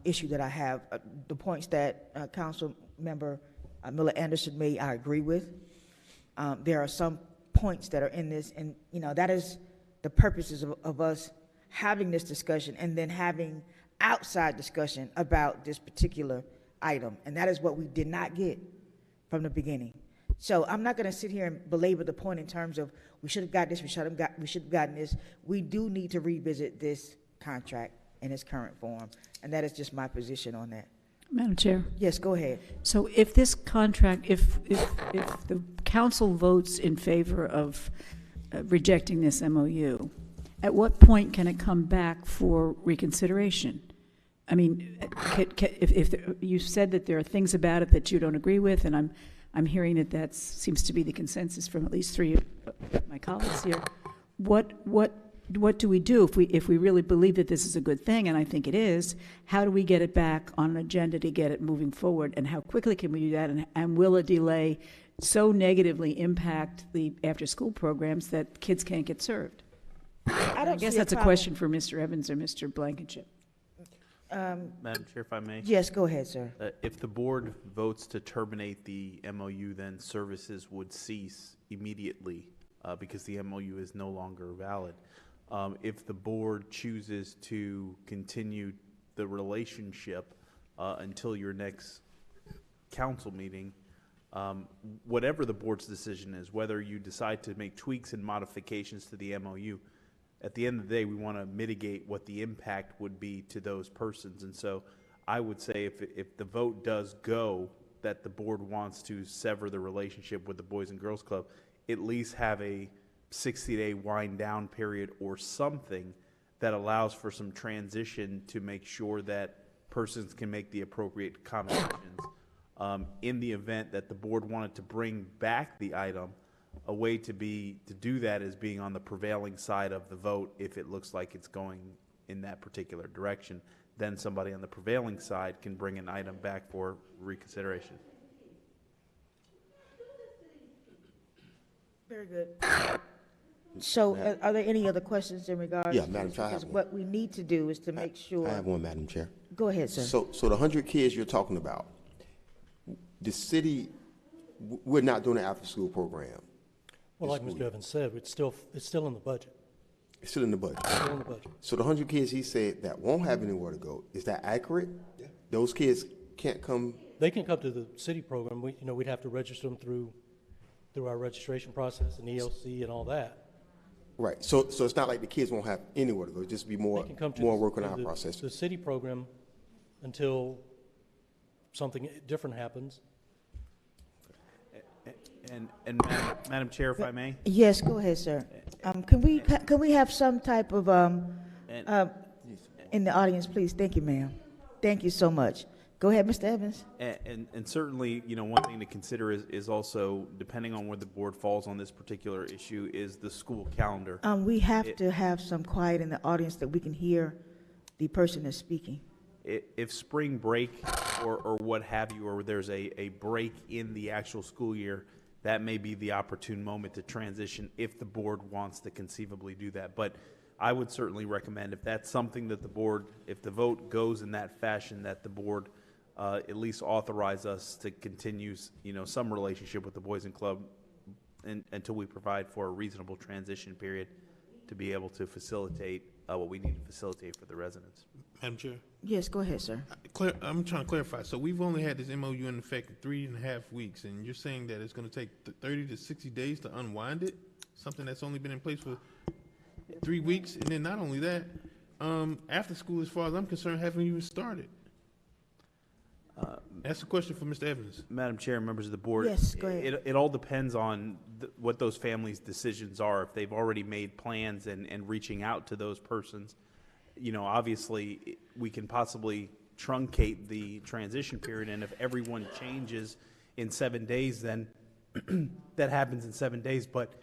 Speaker 1: issue that I have. The points that Council Member Miller Anderson made, I agree with. There are some points that are in this, and that is the purposes of us having this discussion and then having outside discussion about this particular item. And that is what we did not get from the beginning. So I'm not going to sit here and belabor the point in terms of we should have got this, we should have gotten this. We do need to revisit this contract in its current form, and that is just my position on that.
Speaker 3: Madam Chair?
Speaker 1: Yes, go ahead.
Speaker 3: So if this contract, if the council votes in favor of rejecting this MOU, at what point can it come back for reconsideration? I mean, if you said that there are things about it that you don't agree with, and I'm hearing that seems to be the consensus from at least 3 of my colleagues here. What do we do if we really believe that this is a good thing, and I think it is? How do we get it back on an agenda to get it moving forward, and how quickly can we do that? And will a delay so negatively impact the after-school programs that kids can't get served? I guess that's a question for Mr. Evans or Mr. Blankenship.
Speaker 6: Madam Chair, if I may.
Speaker 1: Yes, go ahead, sir.
Speaker 6: If the board votes to terminate the MOU, then services would cease immediately because the MOU is no longer valid. If the board chooses to continue the relationship until your next council meeting, Whatever the board's decision is, whether you decide to make tweaks and modifications to the MOU, at the end of the day, we want to mitigate what the impact would be to those persons. And so I would say if the vote does go that the board wants to sever the relationship with the Boys and Girls Club, at least have a 60-day wind down period or something that allows for some transition to make sure that persons can make the appropriate accommodations. In the event that the board wanted to bring back the item, a way to do that is being on the prevailing side of the vote. If it looks like it's going in that particular direction, then somebody on the prevailing side can bring an item back for reconsideration.
Speaker 1: Very good. So are there any other questions in regards?
Speaker 21: Yeah, Madam Chair, I have
Speaker 1: Because
Speaker 21: one.
Speaker 1: what we need to do is to make sure.
Speaker 21: I have one, Madam Chair.
Speaker 1: Go ahead, sir.
Speaker 21: So the 100 kids you're talking about, the city, we're not doing an after-school program.
Speaker 16: Well, like Mr. Evans said, it's still in the budget.
Speaker 21: It's still in the budget.
Speaker 16: Still in the budget.
Speaker 21: So the 100 kids he said that won't have anywhere to go, is that accurate? Yeah. Those kids can't come?
Speaker 16: They can come to the city program. We'd have to register them through our registration process and ELC and all that.
Speaker 21: Right. So it's not like the kids won't have anywhere to go. It'll just be more work on our process.
Speaker 16: The city program until something different happens.
Speaker 6: And Madam Chair, if I may?
Speaker 1: Yes, go ahead, sir. Can we have some type of, in the audience, please? Thank you, ma'am. Thank you so much. Go ahead, Mr. Evans.
Speaker 6: And certainly, one thing to consider is also, depending on where the board falls on this particular issue, is the school calendar.
Speaker 1: We have to have some quiet in the audience that we can hear the person that's speaking.
Speaker 6: If spring break or what have you, or there's a break in the actual school year, that may be the opportune moment to transition if the board wants to conceivably do that. But I would certainly recommend, if that's something that the board, if the vote goes in that fashion, that the board at least authorize us to continue, some relationship with the Boys and Club until we provide for a reasonable transition period to be able to facilitate what we need to facilitate for the residents.
Speaker 13: Madam Chair?
Speaker 1: Yes, go ahead, sir.
Speaker 13: I'm trying to clarify. So we've only had this MOU in effect 3.5 weeks, and you're saying that it's going to take 30 to 60 days to unwind it? Something that's only been in place for 3 weeks? And then not only that, after school, as far as I'm concerned, haven't even started. That's a question for Mr. Evans.
Speaker 6: Madam Chair, members of the board.
Speaker 1: Yes, go ahead.
Speaker 6: It all depends on what those families' decisions are. If they've already made plans and reaching out to those persons, obviously we can possibly truncate the transition period. And if everyone changes in 7 days, then that happens in 7 days. But,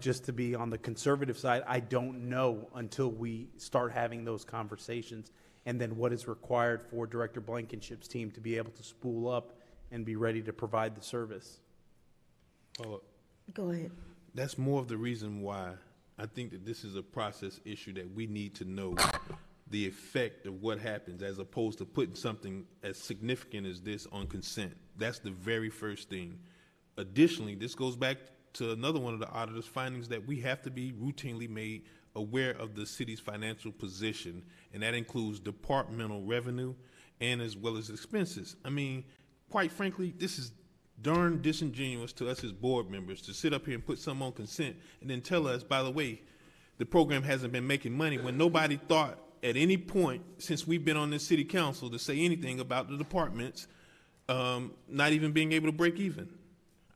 Speaker 6: just to be on the conservative side, I don't know until we start having those conversations. And then what is required for Director Blankenship's team to be able to spool up and be ready to provide the service.
Speaker 1: Go ahead.
Speaker 13: That's more of the reason why I think that this is a process issue that we need to know the effect of what happens, as opposed to putting something as significant as this on consent. That's the very first thing. Additionally, this goes back to another one of the auditor's findings, that we have to be routinely made aware of the city's financial position, and that includes departmental revenue and as well as expenses. I mean, quite frankly, this is darn disingenuous to us as board members to sit up here and put something on consent and then tell us, by the way, the program hasn't been making money, when nobody thought at any point since we've been on this city council to say anything about the departments not even being able to break even.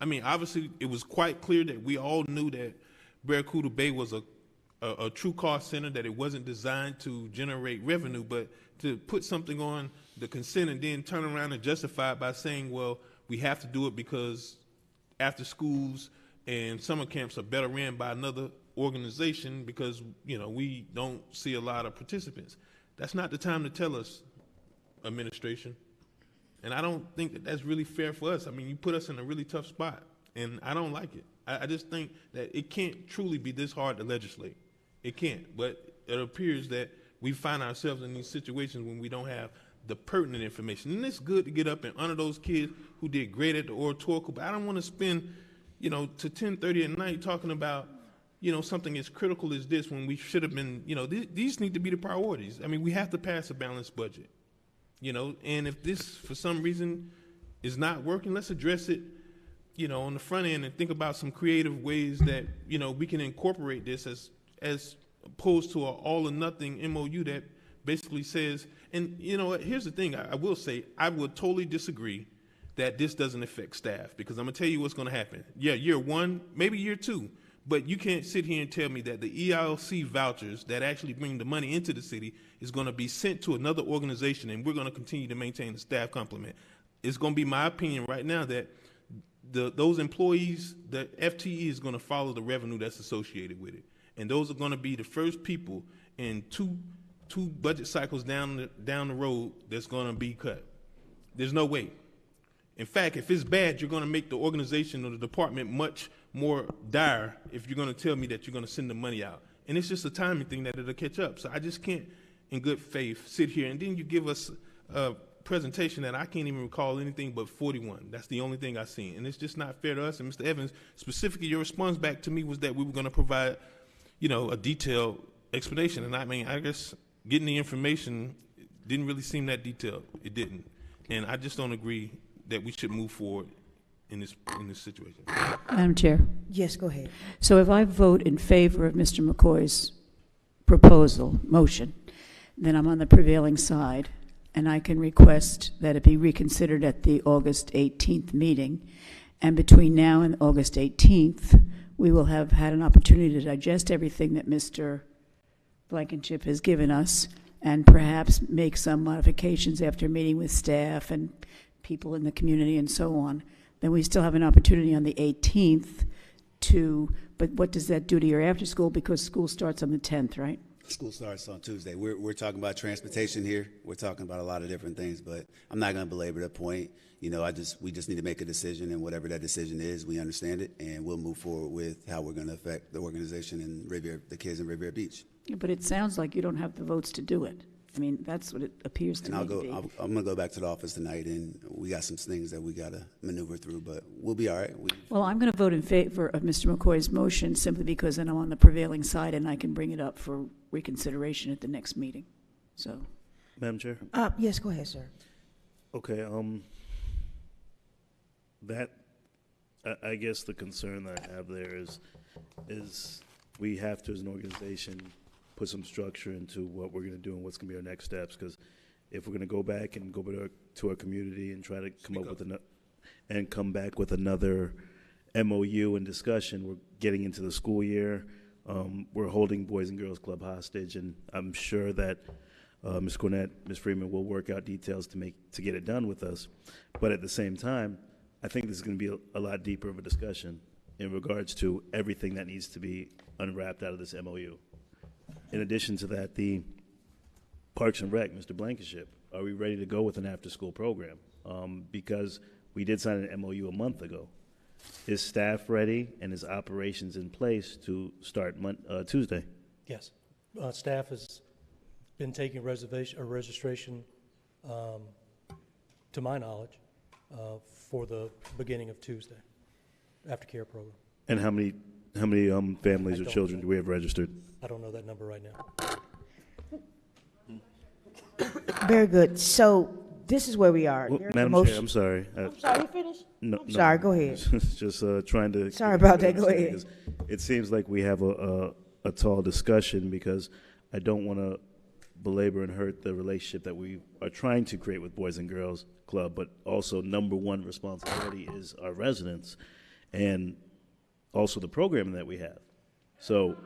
Speaker 13: I mean, obviously, it was quite clear that we all knew that Barracuda Bay was a true cost center, that it wasn't designed to generate revenue, but to put something on the consent and then turn around and justify it by saying, well, we have to do it because after schools and summer camps are better ran by another organization because, we don't see a lot of participants. That's not the time to tell us, administration. And I don't think that that's really fair for us. I mean, you put us in a really tough spot, and I don't like it. I just think that it can't truly be this hard to legislate. It can't, but it appears that we find ourselves in these situations when we don't have the pertinent information. And it's good to get up and honor those kids who did great at the oratorical, but I don't want to spend, to 10:30 at night talking about, something as critical as this when we should have been, these need to be the priorities. I mean, we have to pass a balanced budget, and if this, for some reason, is not working, let's address it, you know, on the front end and think about some creative ways that, you know, we can incorporate this as opposed to an all or nothing MOU that basically says, and you know what, here's the thing, I will say, I would totally disagree that this doesn't affect staff, because I'm gonna tell you what's gonna happen. Yeah, year one, maybe year two, but you can't sit here and tell me that the EILC vouchers that actually bring the money into the city is gonna be sent to another organization and we're gonna continue to maintain the staff complement. It's gonna be my opinion right now that those employees, the FTE is gonna follow the revenue that's associated with it. And those are gonna be the first people in two budget cycles down the road that's gonna be cut. There's no way. In fact, if it's bad, you're gonna make the organization or the department much more dire if you're gonna tell me that you're gonna send the money out. And it's just a timing thing that it'll catch up. So I just can't, in good faith, sit here and then you give us a presentation that I can't even recall anything but 41. That's the only thing I've seen. And it's just not fair to us. And Mr. Evans, specifically your response back to me was that we were gonna provide, you know, a detailed explanation. And I mean, I guess getting the information didn't really seem that detailed. It didn't. And I just don't agree that we should move forward in this situation.
Speaker 3: Madam Chair.
Speaker 1: Yes, go ahead.
Speaker 3: So if I vote in favor of Mr. McCoy's proposal, motion, then I'm on the prevailing side, and I can request that it be reconsidered at the August 18th meeting. And between now and August 18th, we will have had an opportunity to digest everything that Mr. Blankenship has given us and perhaps make some modifications after meeting with staff and people in the community and so on. Then we still have an opportunity on the 18th but what does that do to your after school? Because school starts on the 10th, right?
Speaker 19: School starts on Tuesday. We're talking about transportation here. We're talking about a lot of different things, but I'm not going to belabor that point. You know, we just need to make a decision, and whatever that decision is, we understand it, and we'll move forward with how we're going to affect the organization and the kids in Riviera Beach.
Speaker 3: Yeah, but it sounds like you don't have the votes to do it. I mean, that's what it appears to me to be.
Speaker 19: I'm going to go back to the office tonight, and we got some things that we got to maneuver through, but we'll be all right.
Speaker 3: Well, I'm going to vote in favor of Mr. McCoy's motion simply because then I'm on the prevailing side and I can bring it up for reconsideration at the next meeting. So,
Speaker 11: Madam Chair?
Speaker 1: Yes, go ahead, sir.
Speaker 11: Okay, I guess the concern that I have there is we have to, as an organization, put some structure into what we're going to do and what's going to be our next steps. Because if we're going to go back and go back to our community and try to come back with another MOU and discussion, we're getting into the school year. We're holding Boys and Girls Club hostage, and I'm sure that Ms. Cornett, Ms. Freeman will work out details to get it done with us. But at the same time, I think this is going to be a lot deeper of a discussion in regards to everything that needs to be unwrapped out of this MOU. In addition to that, the Parks and Rec, Mr. Blankenship, are we ready to go with an after-school program? Because we did sign an MOU a month ago. Is staff ready and is operations in place to start Tuesday?
Speaker 16: Yes. Staff has been taking registration, to my knowledge, for the beginning of Tuesday, aftercare program.
Speaker 11: And how many families or children do we have registered?
Speaker 16: I don't know that number right now.
Speaker 1: Very good. So this is where we are.
Speaker 11: Well,
Speaker 1: There's
Speaker 11: Madam
Speaker 1: a
Speaker 11: Chair, I'm sorry.
Speaker 1: I'm sorry, you finished?
Speaker 11: No,
Speaker 1: I'm sorry, go ahead.
Speaker 11: Just trying to.
Speaker 1: Sorry about that, go ahead.
Speaker 11: It seems like we have a tall discussion because I don't want to belabor and hurt the relationship that we are trying to create with Boys and Girls Club, but also number one responsibility is our residents and also the programming that we have. So.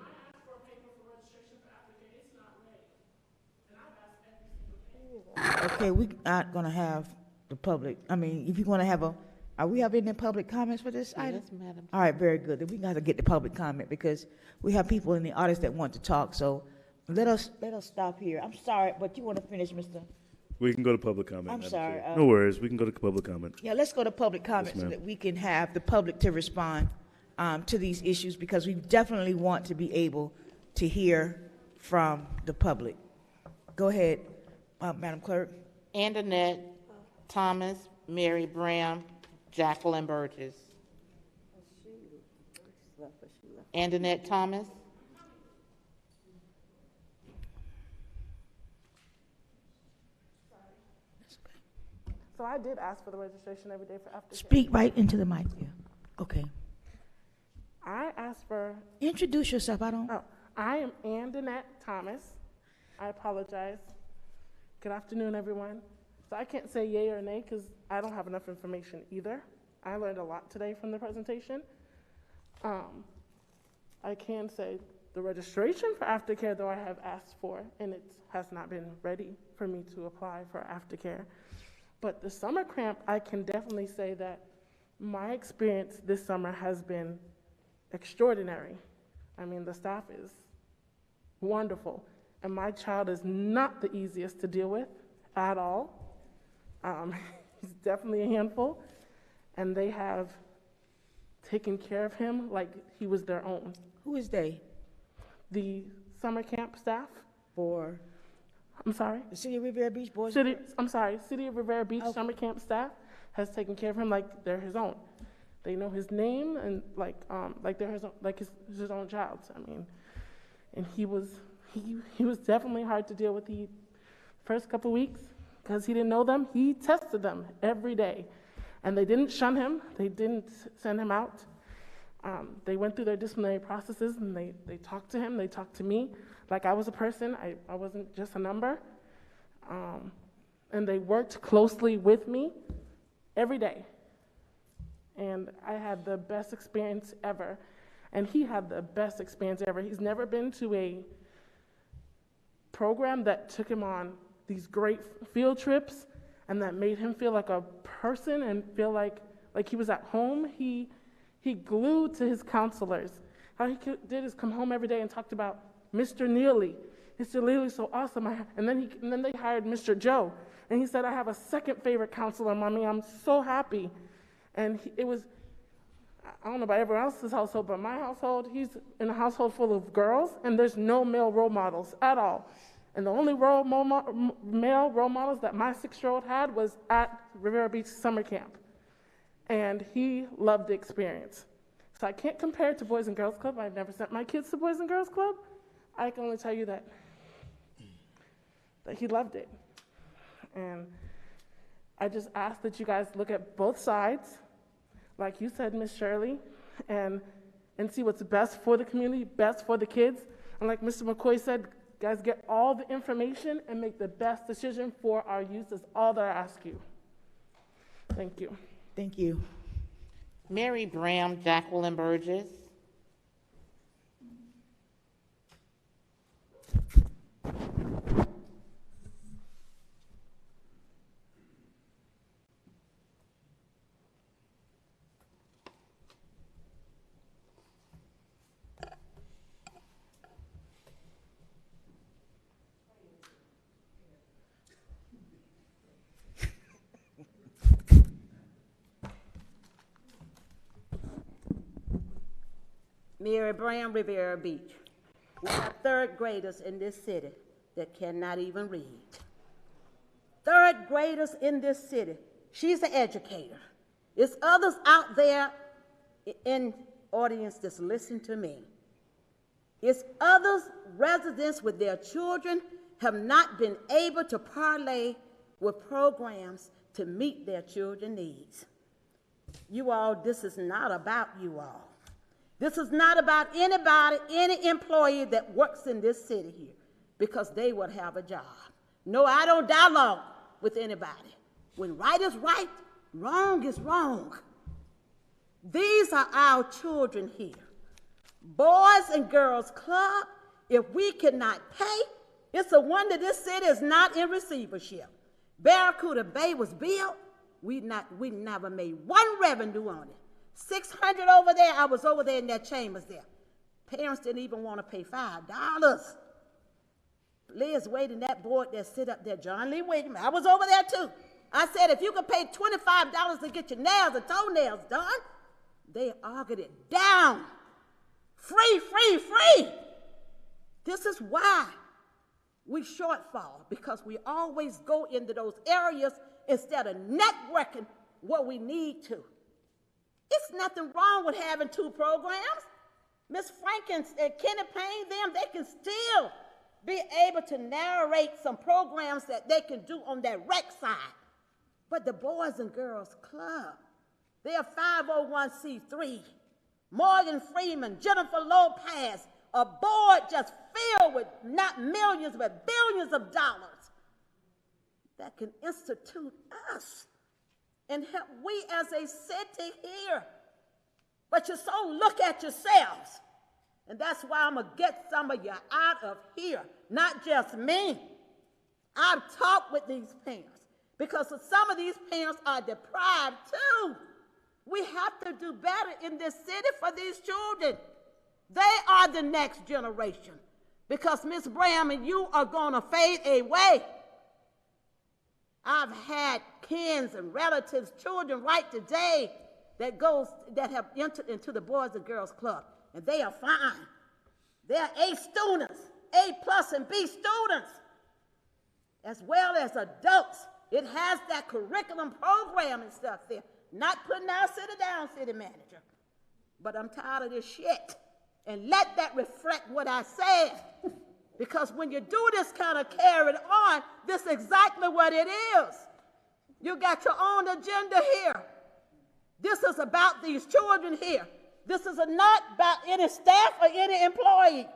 Speaker 1: Okay, we're not gonna have the public, I mean, if you're gonna have are we having any public comments for this item?
Speaker 2: Yes, madam.
Speaker 1: All right, very good. Then we gotta get the public comment because we have people in the audience that want to talk, so let us stop here. I'm sorry, but you wanna finish, Mr.?
Speaker 11: We can go to public comment.
Speaker 1: I'm
Speaker 11: Madam
Speaker 1: sorry,
Speaker 11: Chair. No worries, we can go to public comment.
Speaker 1: Yeah, let's go to public comment so
Speaker 11: ma'am.
Speaker 1: that we can have the public to respond to these issues because we definitely want to be able to hear from the public. Go ahead, Madam Clerk.
Speaker 2: Andanette Thomas, Mary Bram, Jacqueline Burgess. Andanette Thomas.
Speaker 5: So I did ask for the registration every day for aftercare.
Speaker 1: Speak right into the mic. Yeah. Okay.
Speaker 5: I asked for.
Speaker 1: Introduce yourself. I don't.
Speaker 5: Oh, I am Ann Danette Thomas. I apologize. Good afternoon, everyone. So I can't say yay or nay because I don't have enough information either. I learned a lot today from the presentation. I can say the registration for aftercare, though, I have asked for, and it has not been ready for me to apply for aftercare. But the summer camp, I can definitely say that my experience this summer has been extraordinary. I mean, the staff is wonderful, and my child is not the easiest to deal with at all. He's definitely a handful, and they have taken care of him like he was their own.
Speaker 1: Who is they?
Speaker 5: The summer camp staff.
Speaker 1: For?
Speaker 5: I'm sorry?
Speaker 1: The City of Riviera Beach Boys?
Speaker 5: City of Riviera Beach summer camp staff has taken care of him like they're his own. They know his name and like they're his own, like his own child. I mean, and he was definitely hard to deal with the first couple weeks because he didn't know them. He tested them every day, and they didn't shun him. They didn't send him out. They went through their disciplinary processes, and they talked to him. They talked to me like I was a person. I wasn't just a number. And they worked closely with me every day. And I had the best experience ever. And he had the best experience ever. He's never been to a program that took him on these great field trips and that made him feel like a person and feel like he was at home. He glued to his counselors. All he did is come home every day and talked about Mr. Neely. Mr. Neely's so awesome. And then they hired Mr. Joe. And he said, I have a second favorite counselor, Mommy. I'm so happy. And it was, I don't know about everyone else's household, but my household, he's in a household full of girls, and there's no male role models at all. And the only male role models that my 6-year-old had was at Riviera Beach summer camp. And he loved the experience. So I can't compare it to Boys and Girls Club. I've never sent my kids to Boys and Girls Club. I can only tell you that he loved it. And I just ask that you guys look at both sides, like you said, Ms. Shirley, and see what's best for the community, best for the kids. And like Mr. McCoy said, guys, get all the information and make the best decision for our youth is all that I ask you. Thank you.
Speaker 1: Thank you.
Speaker 2: Mary Bram, Jacqueline Burgess.
Speaker 15: Mary Brown, Riviera Beach. We have third graders in this city that cannot even read. Third graders in this city. She's an educator. There's others out there in audience that's listening to me. It's others, residents with their children, have not been able to parlay with programs to meet their children's needs. You all, this is not about you all. This is not about anybody, any employee that works in this city here, because they would have a job. No, I don't dialogue with anybody. When right is right, wrong is wrong. These are our children here. Boys and Girls Club, if we cannot pay, it's a wonder this city is not in receivership. Barracuda Bay was built, we never made one revenue on it. 600 over there, I was over there in their chambers there. Parents didn't even want to pay $5. Liz Wade that board that sit up there, John Lee Wade, I was over there too. I said, if you could pay $25 to get your nails and toenails done, they argued it down. Free, free, free. This is why we shortfall, because we always go into those areas instead of networking what we need to. It's nothing wrong with having 2 programs. Miss Frankens and Kenny Payne, they can still be able to narrate some programs that they can do on that rec side. But the Boys and Girls Club, they're 501c3. Morgan Freeman, Jennifer Lopez, a board just filled with not millions but billions of dollars that can institute us and help we as a city here. But you so look at yourselves, and that's why I'm going to get some of you out of here, not just me. I've talked with these parents because some of these parents are deprived too. We have to do better in this city for these children. They are the next generation because Miss Bram and you are going to fade away. I've had kids and relatives, children right today that have entered into the Boys and Girls Club, and they are fine. They're A students, A+ and B students, as well as adults. It has that curriculum program and stuff there. Not putting our city down, city manager, but I'm tired of this shit. And let that reflect what I said. Because when you do this kind of carry on, this is exactly what it is. You got your own agenda here. This is about these children here. This is not about any staff or any employee.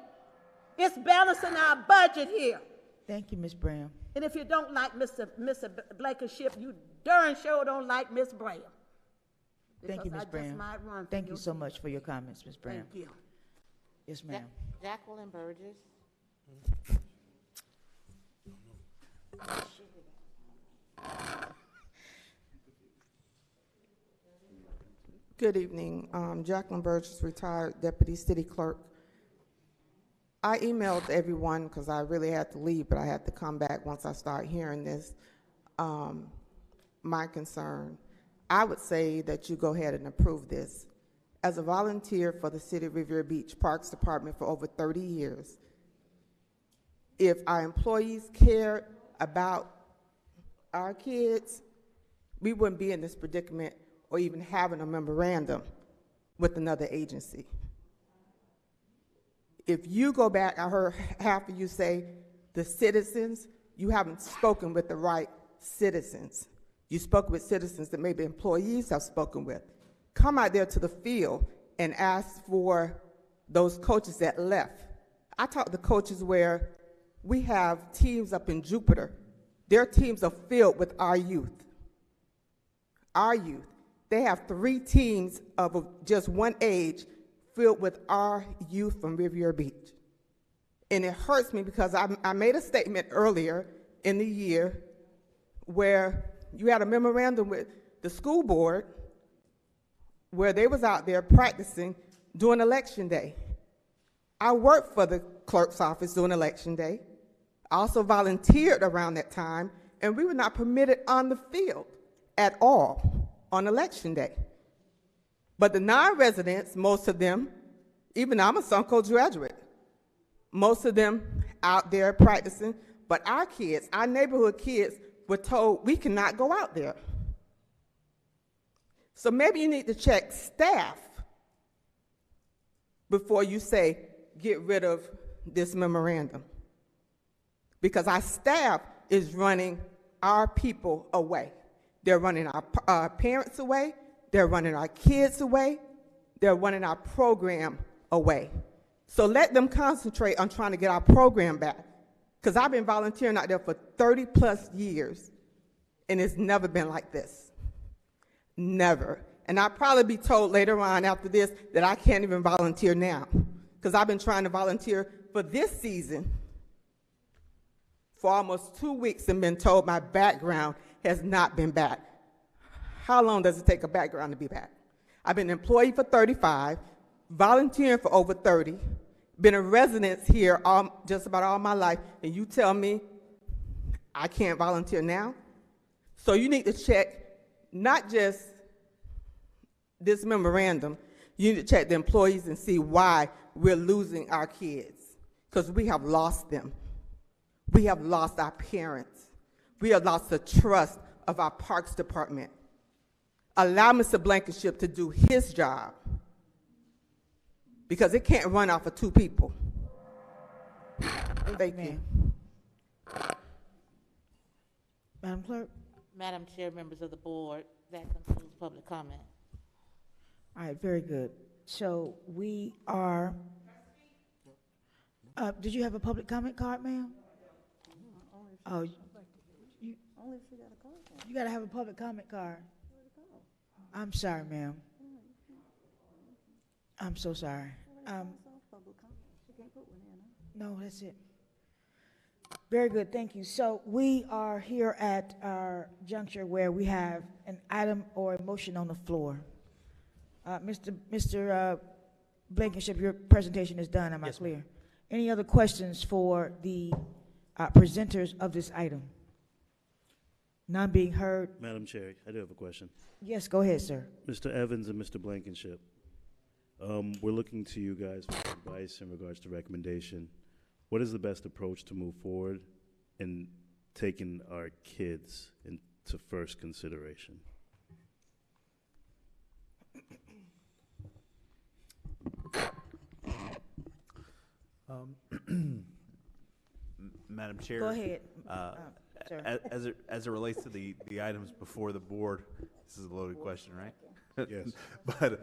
Speaker 15: It's balancing our budget here.
Speaker 1: Thank you, Ms. Bram.
Speaker 15: And if you don't like Mr. Blankenship, you darn sure don't like Ms. Bram.
Speaker 1: Thank you, Ms. Bram. Thank you so much for your comments, Ms. Bram.
Speaker 15: Thank you.
Speaker 1: Yes, ma'am.
Speaker 2: Jacqueline Burgess.
Speaker 7: Good evening. Jacqueline Burgess, retired Deputy City Clerk. I emailed everyone because I really had to leave, but I had to come back once I start hearing this. My concern, I would say that you go ahead and approve this. As a volunteer for the City of Riviera Beach Parks Department for over 30 years, if our employees cared about our kids, we wouldn't be in this predicament or even having a memorandum with another agency. If you go back, I heard half of you say the citizens, you haven't spoken with the right citizens. You spoke with citizens that maybe employees have spoken with. Come out there to the field and ask for those coaches that left. I talked to coaches where we have teams up in Jupiter. Their teams are filled with our youth. Our youth. They have 3 teams of just one age filled with our youth from Riviera Beach. And it hurts me because I made a statement earlier in the year where you had a memorandum with the school board where they was out there practicing during election day. I worked for the clerk's office during election day. I also volunteered around that time, and we were not permitted on the field at all on election day. But the non-residents, most of them, even I'm a Suncoast graduate, most of them out there practicing, but our kids, our neighborhood kids, were told we cannot go out there. So maybe you need to check staff before you say, get rid of this memorandum. Because our staff is running our people away. They're running our parents away. They're running our kids away. They're running our program away. So let them concentrate on trying to get our program back. Because I've been volunteering out there for 30 plus years, and it's never been like this. Never. And I'll probably be told later on after this that I can't even volunteer now, because I've been trying to volunteer for this season for almost 2 weeks and been told my background has not been back. How long does it take a background to be back? I've been an employee for 35, volunteering for over 30, been a resident here just about all my life, and you tell me I can't volunteer now? So you need to check not just this memorandum, you need to check the employees and see why we're losing our kids, because we have lost them. We have lost our parents. We have lost the trust of our Parks Department. Allow Mr. Blankenship to do his job, because it can't run off of 2 people. Thank you.
Speaker 1: Madam Clerk?
Speaker 2: Madam Chair, members of the board, that concludes public comment.
Speaker 1: All right, very good. So we are, did you have a public comment card, ma'am? Oh,
Speaker 10: Only if you got a card.
Speaker 1: you gotta have a public comment card. I'm sorry, ma'am. I'm so sorry. No, that's it. Very good, thank you. So we are here at our juncture where we have an item or a motion on the floor. Mr. Blankenship, your presentation is done, am I clear? Any other questions for the presenters of this item? None being heard.
Speaker 11: Madam Chair, I do have a question.
Speaker 1: Yes, go ahead, sir.
Speaker 11: Mr. Evans and Mr. Blankenship, we're looking to you guys for advice in regards to recommendation. What is the best approach to move forward in taking our kids into first consideration?
Speaker 6: Madam Chair.
Speaker 1: Go ahead, sir.
Speaker 6: As it relates to the items before the board, this is a loaded question, right?
Speaker 11: Yes.
Speaker 6: But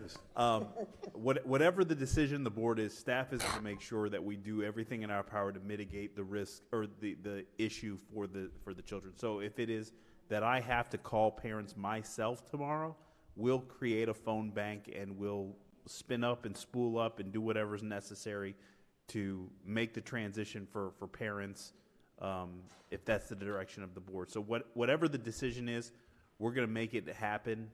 Speaker 6: whatever the decision the board is, staff is to make sure that we do everything in our power to mitigate the risk or the issue for the children. So if it is that I have to call parents myself tomorrow, we'll create a phone bank and we'll spin up and spool up and do whatever's necessary to make the transition for parents, if that's the direction of the board. So whatever the decision is, we're going to make it happen.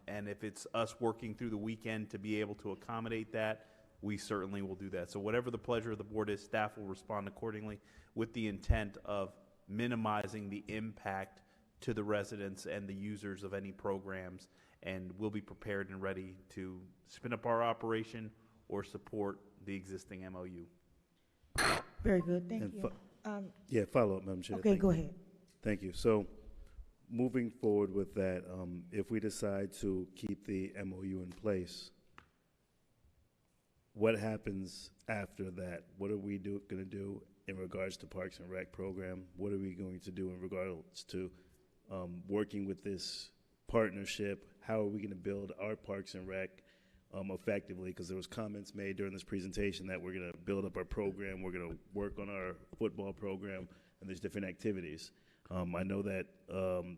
Speaker 6: And if it's us working through the weekend to be able to accommodate that, we certainly will do that. So whatever the pleasure of the board is, staff will respond accordingly with the intent of minimizing the impact to the residents and the users of any programs. And we'll be prepared and ready to spin up our operation or support the existing MOU.
Speaker 1: Very good, thank you.
Speaker 11: Yeah, follow up, Madam Chair.
Speaker 1: Okay, go ahead.
Speaker 11: Thank you. So moving forward with that, if we decide to keep the MOU in place, what happens after that? What are we going to do in regards to Parks and Rec program? What are we going to do in regards to working with this partnership? How are we going to build our Parks and Rec effectively? Because there was comments made during this presentation that we're going to build up our program, we're going to work on our football program, and there's different activities. I know that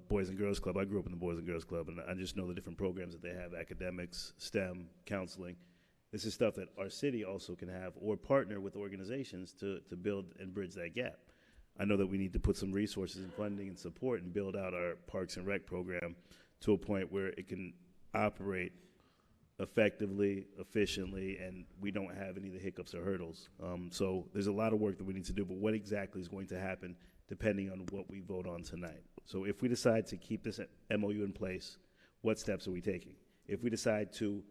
Speaker 11: Boys and Girls Club, I grew up in the Boys and Girls Club, and I just know the different programs that they have, academics, STEM, counseling. This is stuff that our city also can have or partner with organizations to build and bridge that gap. I know that we need to put some resources and funding and support and build out our Parks and Rec program to a point where it can operate effectively, efficiently, and we don't have any of the hiccups or hurdles. So there's a lot of work that we need to do, but what exactly is going to happen depending on what we vote on tonight? So if we decide to keep this MOU in place, what steps are we taking? If we decide to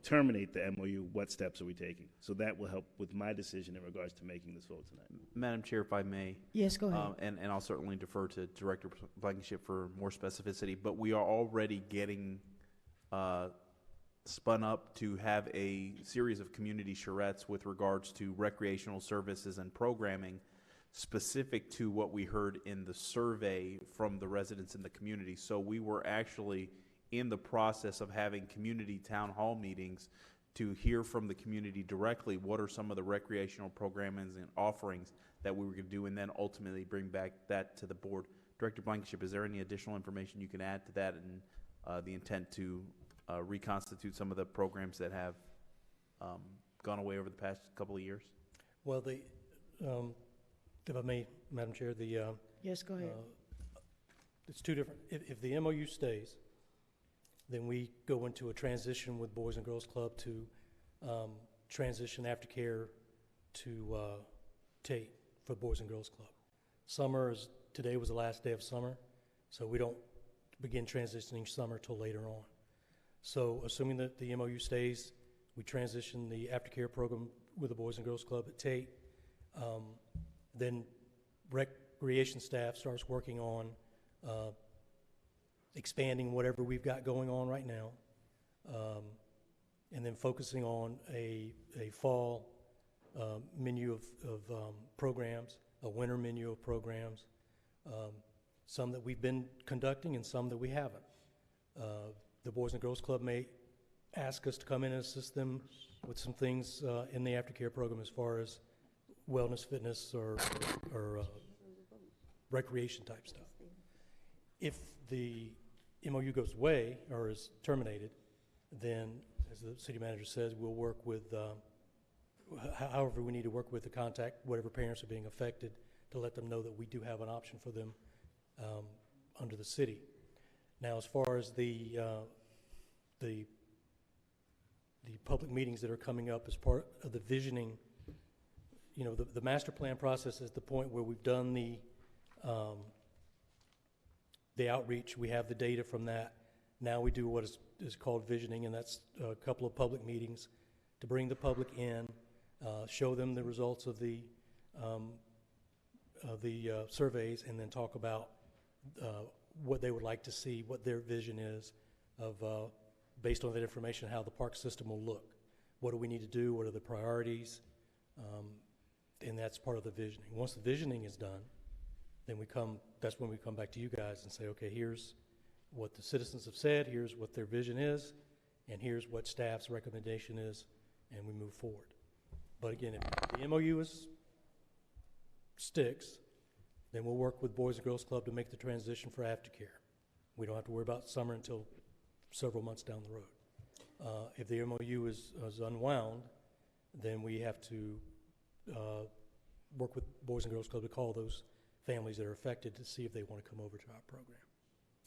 Speaker 11: terminate the MOU, what steps are we taking? So that will help with my decision in regards to making this vote tonight.
Speaker 6: Madam Chair, if I may.
Speaker 1: Yes, go ahead.
Speaker 6: And I'll certainly defer to Director Blankenship for more specificity, but we are already getting spun up to have a series of community charrettes with regards to recreational services and programming specific to what we heard in the survey from the residents in the community. So we were actually in the process of having community town hall meetings to hear from the community directly what are some of the recreational programming and offerings that we were going to do, and then ultimately bring back that to the board. Director Blankenship, is there any additional information you can add to that and the intent to reconstitute some of the programs that have gone away over the past couple of years?
Speaker 16: Well, if I may, Madam Chair,
Speaker 1: yes, go ahead.
Speaker 16: It's two different. If the MOU stays, then we go into a transition with Boys and Girls Club to transition aftercare to Tate for Boys and Girls Club. Today was the last day of summer, so we don't begin transitioning summer till later on. So assuming that the MOU stays, we transition the aftercare program with the Boys and Girls Club at Tate. Then recreation staff starts working on expanding whatever we've got going on right now, and then focusing on a fall menu of programs, a winter menu of programs, some that we've been conducting and some that we haven't. The Boys and Girls Club may ask us to come in and assist them with some things in the aftercare program as far as wellness, fitness, or recreation type stuff. If the MOU goes away or is terminated, then, as the city manager says, we'll work with, however we need to work with to contact whatever parents are being affected to let them know that we do have an option for them under the city. Now, as far as the public meetings that are coming up as part of the visioning, you know, the master plan process is the point where we've done the outreach. We have the data from that. Now we do what is called visioning, and that's a couple of public meetings to bring the public in, show them the results of the surveys, and then talk about what they would like to see, what their vision is of, based on that information, how the park system will look. What do we need to do? What are the priorities? And that's part of the visioning. Once the visioning is done, then that's when we come back to you guys and say, okay, here's what the citizens have said, here's what their vision is, and here's what staff's recommendation is, and we move forward. But again, if the MOU sticks, then we'll work with Boys and Girls Club to make the transition for aftercare. We don't have to worry about summer until several months down the road. If the MOU is unwound, then we have to work with Boys and Girls Club to call those families that are affected to see if they want to come over to our program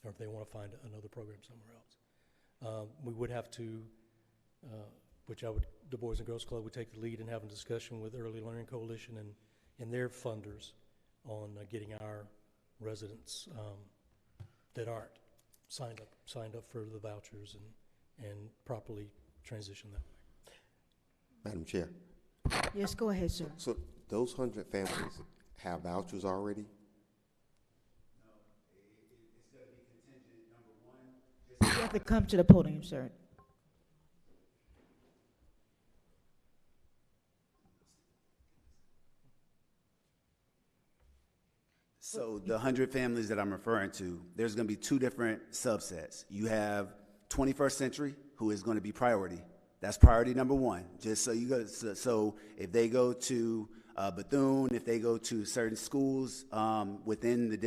Speaker 16: or if they want to find another program somewhere else. We would have to, the Boys and Girls Club would take the lead in having a discussion with Early Learning Coalition and their funders on getting our residents that aren't signed up for the vouchers and properly transition that way.
Speaker 21: Madam Chair.
Speaker 1: Yes, go ahead, sir.
Speaker 21: So those 100 families have vouchers already?
Speaker 1: You have to come to the podium, sir.
Speaker 19: So the 100 families that I'm referring to, there's going to be two different subsets. You have 21st Century, who is going to be priority. That's priority number one. Just so you go. So if they go to Bethune, if they go to certain schools within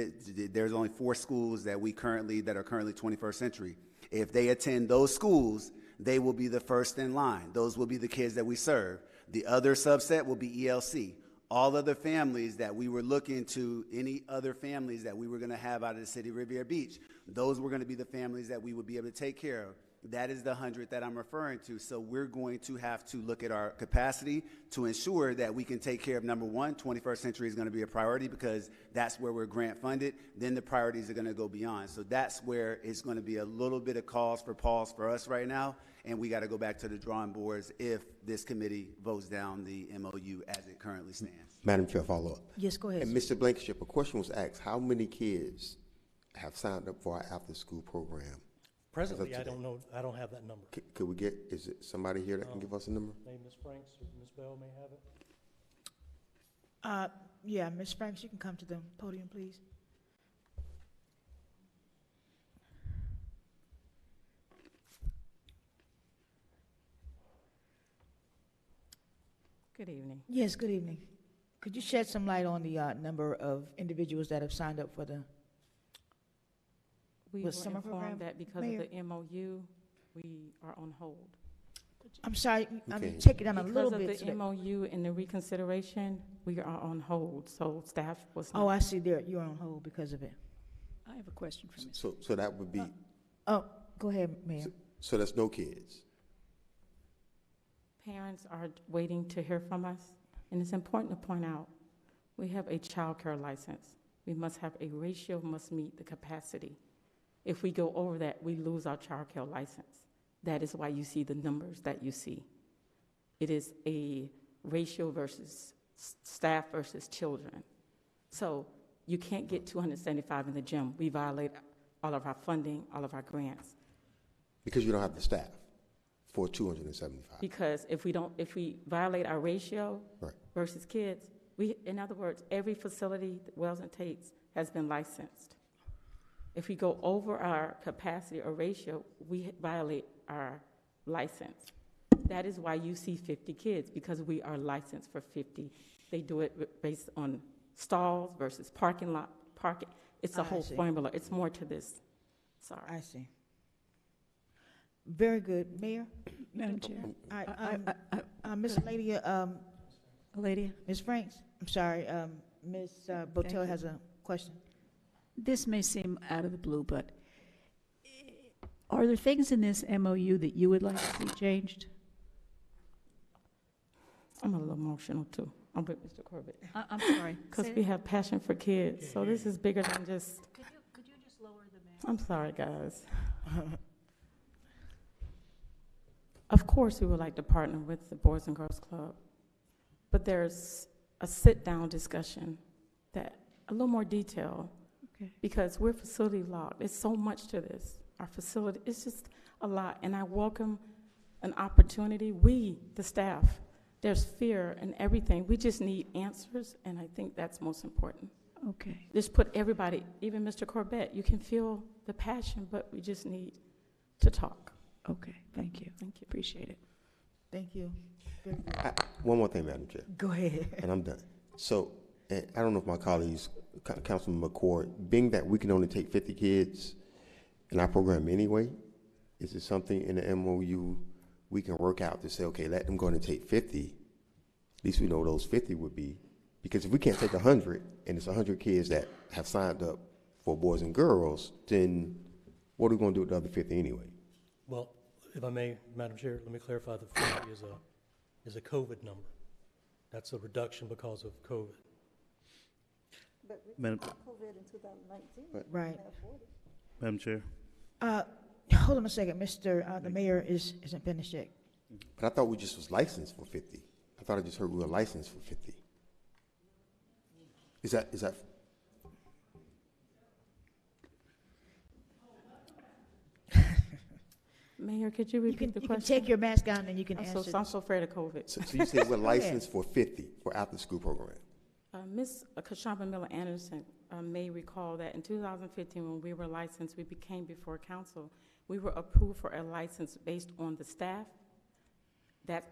Speaker 19: there's only 4 schools that are currently 21st Century. If they attend those schools, they will be the first in line. Those will be the kids that we serve. The other subset will be ELC. All other families that we were looking to, any other families that we were going to have out of the city of Riviera Beach, those were going to be the families that we would be able to take care of. That is the 100 that I'm referring to. So we're going to have to look at our capacity to ensure that we can take care of, number one, 21st Century is going to be a priority because that's where we're grant funded. Then the priorities are going to go beyond. So that's where it's going to be a little bit of pause for us right now. And we got to go back to the drawing boards if this committee votes down the MOU as it currently stands.
Speaker 21: Madam Chair, follow up.
Speaker 1: Yes, go ahead.
Speaker 21: And Mr. Blankenship, a question was asked, how many kids have signed up for our after-school program?
Speaker 16: Presently, I don't know. I don't have that number.
Speaker 21: Could we get, is it somebody here that can give us a number?
Speaker 16: Maybe Ms. Franks or Ms. Bell may have it.
Speaker 1: Yeah, Ms. Franks, you can come to the podium, please.
Speaker 8: Good evening.
Speaker 1: Yes, good evening. Could you shed some light on the number of individuals that have signed up for the
Speaker 8: We were
Speaker 1: summer program?
Speaker 8: informed that because
Speaker 1: Mayor?
Speaker 8: of the MOU, we are on hold.
Speaker 1: I'm sorry,
Speaker 21: Okay.
Speaker 1: take it down a little bit.
Speaker 8: Because
Speaker 1: so
Speaker 8: of the
Speaker 1: that-
Speaker 8: MOU and the reconsideration, we are on hold, so staff was not.
Speaker 1: Oh, I see there, you're on hold because of it.
Speaker 8: I have a question for Ms.
Speaker 21: So that would be,
Speaker 1: Oh, go ahead, Mayor.
Speaker 21: so that's no kids?
Speaker 8: Parents are waiting to hear from us, and it's important to point out, we have a child care license. We must have a ratio must meet the capacity. If we go over that, we lose our child care license. That is why you see the numbers that you see. It is a ratio versus staff versus children. So you can't get 275 in the gym. We violate all of our funding, all of our grants.
Speaker 21: Because you don't have the staff for 275.
Speaker 8: Because if we violate our ratio
Speaker 21: Right.
Speaker 8: versus kids, in other words, every facility that Wells and Tate's has been licensed. If we go over our capacity or ratio, we violate our license. That is why you see 50 kids, because we are licensed for 50. They do it based on stalls versus parking lot, parking. It's a
Speaker 1: I
Speaker 8: whole
Speaker 1: see.
Speaker 8: formula. It's more to this. Sorry.
Speaker 1: I see. Very good. Mayor?
Speaker 3: Madam Chair.
Speaker 1: All right, Ms. Ladia,
Speaker 3: Ladia?
Speaker 1: Ms. Franks, I'm sorry, Ms. Botel has a question.
Speaker 3: This may seem out of the blue, but are there things in this MOU that you would like to see changed?
Speaker 8: I'm a little emotional too. I'm with Mr. Corbett.
Speaker 3: I'm sorry.
Speaker 8: Because
Speaker 3: Say
Speaker 8: we
Speaker 3: it.
Speaker 8: have passion for kids, so this is bigger than just.
Speaker 3: Could you just lower the mask?
Speaker 8: I'm sorry, guys. Of course, we would like to partner with the Boys and Girls Club, but there's a sit-down discussion that a little more detail, because we're facility locked. It's so much to this. Our facility, it's just a lot, and I welcome an opportunity. We, the staff, there's fear and everything. We just need answers, and I think that's most important.
Speaker 3: Okay.
Speaker 8: Just put everybody, even Mr. Corbett, you can feel the passion, but we just need to talk.
Speaker 3: Okay, thank you.
Speaker 8: Thank you.
Speaker 3: Appreciate it.
Speaker 1: Thank you. Very good.
Speaker 21: One more thing, Madam Chair.
Speaker 1: Go ahead.
Speaker 21: And I'm done. So, and I don't know if my colleagues, Councilman McCord, being that we can only take 50 kids in our program anyway, is it something in the MOU we can work out to say, okay, let them go and take 50, at least we know those 50 would be, because if we can't take 100, and it's 100 kids that have signed up for boys and girls, then what are we going to do with the other 50 anyway?
Speaker 16: Well, if I may, Madam Chair, let me clarify, the 50 is a COVID number. That's a reduction because of COVID.
Speaker 10: But
Speaker 11: Madam-
Speaker 10: COVID in 2019.
Speaker 1: Right.
Speaker 11: Madam Chair.
Speaker 1: Hold on a second, the mayor isn't finished yet.
Speaker 21: But I thought we just was licensed for 50. I thought I just heard we were licensed for 50. Is that?
Speaker 8: Mayor, could you repeat the
Speaker 1: You
Speaker 8: question?
Speaker 1: can take your mask down and you can
Speaker 8: I'm
Speaker 1: answer.
Speaker 8: so afraid of COVID.
Speaker 21: So you said we're licensed for 50 for after-school program.
Speaker 8: Ms. Kashamba Miller Anderson may recall that in 2015, when we were licensed, we became before council. We were approved for a license based on the staff.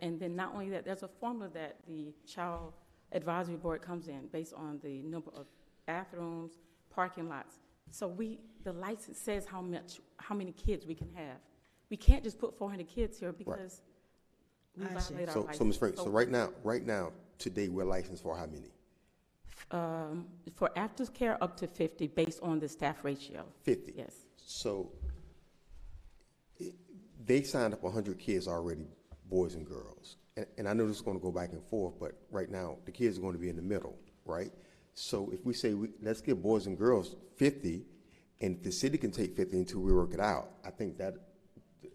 Speaker 8: And then not only that, there's a formula that the Child Advisory Board comes in based on the number of bathrooms, parking lots. So the license says how many kids we can have. We can't just put 400 kids here because we violate our license.
Speaker 21: So Ms. Frank, so right now, today, we're licensed for how many?
Speaker 8: For aftercare, up to 50, based on the staff ratio.
Speaker 21: 50?
Speaker 8: Yes.
Speaker 21: So they signed up 100 kids already, boys and girls. And I know this is going to go back and forth, but right now, the kids are going to be in the middle, right? So if we say, let's give boys and girls 50, and if the city can take 50 until we work it out, I think that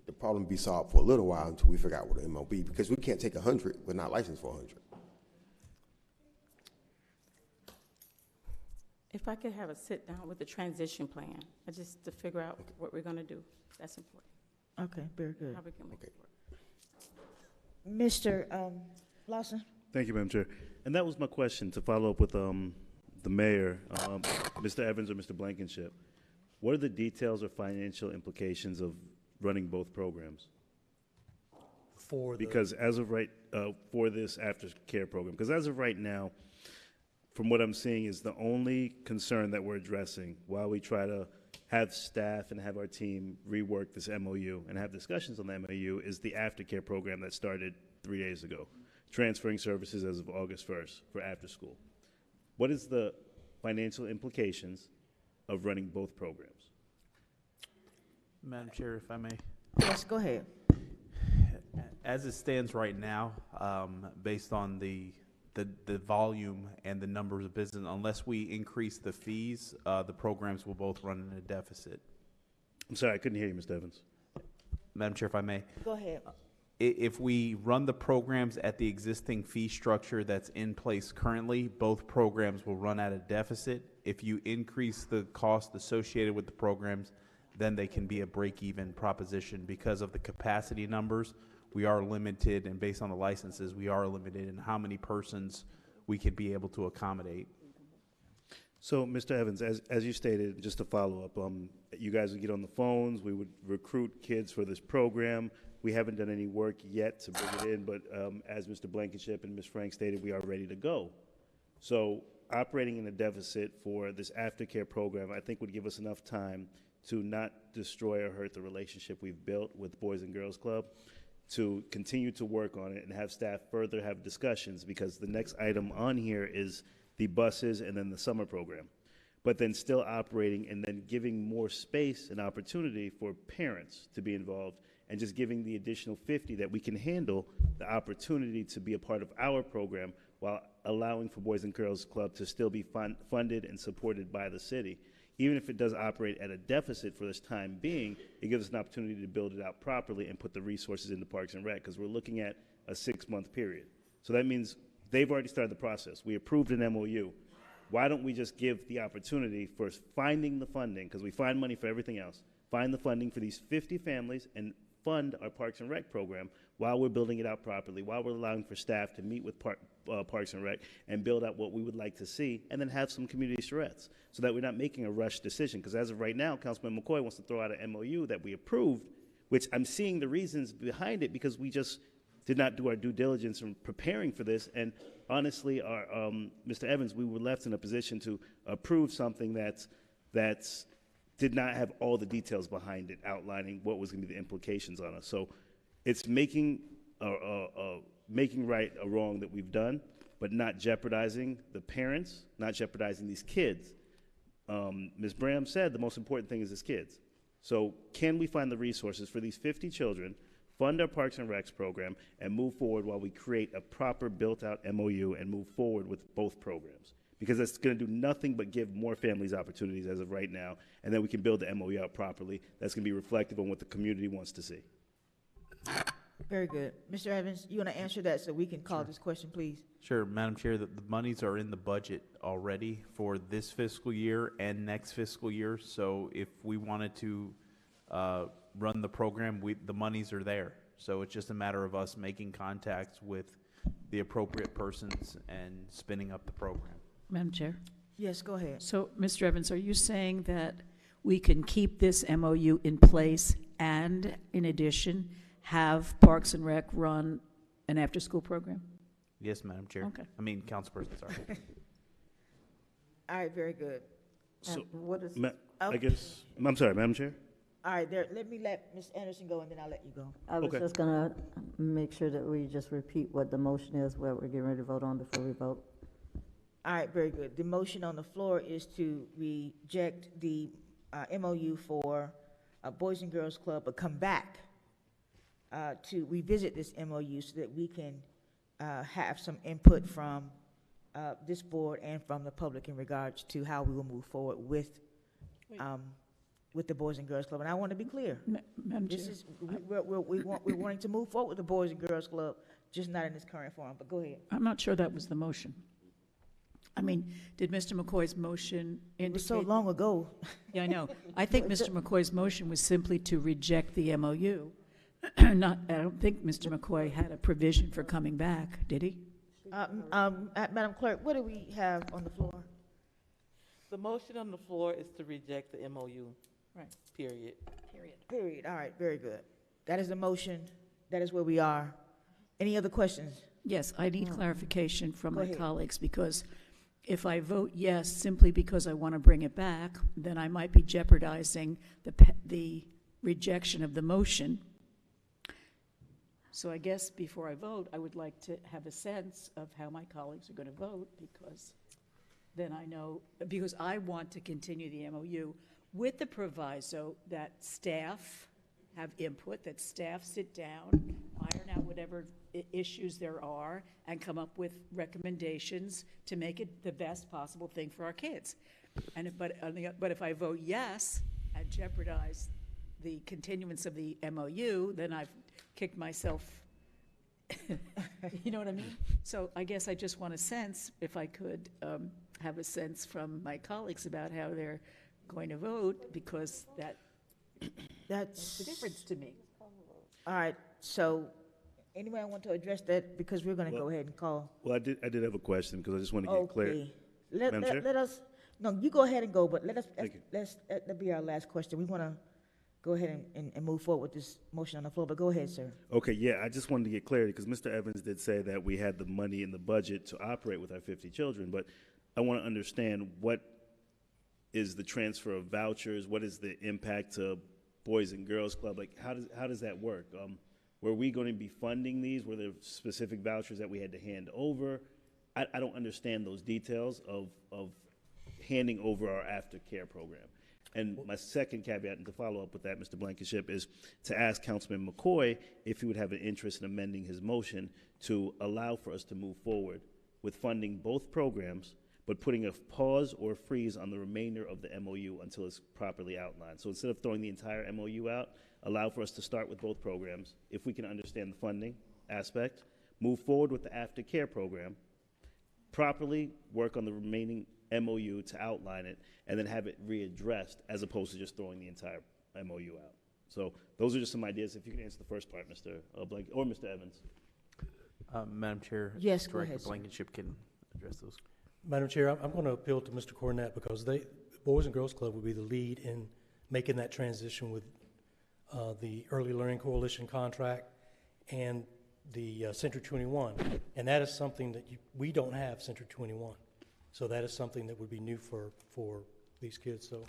Speaker 21: the problem will be solved for a little while until we figure out what the MLB, because we can't take 100, we're not licensed for 100.
Speaker 8: If I could have a sit down with the transition plan, just to figure out what we're going to do. That's important.
Speaker 1: Okay, very good.
Speaker 8: How we can make it work.
Speaker 1: Mr. Lawson?
Speaker 11: Thank you, Madam Chair. And that was my question, to follow up with the mayor, Mr. Evans or Mr. Blankenship. What are the details or financial implications of running both programs? Because as of for this aftercare program, because as of right now, from what I'm seeing, is the only concern that we're addressing while we try to have staff and have our team rework this MOU and have discussions on the MOU is the aftercare program that started 3 days ago, transferring services as of August 1st for after school. What is the financial implications of running both programs?
Speaker 6: Madam Chair, if I may.
Speaker 1: Yes, go ahead.
Speaker 6: As it stands right now, based on the volume and the numbers of business, unless we increase the fees, the programs will both run in a deficit.
Speaker 11: I'm sorry, I couldn't hear you, Mr. Evans.
Speaker 6: Madam Chair, if I may.
Speaker 1: Go ahead.
Speaker 6: If we run the programs at the existing fee structure that's in place currently, both programs will run at a deficit. If you increase the cost associated with the programs, then they can be a break-even proposition. Because of the capacity numbers, we are limited, and based on the licenses, we are limited in how many persons we could be able to accommodate.
Speaker 11: So, Mr. Evans, as you stated, just to follow up, you guys would get on the phones, we would recruit kids for this program. We haven't done any work yet to bring it in, but as Mr. Blankenship and Ms. Frank stated, we are ready to go. So operating in a deficit for this aftercare program, I think would give us enough time to not destroy or hurt the relationship we've built with Boys and Girls Club, to continue to work on it and have staff further have discussions, because the next item on here is the buses and then the summer program. But then still operating and then giving more space and opportunity for parents to be involved, and just giving the additional 50 that we can handle the opportunity to be a part of our program while allowing for Boys and Girls Club to still be funded and supported by the city. Even if it does operate at a deficit for this time being, it gives us an opportunity to build it out properly and put the resources into Parks and Rec, because we're looking at a 6-month period. So that means they've already started the process. We approved an MOU. Why don't we just give the opportunity for finding the funding, because we find money for everything else, find the funding for these 50 families and fund our Parks and Rec program while we're building it out properly, while we're allowing for staff to meet with Parks and Rec and build out what we would like to see, and then have some community charrettes, so that we're not making a rushed decision. Because as of right now, Councilman McCoy wants to throw out an MOU that we approved, which I'm seeing the reasons behind it, because we just did not do our due diligence in preparing for this. And honestly, Mr. Evans, we were left in a position to approve something that's did not have all the details behind it, outlining what was going to be the implications on us. So it's making right a wrong that we've done, but not jeopardizing the parents, not jeopardizing these kids. Ms. Bram said the most important thing is his kids. So can we find the resources for these 50 children, fund our Parks and Recs program, and move forward while we create a proper built-out MOU and move forward with both programs? Because that's going to do nothing but give more families opportunities as of right now, and then we can build the MOU out properly. That's going to be reflective on what the community wants to see.
Speaker 1: Very good. Mr. Evans, you want to answer that so we can call this question, please?
Speaker 6: Sure, Madam Chair, the monies are in the budget already for this fiscal year and next fiscal year. So if we wanted to run the program, the monies are there. So it's just a matter of us making contacts with the appropriate persons and spinning up the program.
Speaker 3: Madam Chair?
Speaker 1: Yes, go ahead.
Speaker 3: So, Mr. Evans, are you saying that we can keep this MOU in place and, in addition, have Parks and Rec run an after-school program?
Speaker 6: Yes, Madam Chair.
Speaker 3: Okay.
Speaker 6: I mean, Councilperson, sorry.
Speaker 1: All right, very good.
Speaker 11: So,
Speaker 10: What is,
Speaker 11: I guess, I'm sorry, Madam Chair?
Speaker 1: All right, let me let Ms. Anderson go, and then I'll let you go.
Speaker 10: I was
Speaker 11: Okay.
Speaker 10: just gonna make sure that we just repeat what the motion is, what we're getting ready to vote on before we vote.
Speaker 1: All right, very good. The motion on the floor is to reject the MOU for Boys and Girls Club, but come back to revisit this MOU so that we can have some input from this board and from the public in regards to how we will move forward with the Boys and Girls Club. And I want to be clear.
Speaker 3: Madam
Speaker 1: This
Speaker 3: Chair?
Speaker 1: is, we're wanting to move forward with the Boys and Girls Club, just not in this current form, but go ahead.
Speaker 3: I'm not sure that was the motion. I mean, did Mr. McCoy's motion indicate?
Speaker 1: It was so long ago.
Speaker 3: Yeah, I know. I think Mr. McCoy's motion was simply to reject the MOU. I don't think Mr. McCoy had a provision for coming back, did he?
Speaker 1: Madam Clerk, what do we have on the floor?
Speaker 2: The motion on the floor is to reject the MOU.
Speaker 3: Right.
Speaker 2: Period.
Speaker 1: Period. All right, very good. That is the motion. That is where we are. Any other questions?
Speaker 3: Yes, I need clarification from
Speaker 1: Go
Speaker 3: my
Speaker 1: ahead.
Speaker 3: colleagues, because if I vote yes simply because I want to bring it back, then I might be jeopardizing the rejection of the motion. So I guess before I vote, I would like to have a sense of how my colleagues are going to vote, because then I know, because I want to continue the MOU with the proviso that staff have input, that staff sit down, iron out whatever issues there are, and come up with recommendations to make it the best possible thing for our kids. And but if I vote yes and jeopardize the continuance of the MOU, then I've kicked myself. You know what I mean? So I guess I just want a sense, if I could have a sense from my colleagues about how they're going to vote, because that's the difference to me.
Speaker 1: All right, so anyone want to address that? Because we're going to go ahead and call.
Speaker 11: Well, I did have a question, because I just want to get clear.
Speaker 1: Okay.
Speaker 11: Madam Chair?
Speaker 1: Let us, No, you go ahead and go, but let
Speaker 11: Thank you.
Speaker 1: that be our last question. We want to go ahead and move forward with this motion on the floor, but go ahead, sir.
Speaker 11: Okay, yeah, I just wanted to get clarity, because Mr. Evans did say that we had the money in the budget to operate with our 50 children, but I want to understand what is the transfer of vouchers, what is the impact to Boys and Girls Club, like, how does that work? Were we going to be funding these? Were there specific vouchers that we had to hand over? I don't understand those details of handing over our aftercare program. And my second caveat, and to follow up with that, Mr. Blankenship, is to ask Councilman McCoy if he would have an interest in amending his motion to allow for us to move forward with funding both programs, but putting a pause or freeze on the remainder of the MOU until it's properly outlined. So instead of throwing the entire MOU out, allow for us to start with both programs, if we can understand the funding aspect, move forward with the aftercare program, properly work on the remaining MOU to outline it, and then have it readdressed as opposed to just throwing the entire MOU out. So those are just some ideas. If you can answer the first part, Mr. Blank, or Mr. Evans.
Speaker 6: Madam Chair.
Speaker 1: Yes, go
Speaker 6: Director
Speaker 1: ahead, sir.
Speaker 6: Blankenship can address those.
Speaker 16: Madam Chair, I'm going to appeal to Mr. Cornett because Boys and Girls Club will be the lead in making that transition with the Early Learning Coalition contract and the Century 21. And that is something that we don't have, Century 21. So that is something that would be new for these kids. So,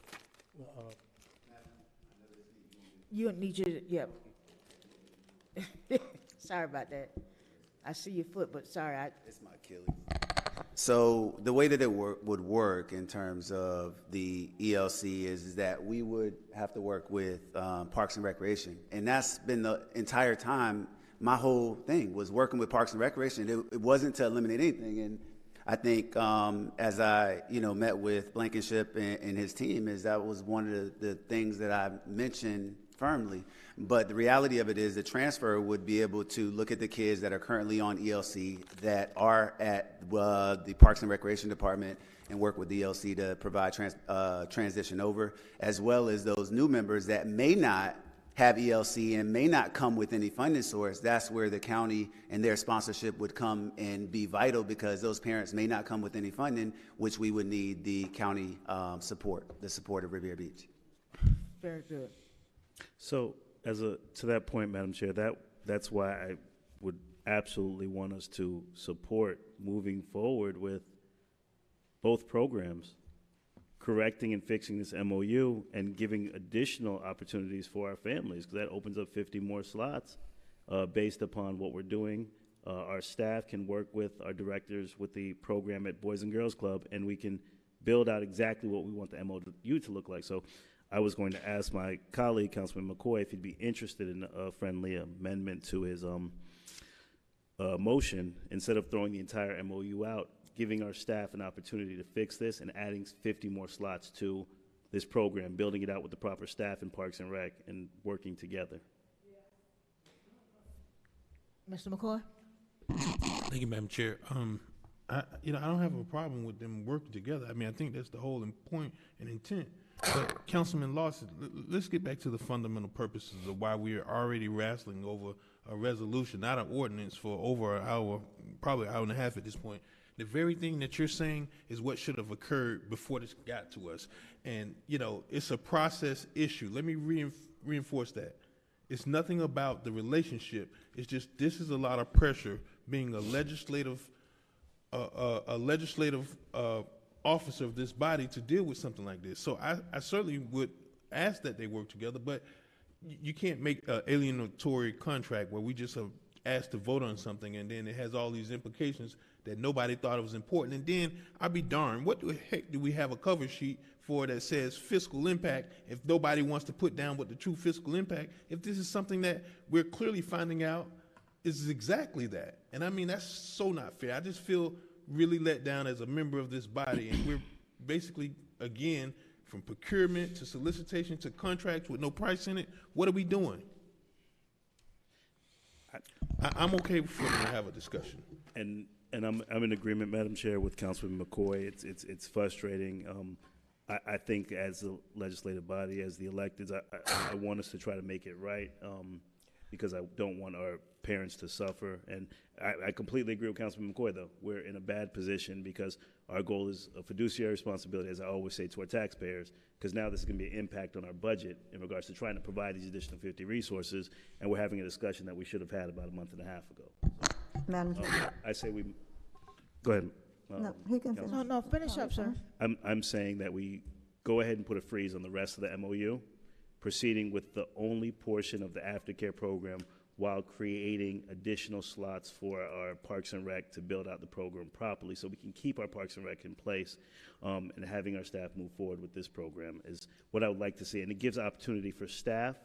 Speaker 1: You need your, yeah. Sorry about that. I see your foot, but sorry,
Speaker 19: It's my Achilles. So the way that it would work in terms of the ELC is that we would have to work with Parks and Recreation. And that's been the entire time. My whole thing was working with Parks and Recreation. It wasn't to eliminate anything. And I think as I, met with Blankenship and his team, is that was one of the things that I mentioned firmly. But the reality of it is the transfer would be able to look at the kids that are currently on ELC that are at the Parks and Recreation Department and work with ELC to provide transition over, as well as those new members that may not have ELC and may not come with any funding source. That's where the county and their sponsorship would come and be vital, because those parents may not come with any funding, which we would need the county support, the support of Riviera Beach.
Speaker 1: very good.
Speaker 11: So, to that point, Madam Chair, that's why I would absolutely want us to support moving forward with both programs, correcting and fixing this MOU and giving additional opportunities for our families, because that opens up 50 more slots based upon what we're doing. Our staff can work with our directors with the program at Boys and Girls Club, and we can build out exactly what we want the MOU to look like. So I was going to ask my colleague, Councilman McCoy, if he'd be interested in a friendly amendment to his motion, instead of throwing the entire MOU out, giving our staff an opportunity to fix this and adding 50 more slots to this program, building it out with the proper staff in Parks and Rec and working together.
Speaker 1: Mr. McCoy?
Speaker 13: Thank you, Madam Chair. I don't have a problem with them working together. I mean, I think that's the whole point and intent. But Councilman Lawson, let's get back to the fundamental purposes of why we are already wrestling over a resolution, not an ordinance, for over an hour, probably an hour and a half at this point. The very thing that you're saying is what should have occurred before this got to us. And, it's a process issue. Let me reinforce that. It's nothing about the relationship. It's just this is a lot of pressure being a legislative officer of this body to deal with something like this. So I certainly would ask that they work together, but you can't make an alienatory contract where we just are asked to vote on something and then it has all these implications that nobody thought it was important. And then I'd be darned, what the heck do we have a cover sheet for that says fiscal impact if nobody wants to put down what the true fiscal impact, if this is something that we're clearly finding out is exactly that. And I mean, that's so not fair. I just feel really let down as a member of this body, and we're basically, again, from procurement to solicitation to contracts with no price in it. What are we doing? I'm okay for them to have a discussion.
Speaker 11: And I'm in agreement, Madam Chair, with Councilman McCoy. It's frustrating. I think as the legislative body, as the electeds, I want us to try to make it right, because I don't want our parents to suffer. And I completely agree with Councilman McCoy, though. We're in a bad position because Our goal is a fiduciary responsibility, as I always say, to our taxpayers, because now this is going to be an impact on our budget in regards to trying to provide these additional 50 resources, and we're having a discussion that we should have had about a month and a half ago.
Speaker 10: Madam Chair.
Speaker 11: I say we, go ahead.
Speaker 10: No, he can finish.
Speaker 1: No, finish up, sir.
Speaker 11: I'm saying that we go ahead and put a freeze on the rest of the MOU, proceeding with the only portion of the aftercare program while creating additional slots for our Parks and Rec to build out the program properly so we can keep our Parks and Rec in place, and having our staff move forward with this program is what I would like to see. And it gives opportunity for staff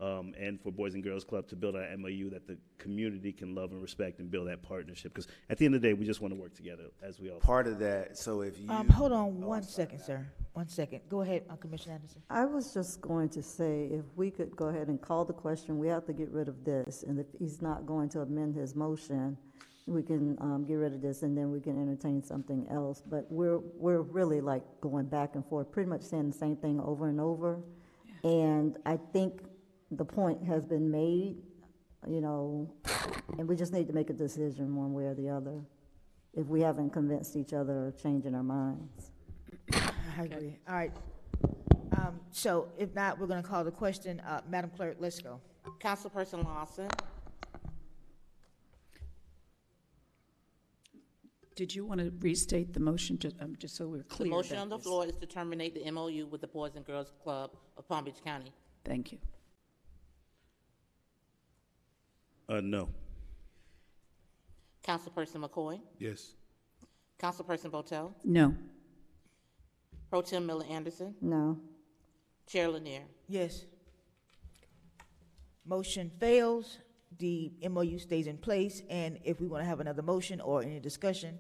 Speaker 11: and for Boys and Girls Club to build our MOU that the community can love and respect and build that partnership. Because at the end of the day, we just want to work together, as we all
Speaker 9: Part of that, so if you...
Speaker 1: Hold on one second, sir. 1 second. Go ahead, Commissioner Anderson.
Speaker 10: I was just going to say, if we could go ahead and call the question, we have to get rid of this, and if he's not going to amend his motion, we can get rid of this, and then we can entertain something else. But we're really like going back and forth, pretty much saying the same thing over and over. And I think the point has been made, you know, and we just need to make a decision one way or the other if we haven't convinced each other or changing our minds.
Speaker 1: I agree. All right. So if not, we're going to call the question. Madam Clerk, let's go.
Speaker 2: Councilperson Lawson.
Speaker 3: Did you want to restate the motion, just so we're
Speaker 2: The
Speaker 3: clear?
Speaker 2: motion
Speaker 3: about
Speaker 2: on the
Speaker 3: this?
Speaker 2: floor is to terminate the MOU with the Boys and Girls Club of Palm Beach County.
Speaker 3: Thank you.
Speaker 11: No.
Speaker 2: Councilperson McCoy.
Speaker 13: Yes.
Speaker 2: Councilperson Botel.
Speaker 3: No.
Speaker 2: Pro Tem Miller Anderson.
Speaker 10: No.
Speaker 2: Chair Lanier.
Speaker 1: Yes. Motion fails. The MOU stays in place, and if we want to have another motion or any discussion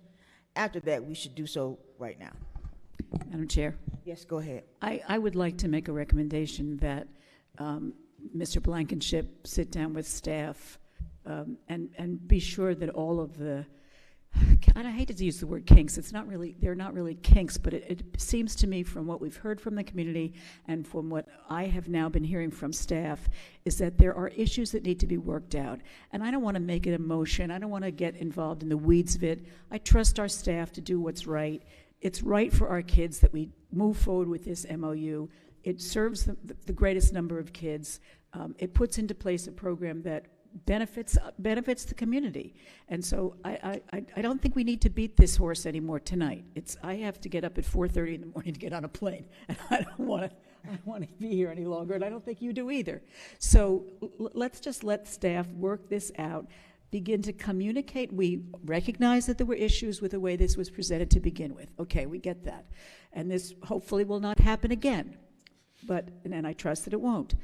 Speaker 1: after that, we should do so right now.
Speaker 3: Madam Chair.
Speaker 1: Yes, go ahead.
Speaker 3: I would like to make a recommendation that Mr. Blankenship sit down with staff and be sure that all of the, and I hate to use the word kinks, they're not really kinks, but it seems to me from what we've heard from the community and from what I have now been hearing from staff is that there are issues that need to be worked out. And I don't want to make it a motion. I don't want to get involved in the weeds of it. I trust our staff to do what's right. It's right for our kids that we move forward with this MOU. It serves the greatest number of kids. It puts into place a program that benefits the community. And so I don't think we need to beat this horse anymore tonight. I have to get up at 4:30 in the morning to get on a plane, and I don't want to be here any longer, and I don't think you do either. So let's just let staff work this out, begin to communicate. We recognize that there were issues with the way this was presented to begin with. Okay, we get that. And this hopefully will not happen again. And I trust that it won't.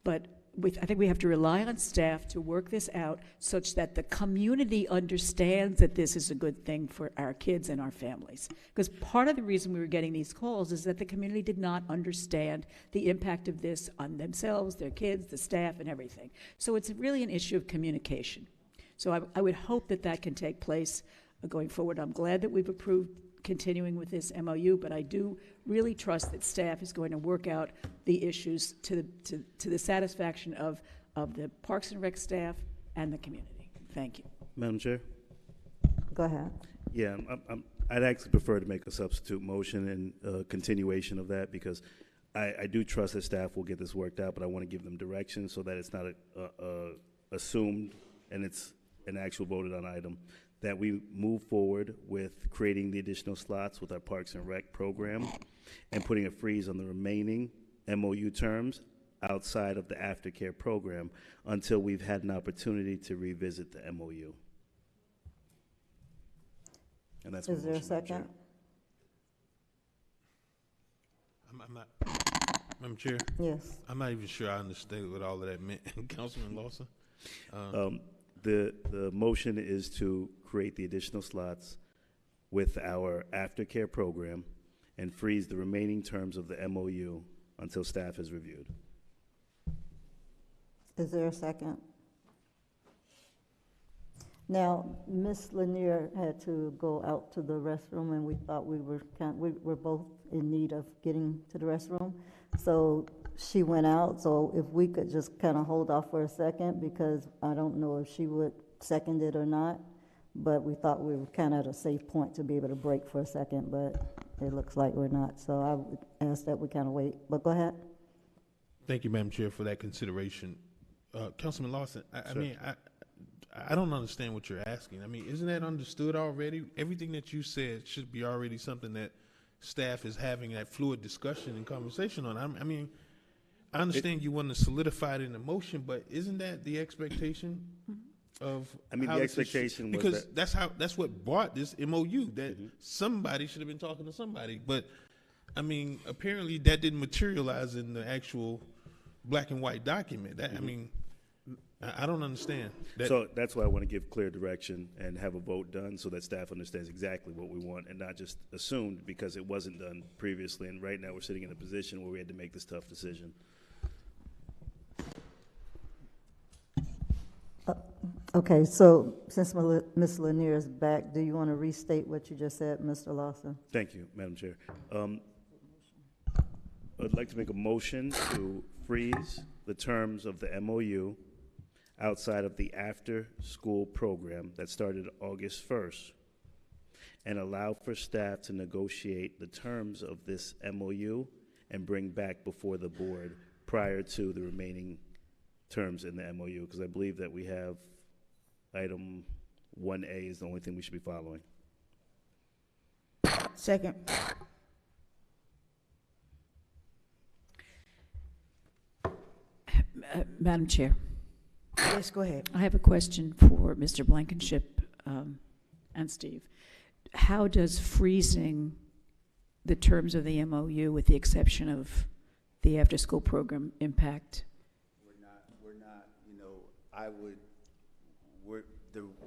Speaker 3: But I think we have to rely on staff to work this out such that the community understands that this is a good thing for our kids and our families. Because part of the reason we were getting these calls is that the community did not understand the impact of this on themselves, their kids, the staff, and everything. So it's really an issue of communication. So I would hope that that can take place going forward. I'm glad that we've approved continuing with this MOU, but I do really trust that staff is going to work out the issues to the satisfaction of the Parks and Rec staff and the community. Thank you.
Speaker 11: Madam Chair?
Speaker 10: Go ahead.
Speaker 11: Yeah, I'd actually prefer to make a substitute motion and continuation of that because I do trust that staff will get this worked out, but I want to give them direction so that it's not assumed and it's an actual voted on item, that we move forward with creating the additional slots with our Parks and Rec program and putting a freeze on the remaining MOU terms outside of the aftercare program until we've had an opportunity to revisit the MOU. And that's my
Speaker 10: Is there a
Speaker 11: motion, Madam Chair.
Speaker 10: second?
Speaker 13: I'm not, Madam Chair?
Speaker 10: Yes.
Speaker 13: I'm not even sure I understand what all of that meant. Councilman Lawson?
Speaker 11: The motion is to create the additional slots with our aftercare program and freeze the remaining terms of the MOU until staff has reviewed.
Speaker 10: Is there a second? Now, Ms. Lanier had to go out to the restroom, and we thought we were both in need of getting to the restroom. So she went out, so if we could just kind of hold off for a second, because I don't know if she would second it or not. but we thought we were kind of at a safe point to be able to break for a second, but it looks like we're not. So I would ask that we kind of wait, but go ahead.
Speaker 13: Thank you, Madam Chair, for that consideration. Councilman Lawson, I mean, I don't understand what you're asking. I mean, isn't that understood already? Everything that you said should be already something that staff is having that fluid discussion and conversation on. I mean, I understand you want to solidify it in a motion, but isn't that the expectation of?
Speaker 11: I mean,
Speaker 13: how
Speaker 11: the
Speaker 13: this is-
Speaker 11: expectation was
Speaker 13: because
Speaker 11: that-
Speaker 13: that's what brought this MOU, that somebody should have been talking to somebody. But I mean, apparently that didn't materialize in the actual black and white document. That I mean, I don't understand.
Speaker 11: So that's why I want to give clear direction and have a vote done so that staff understands exactly what we want and not just assumed because it wasn't done previously. And right now we're sitting in a position where we had to make this tough decision.
Speaker 10: Okay, so since Ms. Lanier is back, do you want to restate what you just said, Mr. Lawson?
Speaker 11: Thank you, Madam Chair. I'd like to make a motion to freeze the terms of the MOU outside of the after-school program that started August 1st and allow for staff to negotiate the terms of this MOU and bring back before the board prior to the remaining terms in the MOU, because I believe that we have item 1A is the only thing we should be following.
Speaker 1: Second.
Speaker 3: Madam Chair.
Speaker 1: Yes, go ahead.
Speaker 3: I have a question for Mr. Blankenship and Steve. How does freezing the terms of the MOU, with the exception of the after-school program, impact?
Speaker 19: We're not, you know,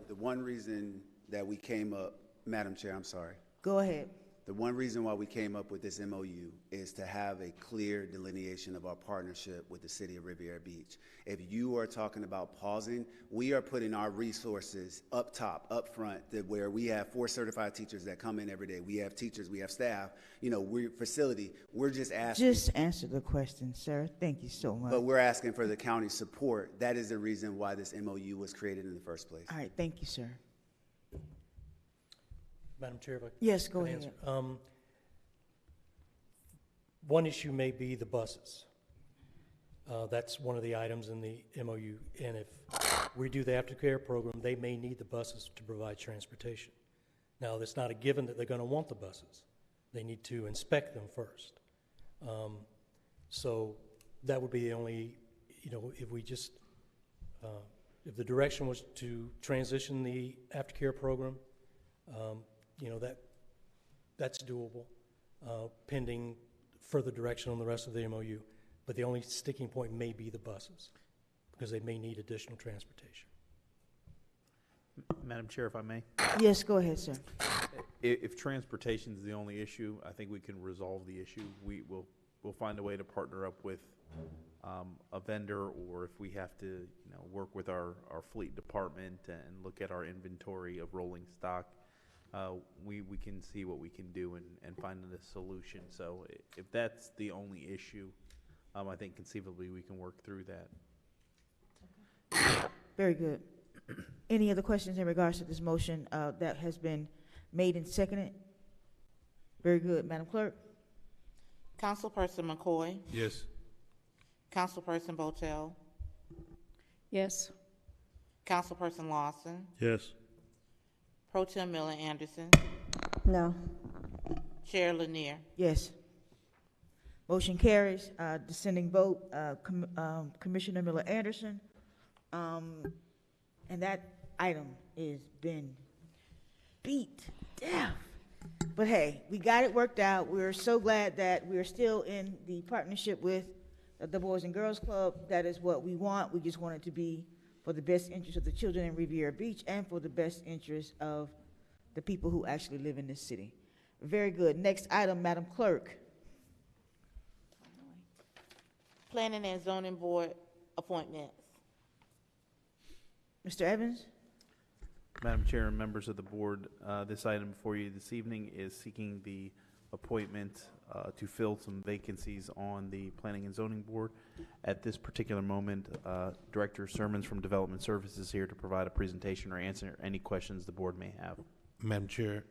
Speaker 19: the one reason that we came up, Madam Chair, I'm sorry.
Speaker 1: Go ahead.
Speaker 19: The one reason why we came up with this MOU is to have a clear delineation of our partnership with the city of Riviera Beach. If you are talking about pausing, we are putting our resources up top, up front, where we have 4 certified teachers that come in every day. We have teachers, we have staff, you know, we're facility. We're just asking.
Speaker 1: Just answer the question, sir. Thank you so much.
Speaker 19: But we're asking for the county's support. That is the reason why this MOU was created in the first place.
Speaker 1: All right, thank you, sir.
Speaker 16: Madam Chair, if I
Speaker 1: Yes, go
Speaker 16: could
Speaker 1: ahead.
Speaker 16: answer. One issue may be the buses. That's one of the items in the MOU. And if we do the aftercare program, they may need the buses to provide transportation. Now, it's not a given that they're going to want the buses. They need to inspect them first. So that would be the only, you know, if we just, if the direction was to transition the aftercare program, you know, that's doable, pending further direction on the rest of the MOU. But the only sticking point may be the buses, because they may need additional transportation.
Speaker 6: Madam Chair, if I may?
Speaker 1: Yes, go ahead, sir.
Speaker 6: If transportation is the only issue, I think we can resolve the issue. We'll find a way to partner up with a vendor, or if we have to, you know, work with our fleet department and look at our inventory of rolling stock. We can see what we can do and find a solution. So if that's the only issue, I think conceivably we can work through that.
Speaker 1: Very good. Any other questions in regards to this motion that has been made and seconded? Very good. Madam Clerk?
Speaker 2: Councilperson McCoy?
Speaker 13: Yes.
Speaker 2: Councilperson Botel?
Speaker 3: Yes.
Speaker 2: Councilperson Lawson?
Speaker 11: Yes.
Speaker 2: Pro Tem Miller Anderson?
Speaker 10: No.
Speaker 2: Chair Lanier?
Speaker 1: Yes. Motion carries. Dissenting vote, Commissioner Miller Anderson. And that item is been beat to death. But hey, we got it worked out. We're so glad that we're still in the partnership with the Boys and Girls Club. That is what we want. We just want it to be for the best interest of the children in Riviera Beach and for the best interest of the people who actually live in this city. Very good. Next item, Madam Clerk.
Speaker 2: Planning and Zoning Board appointments.
Speaker 1: Mr. Evans?
Speaker 6: Madam Chair and members of the board, this item before you this evening is seeking the appointment to fill some vacancies on the Planning and Zoning Board. At this particular moment, Director Sermons from Development Services is here to provide a presentation or answer any questions the board may have.
Speaker 13: Madam Chair,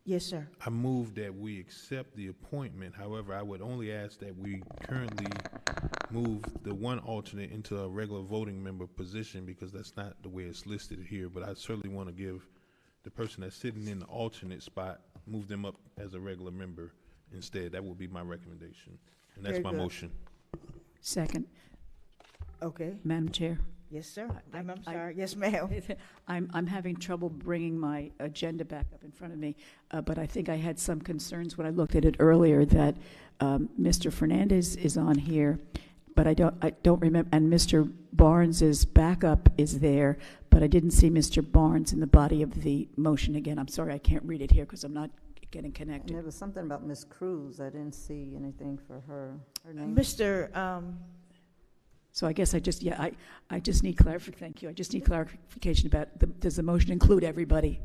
Speaker 1: Yes, sir.
Speaker 13: I move that we accept the appointment. However, I would only ask that we currently move the one alternate into a regular voting member position, because that's not the way it's listed here. But I certainly want to give the person that's sitting in the alternate spot, move them up as a regular member instead. That would be my recommendation, and that's
Speaker 1: Very
Speaker 13: my
Speaker 1: good.
Speaker 13: motion.
Speaker 3: Second,
Speaker 1: Okay.
Speaker 3: Madam Chair.
Speaker 1: Yes, sir. I'm sorry. Yes, ma'am.
Speaker 3: I'm having trouble bringing my agenda back up in front of me, but I think I had some concerns when I looked at it earlier that Mr. Fernandez is on here, but I don't remember, and Mr. Barnes's backup is there, but I didn't see Mr. Barnes in the body of the motion again. I'm sorry, I can't read it here because I'm not getting
Speaker 10: And
Speaker 3: connected.
Speaker 10: there was something about Miss Cruz. I didn't see anything for her name.
Speaker 3: So I guess I just need clarification. Thank you. I just need clarification about, does the motion include everybody?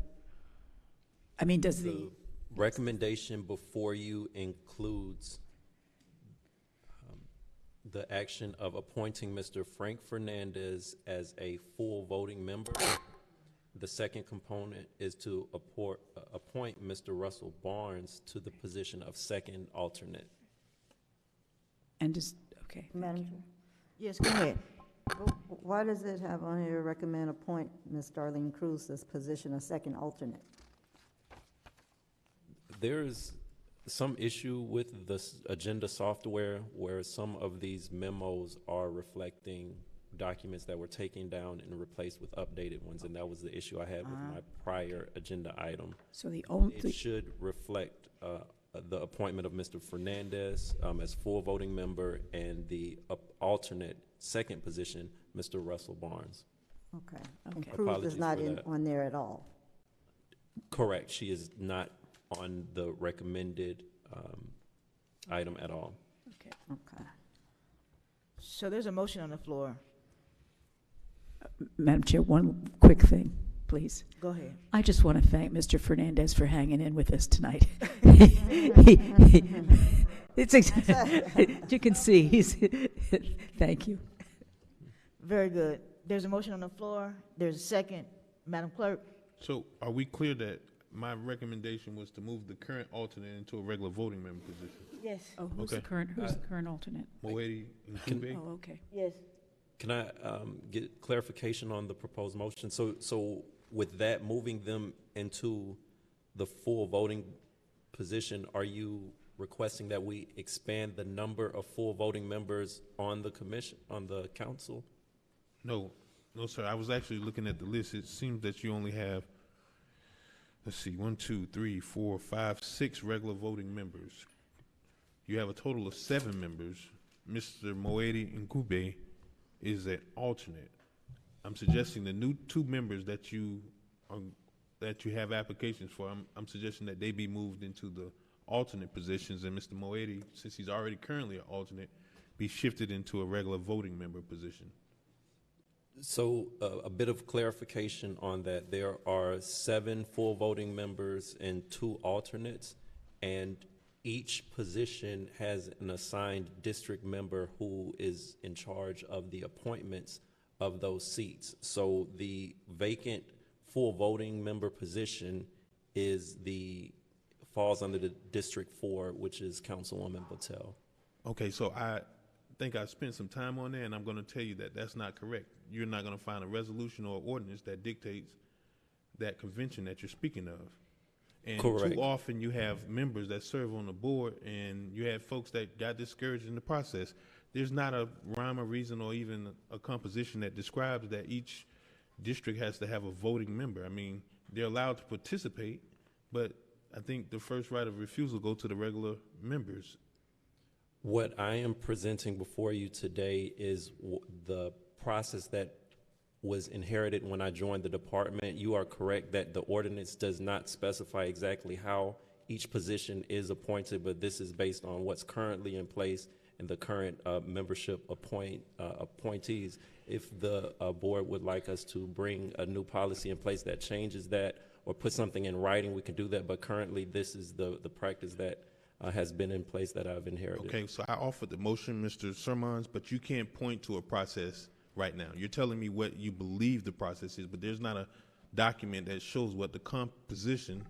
Speaker 3: I mean, does the
Speaker 18: recommendation before you includes the action of appointing Mr. Frank Fernandez as a full voting member. The second component is to appoint Mr. Russell Barnes to the position of second alternate.
Speaker 3: And just, okay.
Speaker 10: Madam Chair?
Speaker 1: Yes, go ahead.
Speaker 10: Why does it have on here recommend appoint Ms. Darlene Cruz to this position of second alternate?
Speaker 18: There's some issue with the agenda software where some of these memos are reflecting documents that were taken down and replaced with updated ones, and that was the issue I had with my prior agenda item.
Speaker 3: So the only
Speaker 18: it should reflect the appointment of Mr. Fernandez as full voting member and the alternate second position, Mr. Russell Barnes.
Speaker 10: Okay. And
Speaker 3: Okay.
Speaker 10: Cruz
Speaker 18: Apologies
Speaker 10: is not
Speaker 18: for that.
Speaker 10: on there at all.
Speaker 18: Correct. She is not on the recommended item at all.
Speaker 3: Okay.
Speaker 10: Okay.
Speaker 1: So there's a motion on the floor.
Speaker 3: Madam Chair, one quick thing, please.
Speaker 1: Go ahead.
Speaker 3: I just want to thank Mr. Fernandez for hanging in with us tonight. You can see, thank you.
Speaker 1: Very good. There's a motion on the floor. There's a second. Madam Clerk?
Speaker 13: So are we clear that my recommendation was to move the current alternate into a regular voting member position?
Speaker 1: Yes.
Speaker 3: Oh, who's the current alternate?
Speaker 13: Moedi Nkube?
Speaker 3: Oh, okay.
Speaker 1: Yes.
Speaker 18: Can I get clarification on the proposed motion? So with that, moving them into the full voting position, are you requesting that we expand the number of full voting members on the commission, on the council?
Speaker 13: No, sir. I was actually looking at the list. It seems that you only have, let's see, 1, 2, 3, 4, 5, 6 regular voting members. You have a total of 7 members. Mr. Moedi Nkube is an alternate. I'm suggesting the new 2 members that you have applications for, I'm suggesting that they be moved into the alternate positions, and Mr. Moedi, since he's already currently an alternate, be shifted into a regular voting member position.
Speaker 18: So a bit of clarification on that. There are 7 full voting members and 2 alternates, and each position has an assigned district member who is in charge of the appointments of those seats. So the vacant full voting member position falls under the District 4, which is Councilwoman Patel.
Speaker 13: Okay, so I think I spent some time on there, and I'm going to tell you that that's not correct. You're not going to find a resolution or ordinance that dictates that convention that you're speaking of. And
Speaker 18: Correct.
Speaker 13: Too often you have members that serve on the board, and you have folks that got discouraged in the process. There's not a rhyme or reason or even a composition that describes that each district has to have a voting member. I mean, they're allowed to participate, but I think the first right of refusal go to the regular members.
Speaker 18: What I am presenting before you today is the process that was inherited when I joined the department. You are correct that the ordinance does not specify exactly how each position is appointed, but this is based on what's currently in place and the current membership appointees. If the board would like us to bring a new policy in place that changes that or put something in writing, we can do that, but currently this is the practice that has been in place that I've inherited.
Speaker 13: Okay, so I offered the motion, Mr. Sermons, but you can't point to a process right now. You're telling me what you believe the process is, but there's not a document that shows what the composition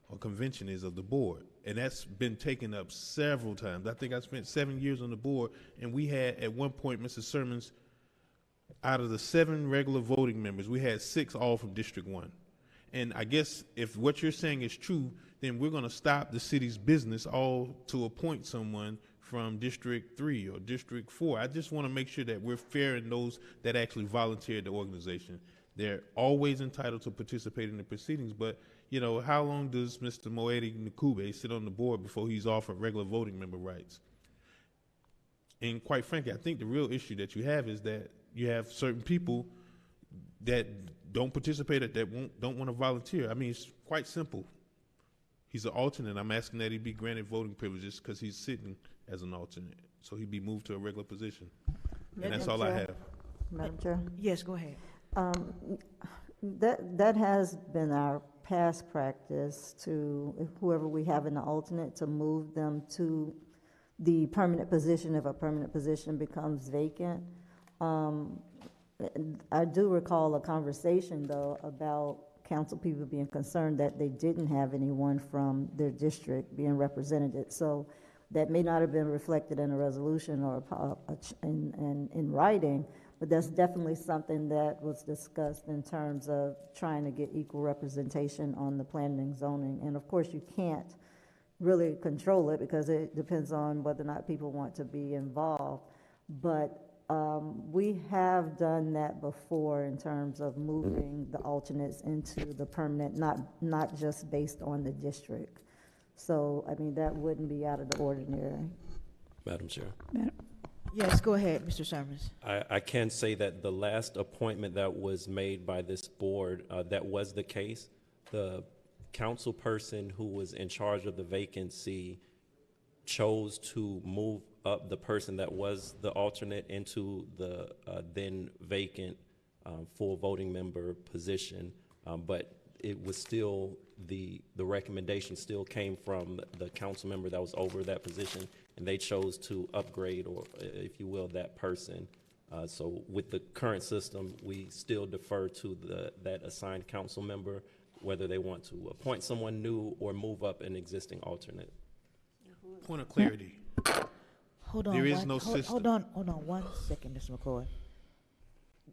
Speaker 13: or convention is of the board. And that's been taken up several times. I think I spent 7 years on the board, and we had, at one point, Mr. Sermons, out of the 7 regular voting members, we had 6 all from District 1. And I guess if what you're saying is true, then we're going to stop the city's business all to appoint someone from District 3 or District 4. I just want to make sure that we're fair in those that actually volunteered the organization. They're always entitled to participate in the proceedings, but, you know, how long does Mr. Moedi Nkube sit on the board before he's offered regular voting member rights? And quite frankly, I think the real issue that you have is that you have certain people that don't participate, that don't want to volunteer. I mean, it's quite simple. He's an alternate. I'm asking that he be granted voting privileges because he's sitting as an alternate. So he'd be moved to a regular position. And that's all I have.
Speaker 10: Madam Chair?
Speaker 1: Yes, go ahead.
Speaker 10: That has been our past practice, to whoever we have in the alternate, to move them to the permanent position if a permanent position becomes vacant. I do recall a conversation, though, about council people being concerned that they didn't have anyone from their district being represented. So that may not have been reflected in a resolution or in writing, but that's definitely something that was discussed in terms of trying to get equal representation on the planning and zoning. And of course, you can't really control it because it depends on whether or not people want to be involved. But we have done that before in terms of moving the alternates into the permanent, not just based on the district. So, I mean, that wouldn't be out of the ordinary.
Speaker 18: Madam Chair.
Speaker 1: Yes, go ahead, Mr. Sermons.
Speaker 18: I can say that the last appointment that was made by this board, that was the case. The council person who was in charge of the vacancy chose to move up the person that was the alternate into the then vacant full voting member position, but it was still, the recommendation still came from the council member that was over that position, and they chose to upgrade, or if you will, that person. So with the current system, we still defer to that assigned council member, whether they want to appoint someone new or move up an existing alternate.
Speaker 13: Point of clarity.
Speaker 1: Hold on.
Speaker 13: There is no system.
Speaker 1: Hold on 1 second, Mr. McCoy.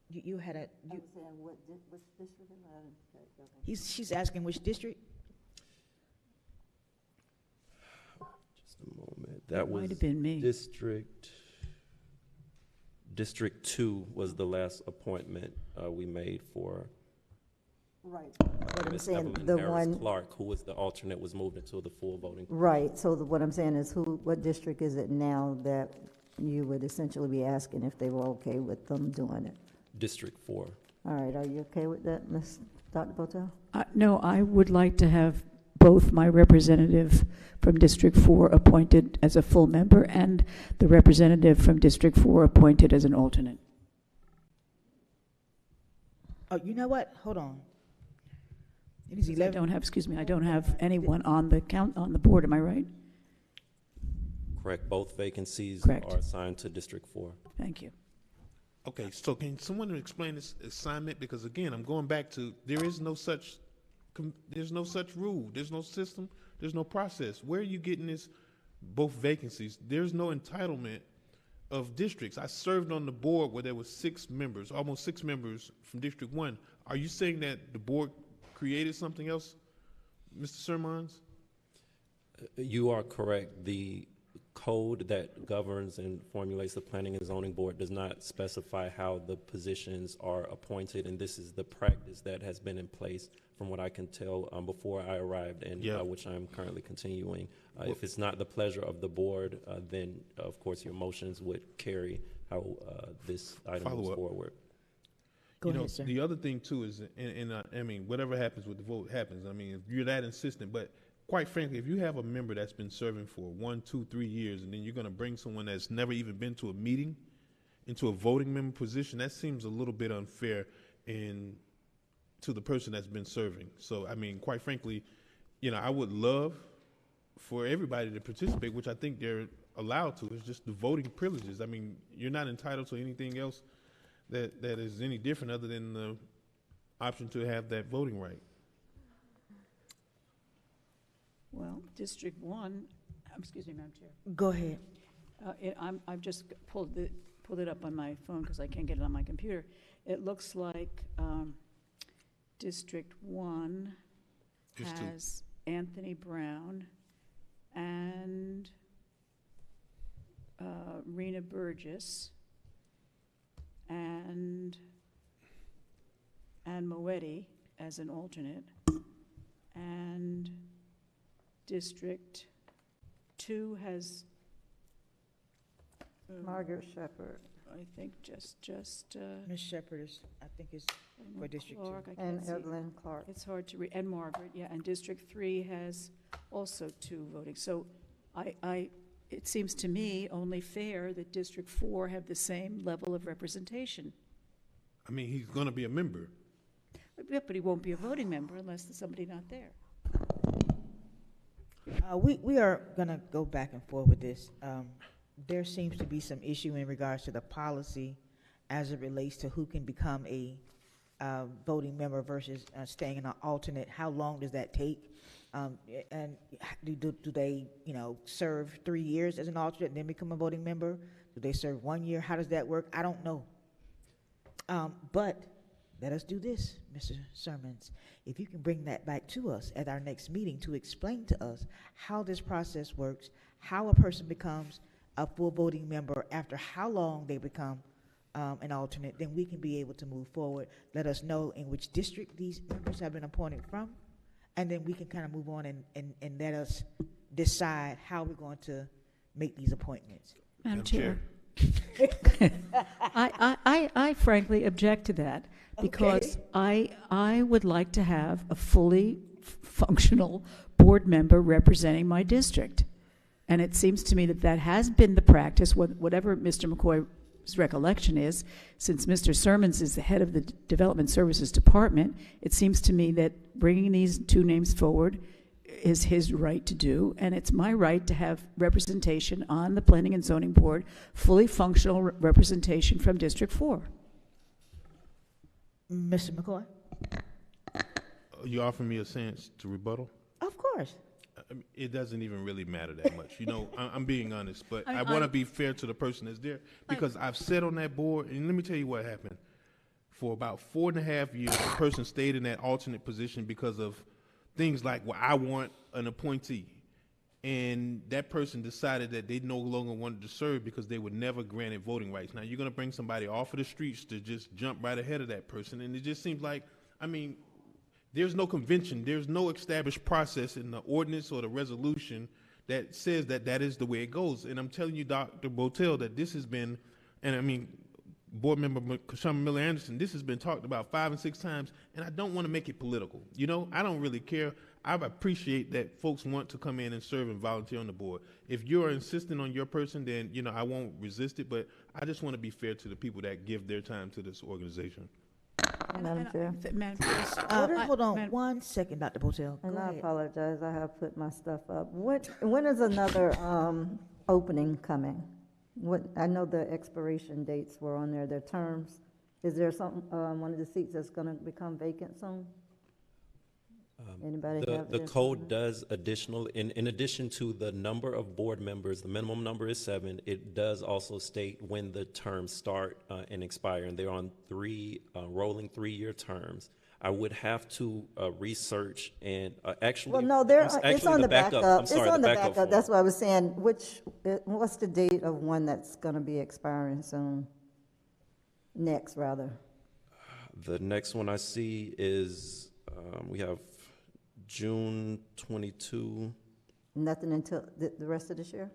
Speaker 1: You had a.
Speaker 10: I'm saying what district?
Speaker 1: She's asking which district?
Speaker 18: Just a moment. That was
Speaker 3: might have been me.
Speaker 18: District 2 was the last appointment we made for.
Speaker 10: Right. But I'm
Speaker 18: Ms.
Speaker 10: saying
Speaker 18: Evelyn
Speaker 10: the
Speaker 18: Harris
Speaker 10: one.
Speaker 18: Clark, who was the alternate, was moved into the full voting.
Speaker 10: Right. So what I'm saying is, what district is it now that you would essentially be asking if they were okay with them doing it?
Speaker 18: District 4.
Speaker 10: All right. Are you okay with that, Dr. Botel?
Speaker 3: No, I would like to have both my representative from District 4 appointed as a full member and the representative from District 4 appointed as an alternate.
Speaker 1: Oh, you know what? Hold on. It is
Speaker 3: I
Speaker 1: 11.
Speaker 3: don't have anyone on the board, am I right?
Speaker 18: Correct. Both vacancies
Speaker 3: Correct.
Speaker 18: are assigned to District 4.
Speaker 3: Thank you.
Speaker 13: Okay, so can someone explain this assignment? Because again, I'm going back to, there's no such rule, there's no system, there's no process. Where are you getting this, both vacancies? There's no entitlement of districts. I served on the board where there was 6 members, almost 6 members from District 1. Are you saying that the board created something else, Mr. Sermons?
Speaker 18: You are correct. The code that governs and formulates the Planning and Zoning Board does not specify how the positions are appointed, and this is the practice that has been in place from what I can tell before I arrived, and which I'm currently continuing. If it's not the pleasure of the board, then of course your motions would carry how this item moves forward.
Speaker 1: Go ahead, sir.
Speaker 13: The other thing too is, and I mean, whatever happens with the vote happens. I mean, if you're that insistent, but quite frankly, if you have a member that's been serving for 1, 2, 3 years, and then you're going to bring someone that's never even been to a meeting into a voting member position, that seems a little bit unfair to the person that's been serving. So, I mean, quite frankly, I would love for everybody to participate, which I think they're allowed to. It's just the voting privileges. I mean, you're not entitled to anything else that is any different other than the option to have that voting right.
Speaker 3: Well, District 1, excuse me, Madam Chair.
Speaker 1: Go ahead.
Speaker 3: I've just pulled it up on my phone because I can't get it on my computer. It looks like District 1 has Anthony Brown and Rena Burgess and Moetti as an alternate, and District 2 has
Speaker 10: Margaret Shepherd.
Speaker 3: I think just
Speaker 1: Ms. Shepherd is, I think, is for District 2.
Speaker 3: Clark, I
Speaker 10: And
Speaker 3: can't see.
Speaker 10: Evelyn Clark.
Speaker 3: It's hard to read, and Margaret, yeah, and District 3 has also 2 voting. So it seems to me only fair that District 4 have the same level of representation.
Speaker 13: I mean, he's going to be a member.
Speaker 3: Yeah, but he won't be a voting member unless there's somebody not there.
Speaker 1: We are gonna go back and forth with this. There seems to be some issue in regards to the policy as it relates to who can become a voting member versus staying an alternate. How long does that take? And do they, serve 3 years as an alternate and then become a voting member? Do they serve 1 year? How does that work? I don't know. But let us do this, Mr. Sermons. If you can bring that back to us at our next meeting to explain to us how this process works, how a person becomes a full voting member, after how long they become an alternate, then we can be able to move forward. Let us know in which district these members have been appointed from, and then we can kind of move on and let us decide how we're going to make these appointments.
Speaker 3: Madam Chair. I frankly object to that because I would like to have a fully functional board member representing my district. And it seems to me that that has been the practice, whatever Mr. McCoy's recollection is, since Mr. Sermons is the head of the Development Services Department. It seems to me that bringing these 2 names forward is his right to do, and it's my right to have representation on the Planning and Zoning Board, fully functional representation from District 4.
Speaker 1: Mr. McCoy?
Speaker 13: You offering me a chance to rebuttal?
Speaker 1: Of course.
Speaker 13: I mean, it doesn't even really matter that much. I'm being honest, but I want to be fair to the person that's there, because I've sat on that board, and let me tell you what happened. For about 4.5 years, the person stayed in that alternate position because of things like, well, I want an appointee. And that person decided that they no longer wanted to serve because they were never granted voting rights. Now, you're going to bring somebody off of the streets to just jump right ahead of that person. And it just seems like, there's no convention, there's no established process in the ordinance or the resolution that says that that is the way it goes. And I'm telling you, Dr. Botel, that this has been, Board Member Kashama Miller Anderson, this has been talked about 5 and 6 times, and I don't want to make it political. I don't really care. I appreciate that folks want to come in and serve and volunteer on the board. If you're insisting on your person, then, I won't resist it, but I just want to be fair to the people that give their time to this organization.
Speaker 10: Madam Chair.
Speaker 1: Hold on 1 second, Dr. Botel.
Speaker 10: And I apologize, I have put my stuff up. When is another opening coming? I know the expiration dates were on there, their terms. Is there some, one of the seats that's going to become vacant soon? Anybody have
Speaker 18: The code does in addition to the number of board members, the minimum number is 7, it does also state when the terms start and expire, and they're on 3 rolling 3-year terms. I would have to research and actually.
Speaker 10: Well, no, it's on the backup. It's on the backup. That's what I was saying. What's the date of one that's going to be expiring soon? Next, rather.
Speaker 18: The next one I see is we have June 22.
Speaker 10: Nothing until the rest of this year?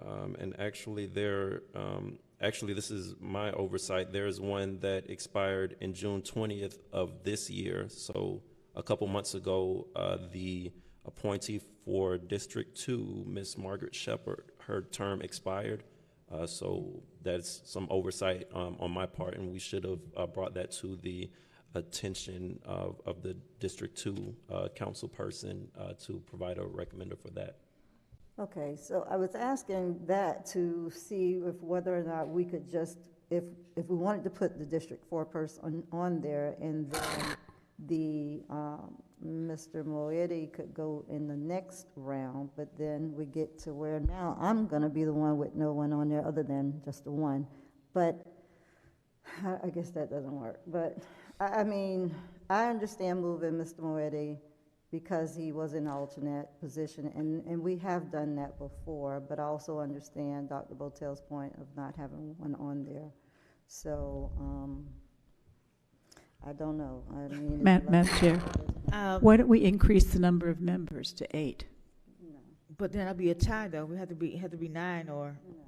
Speaker 18: And actually, this is my oversight. There's one that expired in June 20th of this year. So a couple months ago, the appointee for District 2, Ms. Margaret Shepherd, her term expired. So that's some oversight on my part, and we should have brought that to the attention of the District 2 council person to provide a recommender for that.
Speaker 10: Okay, so I was asking that to see if whether or not we could just, if we wanted to put the District 4 person on there, and then the, Mr. Moetti could go in the next round, but then we get to where now I'm gonna be the one with no one on there other than just the one. But I guess that doesn't work. But, I mean, I understand moving Mr. Moetti because he was in alternate position, and we have done that before, but I also understand Dr. Botel's point of not having one on there. So, I don't know. I mean,
Speaker 3: Madam Chair, why don't we increase the number of members to 8?
Speaker 1: But then that'll be a tie, though. We have to be 9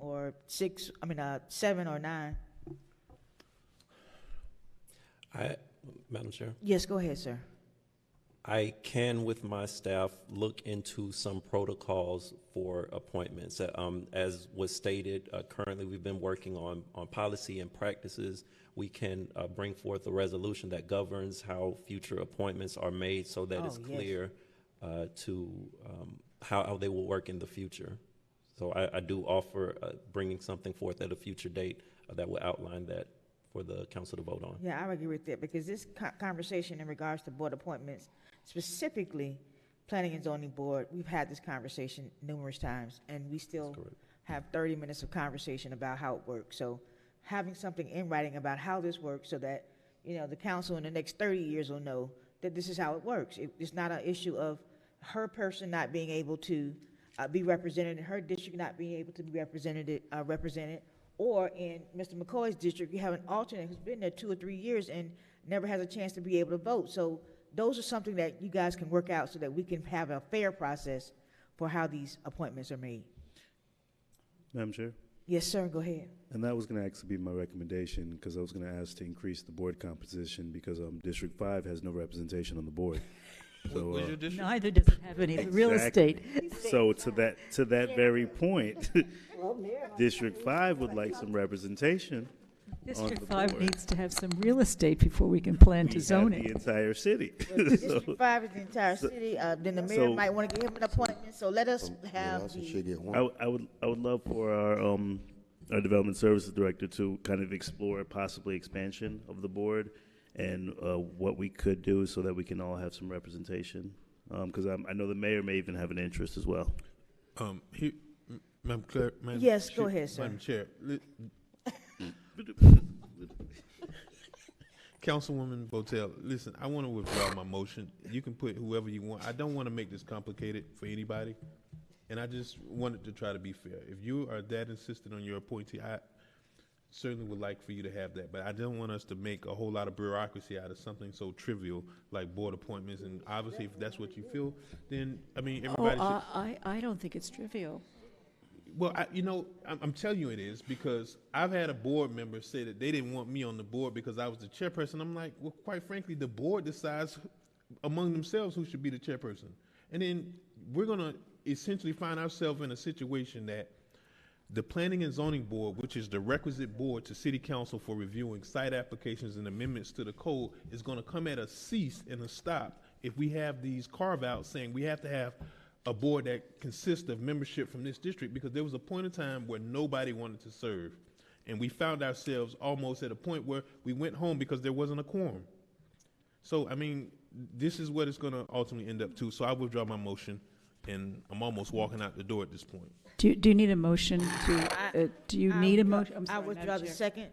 Speaker 1: or 6. I mean, 7 or 9.
Speaker 18: Madam Chair?
Speaker 1: Yes, go ahead, sir.
Speaker 18: I can, with my staff, look into some protocols for appointments. As was stated, currently we've been working on policy and practices. We can bring forth a resolution that governs how future appointments are made so that it's clear to how they will work in the future. So I do offer bringing something forth at a future date that will outline that for the council to vote on.
Speaker 1: Yeah, I agree with that, because this conversation in regards to board appointments, specifically Planning and Zoning Board, we've had this conversation numerous times, and we still have 30 minutes of conversation about how it works. So having something in writing about how this works so that, you know, the council in the next 30 years will know that this is how it works. It's not an issue of her person not being able to be represented, in her district not being able to be represented, or in Mr. McCoy's district, you have an alternate who's been there 2 or 3 years and never has a chance to be able to vote. So those are something that you guys can work out so that we can have a fair process for how these appointments are made.
Speaker 11: Madam Chair?
Speaker 1: Yes, sir, go ahead.
Speaker 11: And that was going to actually be my recommendation, because I was going to ask to increase the board composition, because District 5 has no representation on the board. So,
Speaker 3: neither does it have any real estate.
Speaker 11: So to that very point, District 5 would like some representation.
Speaker 3: District 5 needs to have some real estate before we can plan to zone it.
Speaker 11: The entire city.
Speaker 1: District 5 is the entire city. Then the mayor might want to give him an appointment. So let us have
Speaker 11: I would love for our development services director to kind of explore possibly expansion of the board and what we could do so that we can all have some representation. Because I know the mayor may even have an interest as well.
Speaker 13: Madam Clerk,
Speaker 1: yes, go ahead, sir.
Speaker 13: Madam Chair. Councilwoman Botel, listen, I want to withdraw my motion. You can put whoever you want. I don't want to make this complicated for anybody, and I just wanted to try to be fair. If you are that insistent on your appointee, I certainly would like for you to have that, but I don't want us to make a whole lot of bureaucracy out of something so trivial like board appointments. And obviously, if that's what you feel, then I mean, everybody should.
Speaker 3: I don't think it's trivial.
Speaker 13: Well, I'm telling you it is, because I've had a board member say that they didn't want me on the board because I was the chairperson. I'm like, well, quite frankly, the board decides among themselves who should be the chairperson. And then we're going to essentially find ourselves in a situation that the Planning and Zoning Board, which is the requisite board to City Council for reviewing site applications and amendments to the code, is going to come at a cease and a stop if we have these carve-outs saying we have to have a board that consists of membership from this district, because there was a point in time where nobody wanted to serve. And we found ourselves almost at a point where we went home because there wasn't a quorum. So, I mean, this is what it's going to ultimately end up to. So I withdraw my motion, and I'm almost walking out the door at this point.
Speaker 3: Do you need a motion to, do you need a motion? I'm sorry,
Speaker 1: I withdraw
Speaker 3: Madam
Speaker 1: the
Speaker 3: Chair.
Speaker 1: second,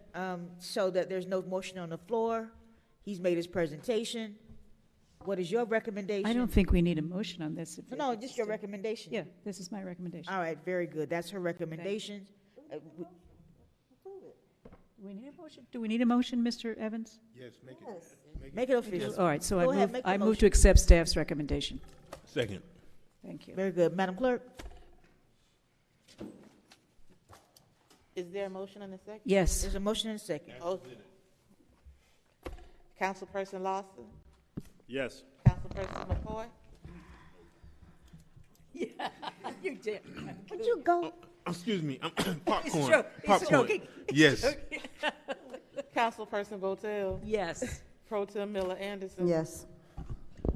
Speaker 1: so that there's no motion on the floor. He's made his presentation. What is your recommendation?
Speaker 3: I don't think we need a motion on this.
Speaker 1: No, just your recommendation.
Speaker 3: Yeah, this is my recommendation.
Speaker 1: All right, very good. That's her recommendation.
Speaker 3: Do we need a motion? Do we need a motion, Mr. Evans?
Speaker 13: Yes,
Speaker 1: Make it official.
Speaker 3: All right, so
Speaker 1: Go ahead, make the
Speaker 3: I move
Speaker 1: motion.
Speaker 3: to accept staff's recommendation.
Speaker 13: Second.
Speaker 3: Thank you.
Speaker 1: Very good. Madam Clerk?
Speaker 2: Is there a motion and a second?
Speaker 3: Yes.
Speaker 1: There's a motion and a second.
Speaker 2: Oh. Councilperson Lawson?
Speaker 11: Yes.
Speaker 2: Councilperson McCoy?
Speaker 3: Yeah, you did.
Speaker 1: Would you go?
Speaker 13: Excuse me, popcorn.
Speaker 3: He's
Speaker 13: Popcorn.
Speaker 3: joking.
Speaker 13: Yes.
Speaker 2: Councilperson Botel?
Speaker 3: Yes.
Speaker 2: Pro Tem Miller Anderson?
Speaker 10: Yes.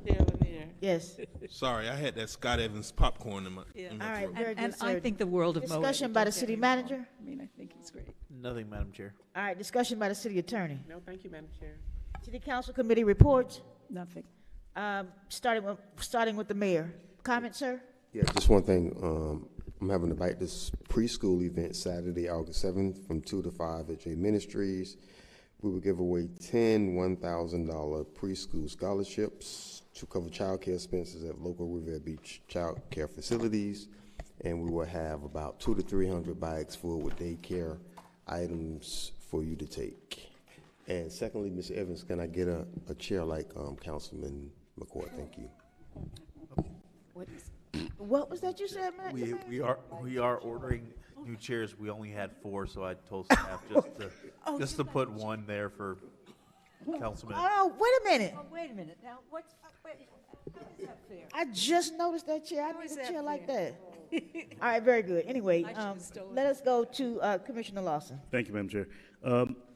Speaker 2: Chair Lanier?
Speaker 1: Yes.
Speaker 13: Sorry, I had that Scott Evans popcorn in my.
Speaker 3: Yeah.
Speaker 13: In my
Speaker 1: All right,
Speaker 13: throat.
Speaker 1: very good,
Speaker 3: And
Speaker 1: sir.
Speaker 3: I think the world of Moet.
Speaker 1: Discussion by the city manager.
Speaker 3: I mean, I think he's great.
Speaker 9: Nothing, Madam Chair.
Speaker 1: All right, discussion by the city attorney.
Speaker 17: No, thank you, Madam Chair.
Speaker 1: City council committee reports,
Speaker 3: Nothing.
Speaker 1: starting with the mayor. Comment, sir?
Speaker 21: Yeah, just one thing. I'm having to invite this preschool event Saturday, August 7th from 2 to 5 at J Ministries. We will give away 10 $1,000 preschool scholarships to cover child care expenses at local Riviera Beach child care facilities. And we will have about 200 to 300 bags full with daycare items for you to take. And secondly, Mr. Evans, can I get a chair like Councilman McCoy? Thank you.
Speaker 1: What was that you said, Matt?
Speaker 9: We are ordering new chairs. We only had 4, so I told staff just to put one there for Councilman.
Speaker 1: Oh, wait a minute.
Speaker 3: Oh, wait a minute. Now, wait, how is that fair?
Speaker 1: I just noticed that chair. I
Speaker 3: How
Speaker 1: need
Speaker 3: is
Speaker 1: a
Speaker 3: that
Speaker 1: chair like
Speaker 3: fair?
Speaker 1: that. All right, very good. Anyway,
Speaker 3: I should've stolen
Speaker 1: let us go to Commissioner Lawson.
Speaker 11: Thank you, Madam Chair.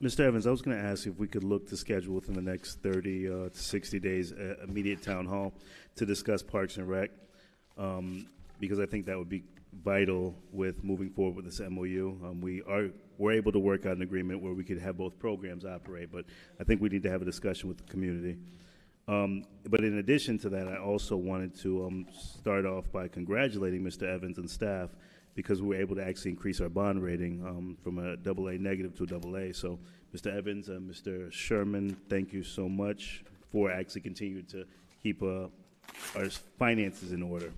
Speaker 11: Mr. Evans, I was going to ask if we could look to schedule within the next 30 to 60 days immediate town hall to discuss Parks and Rec, because I think that would be vital with moving forward with this MOU. We're able to work out an agreement where we could have both programs operate, but I think we need to have a discussion with the community. But in addition to that, I also wanted to start off by congratulating Mr. Evans and staff because we were able to actually increase our bond rating from a AA negative to a AA. So, Mr. Evans and Mr. Sherman, thank you so much for actually continuing to keep our finances in order.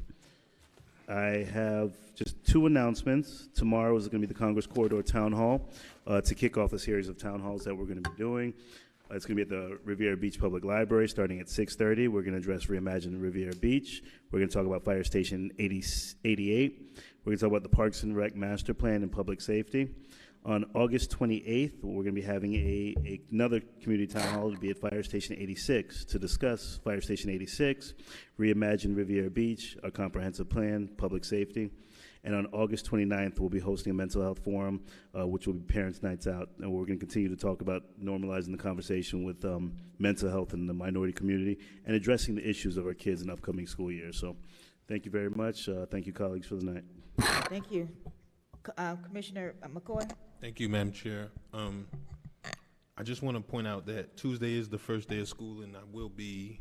Speaker 11: I have just 2 announcements. Tomorrow is going to be the Congress Corridor Town Hall to kick off a series of town halls that we're going to be doing. It's going to be at the Riviera Beach Public Library starting at 6:30. We're going to address Reimagine Riviera Beach. We're going to talk about Fire Station 88. We're going to talk about the Parks and Rec Master Plan and public safety. On August 28th, we're going to be having another community town hall to be at Fire Station 86 to discuss Fire Station 86, Reimagine Riviera Beach, our comprehensive plan, public safety. And on August 29th, we'll be hosting a mental health forum, which will be Parents' Nights Out. And we're going to continue to talk about normalizing the conversation with mental health in the minority community and addressing the issues of our kids in the upcoming school year. So thank you very much. Thank you, colleagues, for the night.
Speaker 1: Thank you. Commissioner McCoy?
Speaker 13: Thank you, Madam Chair. I just want to point out that Tuesday is the first day of school, and I will be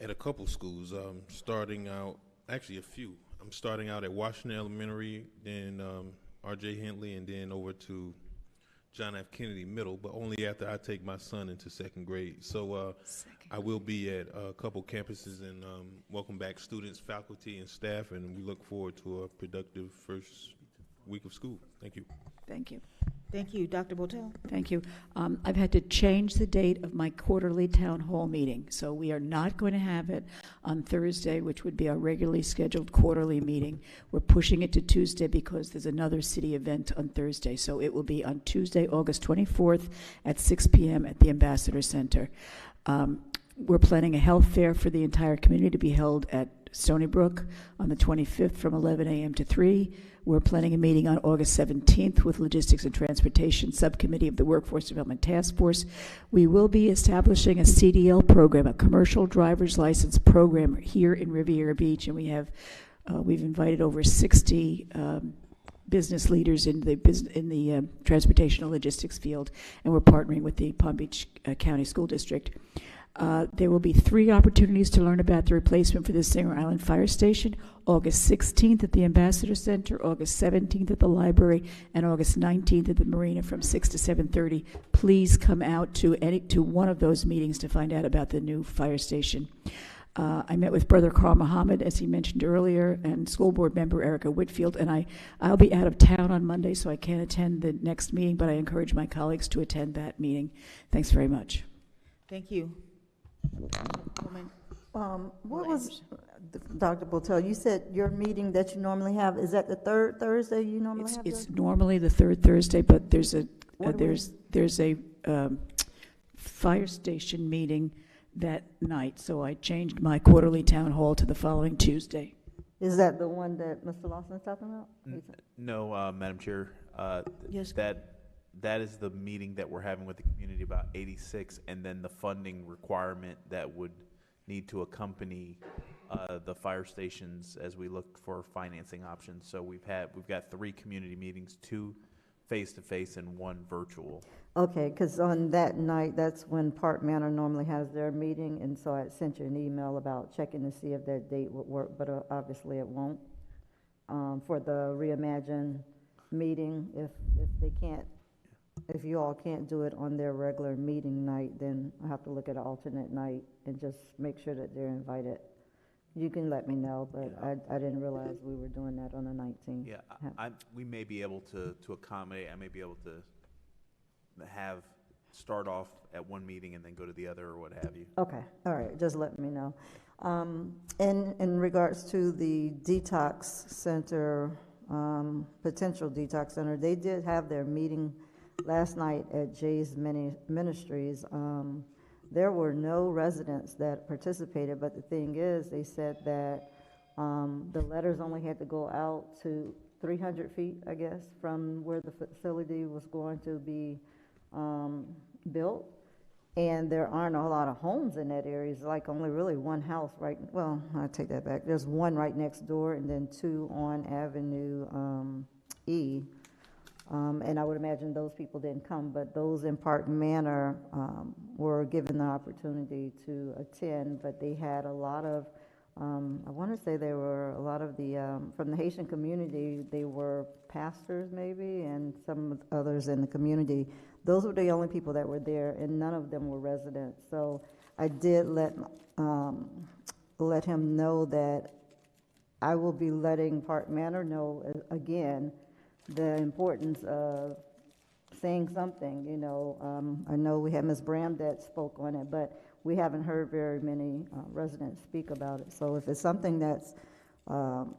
Speaker 13: at a couple schools, starting out, actually a few. I'm starting out at Washington Elementary, then R.J. Henley, and then over to John F. Kennedy Middle, but only after I take my son into 2nd grade. So I will be at a couple campuses and welcome back students, faculty, and staff, and we look forward to a productive first week of school. Thank you.
Speaker 3: Thank you.
Speaker 1: Thank you. Dr. Botel?
Speaker 3: Thank you. I've had to change the date of my quarterly town hall meeting, so we are not going to have it on Thursday, which would be our regularly scheduled quarterly meeting. We're pushing it to Tuesday because there's another city event on Thursday, so it will be on Tuesday, August 24th at 6 p.m. at the Ambassador Center. We're planning a health fair for the entire community to be held at Stony Brook on the 25th from 11 a.m. to 3. We're planning a meeting on August 17th with Logistics and Transportation Subcommittee of the Workforce Development Task Force. We will be establishing a CDL program, a commercial driver's license program here in Riviera Beach, and we've invited over 60 business leaders in the transportation and logistics field, and we're partnering with the Palm Beach County School District. There will be 3 opportunities to learn about the replacement for the Singer Island Fire Station: August 16th at the Ambassador Center, August 17th at the library, and August 19th at the marina from 6 to 7:30. Please come out to one of those meetings to find out about the new fire station. I met with Brother Carl Muhammad, as he mentioned earlier, and school board member Erica Whitfield, and I'll be out of town on Monday, so I can't attend the next meeting, but I encourage my colleagues to attend that meeting. Thanks very much.
Speaker 1: Thank you.
Speaker 10: What was, Dr. Botel, you said your meeting that you normally have, is that the 3rd Thursday you normally have?
Speaker 3: It's normally the 3rd Thursday, but there's a fire station meeting that night, so I changed my quarterly town hall to the following Tuesday.
Speaker 10: Is that the one that Mr. Lawson is talking about?
Speaker 9: No, Madam Chair.
Speaker 1: Yes.
Speaker 9: That is the meeting that we're having with the community about 86, and then the funding requirement that would need to accompany the fire stations as we look for financing options. So we've got 3 community meetings, 2 face-to-face and 1 virtual.
Speaker 10: Okay, because on that night, that's when Park Manor normally has their meeting, and so I sent you an email about checking to see if that date would work, but obviously it won't. For the Reimagine meeting, if they can't, if you all can't do it on their regular meeting night, then I have to look at an alternate night and just make sure that they're invited. You can let me know, but I didn't realize we were doing that on the 19th.
Speaker 9: Yeah, we may be able to accommodate. I may be able to start off at one meeting and then go to the other or what have you.
Speaker 10: Okay, all right, just let me know. In regards to the detox center, potential detox center, they did have their meeting last night at Jay's Ministries. There were no residents that participated, but the thing is, they said that the letters only had to go out to 300 feet, I guess, from where the facility was going to be built. And there aren't a lot of homes in that area. It's like only really one house well, I take that back. There's one right next door and then 2 on Avenue E. And I would imagine those people didn't come, but those in Park Manor were given the opportunity to attend, but they had a lot of, I want to say there were a lot of the, from the Haitian community, they were pastors maybe, and some others in the community. Those were the only people that were there, and none of them were residents. So I did let him know that I will be letting Park Manor know again the importance of saying something, you know. I know we had Ms. Bram that spoke on it, but we haven't heard very many residents speak about it. So if it's something that's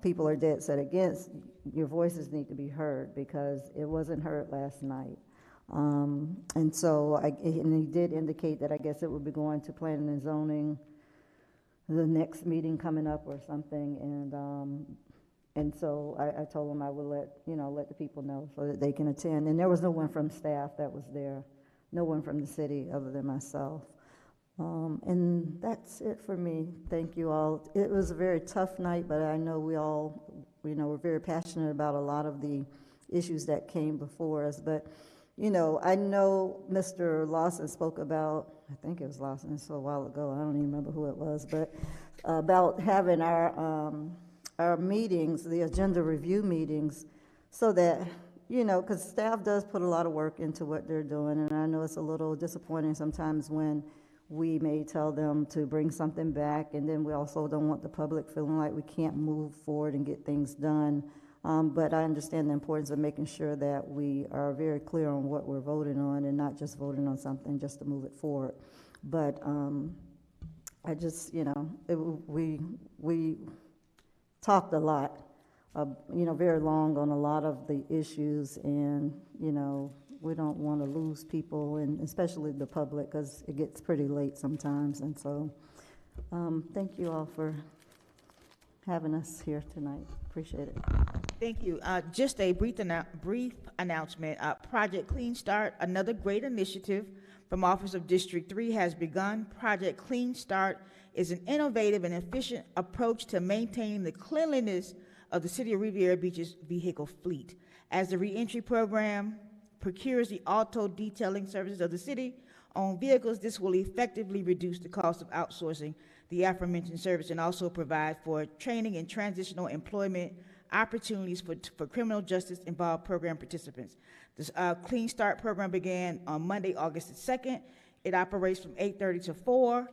Speaker 10: people are dead set against, your voices need to be heard because it wasn't heard last night. And so, and he did indicate that I guess it would be going to planning and zoning, the next meeting coming up or something, and so I told him I would let the people know so that they can attend. And there was no one from staff that was there, no one from the city other than myself. And that's it for me. Thank you all. It was a very tough night, but I know we all, we're very passionate about a lot of the issues that came before us. But, I know Mr. Lawson spoke about, I think it was Lawson, it's a while ago, I don't even remember who it was, but about having our meetings, the agenda review meetings, so that, because staff does put a lot of work into what they're doing, and I know it's a little disappointing sometimes when we may tell them to bring something back, and then we also don't want the public feeling like we can't move forward and get things done. But I understand the importance of making sure that we are very clear on what we're voting on and not just voting on something just to move it forward. But I just, we talked a lot, very long on a lot of the issues, and, we don't want to lose people, and especially the public, because it gets pretty late sometimes. And so thank you all for having us here tonight. Appreciate it.
Speaker 1: Thank you. Just a brief announcement. Project Clean Start, another great initiative from Office of District 3 has begun. Project Clean Start is an innovative and efficient approach to maintaining the cleanliness of the City of Riviera Beach's vehicle fleet. As the reentry program procures the auto detailing services of the city-owned vehicles, this will effectively reduce the cost of outsourcing the aforementioned service and also provide for training and transitional employment opportunities for criminal justice involved program participants. This Clean Start program began on Monday, August the 2nd. It operates from 8:30 to 4.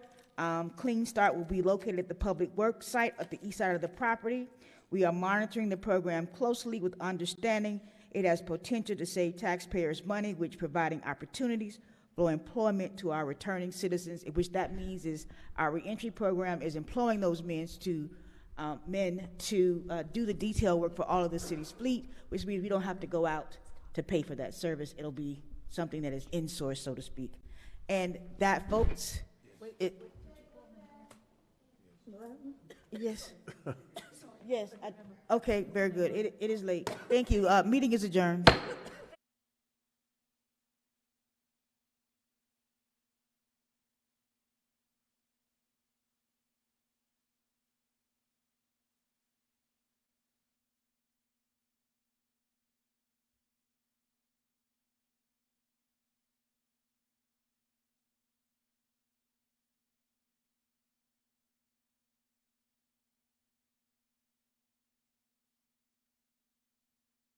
Speaker 1: Clean Start will be located at the Public Works site at the east side of the property. We are monitoring the program closely with understanding it has potential to save taxpayers money, which providing opportunities for employment to our returning citizens, which that means is our reentry program is employing those men to do the detail work for all of the city's fleet, which means we don't have to go out to pay for that service. It'll be something that is in-source, so to speak. And that, folks, yes. Yes, okay, very good. It is late. Thank you. Meeting is adjourned.